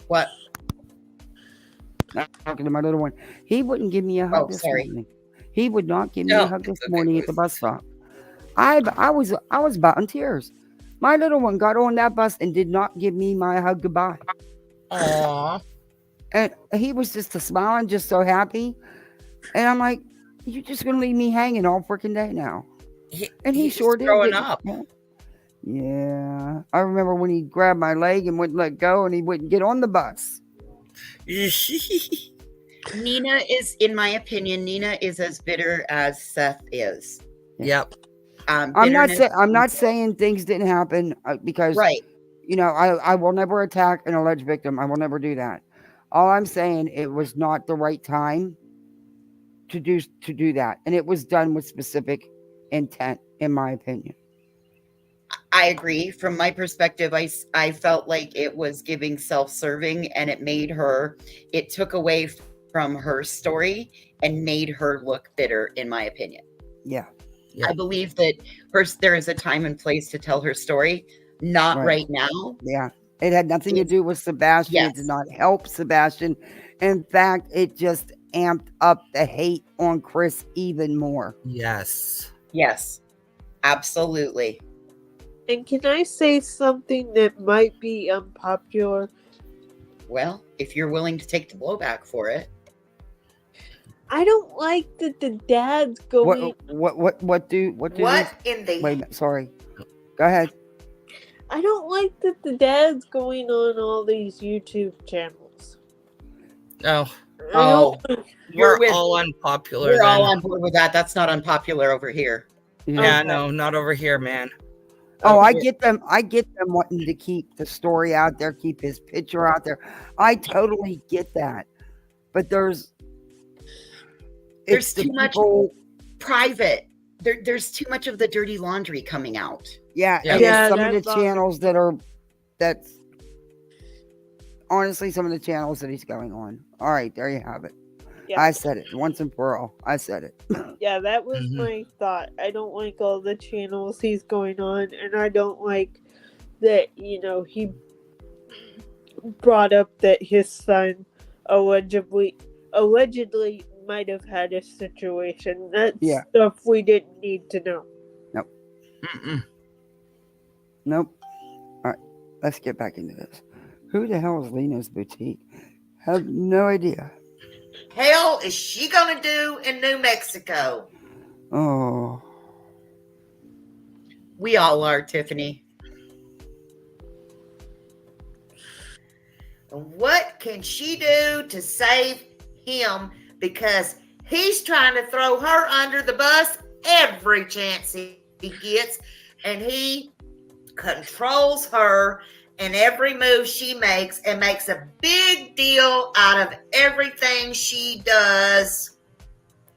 What?
I'm talking to my little one. He wouldn't give me a hug this morning. He would not give me a hug this morning at the bus stop. I was about in tears. My little one got on that bus and did not give me my hug goodbye.
Aww.
And he was just smiling, just so happy. And I'm like, you're just gonna leave me hanging all freaking day now. And he sure did.
Growing up.
Yeah. I remember when he grabbed my leg and wouldn't let go, and he wouldn't get on the bus.
Nina is, in my opinion, Nina is as bitter as Seth is.
Yep.
I'm not saying things didn't happen because, you know, I will never attack an alleged victim. I will never do that. All I'm saying, it was not the right time to do that, and it was done with specific intent, in my opinion.
I agree. From my perspective, I felt like it was giving self-serving, and it took away from her story and made her look bitter, in my opinion.
Yeah.
I believe that there is a time and place to tell her story, not right now.
Yeah. It had nothing to do with Sebastian. It did not help Sebastian. In fact, it just amped up the hate on Chris even more.
Yes.
Yes. Absolutely.
And can I say something that might be unpopular?
Well, if you're willing to take the blowback for it.
I don't like that the dad's going.
What in the... Wait a minute, sorry. Go ahead.
I don't like that the dad's going on all these YouTube channels.
No.
Oh,
We're all unpopular.
We're all
then.
on board with that. That's not unpopular over here.
Yeah, no, not over here, man.
Oh, I get them wanting to keep the story out there, keep his picture out there. I totally get that. But there's
too much private. There's too much of the dirty laundry coming out.
Yeah, and there's some of the channels that's honestly some of the channels that he's going on. All right, there you have it.
Yeah.
I said it once and for all. I said it.
Yeah, that was my thought. I don't like all the channels he's going on, and I don't like that, he brought up that his son allegedly might have had a situation. That's stuff we didn't need to know.
Nope. Nope. All right, let's get back into this. Who the hell is Leno's Boutique? Have no idea.
Hell is she gonna do in New Mexico?
Oh.
We all are, Tiffany.
What can she do to save him? Because he's trying to throw her under the bus every chance he gets, and he controls her in every move she makes and makes a big deal out of everything she does.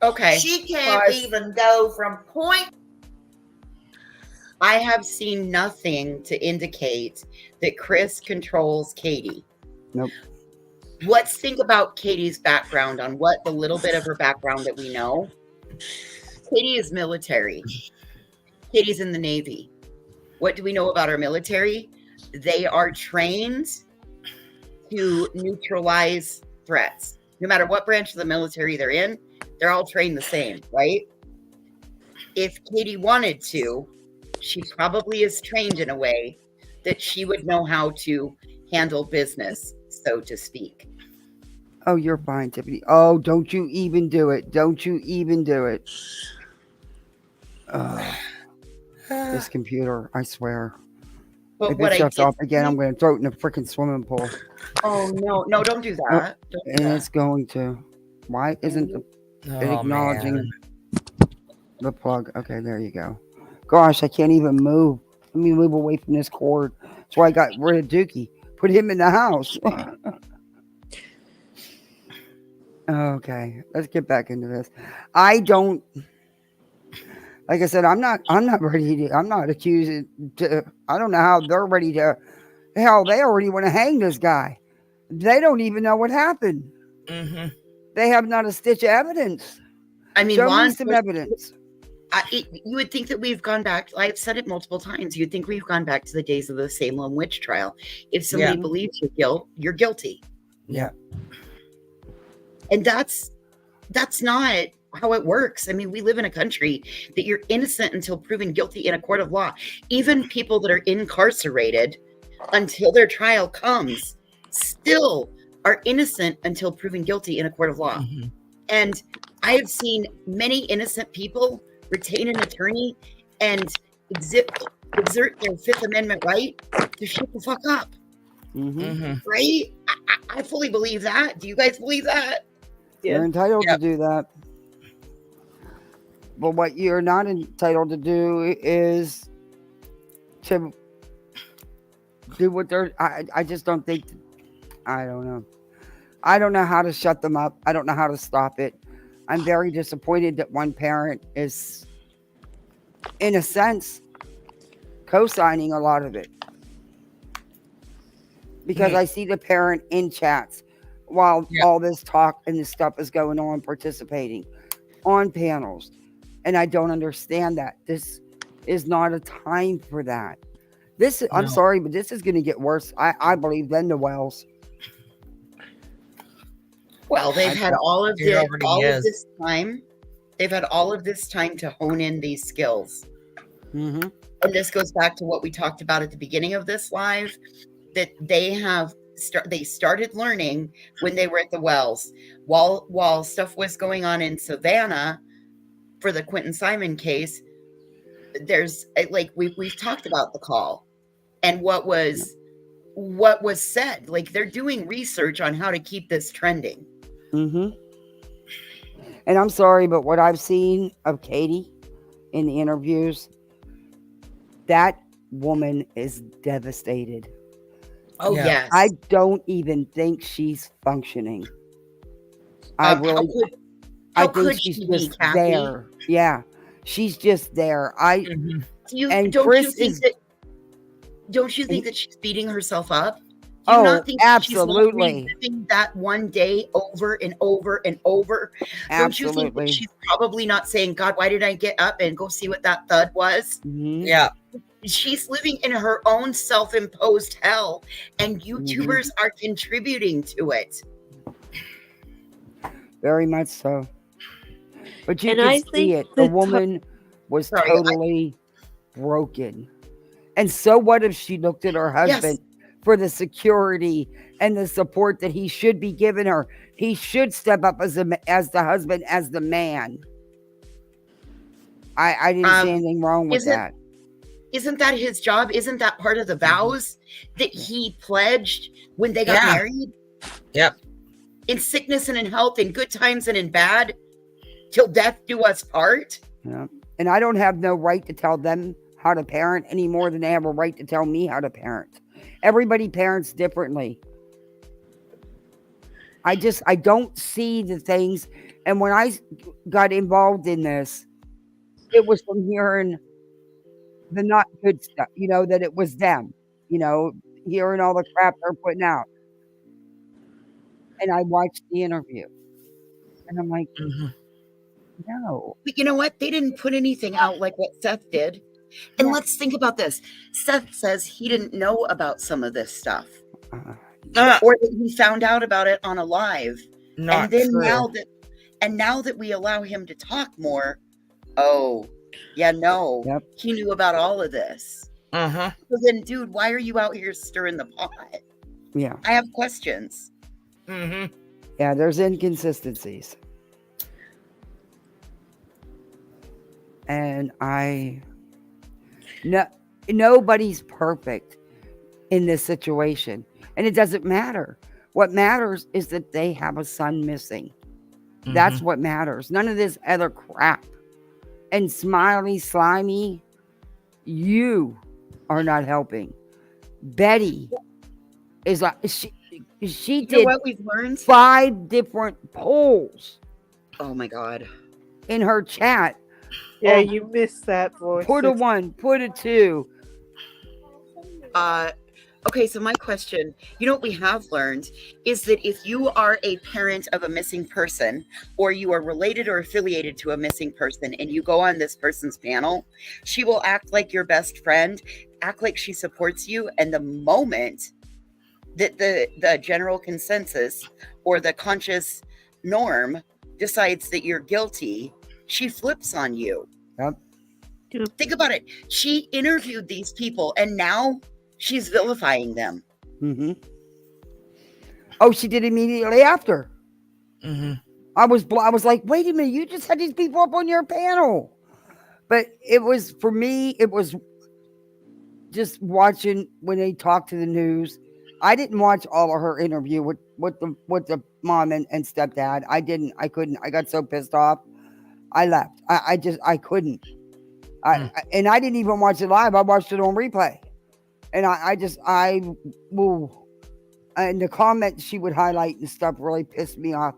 Okay.
She can't even go from point.
I have seen nothing to indicate that Chris controls Katie.
Nope.
Let's think about Katie's background, on what the little bit of her background that we know. Katie is military. Katie's in the Navy. What do we know about our military? They are trained to neutralize threats. No matter what branch of the military they're in, they're all trained the same, right? If Katie wanted to, she probably is trained in a way that she would know how to handle business, so to speak.
Oh, you're fine, Tiffany. Oh, don't you even do it. Don't you even do it. This computer, I swear.
But
if it shuts off again, I'm going to throw it in a freaking swimming pool.
Oh, no, don't do that. Don't do
and
that.
it's going to. Why isn't it acknowledging the plug? Okay, there you go. Gosh, I can't even move. Let me move away from this cord. That's why I got rid of Dookie. Put him in the house. Okay, let's get back into this. I don't. Like I said, I'm not ready to. I'm not accusing. I don't know how they're ready to. Hell, they already want to hang this guy. They don't even know what happened.
Mm-hmm.
They have not a stitch of evidence.
I mean,
show me some evidence.
You would think that we've gone back. I've said it multiple times. You'd think we've gone back to the days of the Salem witch trial. If somebody believes you're guilty.
Yeah.
And that's not how it works. I mean, we live in a country that you're innocent until proven guilty in a court of law. Even people that are incarcerated until their trial comes still are innocent until proven guilty in a court of law.
Mm-hmm.
And I have seen many innocent people retain an attorney and exert their Fifth Amendment right to shut the fuck up.
Mm-hmm.
Right? I fully believe that. Do you guys believe that?
You're entitled to do that. But what you're not entitled to do is to do what they're. I just don't think. I don't know. I don't know how to shut them up. I don't know how to stop it. I'm very disappointed that one parent is, in a sense, co-signing a lot of it. Because I see the parent in chats while all this talk and this stuff is going on, participating on panels. And I don't understand that. This is not a time for that. I'm sorry, but this is going to get worse, I believe, than the Wells.
Well, they've had all of this time. They've had all of this time to hone in these skills.
Mm-hmm.
And this goes back to what we talked about at the beginning of this live, that they started learning when they were at the Wells. While stuff was going on in Savannah for the Quentin Simon case, there's we've talked about the call. and what was said. Like, they're doing research on how to keep this trending.
Mm-hmm. And I'm sorry, but what I've seen of Katie in the interviews, that woman is devastated.
Oh, yes.
I don't even think she's functioning. I think she's just there. Yeah, she's just there.
Don't you think that she's beating herself up?
Do you
not think
absolutely.
She's reliving that one day over and over and over? Don't you think that she's probably not saying, God, why did I get up and go see what that thud was?
Mm-hmm.
Yeah.
She's living in her own self-imposed hell, and YouTubers are contributing to it.
Very much so. But you
And
can
I
see
think
it. The woman was totally broken. And so what if she looked at her husband for the security and the support that he should be giving her? He should step up as the husband, as the man. I didn't see anything wrong with that.
Isn't that his job? Isn't that part of the vows that he pledged when they got married?
Yep.
In sickness and in health, in good times and in bad, till death do us part.
Yeah. And I don't have no right to tell them how to parent any more than they have a right to tell me how to parent. Everybody parents differently. I don't see the things. And when I got involved in this, it was from hearing the not good stuff, that it was them, hearing all the crap they're putting out. And I watched the interview and I'm like, no.
But you know what? They didn't put anything out like what Seth did. And let's think about this. Seth says he didn't know about some of this stuff. Or that he found out about it on a live.
Not
and then
true.
now that we allow him to talk more, he knew about all of this.
Uh-huh.
So then, dude, why are you out here stirring the pot?
Yeah.
I have questions.
Mm-hmm.
Yeah, there's inconsistencies. And nobody's perfect in this situation. And it doesn't matter. What matters is that they have a son missing. That's what matters. None of this other crap. And Smiley, Slimy, you are not helping. Betty is like, she did
what we've learned?
5 different polls.
Oh my God.
In her chat.
Yeah, you missed that voice.
Put a 1, put a 2.
Okay, so my question, what we have learned is that if you are a parent of a missing person, or you are related or affiliated to a missing person, and you go on this person's panel, she will act like your best friend, act like she supports you, and the moment that the general consensus or the conscious norm decides that you're guilty, she flips on you.
Yep.
Think about it. She interviewed these people, and now she's vilifying them.
Mm-hmm. Oh, she did immediately after.
Mm-hmm.
I was like, wait a minute, you just had these people up on your panel. But it was, for me, it was just watching when they talked to the news. I didn't watch all of her interview with the mom and stepdad. I couldn't. I got so pissed off. I left. I couldn't. And I didn't even watch it live. I watched it on replay. And and the comments she would highlight and stuff really pissed me off.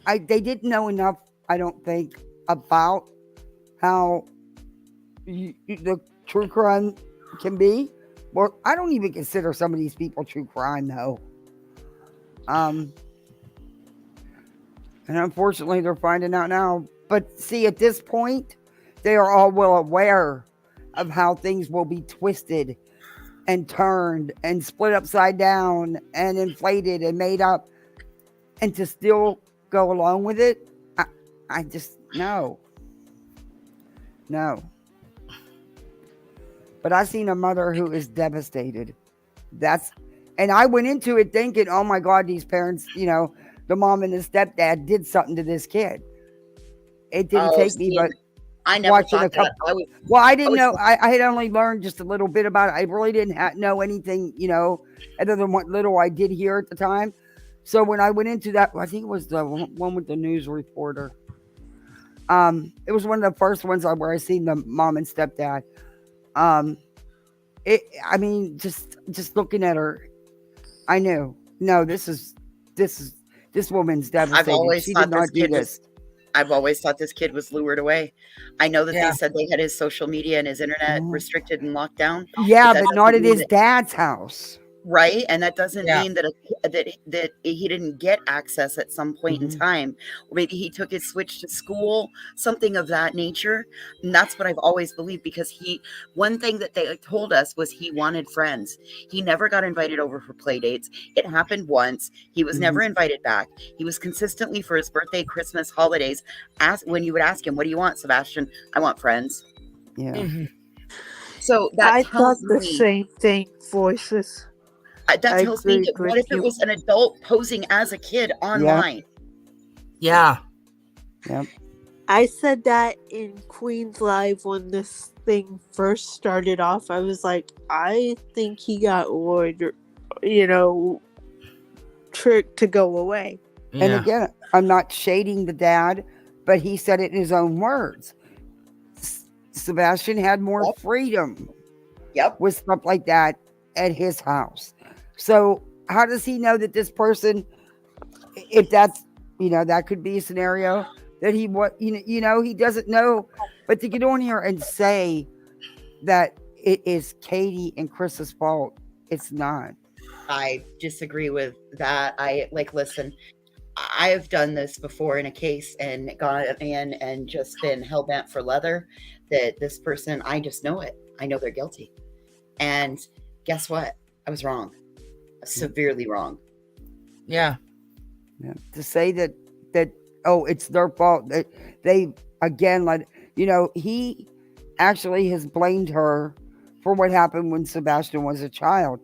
They didn't know enough, I don't think, about how the true crime can be. Well, I don't even consider some of these people true crime, though. And unfortunately, they're finding out now. But see, at this point, they are all well aware of how things will be twisted and turned and split upside down and inflated and made up. And to still go along with it, I just, no. But I've seen a mother who is devastated. And I went into it thinking, oh my God, these parents, the mom and the stepdad did something to this kid. It didn't take me, but
I never
watching
thought
a couple.
that.
Well, I didn't know. I had only learned just a little bit about it. I really didn't know anything, other than what little I did hear at the time. So when I went into that, I think it was the one with the news reporter. It was one of the first ones where I seen the mom and stepdad. Just looking at her, I knew, no, this woman's devastated. She did not do this.
I've always thought this kid was lured away. I know that they said they had his social media and his internet restricted and locked down.
Yeah, but not at his dad's house.
Right, and that doesn't mean that he didn't get access at some point in time. Or maybe he took his switch to school, something of that nature. And that's what I've always believed, because one thing that they told us was he wanted friends. He never got invited over for play dates. It happened once. He was never invited back. He was consistently, for his birthday, Christmas, holidays, when you would ask him, "What do you want, Sebastian?" "I want friends."
Yeah.
So that
I thought
tells
the
me,
same thing, Voices.
that tells me that what if it was an adult posing as a kid online?
Yeah.
Yep.
I said that in Queen's Live when this thing first started off. I was like, I think he got lured, tricked to go away.
And again, I'm not shading the dad, but he said it in his own words. Sebastian had more freedom with stuff like that at his house. So how does he know that this person, if that's, that could be a scenario that he he doesn't know, but to get on here and say that it is Katie and Chris's fault, it's not.
I disagree with that. Listen, I've done this before in a case and gone in and just been hell bent for leather that this person, I just know it. I know they're guilty. And guess what? I was wrong. Severely wrong.
Yeah.
To say that it's their fault, that they again, he actually has blamed her for what happened when Sebastian was a child.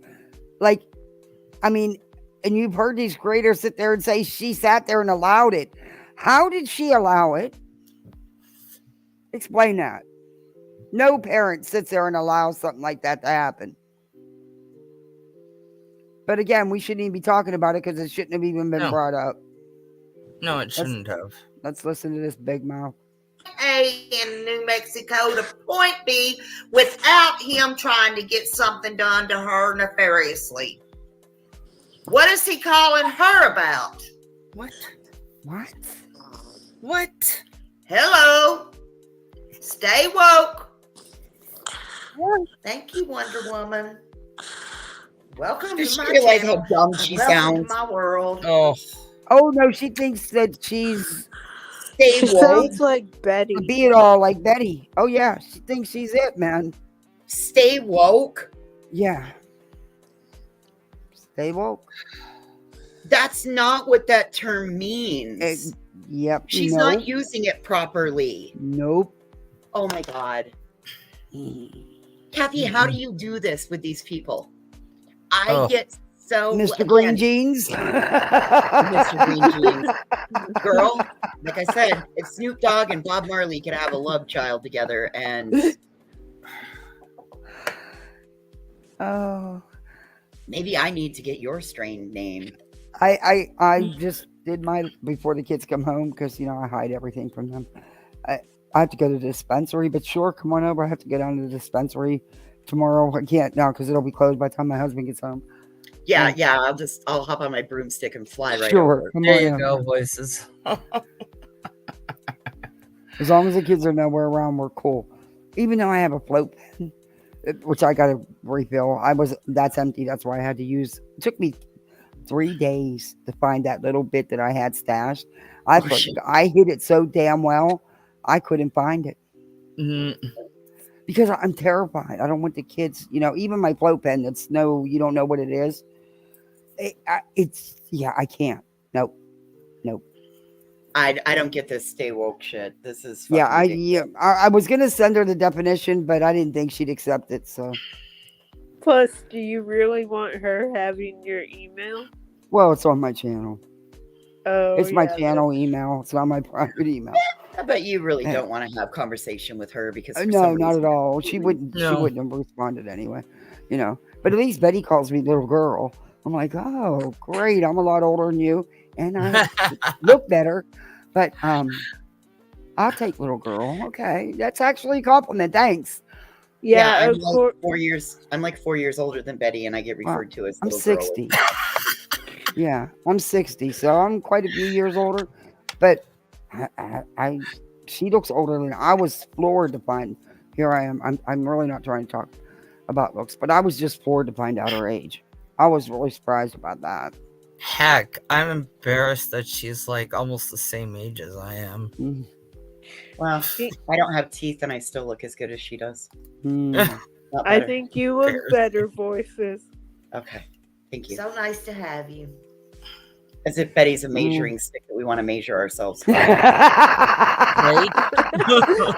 And you've heard these creators sit there and say she sat there and allowed it. How did she allow it? Explain that. No parent sits there and allows something like that to happen. But again, we shouldn't even be talking about it because it shouldn't have even been brought up.
No, it shouldn't have.
Let's listen to this big mouth.
A in New Mexico to point B without him trying to get something done to her nefariously. What is he calling her about?
What?
Hello. Stay woke. Thank you, Wonder Woman. Welcome
Does
to
she
my
realize
channel.
how dumb she
Welcome
sounds?
to my world.
Oh no, she thinks that she's
She sounds like Betty.
Be it all like Betty. Oh yeah, she thinks she's it, man.
Stay woke.
Yeah. Stay woke.
That's not what that term means.
Yep.
She's not using it properly.
Nope.
Oh my God. Kathy, how do you do this with these people? I get so
Mr. Green Jeans.
Mr. Green Jeans. Girl, like I said, if Snoop Dogg and Bob Marley could have a love child together and maybe I need to get your strain name.
I just did my before the kids come home because I hide everything from them. I have to go to the dispensary, but sure, come on over. I have to go down to the dispensary tomorrow. I can't now because it'll be closed by the time my husband gets home.
Yeah. I'll hop on my broomstick and fly right
Sure,
over.
come
There
on
you
over.
go, Voices.
As long as the kids are nowhere around, we're cool. Even though I have a float pen, which I got to refill. That's empty. That's why I had to use. It took me 3 days to find that little bit that I had stashed. I hid it so damn well, I couldn't find it. Because I'm terrified. I don't want the kids, even my float pen, you don't know what it is. I can't. Nope.
I don't get this stay woke shit. This is
I was going to send her the definition, but I didn't think she'd accept it, so.
Plus, do you really want her having your email?
Well, it's on my channel.
Oh,
It's my channel email. It's not my private email.
I bet you really don't want to have conversation with her because for
No,
some
not
reason,
at all. She wouldn't. She
No.
wouldn't have responded anyway. You know. But at least Betty calls me little girl. I'm like, oh, great. I'm a lot older than you, and I look better. But I'll take little girl. Okay, that's actually a compliment. Thanks.
Yeah,
I'm
of
like
course.
4 years. I'm like 4 years older than Betty, and I get referred to as
I'm
little girl.
60. Yeah, I'm 60, so I'm quite a few years older. But she looks older than I was floored to find. Here I am. I'm really not trying to talk about looks, but I was just floored to find out her age. I was really surprised about that.
Heck, I'm embarrassed that she's like almost the same age as I am.
Mm.
Well, I don't have teeth, and I still look as good as she does.
Mm.
Not
I
better.
think you look better, voices.
Okay, thank you.
So nice to have you.
As if Betty's a measuring stick that we want to measure ourselves by.
Right?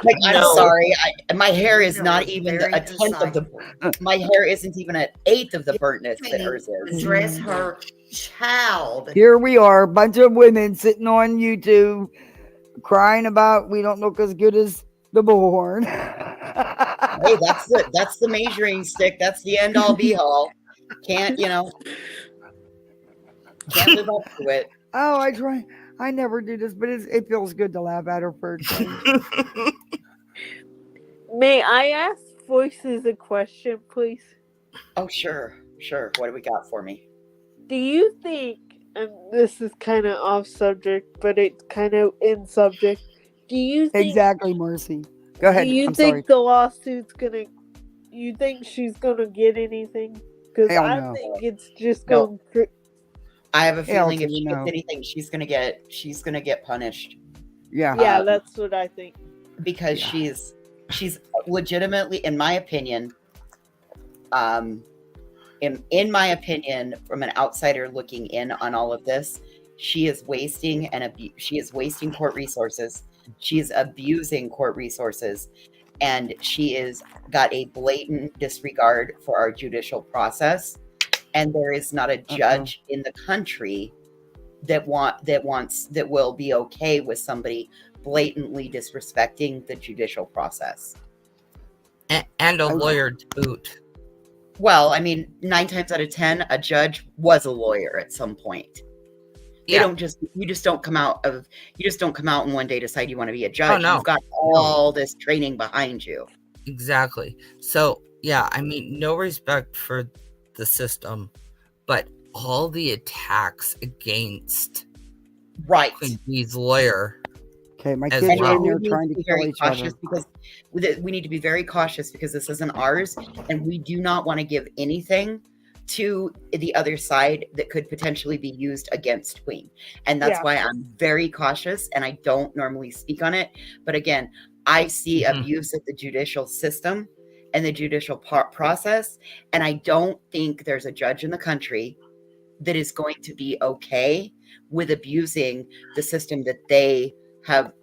Like, I'm
No.
sorry, my hair is
No,
not
it's
even
very
a tenth of the. My hair isn't even an eighth of the burntness that hers is.
Dress her child.
Here we are, a bunch of women sitting on YouTube crying about we don't look as good as the bullhorn.
Hey, that's the measuring stick. That's the end all be all. Can't live up to it.
Oh, I try. I never do this, but it feels good to laugh at her for a change.
May I ask voices a question, please?
Oh, sure. What do we got for me?
Do you think, and this is kind of off subject, but it's kind of in subject. Do you think
Exactly, Mercy. Go ahead.
Do you
I'm
think
sorry.
the lawsuit's gonna? You think she's gonna get anything? Because
Hell
I
no.
think it's just
No.
going.
I have a
Hell
feeling if
to
she
no.
gets anything, she's gonna get punished
Yeah.
Yeah, that's what I think.
because she's legitimately, in my opinion, in my opinion, from an outsider looking in on all of this, she is wasting court resources. She is abusing court resources, and she is got a blatant disregard for our judicial process. And there is not a judge in the country that will be okay with somebody blatantly disrespecting the judicial process.
And a lawyer to boot.
Well, I mean, 9 times out of 10, a judge was a lawyer at some point. You just don't come out and one day decide you want to be a judge.
Oh, no.
You've got all this training behind you.
Exactly. So, yeah, I mean, no respect for the system, but all the attacks against Queen Bee's lawyer.
Okay, my
as
kids are
well.
in there
We need
trying
to
to
be
kill
very
each other.
cautious because we need to be very cautious because this isn't ours, and we do not want to give anything to the other side that could potentially be used against Queen. And that's why I'm very cautious, and I don't normally speak on it. But again, I see abuse of the judicial system and the judicial process, and I don't think there's a judge in the country that is going to be okay with abusing the system that they have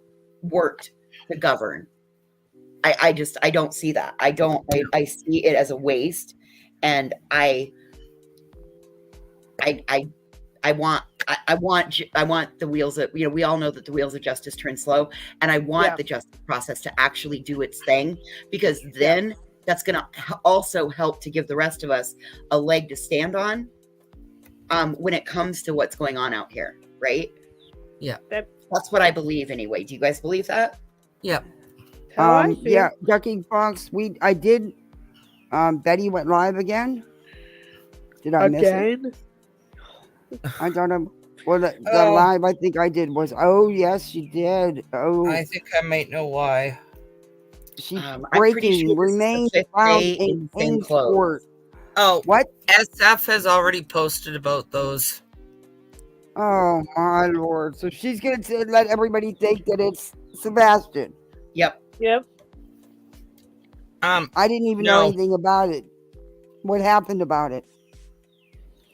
worked to govern. I don't see that. I see it as a waste, and I want the wheels of, we all know that the wheels of justice turn slow, and I want the justice process to actually do its thing, because then that's going to also help to give the rest of us a leg to stand on when it comes to what's going on out here, right?
Yeah.
That's what I believe anyway. Do you guys believe that?
Yep.
Yeah, Ducky Fox, I did. Betty went live again. Did I miss it? I don't know. Well, the live I think I did was, yes, she did.
I think I might know why.
She's
I'm pretty
breaking
sure this is the
remains
5th
found
day
in
it's been
court.
Oh,
what?
SF has already posted about those.
Oh my lord! So she's gonna let everybody think that it's Sebastian.
Yep.
I didn't even know anything about it. What happened about it?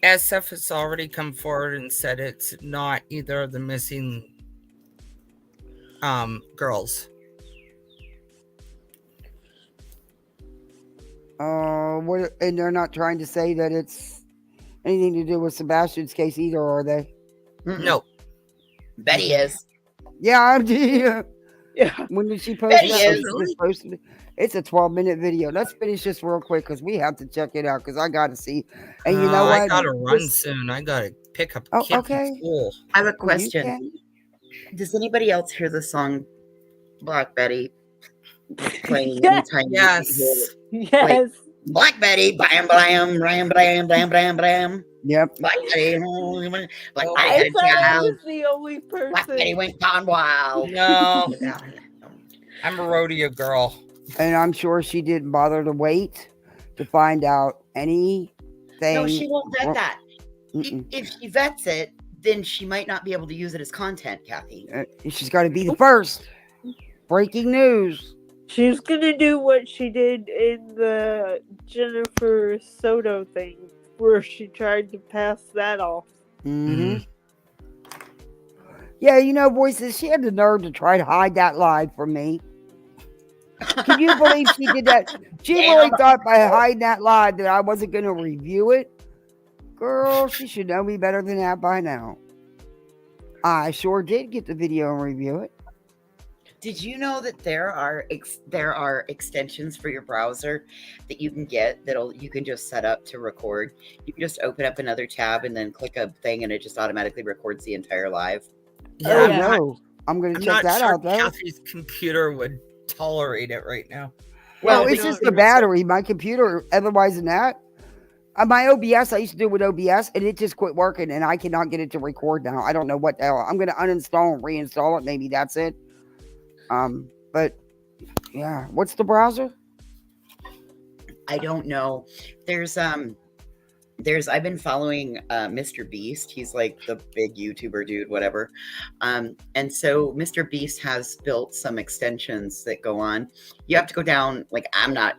SF has already come forward and said it's not either of the missing girls.
And they're not trying to say that it's anything to do with Sebastian's case either, are they?
No.
Betty is.
Yeah,
Yeah.
When did she post
Betty
that?
is.
She just posted it. It's a 12-minute video. Let's finish this real quick because we have to check it out because I got to see. And you know what?
I gotta run soon. I gotta pick up a kid
okay.
from school.
I have a
You
question.
can.
Does anybody else hear the song Black Betty playing
Yes.
anytime
Yes.
you hear it?
Yes.
Black Betty, blam, blam, blam, blam, blam, blam, blam.
Yep.
Black Betty, like I
I
had a
thought I
child.
was the only
Black Betty
person.
went gone wild.
No,
Without him.
I'm a rodeo girl.
And I'm sure she didn't bother to wait to find out anything.
No, she won't vet that.
Mm-mm.
If she vets it, then she might not be able to use it as content, Kathy.
She's got to be the first. Breaking news.
She's gonna do what she did in the Jennifer Soto thing, where she tried to pass that off.
Mm-hmm. Yeah, you know, voices, she had the nerve to try to hide that lie from me. Can you believe she did that? She really thought by hiding that lie that I wasn't going to review it? Girl, she should know me better than that by now. I sure did get the video and review it.
Did you know that there are extensions for your browser that you can get you can just set up to record? You can just open up another tab and then click a thing and it just automatically records the entire live.
Oh, no. I'm going to check that out, though.
Kathy's computer would tolerate it right now.
Well, it's just the battery. My computer, otherwise than that, my OBS, I used to do with OBS, and it just quit working, and I cannot get it to record now. I don't know what the hell. I'm going to uninstall and reinstall it. Maybe that's it. But, yeah. What's the browser?
I don't know. I've been following Mr. Beast. He's like the big YouTuber dude, whatever. And so Mr. Beast has built some extensions that go on. You have to go down, like, I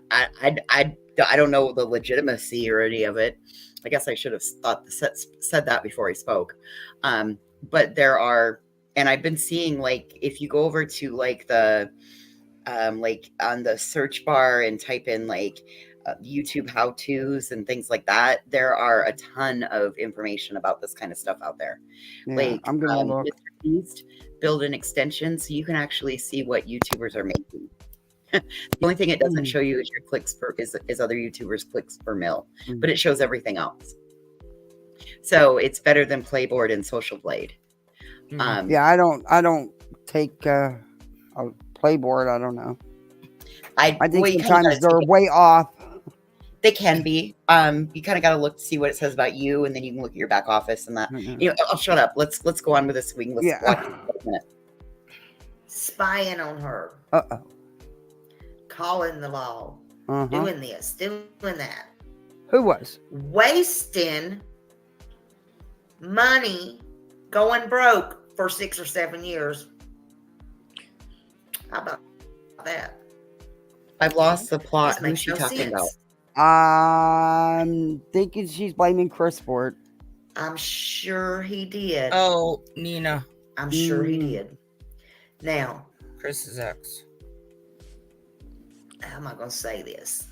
don't know the legitimacy or any of it. I guess I should have said that before I spoke. But there are, and I've been seeing, like, if you go over to like the like on the search bar and type in like YouTube how-tos and things like that, there are a ton of information about this kind of stuff out there.
Yeah,
like
I'm gonna look.
Mr. Beast build an extension so you can actually see what YouTubers are making. The only thing it doesn't show you is your clicks per is other YouTubers' clicks per mil, but it shows everything else. So it's better than Playboard and Social Blade.
Yeah, I don't take a Playboard. I don't know. I think sometimes they're way off.
They can be. You kind of got to look to see what it says about you, and then you can look at your back office and that. You know, oh, shut up. Let's go on with this. We can watch it for a minute.
Spying on her.
Uh-oh.
Calling the law. Doing this, doing that.
Who was?
Wasting money, going broke for 6 or 7 years. How about that?
I've lost the plot.
This
Who's she
makes no
talking
sense.
about?
I'm thinking she's blaming Chris for it.
I'm sure he did.
Oh, Nina.
I'm sure he did. Now,
Chris's ex.
how am I going to say this?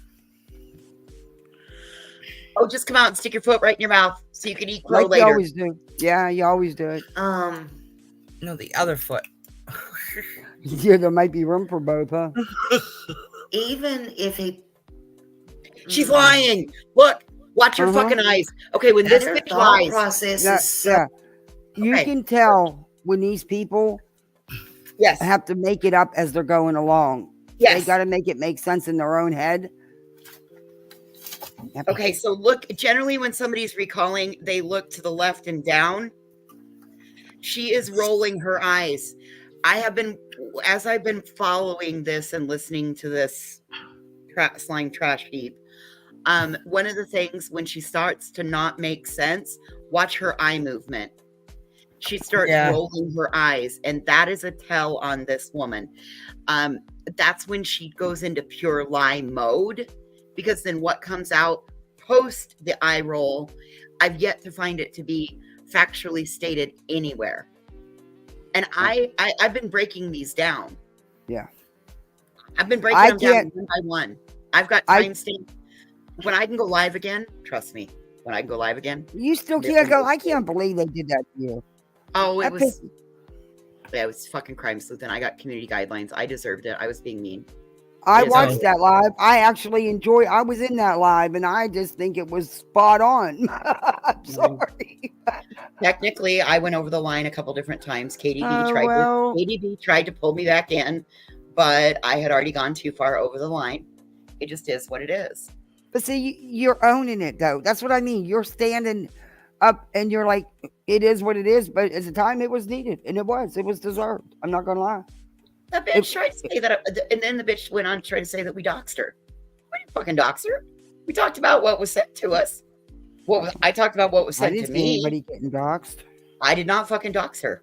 Oh, just come out and stick your foot right in your mouth so you can eat crow
Like
later.
you always do. Yeah, you always do it.
No, the other foot.
Yeah, there might be room for both, huh?
Even if he...
She's lying. Look, watch your fucking eyes. Okay, when this
Their
bitch
thought
lies.
process
Yeah,
is so...
yeah. You can tell when these people have to make it up as they're going along.
Yes.
They got to make it make sense in their own head.
Okay, so look, generally when somebody's recalling, they look to the left and down. She is rolling her eyes. As I've been following this and listening to this slime trash heap, one of the things when she starts to not make sense, watch her eye movement. She starts rolling her eyes, and that is a tell on this woman. That's when she goes into pure lie mode, because then what comes out post the eye roll, I've yet to find it to be factually stated anywhere. And I've been breaking these down.
Yeah.
I've been breaking them down one by one. I've got timestamps. When I can go live again, trust me, when I can go live again.
You still can't go. I can't believe they did that to you.
Oh, it was. Yeah, it was fucking crime sleuth, and I got community guidelines. I deserved it. I was being mean.
I
It is
watched
what it
that live. I actually enjoy. I was in that live, and I just think it was spot on. I'm sorry.
Technically, I went over the line a couple different times. KDB tried to pull me back in, but I had already gone too far over the line. It just is what it is.
But see, you're owning it, though. That's what I mean. You're standing up, and you're like, it is what it is. But at the time, it was needed, and it was deserved. I'm not gonna lie.
That bitch tried to say that, and then the bitch went on to try to say that we doxed her. We didn't fucking dox her. We talked about what was sent to us. I talked about what was
I
sent
didn't
to
see
me.
anybody getting doxxed.
I did not fucking dox her.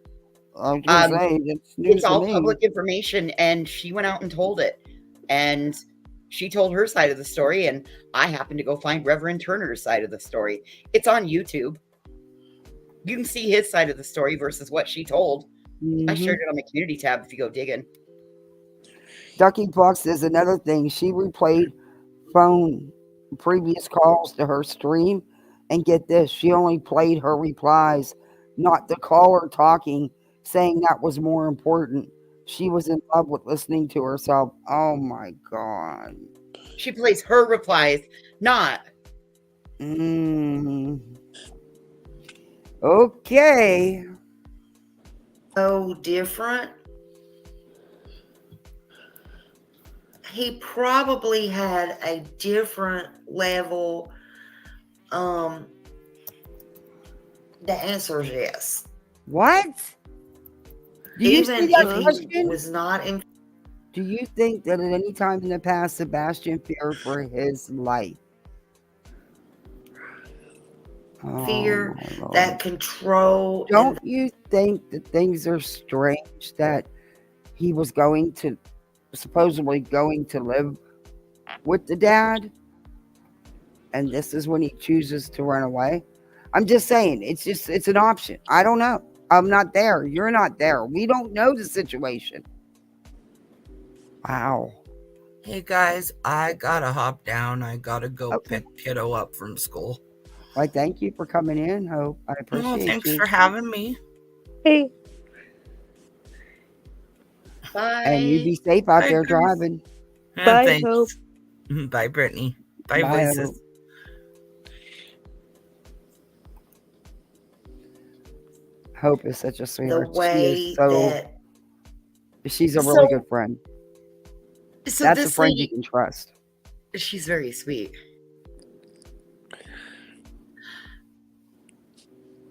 I was gonna say, it's news
It's
to
all
me.
public information, and she went out and told it. And she told her side of the story, and I happened to go find Reverend Turner's side of the story. It's on YouTube. You can see his side of the story versus what she told. I shared it on the community tab if you go digging.
Ducky Bucks is another thing. She replayed phone previous calls to her stream, and get this, she only played her replies, not the caller talking, saying that was more important. She was in love with listening to herself. Oh my God.
She plays her replies, not.
Okay.
So different. He probably had a different level. The answer is yes.
What? Do you
Even
see that
if he
question?
was not in.
Do you think that at any time in the past, Sebastian feared for his life?
Fear,
Oh, my Lord.
that control.
Don't you think that things are strange that he was supposedly going to live with the dad, and this is when he chooses to run away? I'm just saying, it's an option. I don't know. I'm not there. You're not there. We don't know the situation. Wow.
Hey guys, I gotta hop down. I gotta go pick kiddo up from school.
Well, thank you for coming in, Hope. I appreciate you.
Thanks for having me.
Hey.
Bye.
And you be safe out there driving.
Bye,
Bye, Hope.
Bye, Brittany. Bye,
Bye,
Voices.
Hope. Hope is such a sweetheart.
The way that.
She's a really
So-
good friend.
So
That's a
this
friend
lady,
you can trust.
she's very sweet.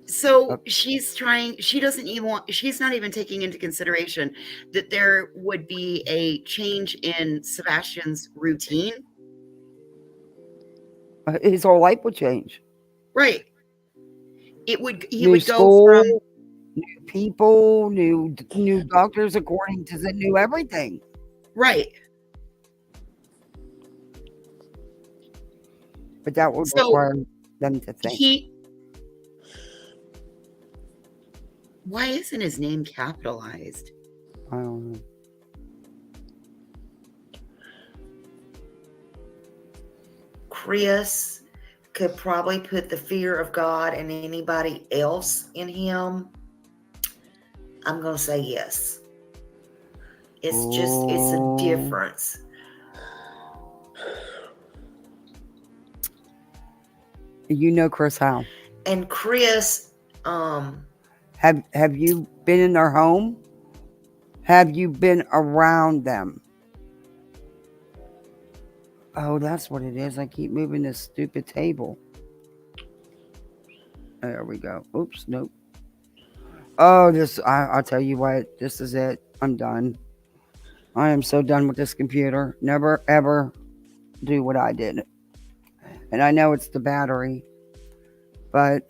So she's not even taking into consideration that there would be a change in Sebastian's routine.
His whole life would change.
Right. He
New
would
school,
go from
new people, new doctors according to the new everything.
right.
But that would
So,
require them to think.
Why isn't his name capitalized?
I don't know.
Chris could probably put the fear of God and anybody else in him. I'm going to say yes. It's a difference.
You know Chris how?
And Chris,
Have you been in their home? Have you been around them? Oh, that's what it is. I keep moving this stupid table. There we go. Oops, nope. Oh, I'll tell you what. This is it. I'm done. I am so done with this computer. Never, ever do what I did. And I know it's the battery, but...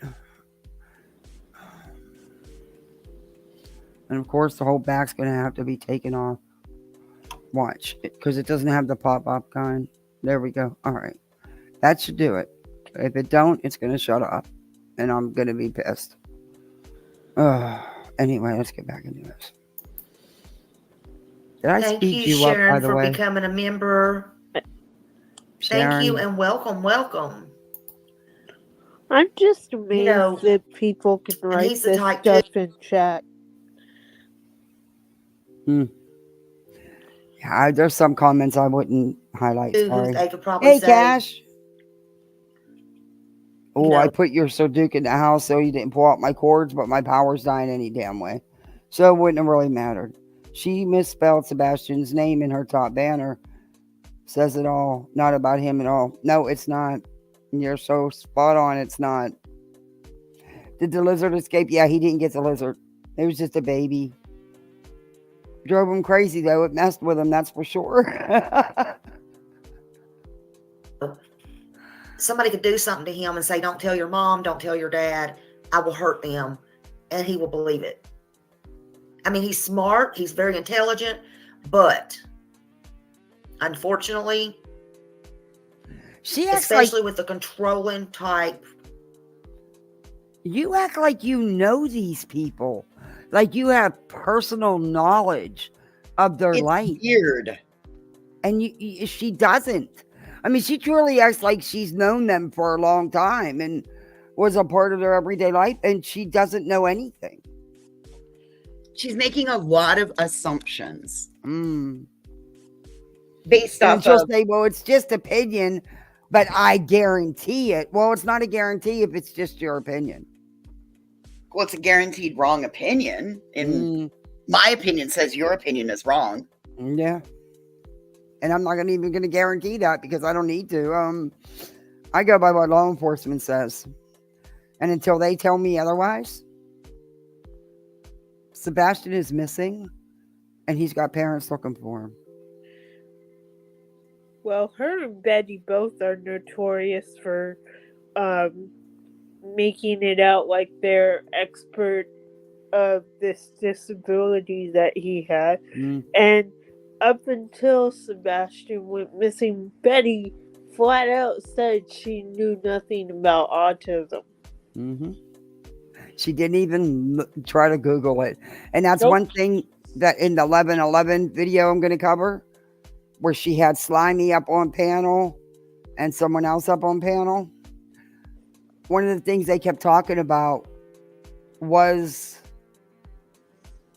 And of course, the whole back's going to have to be taken off. Watch, because it doesn't have the pop-up kind. There we go. All right. That should do it. If it don't, it's going to shut off. And I'm going to be pissed. Anyway, let's get back into this. Did I
thank
speed
you,
you up,
Sharon,
by the
for
way?
becoming a member.
Sharon.
Thank you and welcome.
I'm just amazed that people can write
he's the
this
type
stuff in chat.
Hmm. Yeah, there's some comments I wouldn't highlight.
Who
Sorry.
they could probably
Hey,
say,
Cash. Oh, I
know,
put your Sudoku in the house so you didn't pull out my cords, but my power's dying any damn way. So it wouldn't have really mattered. She misspelled Sebastian's name in her top banner. Says it all. Not about him at all. No, it's not. You're so spot on. It's not. Did the lizard escape? Yeah, he didn't get the lizard. It was just a baby. Drove him crazy, though. It messed with him, that's for sure.
somebody could do something to him and say, don't tell your mom, don't tell your dad, I will hurt them, and he will believe it. I mean, he's smart, he's very intelligent, but unfortunately,
she acts
especially with the controlling type.
You act like you know these people, like you have personal knowledge of their life.
Weird.
And she doesn't. I mean, she truly acts like she's known them for a long time and was a part of their everyday life, and she doesn't know anything.
She's making a lot of assumptions.
Based off she'll say, well, it's just opinion, but I guarantee it. Well, it's not a guarantee if it's just your opinion.
Well, it's a guaranteed wrong opinion. And my opinion says your opinion is wrong.
Yeah. And I'm not even going to guarantee that because I don't need to. I go by what law enforcement says. And until they tell me otherwise, Sebastian is missing and he's got parents looking for him.
Well, her and Betty both are notorious for making it out like they're expert of this disability that he had. And up until Sebastian went missing, Betty flat out said she knew nothing about autism.
She didn't even try to Google it. And that's one thing that in the 11/11 video I'm going to cover, where she had Slimy up on panel and someone else up on panel. One of the things they kept talking about was,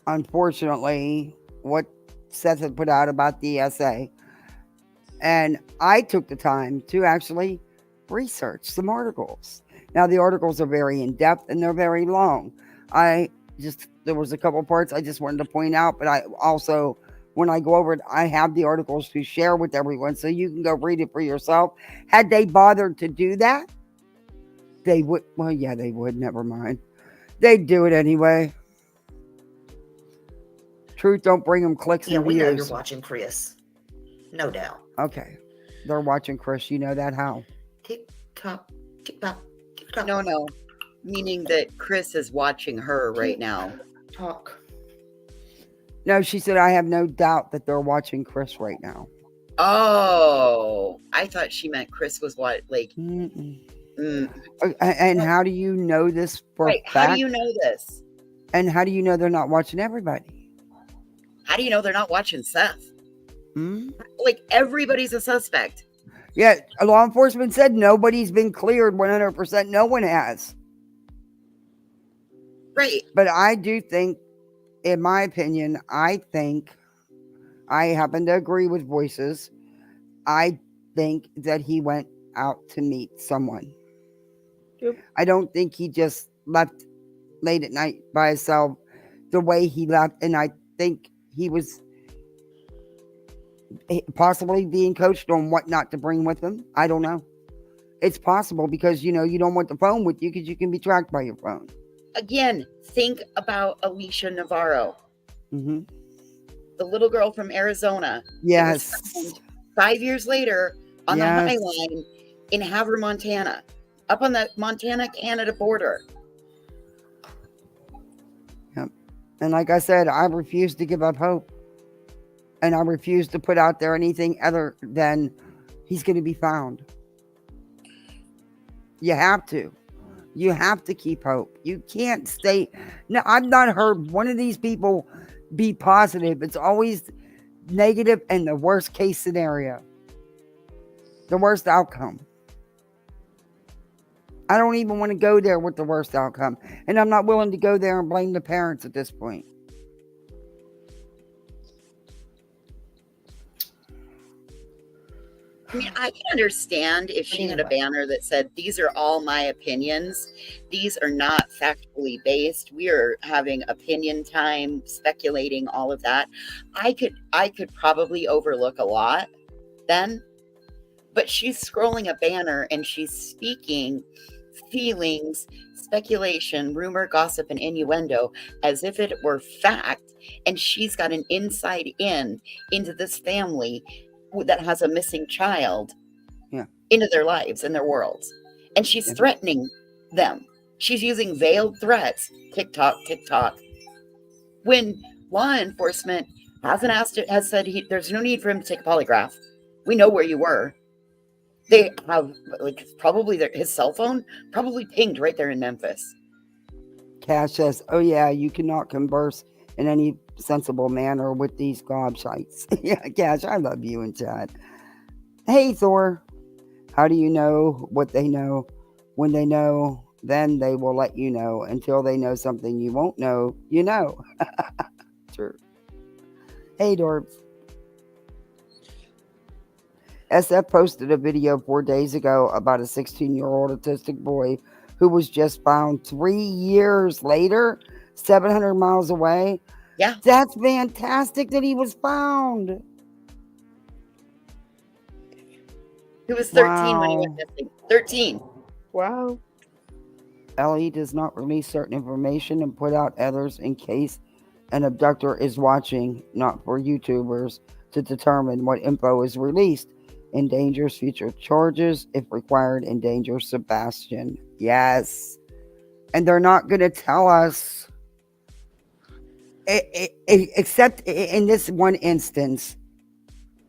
unfortunately, what Seth had put out about the essay. And I took the time to actually research some articles. Now, the articles are very in-depth and they're very long. There was a couple parts I just wanted to point out, but I also, when I go over it, I have the articles to share with everyone so you can go read it for yourself. Had they bothered to do that, they would. Well, yeah, they would. Never mind. They'd do it anyway. Truth don't bring them clicks and views.
Yeah, we know you're watching Chris. No doubt.
Okay. They're watching Chris. You know that how?
Tick-tock, tick-tock, tick-tock.
No. Meaning that Chris is watching her right now.
Talk.
No, she said, I have no doubt that they're watching Chris right now.
Oh, I thought she meant Chris was
And how do you know this for a fact?
How do you know this?
And how do you know they're not watching everybody?
How do you know they're not watching Seth? Like, everybody's a suspect.
Yeah, law enforcement said nobody's been cleared 100%. No one has.
Right.
But I do think, in my opinion, I happen to agree with Voices. I think that he went out to meet someone.
Yep.
I don't think he just left late at night by himself the way he left. And I think he was possibly being coached on what not to bring with him. I don't know. It's possible because, you don't want the phone with you because you can be tracked by your phone.
Again, think about Alicia Navarro.
The
little girl from Arizona.
Yes.
5 years later on the High Line in Havre, Montana. Up on the Montana-Canada border.
Yep. And like I said, I refuse to give up hope. And I refuse to put out there anything other than he's going to be found. You have to. You have to keep hope. You can't stay. No, I've not heard one of these people be positive. It's always negative and the worst case scenario. The worst outcome. I don't even want to go there with the worst outcome. And I'm not willing to go there and blame the parents at this point.
I mean, I can understand if she had a banner that said, "These are all my opinions. These are not factually based. We are having opinion time, speculating, all of that." I could probably overlook a lot then. But she's scrolling a banner and she's speaking feelings, speculation, rumor, gossip, and innuendo as if it were fact. And she's got an inside into this family that has a missing child, into their lives and their worlds. And she's threatening them. She's using veiled threats. TikTok. When law enforcement has said there's no need for him to take a polygraph. We know where you were. They have probably his cell phone probably pinged right there in Memphis.
Cash says, "Oh yeah, you cannot converse in any sensible manner with these gobshites." Yeah, Cash, I love you in chat. Hey Thor, how do you know what they know? When they know, then they will let you know. Until they know something you won't know, you know. True. Hey Dorbs. SF posted a video 4 days ago about a 16-year-old autistic boy who was just found 3 years later, 700 miles away.
Yeah.
That's fantastic that he was found.
He was 13 when he went missing. 13.
Wow.
Ellie does not release certain information and put out others in case an abductor is watching, not for YouTubers to determine what info is released. Endangers future charges if required. Endanger Sebastian. Yes. And they're not going to tell us, except in this one instance,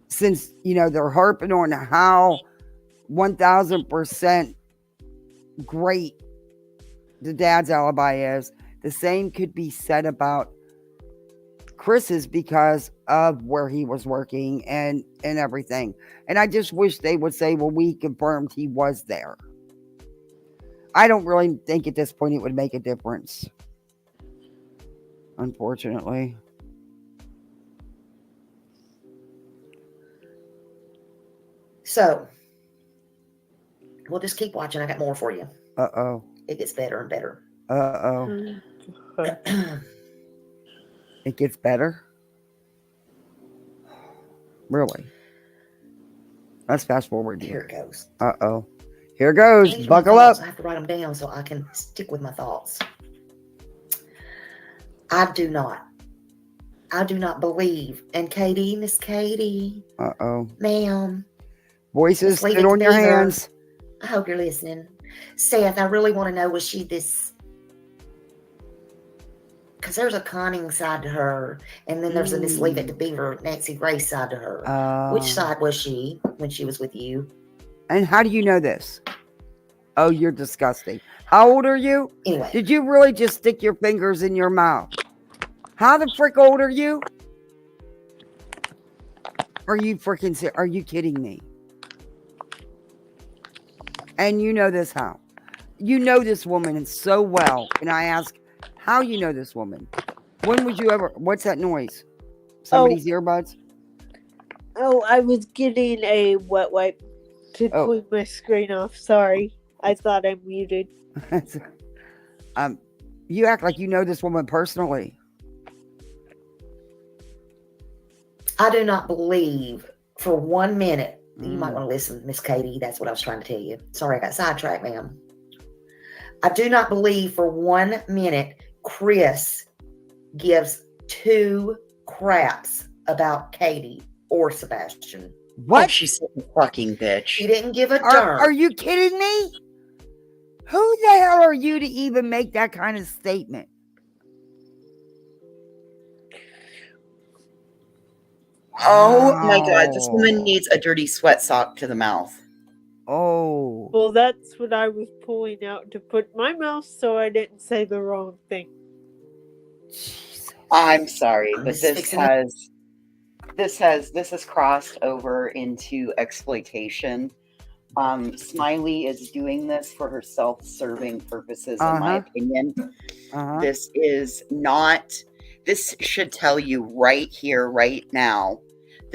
since, they're harping on how 1000% great the dad's alibi is. The same could be said about Chris's because of where he was working and everything. And I just wish they would say, well, we confirmed he was there. I don't really think at this point it would make a difference. Unfortunately.
So, we'll just keep watching. I got more for you.
Uh-oh.
It gets better and better.
Uh-oh. It gets better? Really? Let's fast forward here.
Here it goes.
Uh-oh. Here goes.
Change my
Buckle up.
thoughts. I have to write them down so I can stick with my thoughts. I do not believe. And Katie, Miss Katie.
Uh-oh.
Ma'am.
Voices,
leave
sit
it
on
to
your
Beaver.
hands.
I hope you're listening. Seth, I really want to know, was she this? Because there's a conning side to her, and then there's a Miss Leave It to Beaver, Nancy Grace side to her. Which side was she when she was with you?
And how do you know this? Oh, you're disgusting. How old are you?
Anyway.
Did you really just stick your fingers in your mouth? How the frick old are you? Are you freaking are you kidding me? And you know this how? You know this woman so well. And I ask, how you know this woman? When would you ever? What's that noise? Somebody's earbuds?
Oh, I was getting a wet wipe to clean my screen off. Sorry. I thought I muted.
You act like you know this woman personally.
I do not believe for 1 minute. You might want to listen, Miss Katie. That's what I was trying to tell you. Sorry, I got sidetracked, ma'am. I do not believe for 1 minute Chris gives 2 craps about Katie or Sebastian.
What?
Oh, she's a fucking bitch.
She didn't give a darn.
Are you kidding me? Who the hell are you to even make that kind of statement?
Oh my God, this woman needs a dirty sweat sock to the mouth.
Oh.
Well, that's what I was pulling out to put in my mouth so I didn't say the wrong thing.
I'm sorry, but this has crossed over into exploitation. Smiley is doing this for her self-serving purposes, in my opinion. This is not. This should tell you right here, right now,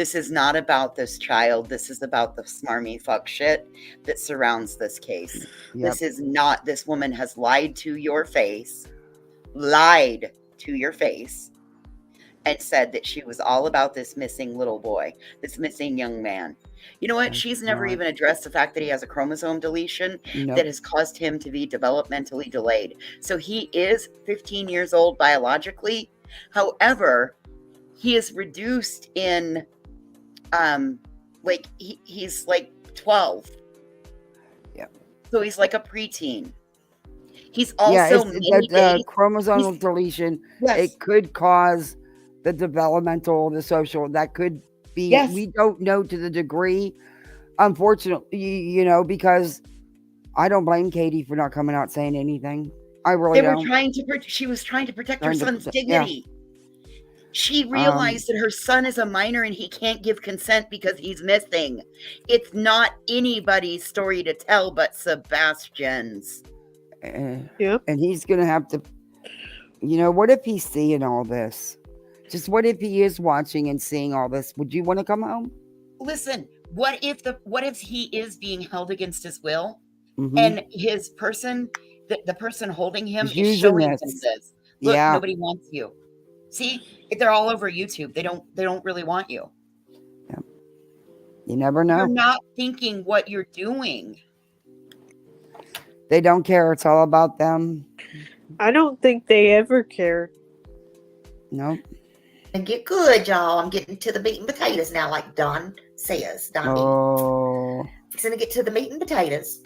This is not about this child. This is about the smarmy fuck shit that surrounds this case.
Yep.
This is not, this woman has lied to your face, and said that she was all about this missing little boy, this missing young man. You know what? She's never even addressed the fact that he has a chromosome deletion that has caused him to be developmentally delayed. So he is 15 years old biologically. However, he is reduced in, like, he's like 12.
Yeah.
So he's like a preteen. He's also
the chromosomal deletion.
Yes.
It could cause the developmental, the social. That could be.
Yes.
We don't know to the degree. Unfortunately, you know, because I don't blame Katie for not coming out saying anything. I really don't.
She was trying to protect her son's
Yeah.
dignity. She realized that her son is a minor and he can't give consent because he's missing. It's not anybody's story to tell but Sebastian's.
Yep. And he's gonna have to, you know, what if he's seeing all this? Just what if he is watching and seeing all this? Would you want to come home?
Listen, what if he is being held against his will,
Mhm.
and his person, the person holding him
He's
is
using
showing him
this.
this. Look,
Yeah.
nobody wants you. See, they're all over YouTube. They don't really want you.
You never know.
You're not thinking what you're doing.
They don't care. It's all about them.
I don't think they ever care.
No.
And get good, y'all. I'm getting to the meat and potatoes now, like Don says. Don
Oh.
Fixing to get to the meat and potatoes.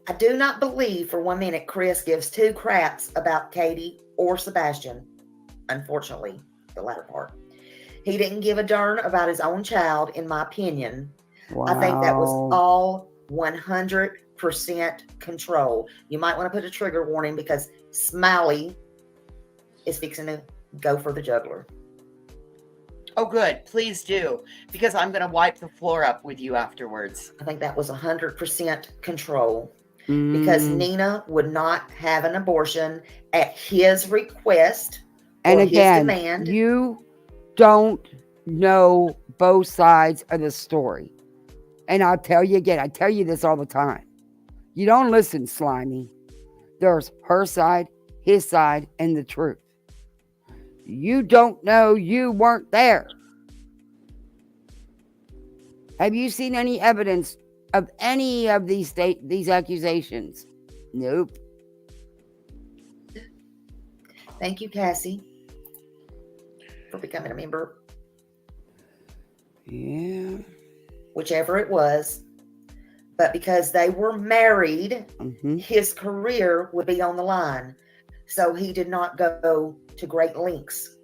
I do not believe for 1 minute Chris gives two craps about Katie or Sebastian. Unfortunately, the latter part. He didn't give a darn about his own child, in my opinion. I think that was
Wow.
all 100% control. You might want to put a trigger warning because Smiley is fixing to go for the juggler.
Oh, good. Please do, because I'm going to wipe the floor up with you afterwards.
I think that was 100% control. Because Nina would not have an abortion at his request
And
or
again,
his demand.
you don't know both sides of the story. And I'll tell you again, I tell you this all the time. You don't listen, Slimy. There's her side, his side, and the truth. You don't know, you weren't there. Have you seen any evidence of any of these accusations? Nope.
Thank you, Cassie, for becoming a member.
Yeah.
Whichever it was. But because they were married, his career would be on the line. So he did not go to great lengths.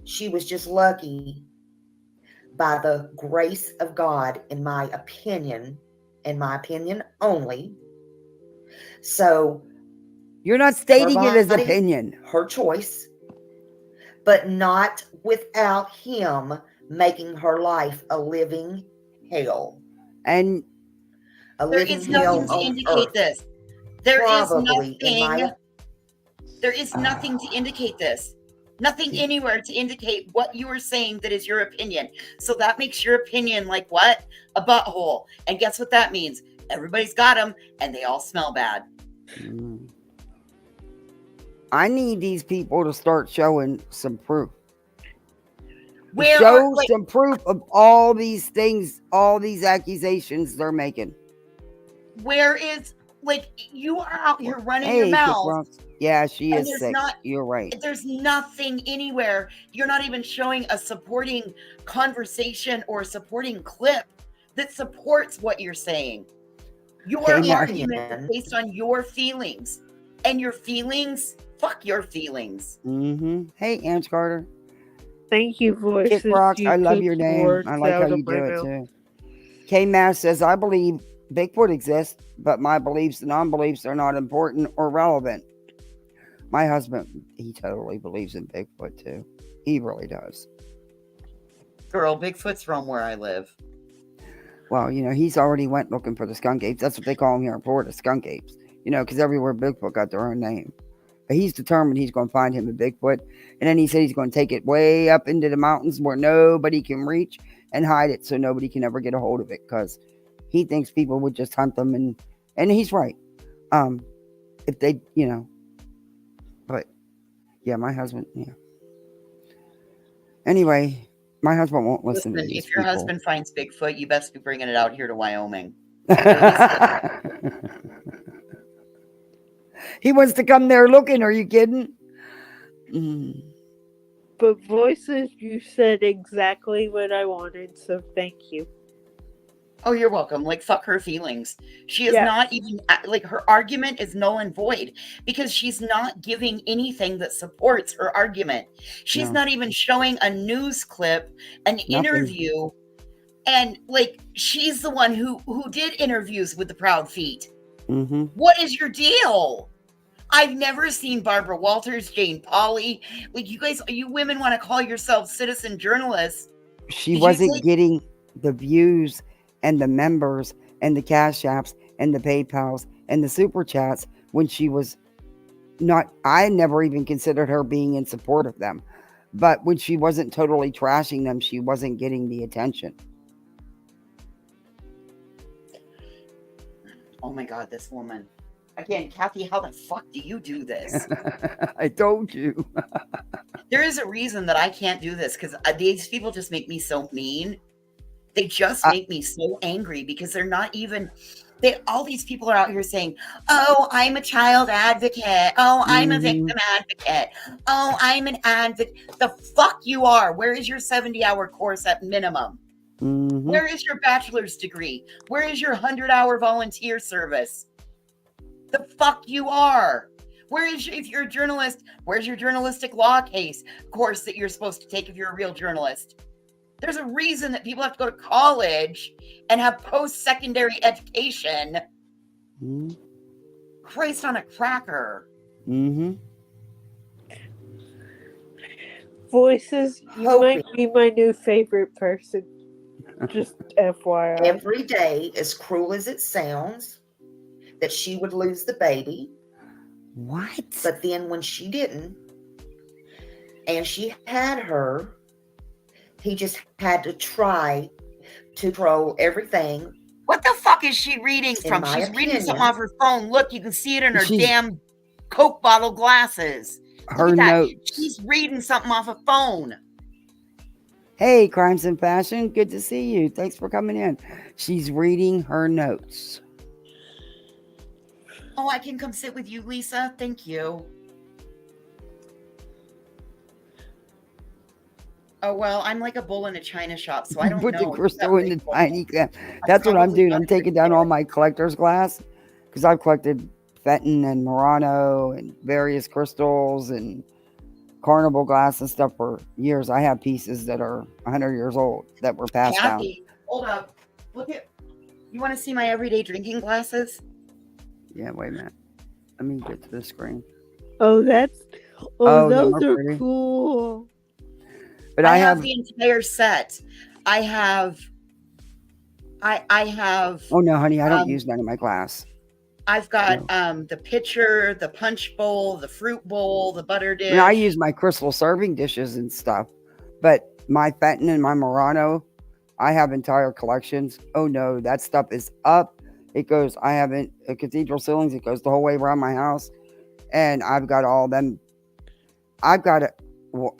She was just lucky by the grace of God, in my opinion only. So
you're not stating it as opinion.
Her choice, but not without him making her life a living hell.
And
There is nothing to indicate this. There is nothing to indicate this. Nothing anywhere to indicate what you are saying that is your opinion. So that makes your opinion like what? A butthole. And guess what that means? Everybody's got them and they all smell bad.
I need these people to start showing some proof.
Where
Show some proof of all these things, all these accusations they're making.
Where is, like, you are out here running your
Hey,
mouth.
yeah, she
and
is
there's
sick. You're right.
There's nothing anywhere. You're not even showing a supporting conversation or a supporting clip that supports what you're saying. Your
Hey, Mark.
argument is based on your feelings. And your feelings, fuck your feelings.
Hey, Aunt Carter.
Thank you, voices.
Kick rocks. I love
took
your name.
words
I like how
out of
you
my
do it
mouth.
too. K Mass says, I believe Bigfoot exists, but my beliefs and non-beliefs are not important or relevant. My husband, he totally believes in Bigfoot too. He really does.
Girl, Bigfoot's roam where I live.
Well, you know, he's already went looking for the skunk apes. That's what they call them here in Florida, skunk apes. You know, because everywhere Bigfoot got their own name. He's determined he's going to find him a Bigfoot. And then he said he's going to take it way up into the mountains where nobody can reach and hide it so nobody can ever get a hold of it, because he thinks people would just hunt them. And he's right. If they, but yeah, my husband, yeah. Anyway, my husband won't listen to these
if your
people.
husband finds Bigfoot, you best be bringing it out here to Wyoming.
He wants to come there looking. Are you kidding?
But Voices, you said exactly what I wanted, so thank you.
Oh, you're welcome. Like, fuck her feelings. She is
Yes.
not even, like, her argument is null and void because she's not giving anything that supports her argument. She's
No.
not even showing a news clip, an interview. And, like, she's the one who did interviews with the Proud Feet.
Mm-hmm.
What is your deal? I've never seen Barbara Walters, Jane Pauley. Like, you women want to call yourselves citizen journalists.
She wasn't getting the views and the members and the cash apps and the PayPals and the super chats when she was not. I never even considered her being in support of them. But when she wasn't totally trashing them, she wasn't getting the attention.
Oh my God, this woman. Again, Kathy, how the fuck do you do this?
I told you.
There is a reason that I can't do this, because these people just make me so mean. They just make me so angry because they're not even. All these people are out here saying, "Oh, I'm a child advocate. Oh, I'm a victim advocate. Oh, I'm an advocate." The fuck you are. Where is your 70-hour course at minimum?
Mm-hmm.
Where is your bachelor's degree? Where is your 100-hour volunteer service? The fuck you are. If you're a journalist, where's your journalistic law course that you're supposed to take if you're a real journalist? There's a reason that people have to go to college and have post-secondary education.
Mm-hmm.
Christ on a cracker.
Mm-hmm.
Voices, you might be my new favorite person. Just FYI.
Every day, as cruel as it sounds, that she would lose the baby.
What?
But then when she didn't, and she had her, he just had to try to control everything.
What the fuck is she reading
In
from?
my
She's reading something
opinion,
off her phone. Look, you can see it in her
She's-
damn Coke bottle glasses.
Her
Look at that.
notes.
She's reading something off a phone.
Hey, Crimes and Fashion. Good to see you. Thanks for coming in. She's reading her notes.
Oh, I can come sit with you, Lisa. Thank you. Oh, well, I'm like a bull in a china shop, so I don't
Put
know.
the crystal in the tiny glass. That's what I'm
probably
doing. I'm taking down all my collector's glass because I've collected Fenton and Murano and various crystals and carnival glass and stuff for years. I have pieces that are 100 years old that were passed down.
Kathy, hold up. Look at. You want to see my everyday drinking glasses?
Yeah, wait a minute. Let me get to the screen.
Oh, that's.
Oh,
those
them are
are
pretty.
cool.
But
I have the entire set. I have.
Oh no, honey, I don't use none of my glass.
I've got the pitcher, the punch bowl, the fruit bowl, the butter dish.
I mean, I use my crystal serving dishes and stuff, but my Fenton and my Murano, I have entire collections. Oh no, that stuff is up. It goes. I have a cathedral ceilings. It goes the whole way around my house, and I've got all them. I've got it. Well,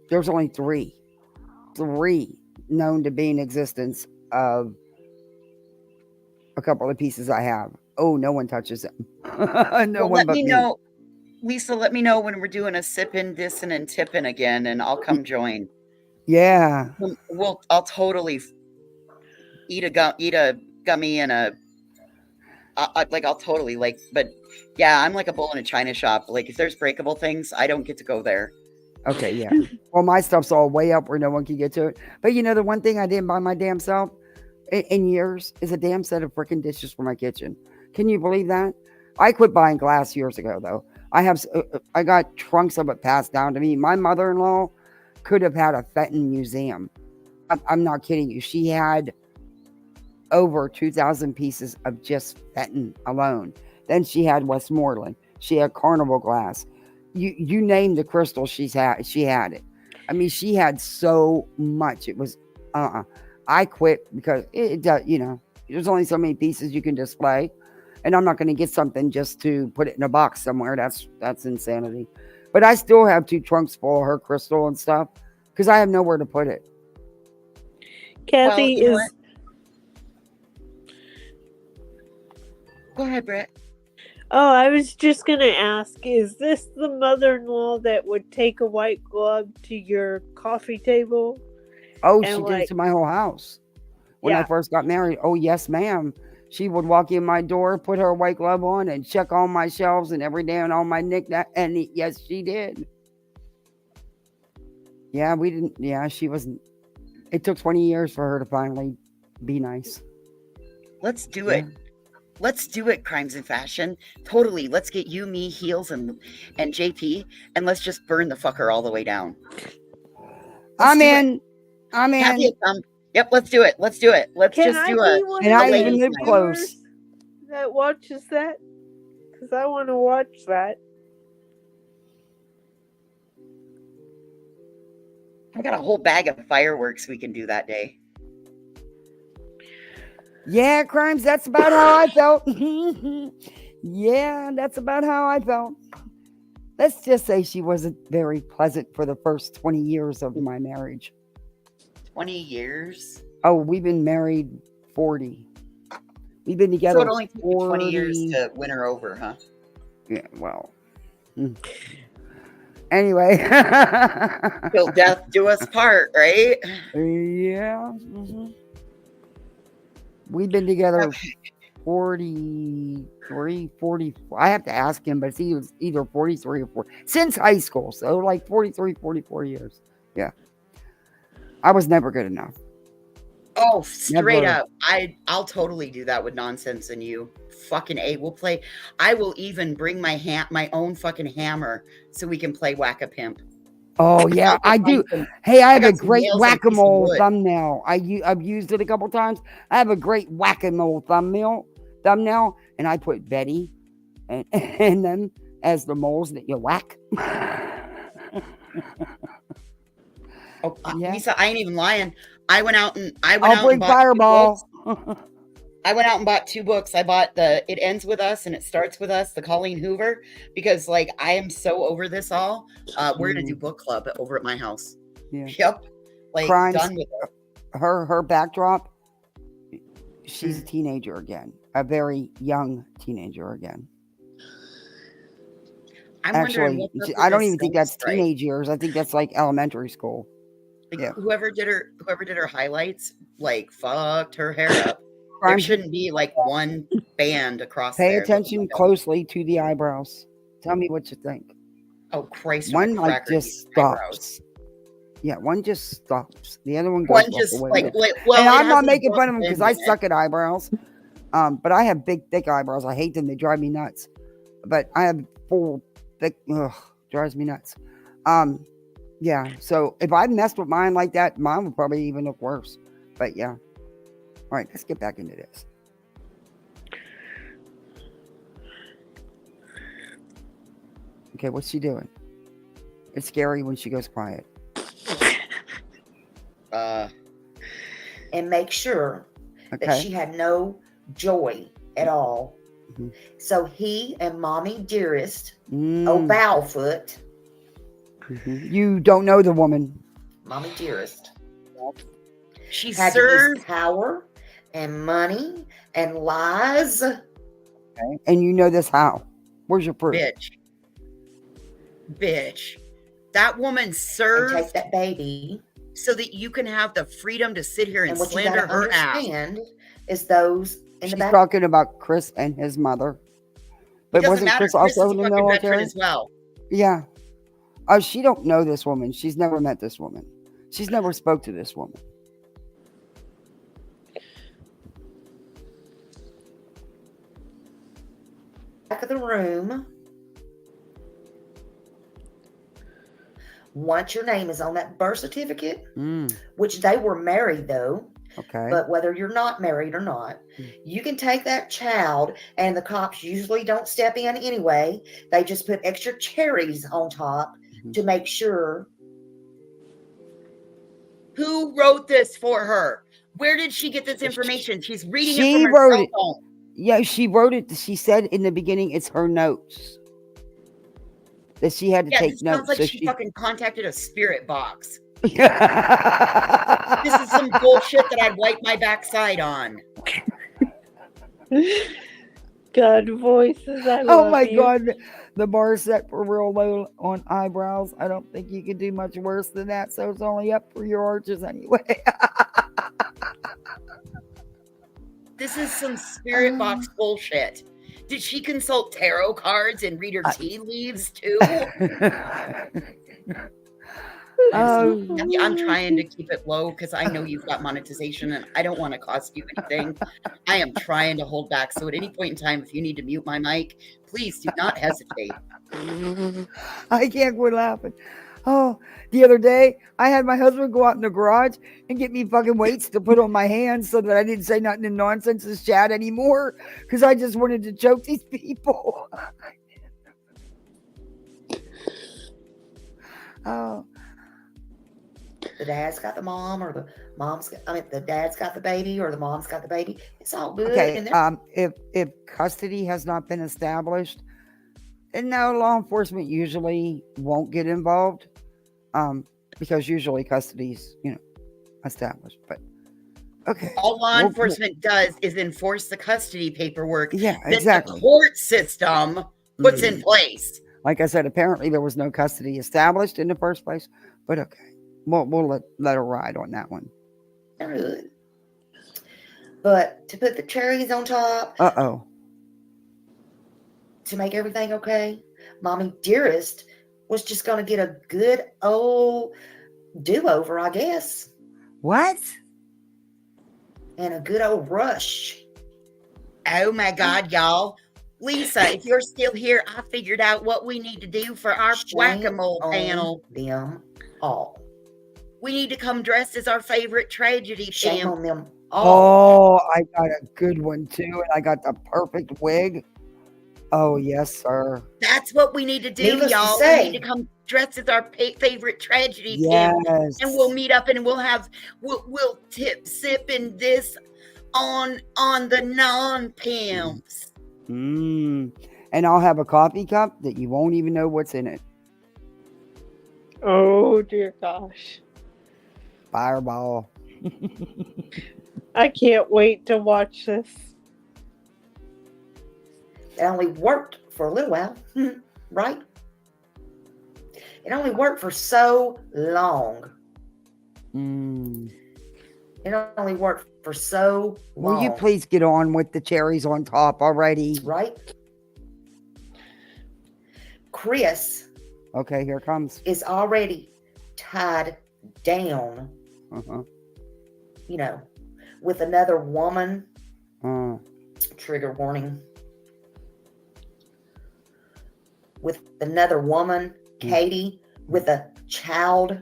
there's only three known to be in existence of a couple of pieces I have. Oh, no one touches them. No one
Let
but
me
me.
know, Lisa. Let me know when we're doing a sipping, dissing, and tipping again, and I'll come join.
Yeah.
I'll totally eat a gummy and I'll totally but yeah, I'm like a bull in a china shop. Like if there's breakable things, I don't get to go there.
Okay, yeah. Well, my stuff's all way up where no one can get to it. But you know, the one thing I didn't buy my damn self in years is a damn set of freaking dishes for my kitchen. Can you believe that? I quit buying glass years ago, though. I got trunks of it passed down to me. My mother-in-law could have had a Fenton museum. I'm not kidding you. She had over 2,000 pieces of just Fenton alone. Then she had Westmoreland. She had Carnival glass. you name the crystal she had it. I mean, she had so much. It was I quit because it does, there's only so many pieces you can display, and I'm not going to get something just to put it in a box somewhere. That's insanity. But I still have 2 trunks full of her crystal and stuff because I have nowhere to put it.
Kathy
Well, you know what? Go ahead, Brett.
Oh, I was just going to ask, is this the mother-in-law that would take a white glove to your coffee table?
Oh,
And
she did it to my whole house. When I
Yeah.
first got married, oh, yes, ma'am. She would walk in my door, put her white glove on, and check all my shelves and every day and all my knickknack. And yes, she did. Yeah, we didn't. Yeah, she wasn't. It took 20 years for her to finally be nice.
Let's do it. Let's do it, Crimes and Fashion. Totally. Let's get you, me, Heels, and JP, and let's just burn the fucker all the way down.
I'm in.
Kathy, yep, let's do it. Let's do it. Let's
Can
just
I
do
be
a.
one
And
of
I
the
even live close.
viewers that watches that? Because I want to watch that.
I got a whole bag of fireworks we can do that day.
Yeah, Crimes, that's about how I felt. Yeah, that's about how I felt. Let's just say she wasn't very pleasant for the first 20 years of my marriage.
20 years?
Oh, we've been married 40. We've been together
So it only took you 20 years
40.
to win her over, huh?
Yeah, well. Anyway.
Till death do us part, right?
Yeah. We've been together 43, 44. I have to ask him, but it's either 43 or 40. Since high school. So like 43, 44 years. Yeah. I was never good enough.
Oh, straight
Never.
up. I'll totally do that with Nonsense and You. Fucking A. We'll play. I will even bring my own fucking hammer so we can play Whack-A-Pimp.
Oh, yeah, I do. Hey, I have a great
nails and a piece of
whack-a-mole
wood.
thumbnail. I've used it a couple times. I have a great whack-a-mole thumbnail, and I put Betty and them as the moles that you whack.
Oh,
Yeah.
Lisa, I ain't even lying. I went out and
I'll
bought
bring
2
Fireball.
books. I went out and bought 2 books. I bought It Ends With Us and It Starts With Us, the Colleen Hoover, because like I am so over this all. We're gonna do book club over at my house.
Yeah.
Yep. Like
Crimes,
done with it.
her backdrop, she's a teenager again. A very young teenager again.
I'm wondering
Actually,
what's up with
I don't
this
even think
stone
that's
strike.
teenage years. I think that's like elementary school.
Like,
Yeah.
whoever did her highlights, like fucked her hair up. There
Crimes-
shouldn't be like one band across
Pay
there.
attention closely to the eyebrows. Tell me what you think.
Oh Christ!
One like
cracker,
just
these eyebrows.
stops. Yeah, one just stops. The other one goes
One
off
just
the way
like,
it is.
well,
And
it
I'm not
has an
making fun of them
abrupt
because I
bend in it.
suck at eyebrows. But I have big, thick eyebrows. I hate them. They drive me nuts. But I have full, thick. Ugh, drives me nuts. Yeah. So if I messed with mine like that, mine would probably even look worse. But yeah. All right, let's get back into this. Okay, what's she doing? It's scary when she goes quiet.
And make sure that
Okay.
she had no joy at all.
Mm-hmm.
So he and Mommy Dearest,
Mm.
Bowfoot,
Mhm. You don't know the woman.
Mommy Dearest,
She
had to
served
use power and money and lies.
Okay. And you know this how? Where's your proof?
bitch. That woman
And
served
take that baby.
so that you can have the freedom to sit here and
And what you
slander
gotta
her ass.
understand is those in
She's
the back.
talking about Chris and his mother.
It
But
doesn't
wasn't
matter.
Chris
Chris
also
is
in
a
the
fucking veteran
military?
as well.
Yeah. Oh, she don't know this woman. She's never met this woman. She's never spoke to this woman.
Back of the room. Once your name is on that birth certificate,
Mm.
which they were married though,
Okay.
But whether you're not married or not, you can take that child, and the cops usually don't step in anyway. They just put extra cherries on top to make sure.
Who wrote this for her? Where did she get this information? She's reading it
She
from her
wrote
cell
it.
phone.
Yeah, she wrote it. She said in the beginning it's her notes. That she had to
Yeah,
take
this
notes.
sounds like
so
she fucking contacted a spirit box.
This
This is some bullshit that I'd wipe my backside on.
God, voices, I
Oh
love
my
you.
God, the bar set for real low on eyebrows. I don't think you can do much worse than that. So it's only up for your arches anyway.
This is some spirit box bullshit. Did she consult tarot cards and read her tea leaves too? I'm trying to keep it low because I know you've got monetization and I don't want to cost you anything. I am trying to hold back. So at any point in time, if you need to mute my mic, please do not hesitate.
I can't quit laughing. Oh, the other day, I had my husband go out in the garage and get me fucking weights to put on my hands so that I didn't say nothing in nonsense in chat anymore because I just wanted to choke these people. Oh.
The dad's got the mom, or the the dad's got the baby, or the mom's got the baby. It's all good.
Okay,
And
if custody has not been established, and no, law enforcement usually won't get involved, because usually custody's, established. But okay,
All law enforcement does is enforce the custody paperwork
Yeah,
that
exactly.
the court system puts in place.
Like I said, apparently there was no custody established in the first place. But okay, we'll let her ride on that one.
good. But to put the cherries on top,
Uh-oh.
to make everything okay, Mommy Dearest was just going to get a good old do-over, I guess.
What?
And a good old rush.
Oh my God, y'all. Lisa, if you're still here, I figured out what we need to do for our whack-a-mole panel.
Them all.
We need to come dressed as our favorite tragedy
Shame
pimp.
on them
Oh, I got a good one too, and I got the perfect wig. Oh, yes, sir.
That's what we need to do,
Needless to
y'all.
say.
We need to come dressed as our favorite tragedy pimp,
Yes.
and we'll meet up and we'll sip in this on the non-pimps.
And I'll have a coffee cup that you won't even know what's in it.
Oh dear gosh.
Fireball.
I can't wait to watch this.
It only worked for a little while, right? It only worked for so long. It only worked for so long.
Will you please get on with the cherries on top already?
Right? Chris.
Okay, here it comes.
Is already tied down, with another woman. Trigger warning. With another woman, Katie, with a child.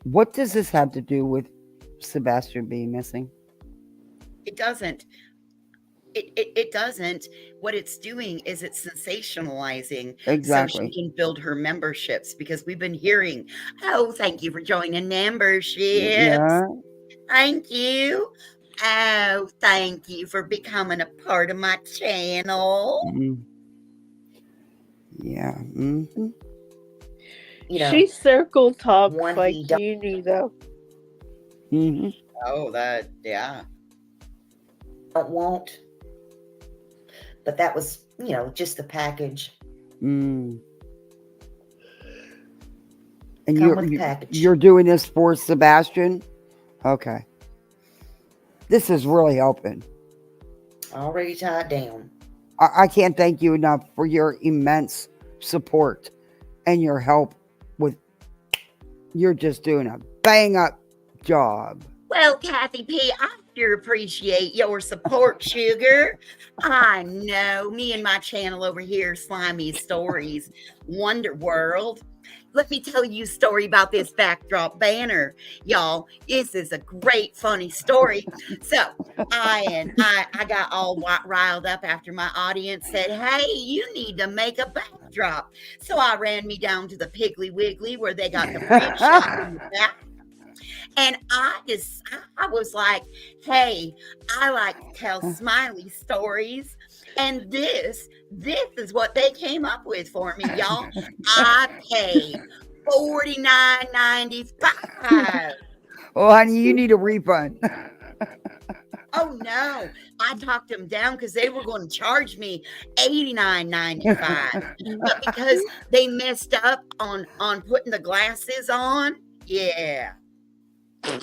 What does this have to do with Sebastian being missing?
It doesn't. It doesn't. What it's doing is it's sensationalizing
Exactly.
so she can build her memberships, because we've been hearing, oh, thank you for joining memberships.
Yeah.
Thank you. Oh, thank you for becoming a part of my channel.
Yeah.
She circle talks like Uni though.
Oh, that, yeah.
Don't want. But that was, just the package.
And
Come with the package.
you're doing this for Sebastian? Okay. This is really helping.
Already tied down.
I can't thank you enough for your immense support and your help with. You're just doing a bang up job.
Well, Kathy P, I sure appreciate your support, sugar. I know me and my channel over here, Slimy Stories, Wonder World. Let me tell you a story about this backdrop banner, y'all. This is a great, funny story. So I got all riled up after my audience said, "Hey, you need to make a backdrop." So I ran me down to the Piggly Wiggly where they got the print shop in the back. And I was like, hey, I like to tell smiley stories. And this is what they came up with for me, y'all. I paid $49.95.
Oh, honey, you need a refund.
Oh no, I talked them down because they were going to charge me $89.95. But because they messed up on putting the glasses on, yeah. You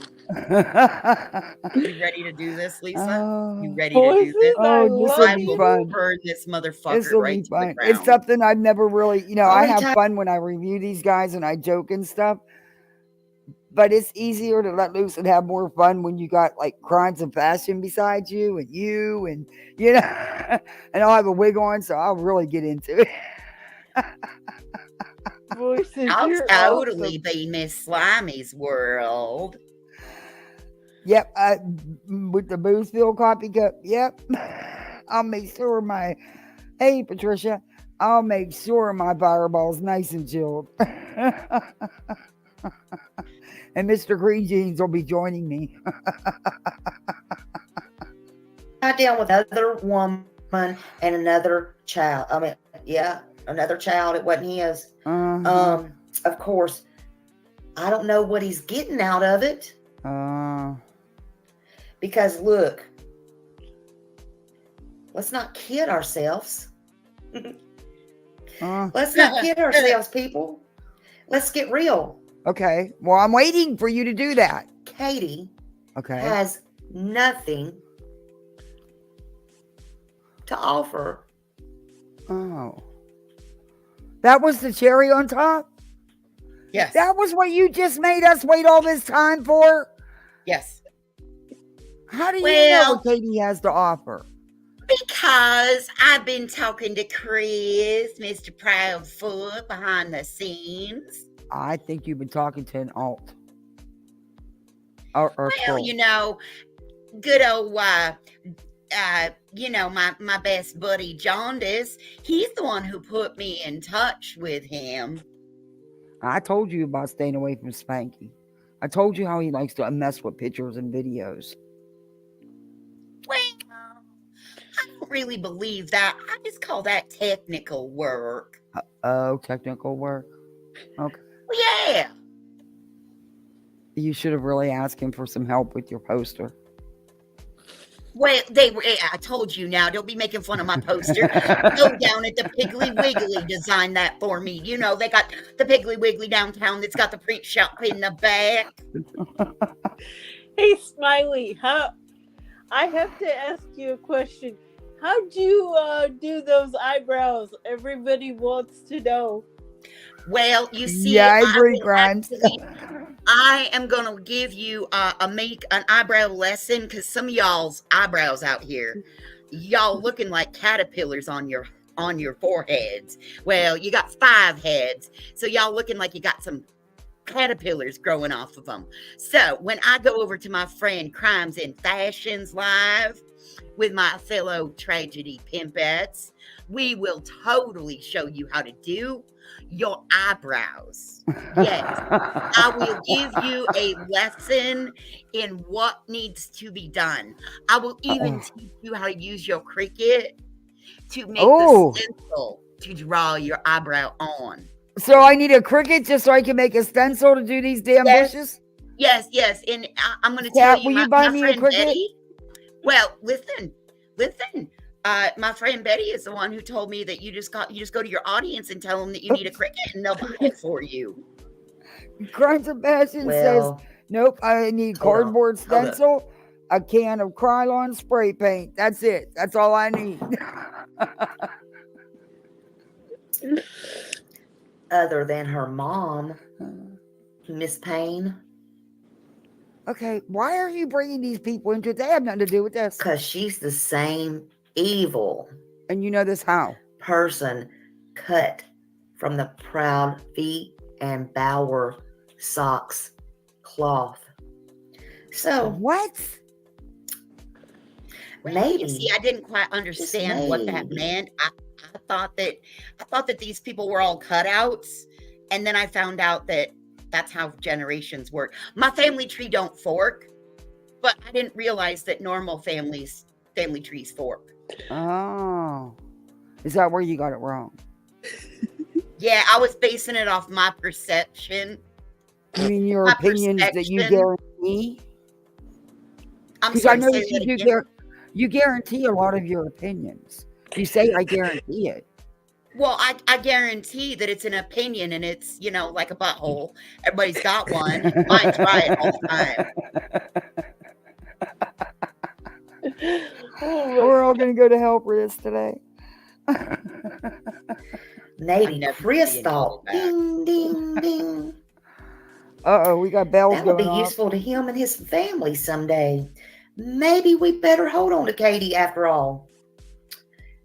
ready to do this, Lisa? You ready to do this?
Oh, this will be fun.
Burn this motherfucker
This will
right
be
to the
fun.
ground.
It's something I've never really, I
Only
have
time-
fun when I review these guys and I joke and stuff. But it's easier to let loose and have more fun when you got like crimes of passion beside you and and and I'll have a wig on, so I'll really get into it.
I'll totally be Miss Slimy's world.
Yep, with the Boothville coffee cup. Yep, I'll make sure Hey, Patricia, I'll make sure my fireball's nice and chilled. And Mr. Green Jeans will be joining me.
I dealt with another woman and another child. I mean, yeah, another child. It wasn't his. Of course, I don't know what he's getting out of it. Because look, let's not kid ourselves. Let's not kid ourselves, people. Let's get real.
Okay. Well, I'm waiting for you to do that.
Katie
Okay.
has nothing to offer.
Oh. That was the cherry on top?
Yes.
That was what you just made us wait all this time for?
Yes.
How do you know what Katie has to offer?
Because I've been talking to Chris, Mr. Proudfoot, behind the scenes.
I think you've been talking to an alt. Or troll.
Good old, my best buddy, Jaundice, he's the one who put me in touch with him.
I told you about staying away from Spanky. I told you how he likes to mess with pictures and videos.
Well, I don't really believe that. I just call that technical work.
Technical work? Okay.
Well, yeah.
You should have really asked him for some help with your poster.
Well, I told you now, don't be making fun of my poster. Go down at the Piggly Wiggly, design that for me. They got the Piggly Wiggly downtown that's got the print shop in the back.
Hey, Smiley, I have to ask you a question. How'd you do those eyebrows? Everybody wants to know.
Well, you see,
yeah, I agree, Grimes.
I am going to give you an eyebrow lesson because some of y'all's eyebrows out here, y'all looking like caterpillars on your foreheads. Well, you got 5 heads, so y'all looking like you got some caterpillars growing off of them. So when I go over to my friend Crimes and Fashions Live with my fellow tragedy pimpettes, we will totally show you how to do your eyebrows. Yes, I will give you a lesson in what needs to be done. I will even teach you how to use your Cricut to make the stencil to draw your eyebrow on.
So I need a Cricut just so I can make a stencil to do these damn bushes?
Yes. And I'm going to tell you,
will you buy me a
friend
Cricut?
Betty, well, listen. My friend Betty is the one who told me that you just go to your audience and tell them that you need a Cricut and they'll buy it for you.
Crimes of Passion says, nope, I need cardboard stencil, a can of Krylon spray paint. That's it. That's all I need.
Other than her mom, Miss Payne.
Okay, why are you bringing these people into it? They have nothing to do with this.
Because she's the same evil.
And you know this how?
Person cut from the Proud Feet and Bower Socks cloth. So
what?
Well, you see, I didn't quite understand what that meant. I thought that these people were all cutouts, and then I found out that that's how generations work. My family tree don't fork, but I didn't realize that normal family trees fork.
Oh, is that where you got it wrong?
Yeah, I was basing it off my perception.
You mean your opinions that you guarantee? Because I know you guarantee a lot of your opinions. You say I guarantee it.
Well, I guarantee that it's an opinion, and it's, like a butthole. Everybody's got one. Mine's right all the time.
We're all going to go to hell for this today.
Maybe Chris thought, ding, ding, ding.
Uh-oh, we got bells
that would
going
be
off.
Useful to him and his family someday. Maybe we better hold on to Katie after all.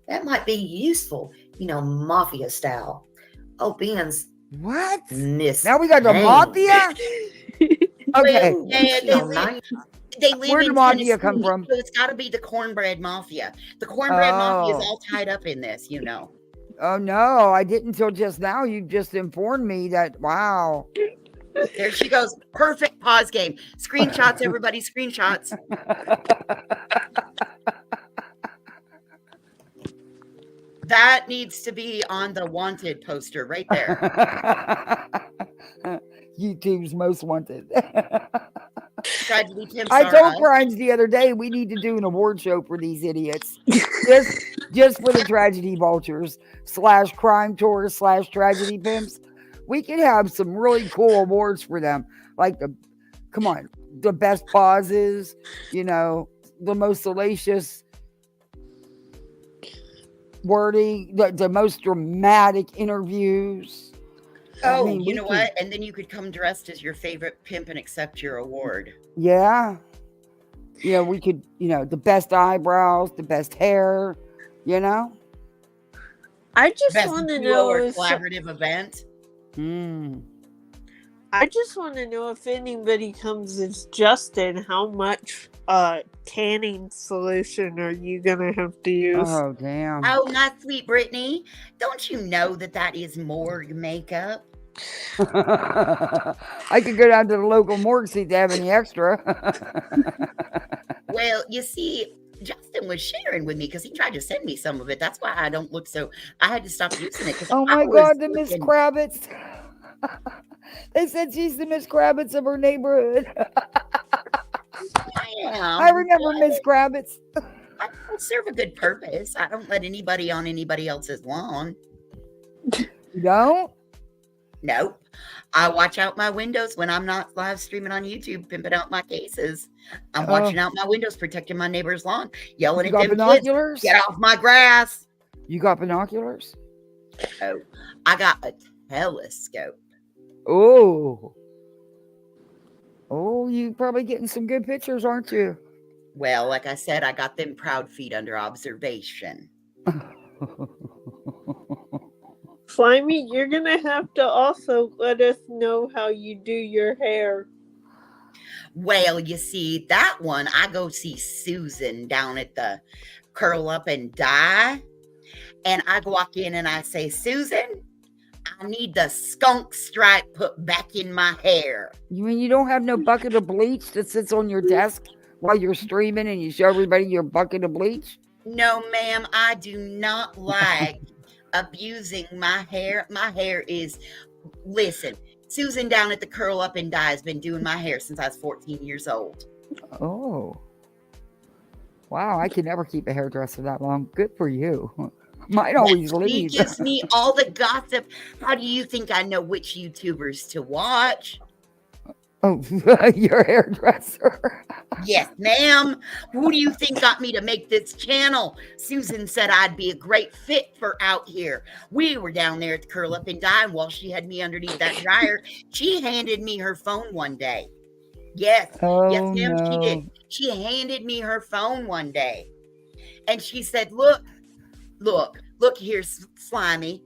That might be useful, mafia style. Oh, Ben's.
What?
Now
we got the mafia? Okay.
Well, yeah, they live
Where'd
in
the mafia
Tennessee,
come from?
So it's got to be the cornbread mafia. The cornbread mafia is all tied up in this,
Oh, no, I didn't until just now. You just informed me that, wow.
There she goes. Perfect pause game. Screenshots, everybody, screenshots. That needs to be on the wanted poster right there.
YouTube's most wanted.
Tragedy pimps
I
are
told
us.
Grimes the other day we need to do an award show for these idiots. just for the Tragedy Vultures / crime tours / tragedy pimps. We could have some really cool awards for them. Like the best pauses, the most salacious wording, the most dramatic interviews.
Oh, you know what? And then you could come dressed as your favorite pimp and accept your award.
Yeah. Yeah, we could, the best eyebrows, the best hair,
I just
Best
want to
duo
know
or
if
collaborative event.
I just want to know if anybody comes as Justin, how much tanning solution are you gonna have to use?
Oh, damn.
Oh, my sweet Brittany, don't you know that is more makeup?
I could go down to the local morgue, see if they have any extra.
Well, you see, Justin was sharing with me because he tried to send me some of it. That's why I don't look so. I had to stop using it.
Oh my God, the Miss Kravitz. They said she's the Miss Kravitz of her neighborhood. I remember Miss Kravitz.
I serve a good purpose. I don't let anybody on anybody else's lawn.
You don't?
Nope. I watch out my windows when I'm not live streaming on YouTube, pimping out my cases. I'm watching out my windows, protecting my neighbor's lawn, yelling
You
at
got
them
binoculars?
kids, get off my grass.
You got binoculars?
Oh, I got a telescope.
Oh. Oh, you probably getting some good pictures, aren't you?
Well, like I said, I got them proud feet under observation.
Slimy, you're gonna have to also let us know how you do your hair.
Well, you see, that one, I go see Susan down at the Curl Up and Dye. And I walk in and I say, Susan, I need the skunk stripe put back in my hair.
You mean you don't have no bucket of bleach that sits on your desk while you're streaming and you show everybody your bucket of bleach?
No, ma'am, I do not like abusing my hair. My hair is, listen, Susan down at the Curl Up and Dye has been doing my hair since I was 14 years old.
Oh. Wow, I could never keep a hairdresser that long. Good for you. Might always
She
leave.
gives me all the gossip. How do you think I know which YouTubers to watch?
Oh, your hairdresser.
Yes, ma'am. Who do you think got me to make this channel? Susan said I'd be a great fit for out here. We were down there at the Curl Up and Dye, and while she had me underneath that dryer, she handed me her phone one day. Yes, yes,
Oh
ma'am, she did.
no.
She handed me her phone one day, and she said, look here, Slimy.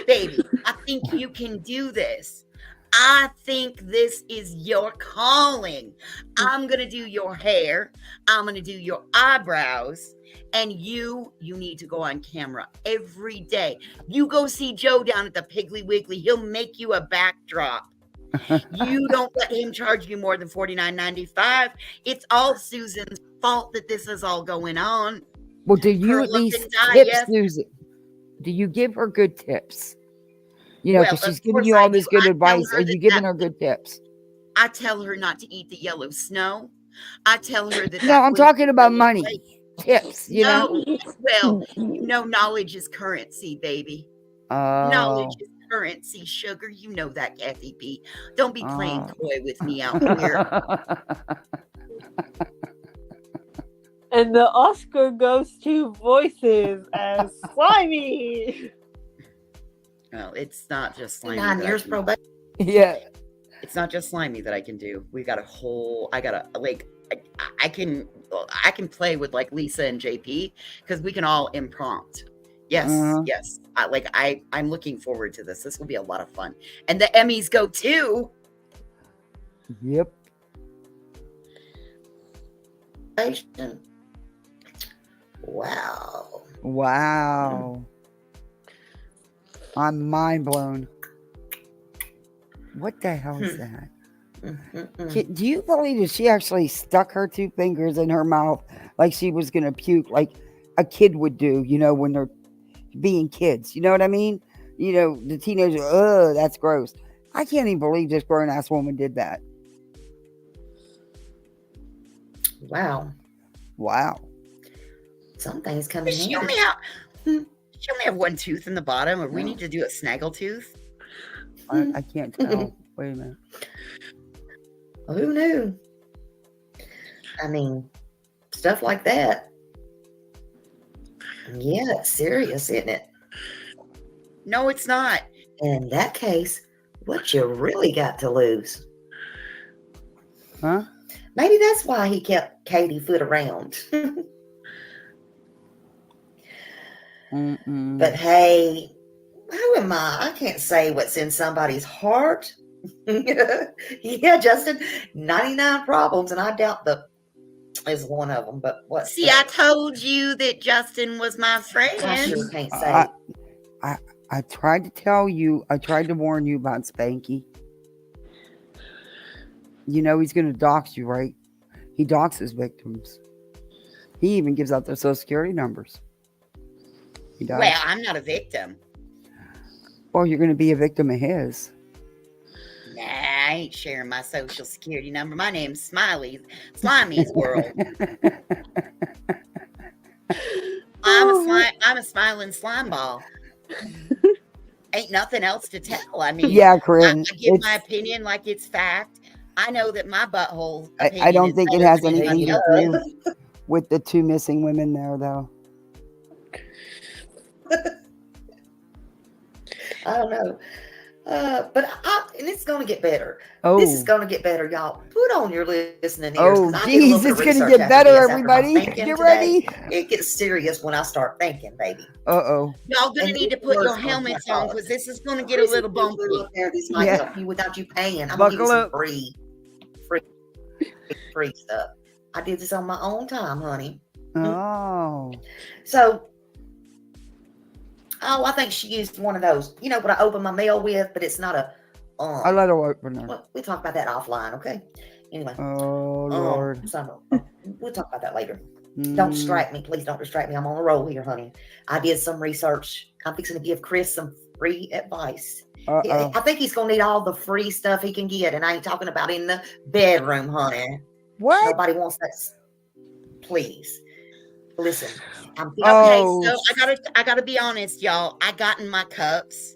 Baby, I think you can do this. I think this is your calling. I'm going to do your hair. I'm going to do your eyebrows. And you need to go on camera every day. You go see Joe down at the Piggly Wiggly. He'll make you a backdrop. You don't let him charge you more than $49.95. It's all Susan's fault that this is all going on.
Well, do you
Her
at
look
least
and die,
tip
yes.
Susan? Do you give her good tips? You know,
Well,
because she's
of
giving
course
you
I
all this
do.
good
I tell
advice.
her
Are
that
you giving her good tips?
I tell her not to eat the yellow snow. I tell her that
No,
that
I'm
will
talking about
go
money.
away.
Tips, you know?
No, well, knowledge is currency, baby. Knowledge is currency, sugar. You know that, Kathy P. Don't be playing coy with me out here.
And the Oscar goes to voices as Slimy.
No, it's not just Slimy.
9 years probation.
Yeah.
It's not just Slimy that I can do. We got a whole, I can play with like Lisa and JP because we can all impromptu. Yes, yes. I'm looking forward to this. This will be a lot of fun. And the Emmys go too.
Yep.
Wow.
Wow. I'm mind blown. What the hell is that? Do you believe that she actually stuck her 2 fingers in her mouth like she was going to puke, like a kid would do, you know, when they're being kids? You know what I mean? You know, the teenager, that's gross. I can't even believe this grown ass woman did that.
Wow.
Wow.
Some things come in
She
handy.
only have 1 tooth in the bottom, or we need to do a snaggle tooth.
I can't tell. Wait a minute.
Well, who knew? I mean, stuff like that. Yeah, it's serious, isn't it?
No, it's not.
In that case, what you really got to lose?
Huh?
Maybe that's why he kept Katie Foot around. But hey, who am I? I can't say what's in somebody's heart. Yeah, Justin, 99 problems, and I doubt that is one of them. But what?
See, I told you that Justin was my friend.
I sure can't say.
I tried to tell you, I tried to warn you about Spanky. You know he's going to dox you, right? He doxes victims. He even gives out their social security numbers. He does.
Well, I'm not a victim.
Well, you're going to be a victim of his.
Nah, I ain't sharing my social security number. My name's Smiley. Slimy's world. I'm a smiling slime ball. Ain't nothing else to tell. I mean,
yeah, Corinne.
I give my opinion like it's fact. I know that my butthole.
I don't think it has anything to
else.
do with the 2 missing women there, though.
I don't know. But and it's going to get better.
Oh.
This is going to get better, y'all. Put on your listening ears.
Oh,
'cause I did a little
geez,
bit
it's
of
going to
research
get
after
better,
this, after my
everybody.
thinking
Get
today.
ready.
It gets serious when I start thinking, baby.
Uh-oh.
Y'all gonna need to put your helmets on because this is gonna get a little bumpy.
This might help you without you paying. I'm going to give you some free stuff. I did this on my own time, honey.
Oh.
So, I think she used one of those. You know what I open my mail with, but it's not a.
I let her open her.
Well, we'll talk about that offline, okay? Anyway.
Oh, Lord.
We'll talk about that later. Don't distract me. Please don't distract me. I'm on a roll here, honey. I did some research. I'm fixing to give Chris some free advice.
Uh-oh.
I think he's going to need all the free stuff he can get. And I ain't talking about in the bedroom, honey.
What?
Nobody wants that. Please. Listen.
Okay, so I gotta be honest, y'all. I got in my cups.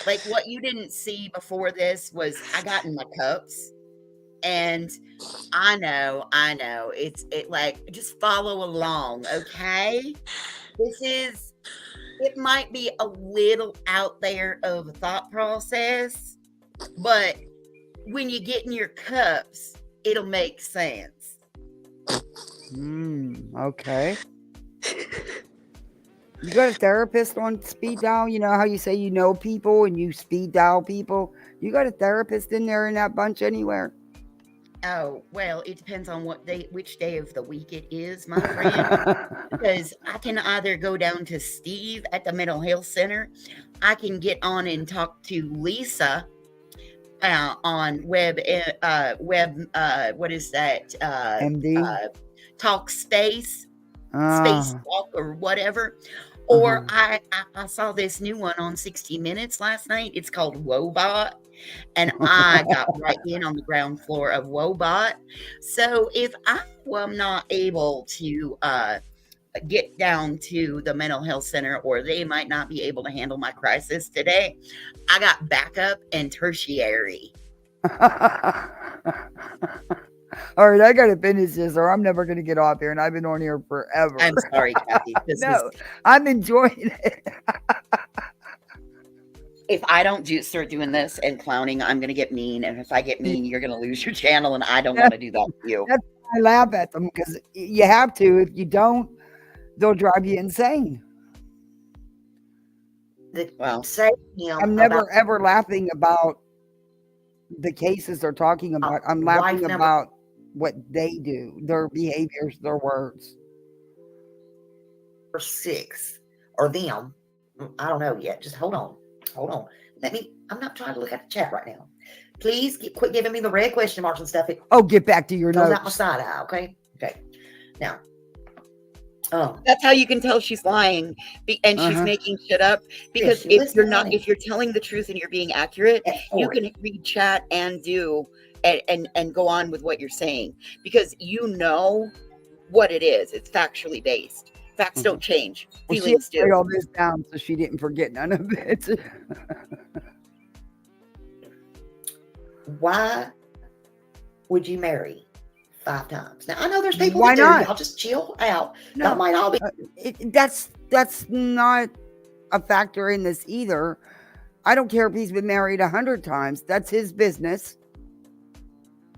Like what you didn't see before this was I got in my cups. And I know. It like just follow along, okay? It might be a little out there of a thought process, but when you get in your cups, it'll make sense.
Okay. You got a therapist on speed dial? You know how you say you know people and you speed dial people? You got a therapist in there in that bunch anywhere?
Oh, well, it depends on which day of the week it is, my friend. Because I can either go down to Steve at the mental health center. I can get on and talk to Lisa on what is that?
MD?
Talk Space Talk or whatever. Or I saw this new one on 60 Minutes last night. It's called Wobot. And I got right in on the ground floor of Wobot. So if I am not able to get down to the mental health center, or they might not be able to handle my crisis today, I got backup and tertiary.
All right, I got to finish this or I'm never going to get off here, and I've been on here forever.
I'm sorry, Kathy.
I'm enjoying it.
If I don't start doing this and clowning, I'm going to get mean. And if I get mean, you're going to lose your channel, and I don't want to do that to you.
That's why I laugh at them, because you have to. If you don't, they'll drive you insane.
Well,
I'm never ever laughing about the cases they're talking about. I'm laughing about what they do, their behaviors, their words.
Or 6 or them. I don't know yet. Just hold on. I'm not trying to look at the chat right now. Please quit giving me the red question marks and stuff. It
get back to your
goes
notes.
out my side eye, okay? Now,
that's how you can tell she's lying, and she's making shit up. Because if you're telling the truth and you're being accurate, you can read chat and do and go on with what you're saying, because you know what it is. It's factually based. Facts don't change.
Well,
Feelings
she wrote
do.
all this down so she didn't forget none of it.
why would you marry 5 times? Now, I know there's people
Why
that
not?
do. Y'all just chill out. That might all be.
That's not a factor in this either. I don't care if he's been married 100 times. That's his business.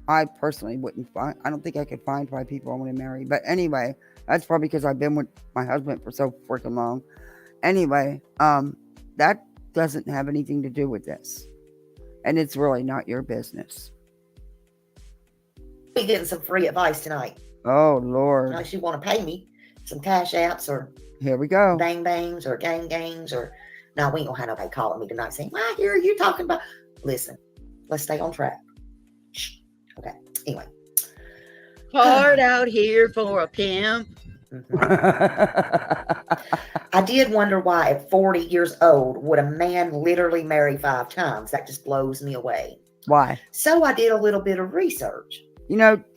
I personally wouldn't find. I don't think I could find 5 people I want to marry. But anyway, that's probably because I've been with my husband for so freaking long. Anyway, that doesn't have anything to do with this, and it's really not your business.
Be getting some free advice tonight.
Oh Lord!
Unless you want to pay me some cash apps or
here we go.
Bang bangs or gang gangs or no, we ain't gonna have nobody calling me tonight saying, "I hear you talking about." Listen, let's stay on track. Shh. Okay. Anyway,
Hard out here for a pimp.
I did wonder why at 40 years old would a man literally marry 5 times. That just blows me away.
Why?
So I did a little bit of research.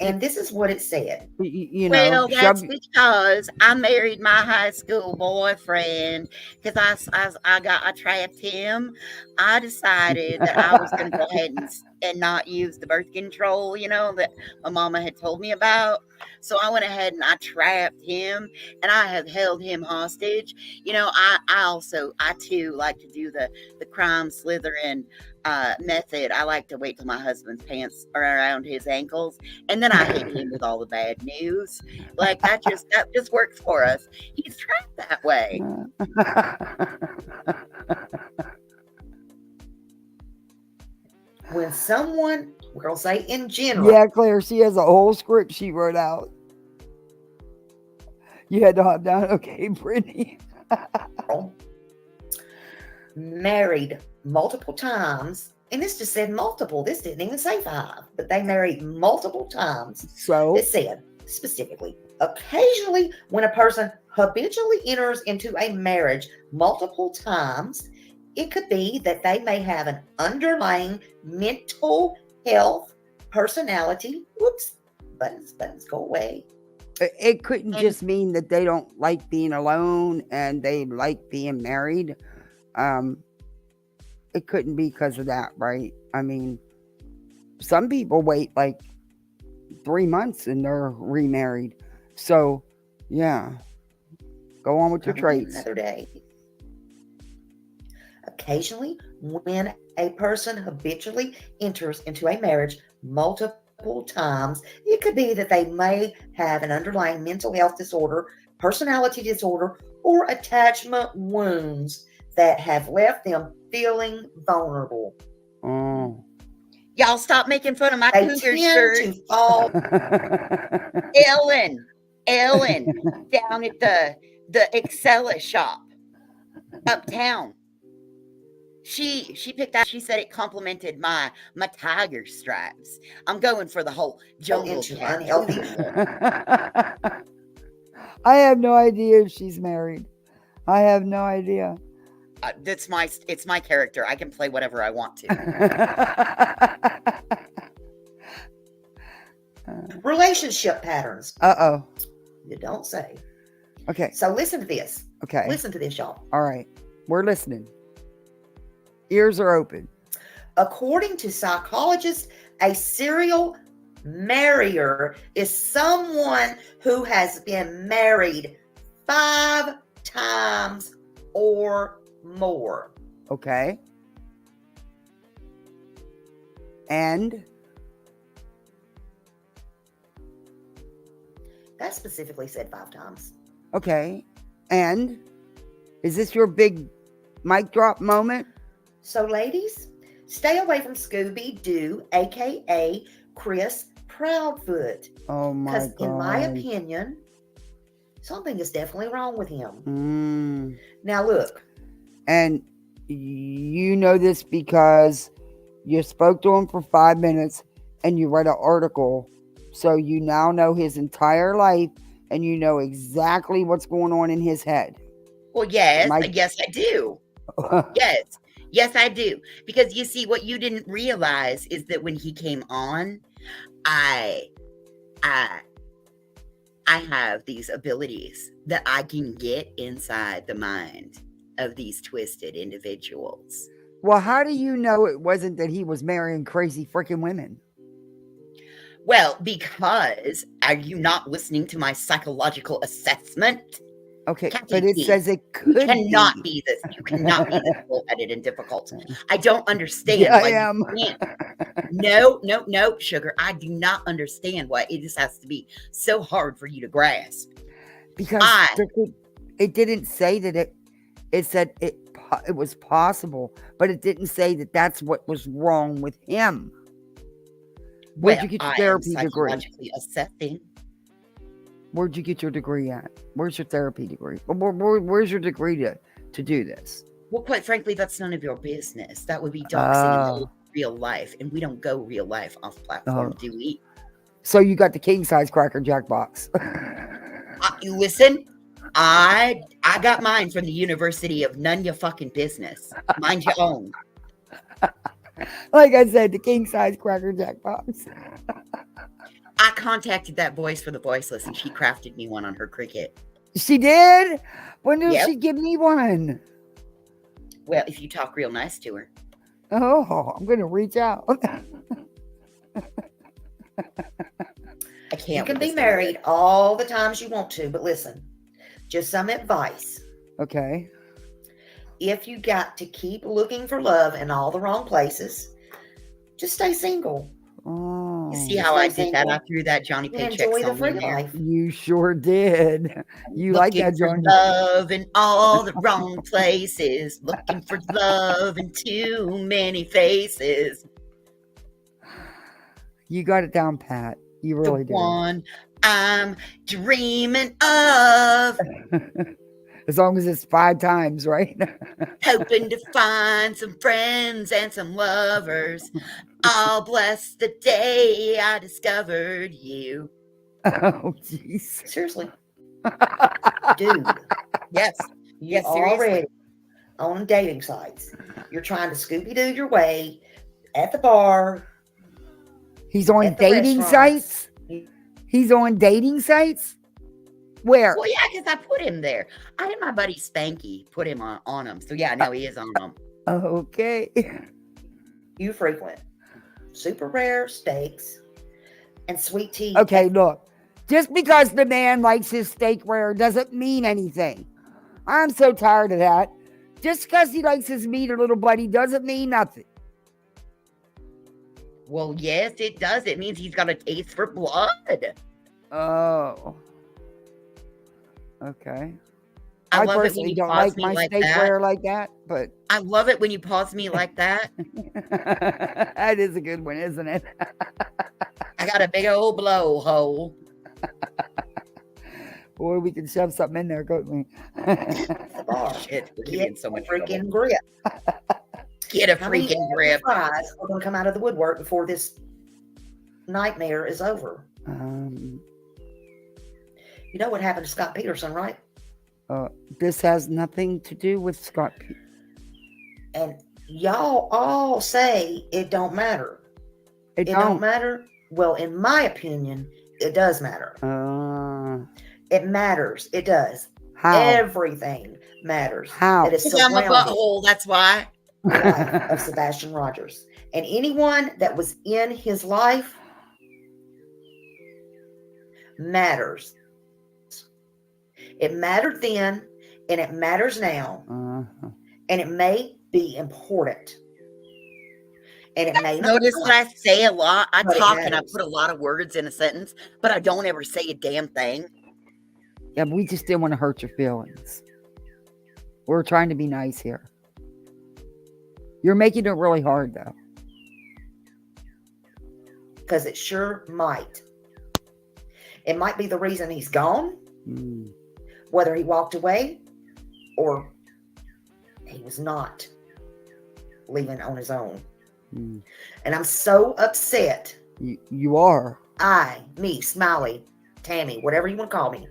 And this is what it said.
Well, that's because I married my high school boyfriend because I trapped him. I decided that I was going to go ahead and not use the birth control, that my mama had told me about. So I went ahead and I trapped him, and I have held him hostage. I too like to do the crime slithering method. I like to wait till my husband's pants are around his ankles, and then I hit him with all the bad news. Like that just works for us. He's trapped that way.
When someone, we're going to say in general.
Yeah, Claire, she has a whole script she wrote out. You had to hop down. Okay, Brittany.
Married multiple times, and this just said multiple. This didn't even say 5, but they married multiple times.
So
it said specifically, occasionally when a person habitually enters into a marriage multiple times, it could be that they may have an underlying mental health personality. Whoops, buttons go away.
It couldn't just mean that they don't like being alone and they like being married. It couldn't be because of that, right? I mean, some people wait like 3 months and they're remarried. So, yeah. Go on with your traits.
Another day. Occasionally, when a person habitually enters into a marriage multiple times. It could be that they may have an underlying mental health disorder, personality disorder, or attachment wounds that have left them feeling vulnerable.
Oh.
Y'all stop making fun of my
They
cougar
tend
shirt.
to fall.
Ellen, down at the Excella shop uptown. She picked that. She said it complimented my tiger stripes. I'm going for the whole jungle
into
cat
unhealthy.
I have no idea if she's married. I have no idea.
It's my character. I can play whatever I want to.
Relationship patterns.
Uh-oh.
You don't say.
Okay.
So listen to this.
Okay.
Listen to this, y'all.
All right. We're listening. Ears are open.
According to psychologists, a serial marrier is someone who has been married 5 times or more.
Okay. And
that specifically said 5 times.
okay. And is this your big mic drop moment?
So, ladies, stay away from Scooby-Doo, aka Chris Proudfoot.
Oh my God.
Because in my opinion, something is definitely wrong with him. Now look.
And you know this because you spoke to him for 5 minutes and you read an article. So you now know his entire life and you know exactly what's going on in his head.
Well, yes, yes, I do. Yes, I do. Because you see, what you didn't realize is that when he came on, I have these abilities that I can get inside the mind of these twisted individuals.
Well, how do you know it wasn't that he was marrying crazy freaking women?
Well, because are you not listening to my psychological assessment?
Okay,
Kathy
but it
P,
says it could
you cannot be this. You cannot be this bull-headed and difficult. I don't understand
Yeah,
why
I am.
you can't. No, sugar. I do not understand why it just has to be so hard for you to grasp.
Because it didn't say that it said it was possible, but it didn't say that that's what was wrong with him. Where'd you get your therapy degree?
Psychologically assessing.
Where'd you get your degree at? Where's your therapy degree? Where's your degree to do this?
Well, quite frankly, that's none of your business. That would be doxing in real life, and we don't go real life off platform, do we?
So you got the king size Cracker Jack box.
You listen. I got mine from the University of none your fucking business. Mind your own.
Like I said, the king size Cracker Jack box.
I contacted that voice for the voiceless, and she crafted me one on her Cricut.
She did? When did she give me one?
Well, if you talk real nice to her.
Oh, I'm going to reach out.
I can't.
You can be married all the times you want to, but listen, just some advice.
Okay.
If you got to keep looking for love in all the wrong places, just stay single.
Oh.
You see how I did that? I threw that Johnny Paycheck
enjoy the
song
free
in there.
life.
You sure did. You like that,
Looking for
Johnny?
love in all the wrong places. Looking for love in too many faces.
You got it down, Pat. You really
The
do.
one I'm dreaming of.
As long as it's 5 times, right?
Hoping to find some friends and some lovers. I'll bless the day I discovered you.
Oh, jeez.
Seriously. Dude.
Yes.
You're
Yes, seriously.
already on dating sites. You're trying to Scooby-Doo your way at the bar.
He's on
at the
dating
restaurants.
sites? He's on dating sites? Where?
Well, yeah, because I put him there. I had my buddy Spanky put him on him. So, yeah, now he is on them.
Okay.
You frequent super rare steaks and sweet tea.
Okay, look. Just because the man likes his steak rare doesn't mean anything. I'm so tired of that. Just because he likes his meat a little bloody doesn't mean nothing.
Well, yes, it does. It means he's got a taste for blood.
Oh. Okay.
I
I
love it when
personally
you
don't
pause
like
me
my
like
steak
that.
rare like that, but
I love it when you pause me like that.
that is a good one, isn't it?
I got a big old blowhole.
Boy, we can shove something in there, couldn't we?
Shit, we're gonna be in so much
freaking
trouble.
grip.
Get a
How many
freaking grip.
fries are going to come out of the woodwork before this nightmare is over? You know what happened to Scott Peterson, right?
This has nothing to do with Scott.
And y'all all say it don't matter.
It
don't
don't.
matter. Well, in my opinion, it does matter. It matters. It does.
How?
Everything matters.
How?
That is
Because I'm a
surrounded
butthole, that's why.
the life of Sebastian Rogers. And anyone that was in his life matters. It mattered then, and it matters now. And it may be important. And it may not.
Notice that I say a lot. I
But it
talk and I
matters.
put a lot of words in a sentence, but I don't ever say a damn thing.
Yeah, but we just didn't want to hurt your feelings. We're trying to be nice here. You're making it really hard, though.
Because it sure might. It might be the reason he's gone. Whether he walked away or he was not leaving on his own. And I'm so upset.
You are.
Me, Smiley, Tammy, whatever you want to call me.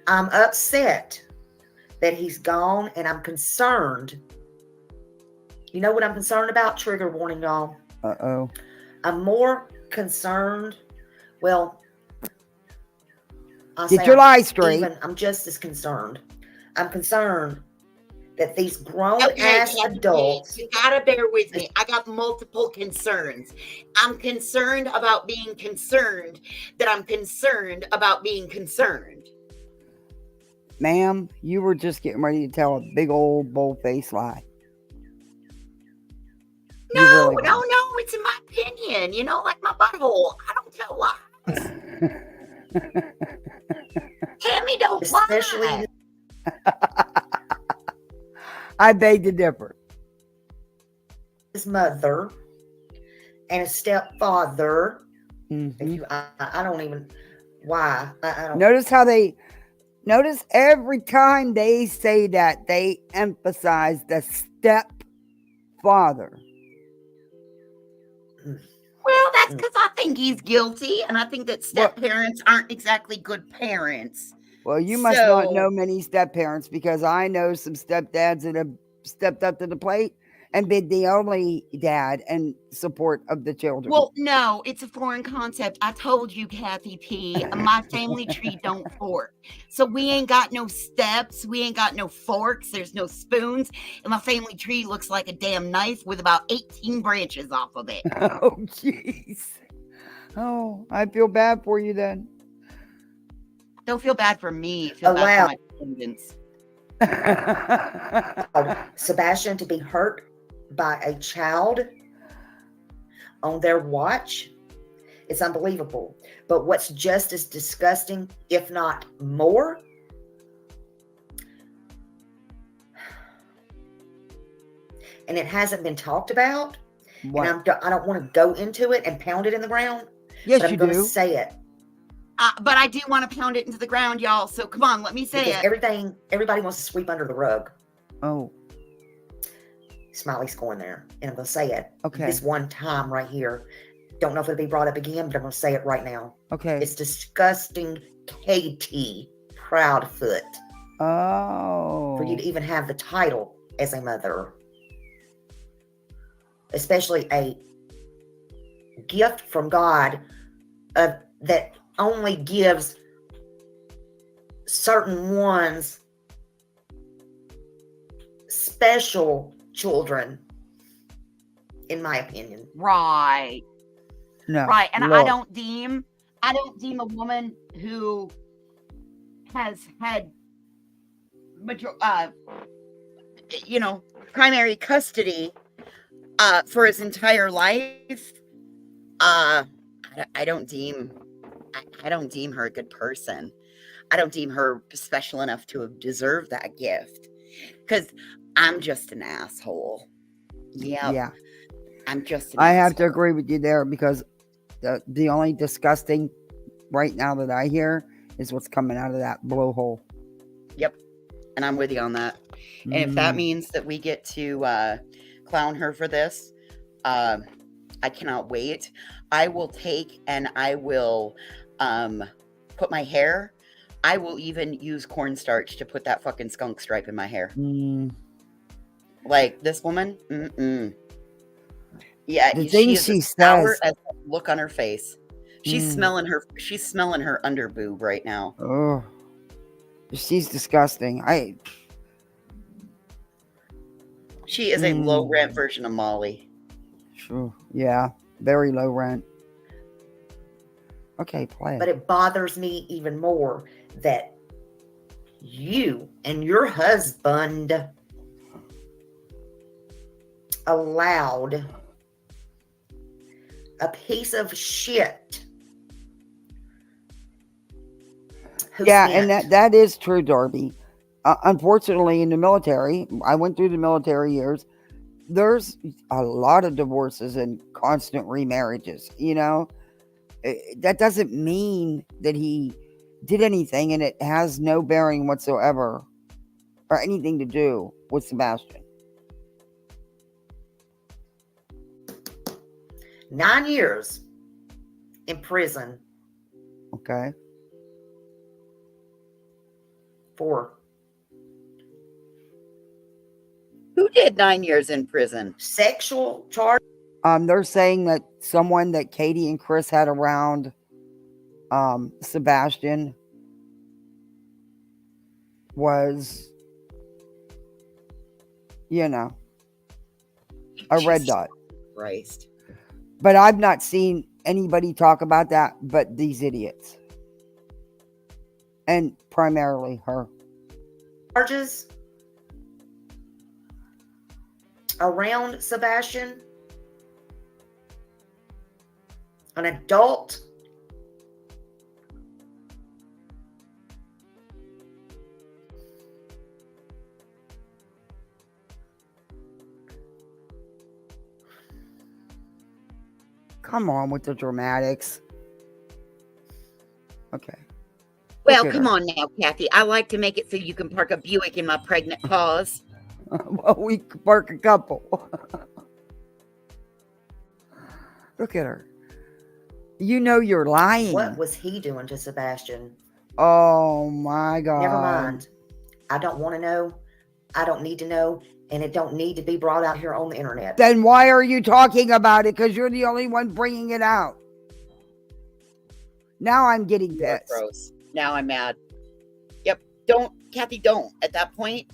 I'm upset that he's gone, and I'm concerned. You know what I'm concerned about? Trigger warning, y'all.
Uh-oh.
I'm more concerned. Well,
Get your lies straight.
I'm just as concerned. I'm concerned that these grown
Okay,
ass adults.
you gotta bear with me. I got multiple concerns. I'm concerned about being concerned that I'm concerned about being concerned.
Ma'am, you were just getting ready to tell a big old bold-faced lie. You
No,
really
no,
were.
no, it's in my opinion. You know, like my butthole. I don't tell lies. Tammy don't lie.
I beg to differ.
His mother and a stepfather. If you, I don't even. Why? I don't.
Notice every time they say that, they emphasize the stepfather.
Well, that's because I think he's guilty, and I think that step-parents aren't exactly good parents.
Well, you must not know many step-parents, because I know some stepdads that have stepped up to the plate and been the only dad and support of the children.
Well, no, it's a foreign concept. I told you, Kathy P. My family tree don't fork. So we ain't got no steps. We ain't got no forks. There's no spoons. And my family tree looks like a damn knife with about 18 branches off of it.
Oh, jeez. Oh, I feel bad for you then.
Don't feel bad for me. Feel bad for my descendants.
Sebastian to be hurt by a child on their watch, it's unbelievable. But what's just as disgusting, if not more, and it hasn't been talked about,
what?
And I don't want to go into it and pound it in the ground.
Yes,
but I'm
you
going
do.
to say it.
But I do want to pound it into the ground, y'all. So come on, let me say
Because everybody wants to sweep under the rug.
Oh.
Smiley's going there. And I'm going to say it.
Okay.
This one time right here. Don't know if it'll be brought up again, but I'm going to say it right now.
Okay.
It's disgusting, Katie Proudfoot.
Oh.
For you to even have the title as a mother. Especially a gift from God that only gives certain ones special children, in my opinion.
Right.
No.
Right. And
look.
I don't deem a woman who has had primary custody for his entire life I don't deem her a good person. I don't deem her special enough to have deserved that gift, because I'm just an asshole. Yep.
Yeah.
I'm just an
I
asshole.
have to agree with you there, because the only disgusting right now that I hear is what's coming out of that blowhole.
Yep. And I'm with you on that. And if that means that we get to clown her for this, I cannot wait. I will take and I will put my hair. I will even use cornstarch to put that fucking skunk stripe in my hair. Like this woman. Yeah,
the thing she says.
As the look on her face. She's smelling her. She's smelling her underboob right now.
Oh, she's disgusting.
She is a low rent version of Molly.
Sure. Yeah, very low rent. Okay, play.
But it bothers me even more that you and your husband allowed a piece of shit.
Yeah, and that is true, Darby. Unfortunately, in the military, I went through the military years. There's a lot of divorces and constant remarriages. You know, that doesn't mean that he did anything, and it has no bearing whatsoever or anything to do with Sebastian.
9 years in prison.
Okay.
For
who did 9 years in prison?
Sexual charge.
They're saying that someone that Katie and Chris had around Sebastian was, you know, a red dot.
Christ.
But I've not seen anybody talk about that but these idiots. And primarily her.
Charges around Sebastian. An adult.
Come on with the dramatics. Okay.
Well, come on now, Kathy. I like to make it so you can park a Buick in my pregnant paws.
Well, we could park a couple. Look at her. You know you're lying.
What was he doing to Sebastian?
Oh my God.
Never mind. I don't want to know. I don't need to know. And it don't need to be brought out here on the internet.
Then why are you talking about it? Because you're the only one bringing it out. Now I'm getting pissed.
Gross. Now I'm mad. Yep. Don't, Kathy, don't. At that point,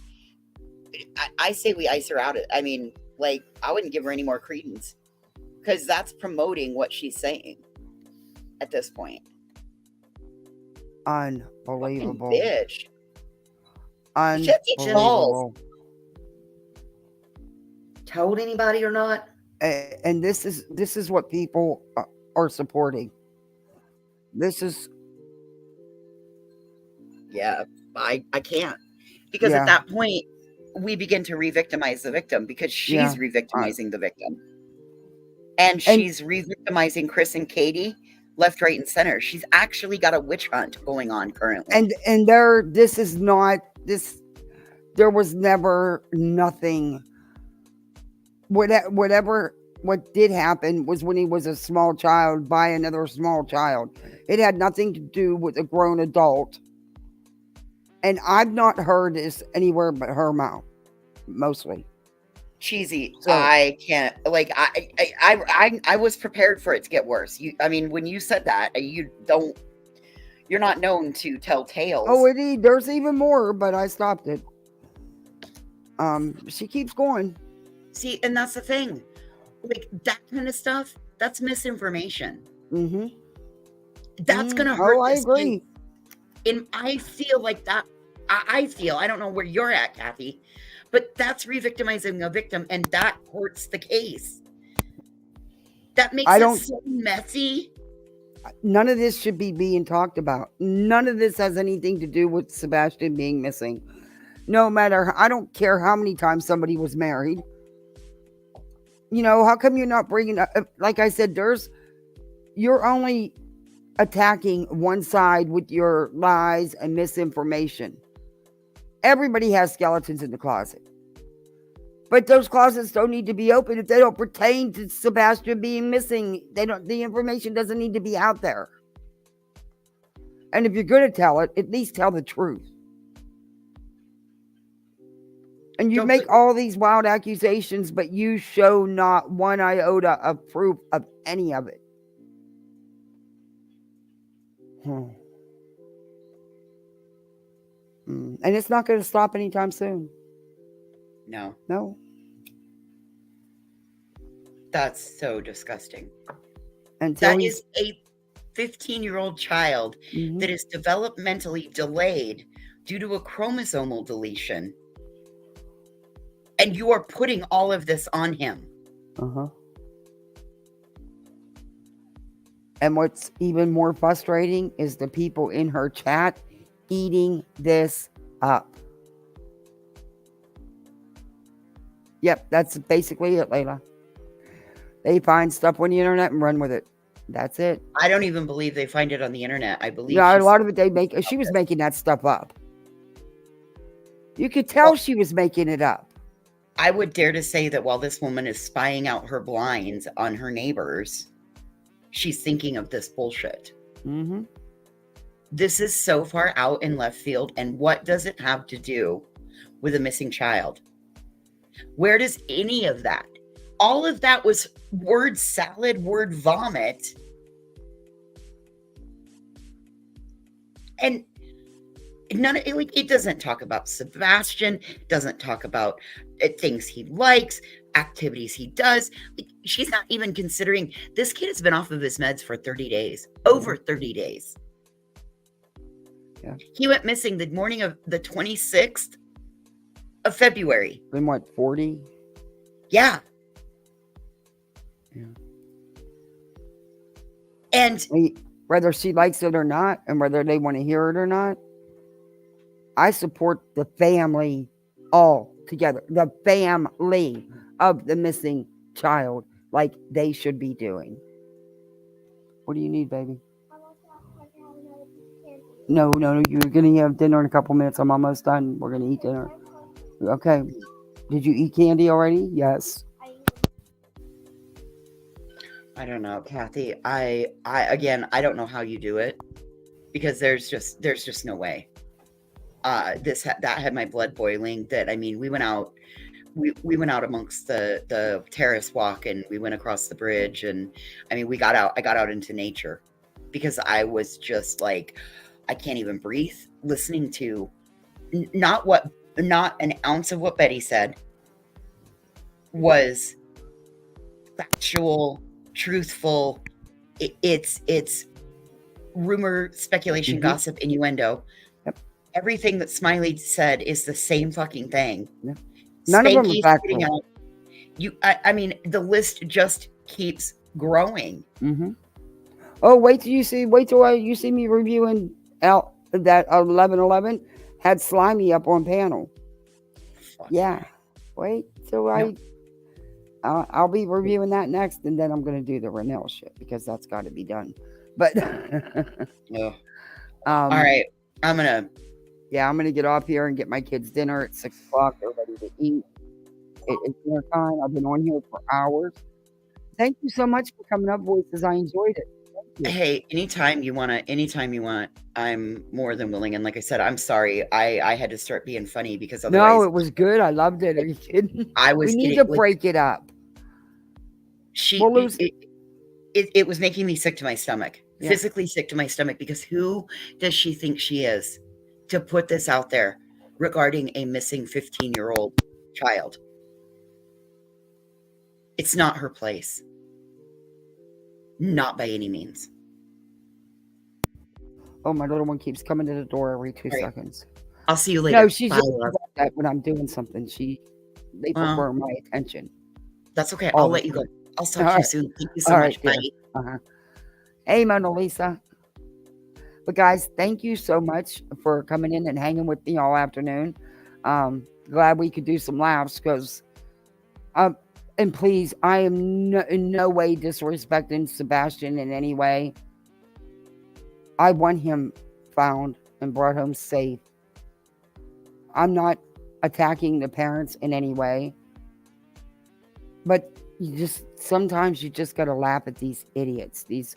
I say we ice her out. I mean, like, I wouldn't give her any more credence. Because that's promoting what she's saying at this point.
Unbelievable.
Fucking bitch.
Unbelievable.
Told anybody or not?
And this is what people are supporting. This is.
Yeah, I can't. Because at that point, we begin to re-victimize the victim because she's re-victimizing the victim. And she's re-victimizing Chris and Katie left, right, and center. She's actually got a witch hunt going on currently.
And there was never nothing. What did happen was when he was a small child by another small child. It had nothing to do with a grown adult. And I've not heard this anywhere but her mouth, mostly.
Cheesy. So, I can't, like, I was prepared for it to get worse. I mean, when you said that, you're not known to tell tales.
Oh, there's even more, but I stopped it. She keeps going.
See, and that's the thing. Like, that kind of stuff, that's misinformation.
Mm-hmm.
That's going to hurt.
Oh, I agree.
And I feel like that, I don't know where you're at, Kathy, but that's re-victimizing a victim, and that hurts the case. That makes
I
it
don't-
so messy.
None of this should be being talked about. None of this has anything to do with Sebastian being missing. No matter, I don't care how many times somebody was married. You know, how come you're not bringing up, like I said, you're only attacking one side with your lies and misinformation. Everybody has skeletons in the closet. But those closets don't need to be open if they don't pertain to Sebastian being missing. The information doesn't need to be out there. And if you're going to tell it, at least tell the truth. And you make all these wild accusations, but you show not one iota of proof of any of it. And it's not going to stop anytime soon.
No.
No.
That's so disgusting.
Until
That is a 15-year-old child that is developmentally delayed due to a chromosomal deletion. And you are putting all of this on him.
Uh-huh. And what's even more frustrating is the people in her chat eating this up. Yep, that's basically it, Layla. They find stuff on the internet and run with it. That's it.
I don't even believe they find it on the internet. I believe
a lot of it she was making that stuff up. You could tell she was making it up.
I would dare to say that while this woman is spying out her blinds on her neighbors, she's thinking of this bullshit.
Mm-hmm.
This is so far out in left field. And what does it have to do with a missing child? Where does any of that? All of that was word salad, word vomit. And none of it, like, it doesn't talk about Sebastian, doesn't talk about things he likes, activities he does. Like, she's not even considering this kid has been off of his meds for 30 days, over 30 days.
Yeah.
He went missing the morning of the 26th of February.
Been what, 40?
Yeah. And
whether she likes it or not, and whether they want to hear it or not, I support the family all together. The family of the missing child, like they should be doing. What do you need, baby? No, you're going to have dinner in a couple minutes. I'm almost done. We're going to eat dinner. Okay. Did you eat candy already? Yes.
I don't know, Kathy. I don't know how you do it, because there's just no way. That had my blood boiling. That, I mean, we went out amongst the terrace walk, and we went across the bridge, and I mean, I got out into nature, because I was just like, I can't even breathe listening to not an ounce of what Betty said was factual, truthful. It's rumor, speculation, gossip, innuendo.
Yep.
Everything that Smiley said is the same fucking thing.
Yeah. None of them are factual.
I mean, the list just keeps growing.
Mm-hmm. Oh, wait till you see me reviewing out that 1111 had Slimy up on panel. Yeah. Wait till I'll be reviewing that next, and then I'm going to do the Renell shit, because that's got to be done. But
all right, I'm gonna
get off here and get my kids dinner at 6 o'clock. They're ready to eat. It's dinner time. I've been on here for hours. Thank you so much for coming up, voices. I enjoyed it.
Hey, anytime you want, I'm more than willing. And like I said, I'm sorry, I had to start being funny, because otherwise,
no, it was good. I loved it. Are you kidding? We need to break it up.
It was making me sick to my stomach, physically sick to my stomach, because who does she think she is to put this out there regarding a missing 15-year-old child? It's not her place. Not by any means.
Oh, my little one keeps coming to the door every 2 seconds.
I'll see you later.
No, she's just like that when I'm doing something. They prefer my attention.
That's okay. I'll let you go. I'll talk to you soon. Thank you so
All
much.
right, dear.
Bye.
Hey, Mona Lisa. But guys, thank you so much for coming in and hanging with me all afternoon. Glad we could do some laughs because, and please, I am in no way disrespecting Sebastian in any way. I want him found and brought home safe. I'm not attacking the parents in any way, but sometimes you just got to laugh at these idiots, these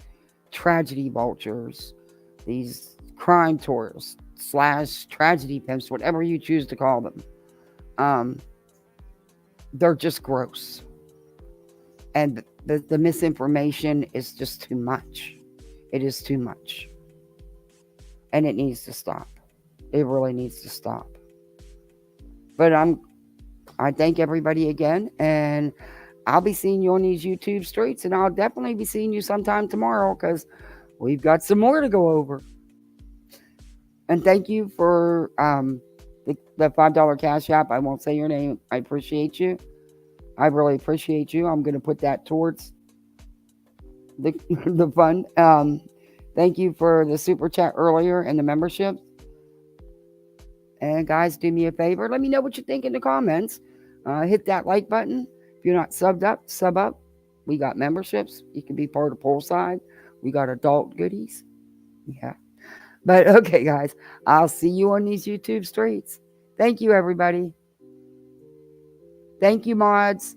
tragedy vultures, these crime tourists / tragedy pimps, whatever you choose to call them. They're just gross. And the misinformation is just too much. It is too much. And it needs to stop. It really needs to stop. But I thank everybody again, and I'll be seeing you on these YouTube streets, and I'll definitely be seeing you sometime tomorrow because we've got some more to go over. And thank you for the $5 Cash App. I won't say your name. I appreciate you. I really appreciate you. I'm going to put that towards the fund. Thank you for the super chat earlier and the membership. And guys, do me a favor. Let me know what you think in the comments. Hit that like button. If you're not subbed up, sub up. We got memberships. You can be part of Poolside. We got adult goodies. Yeah. But okay, guys. I'll see you on these YouTube streets. Thank you, everybody. Thank you, mods.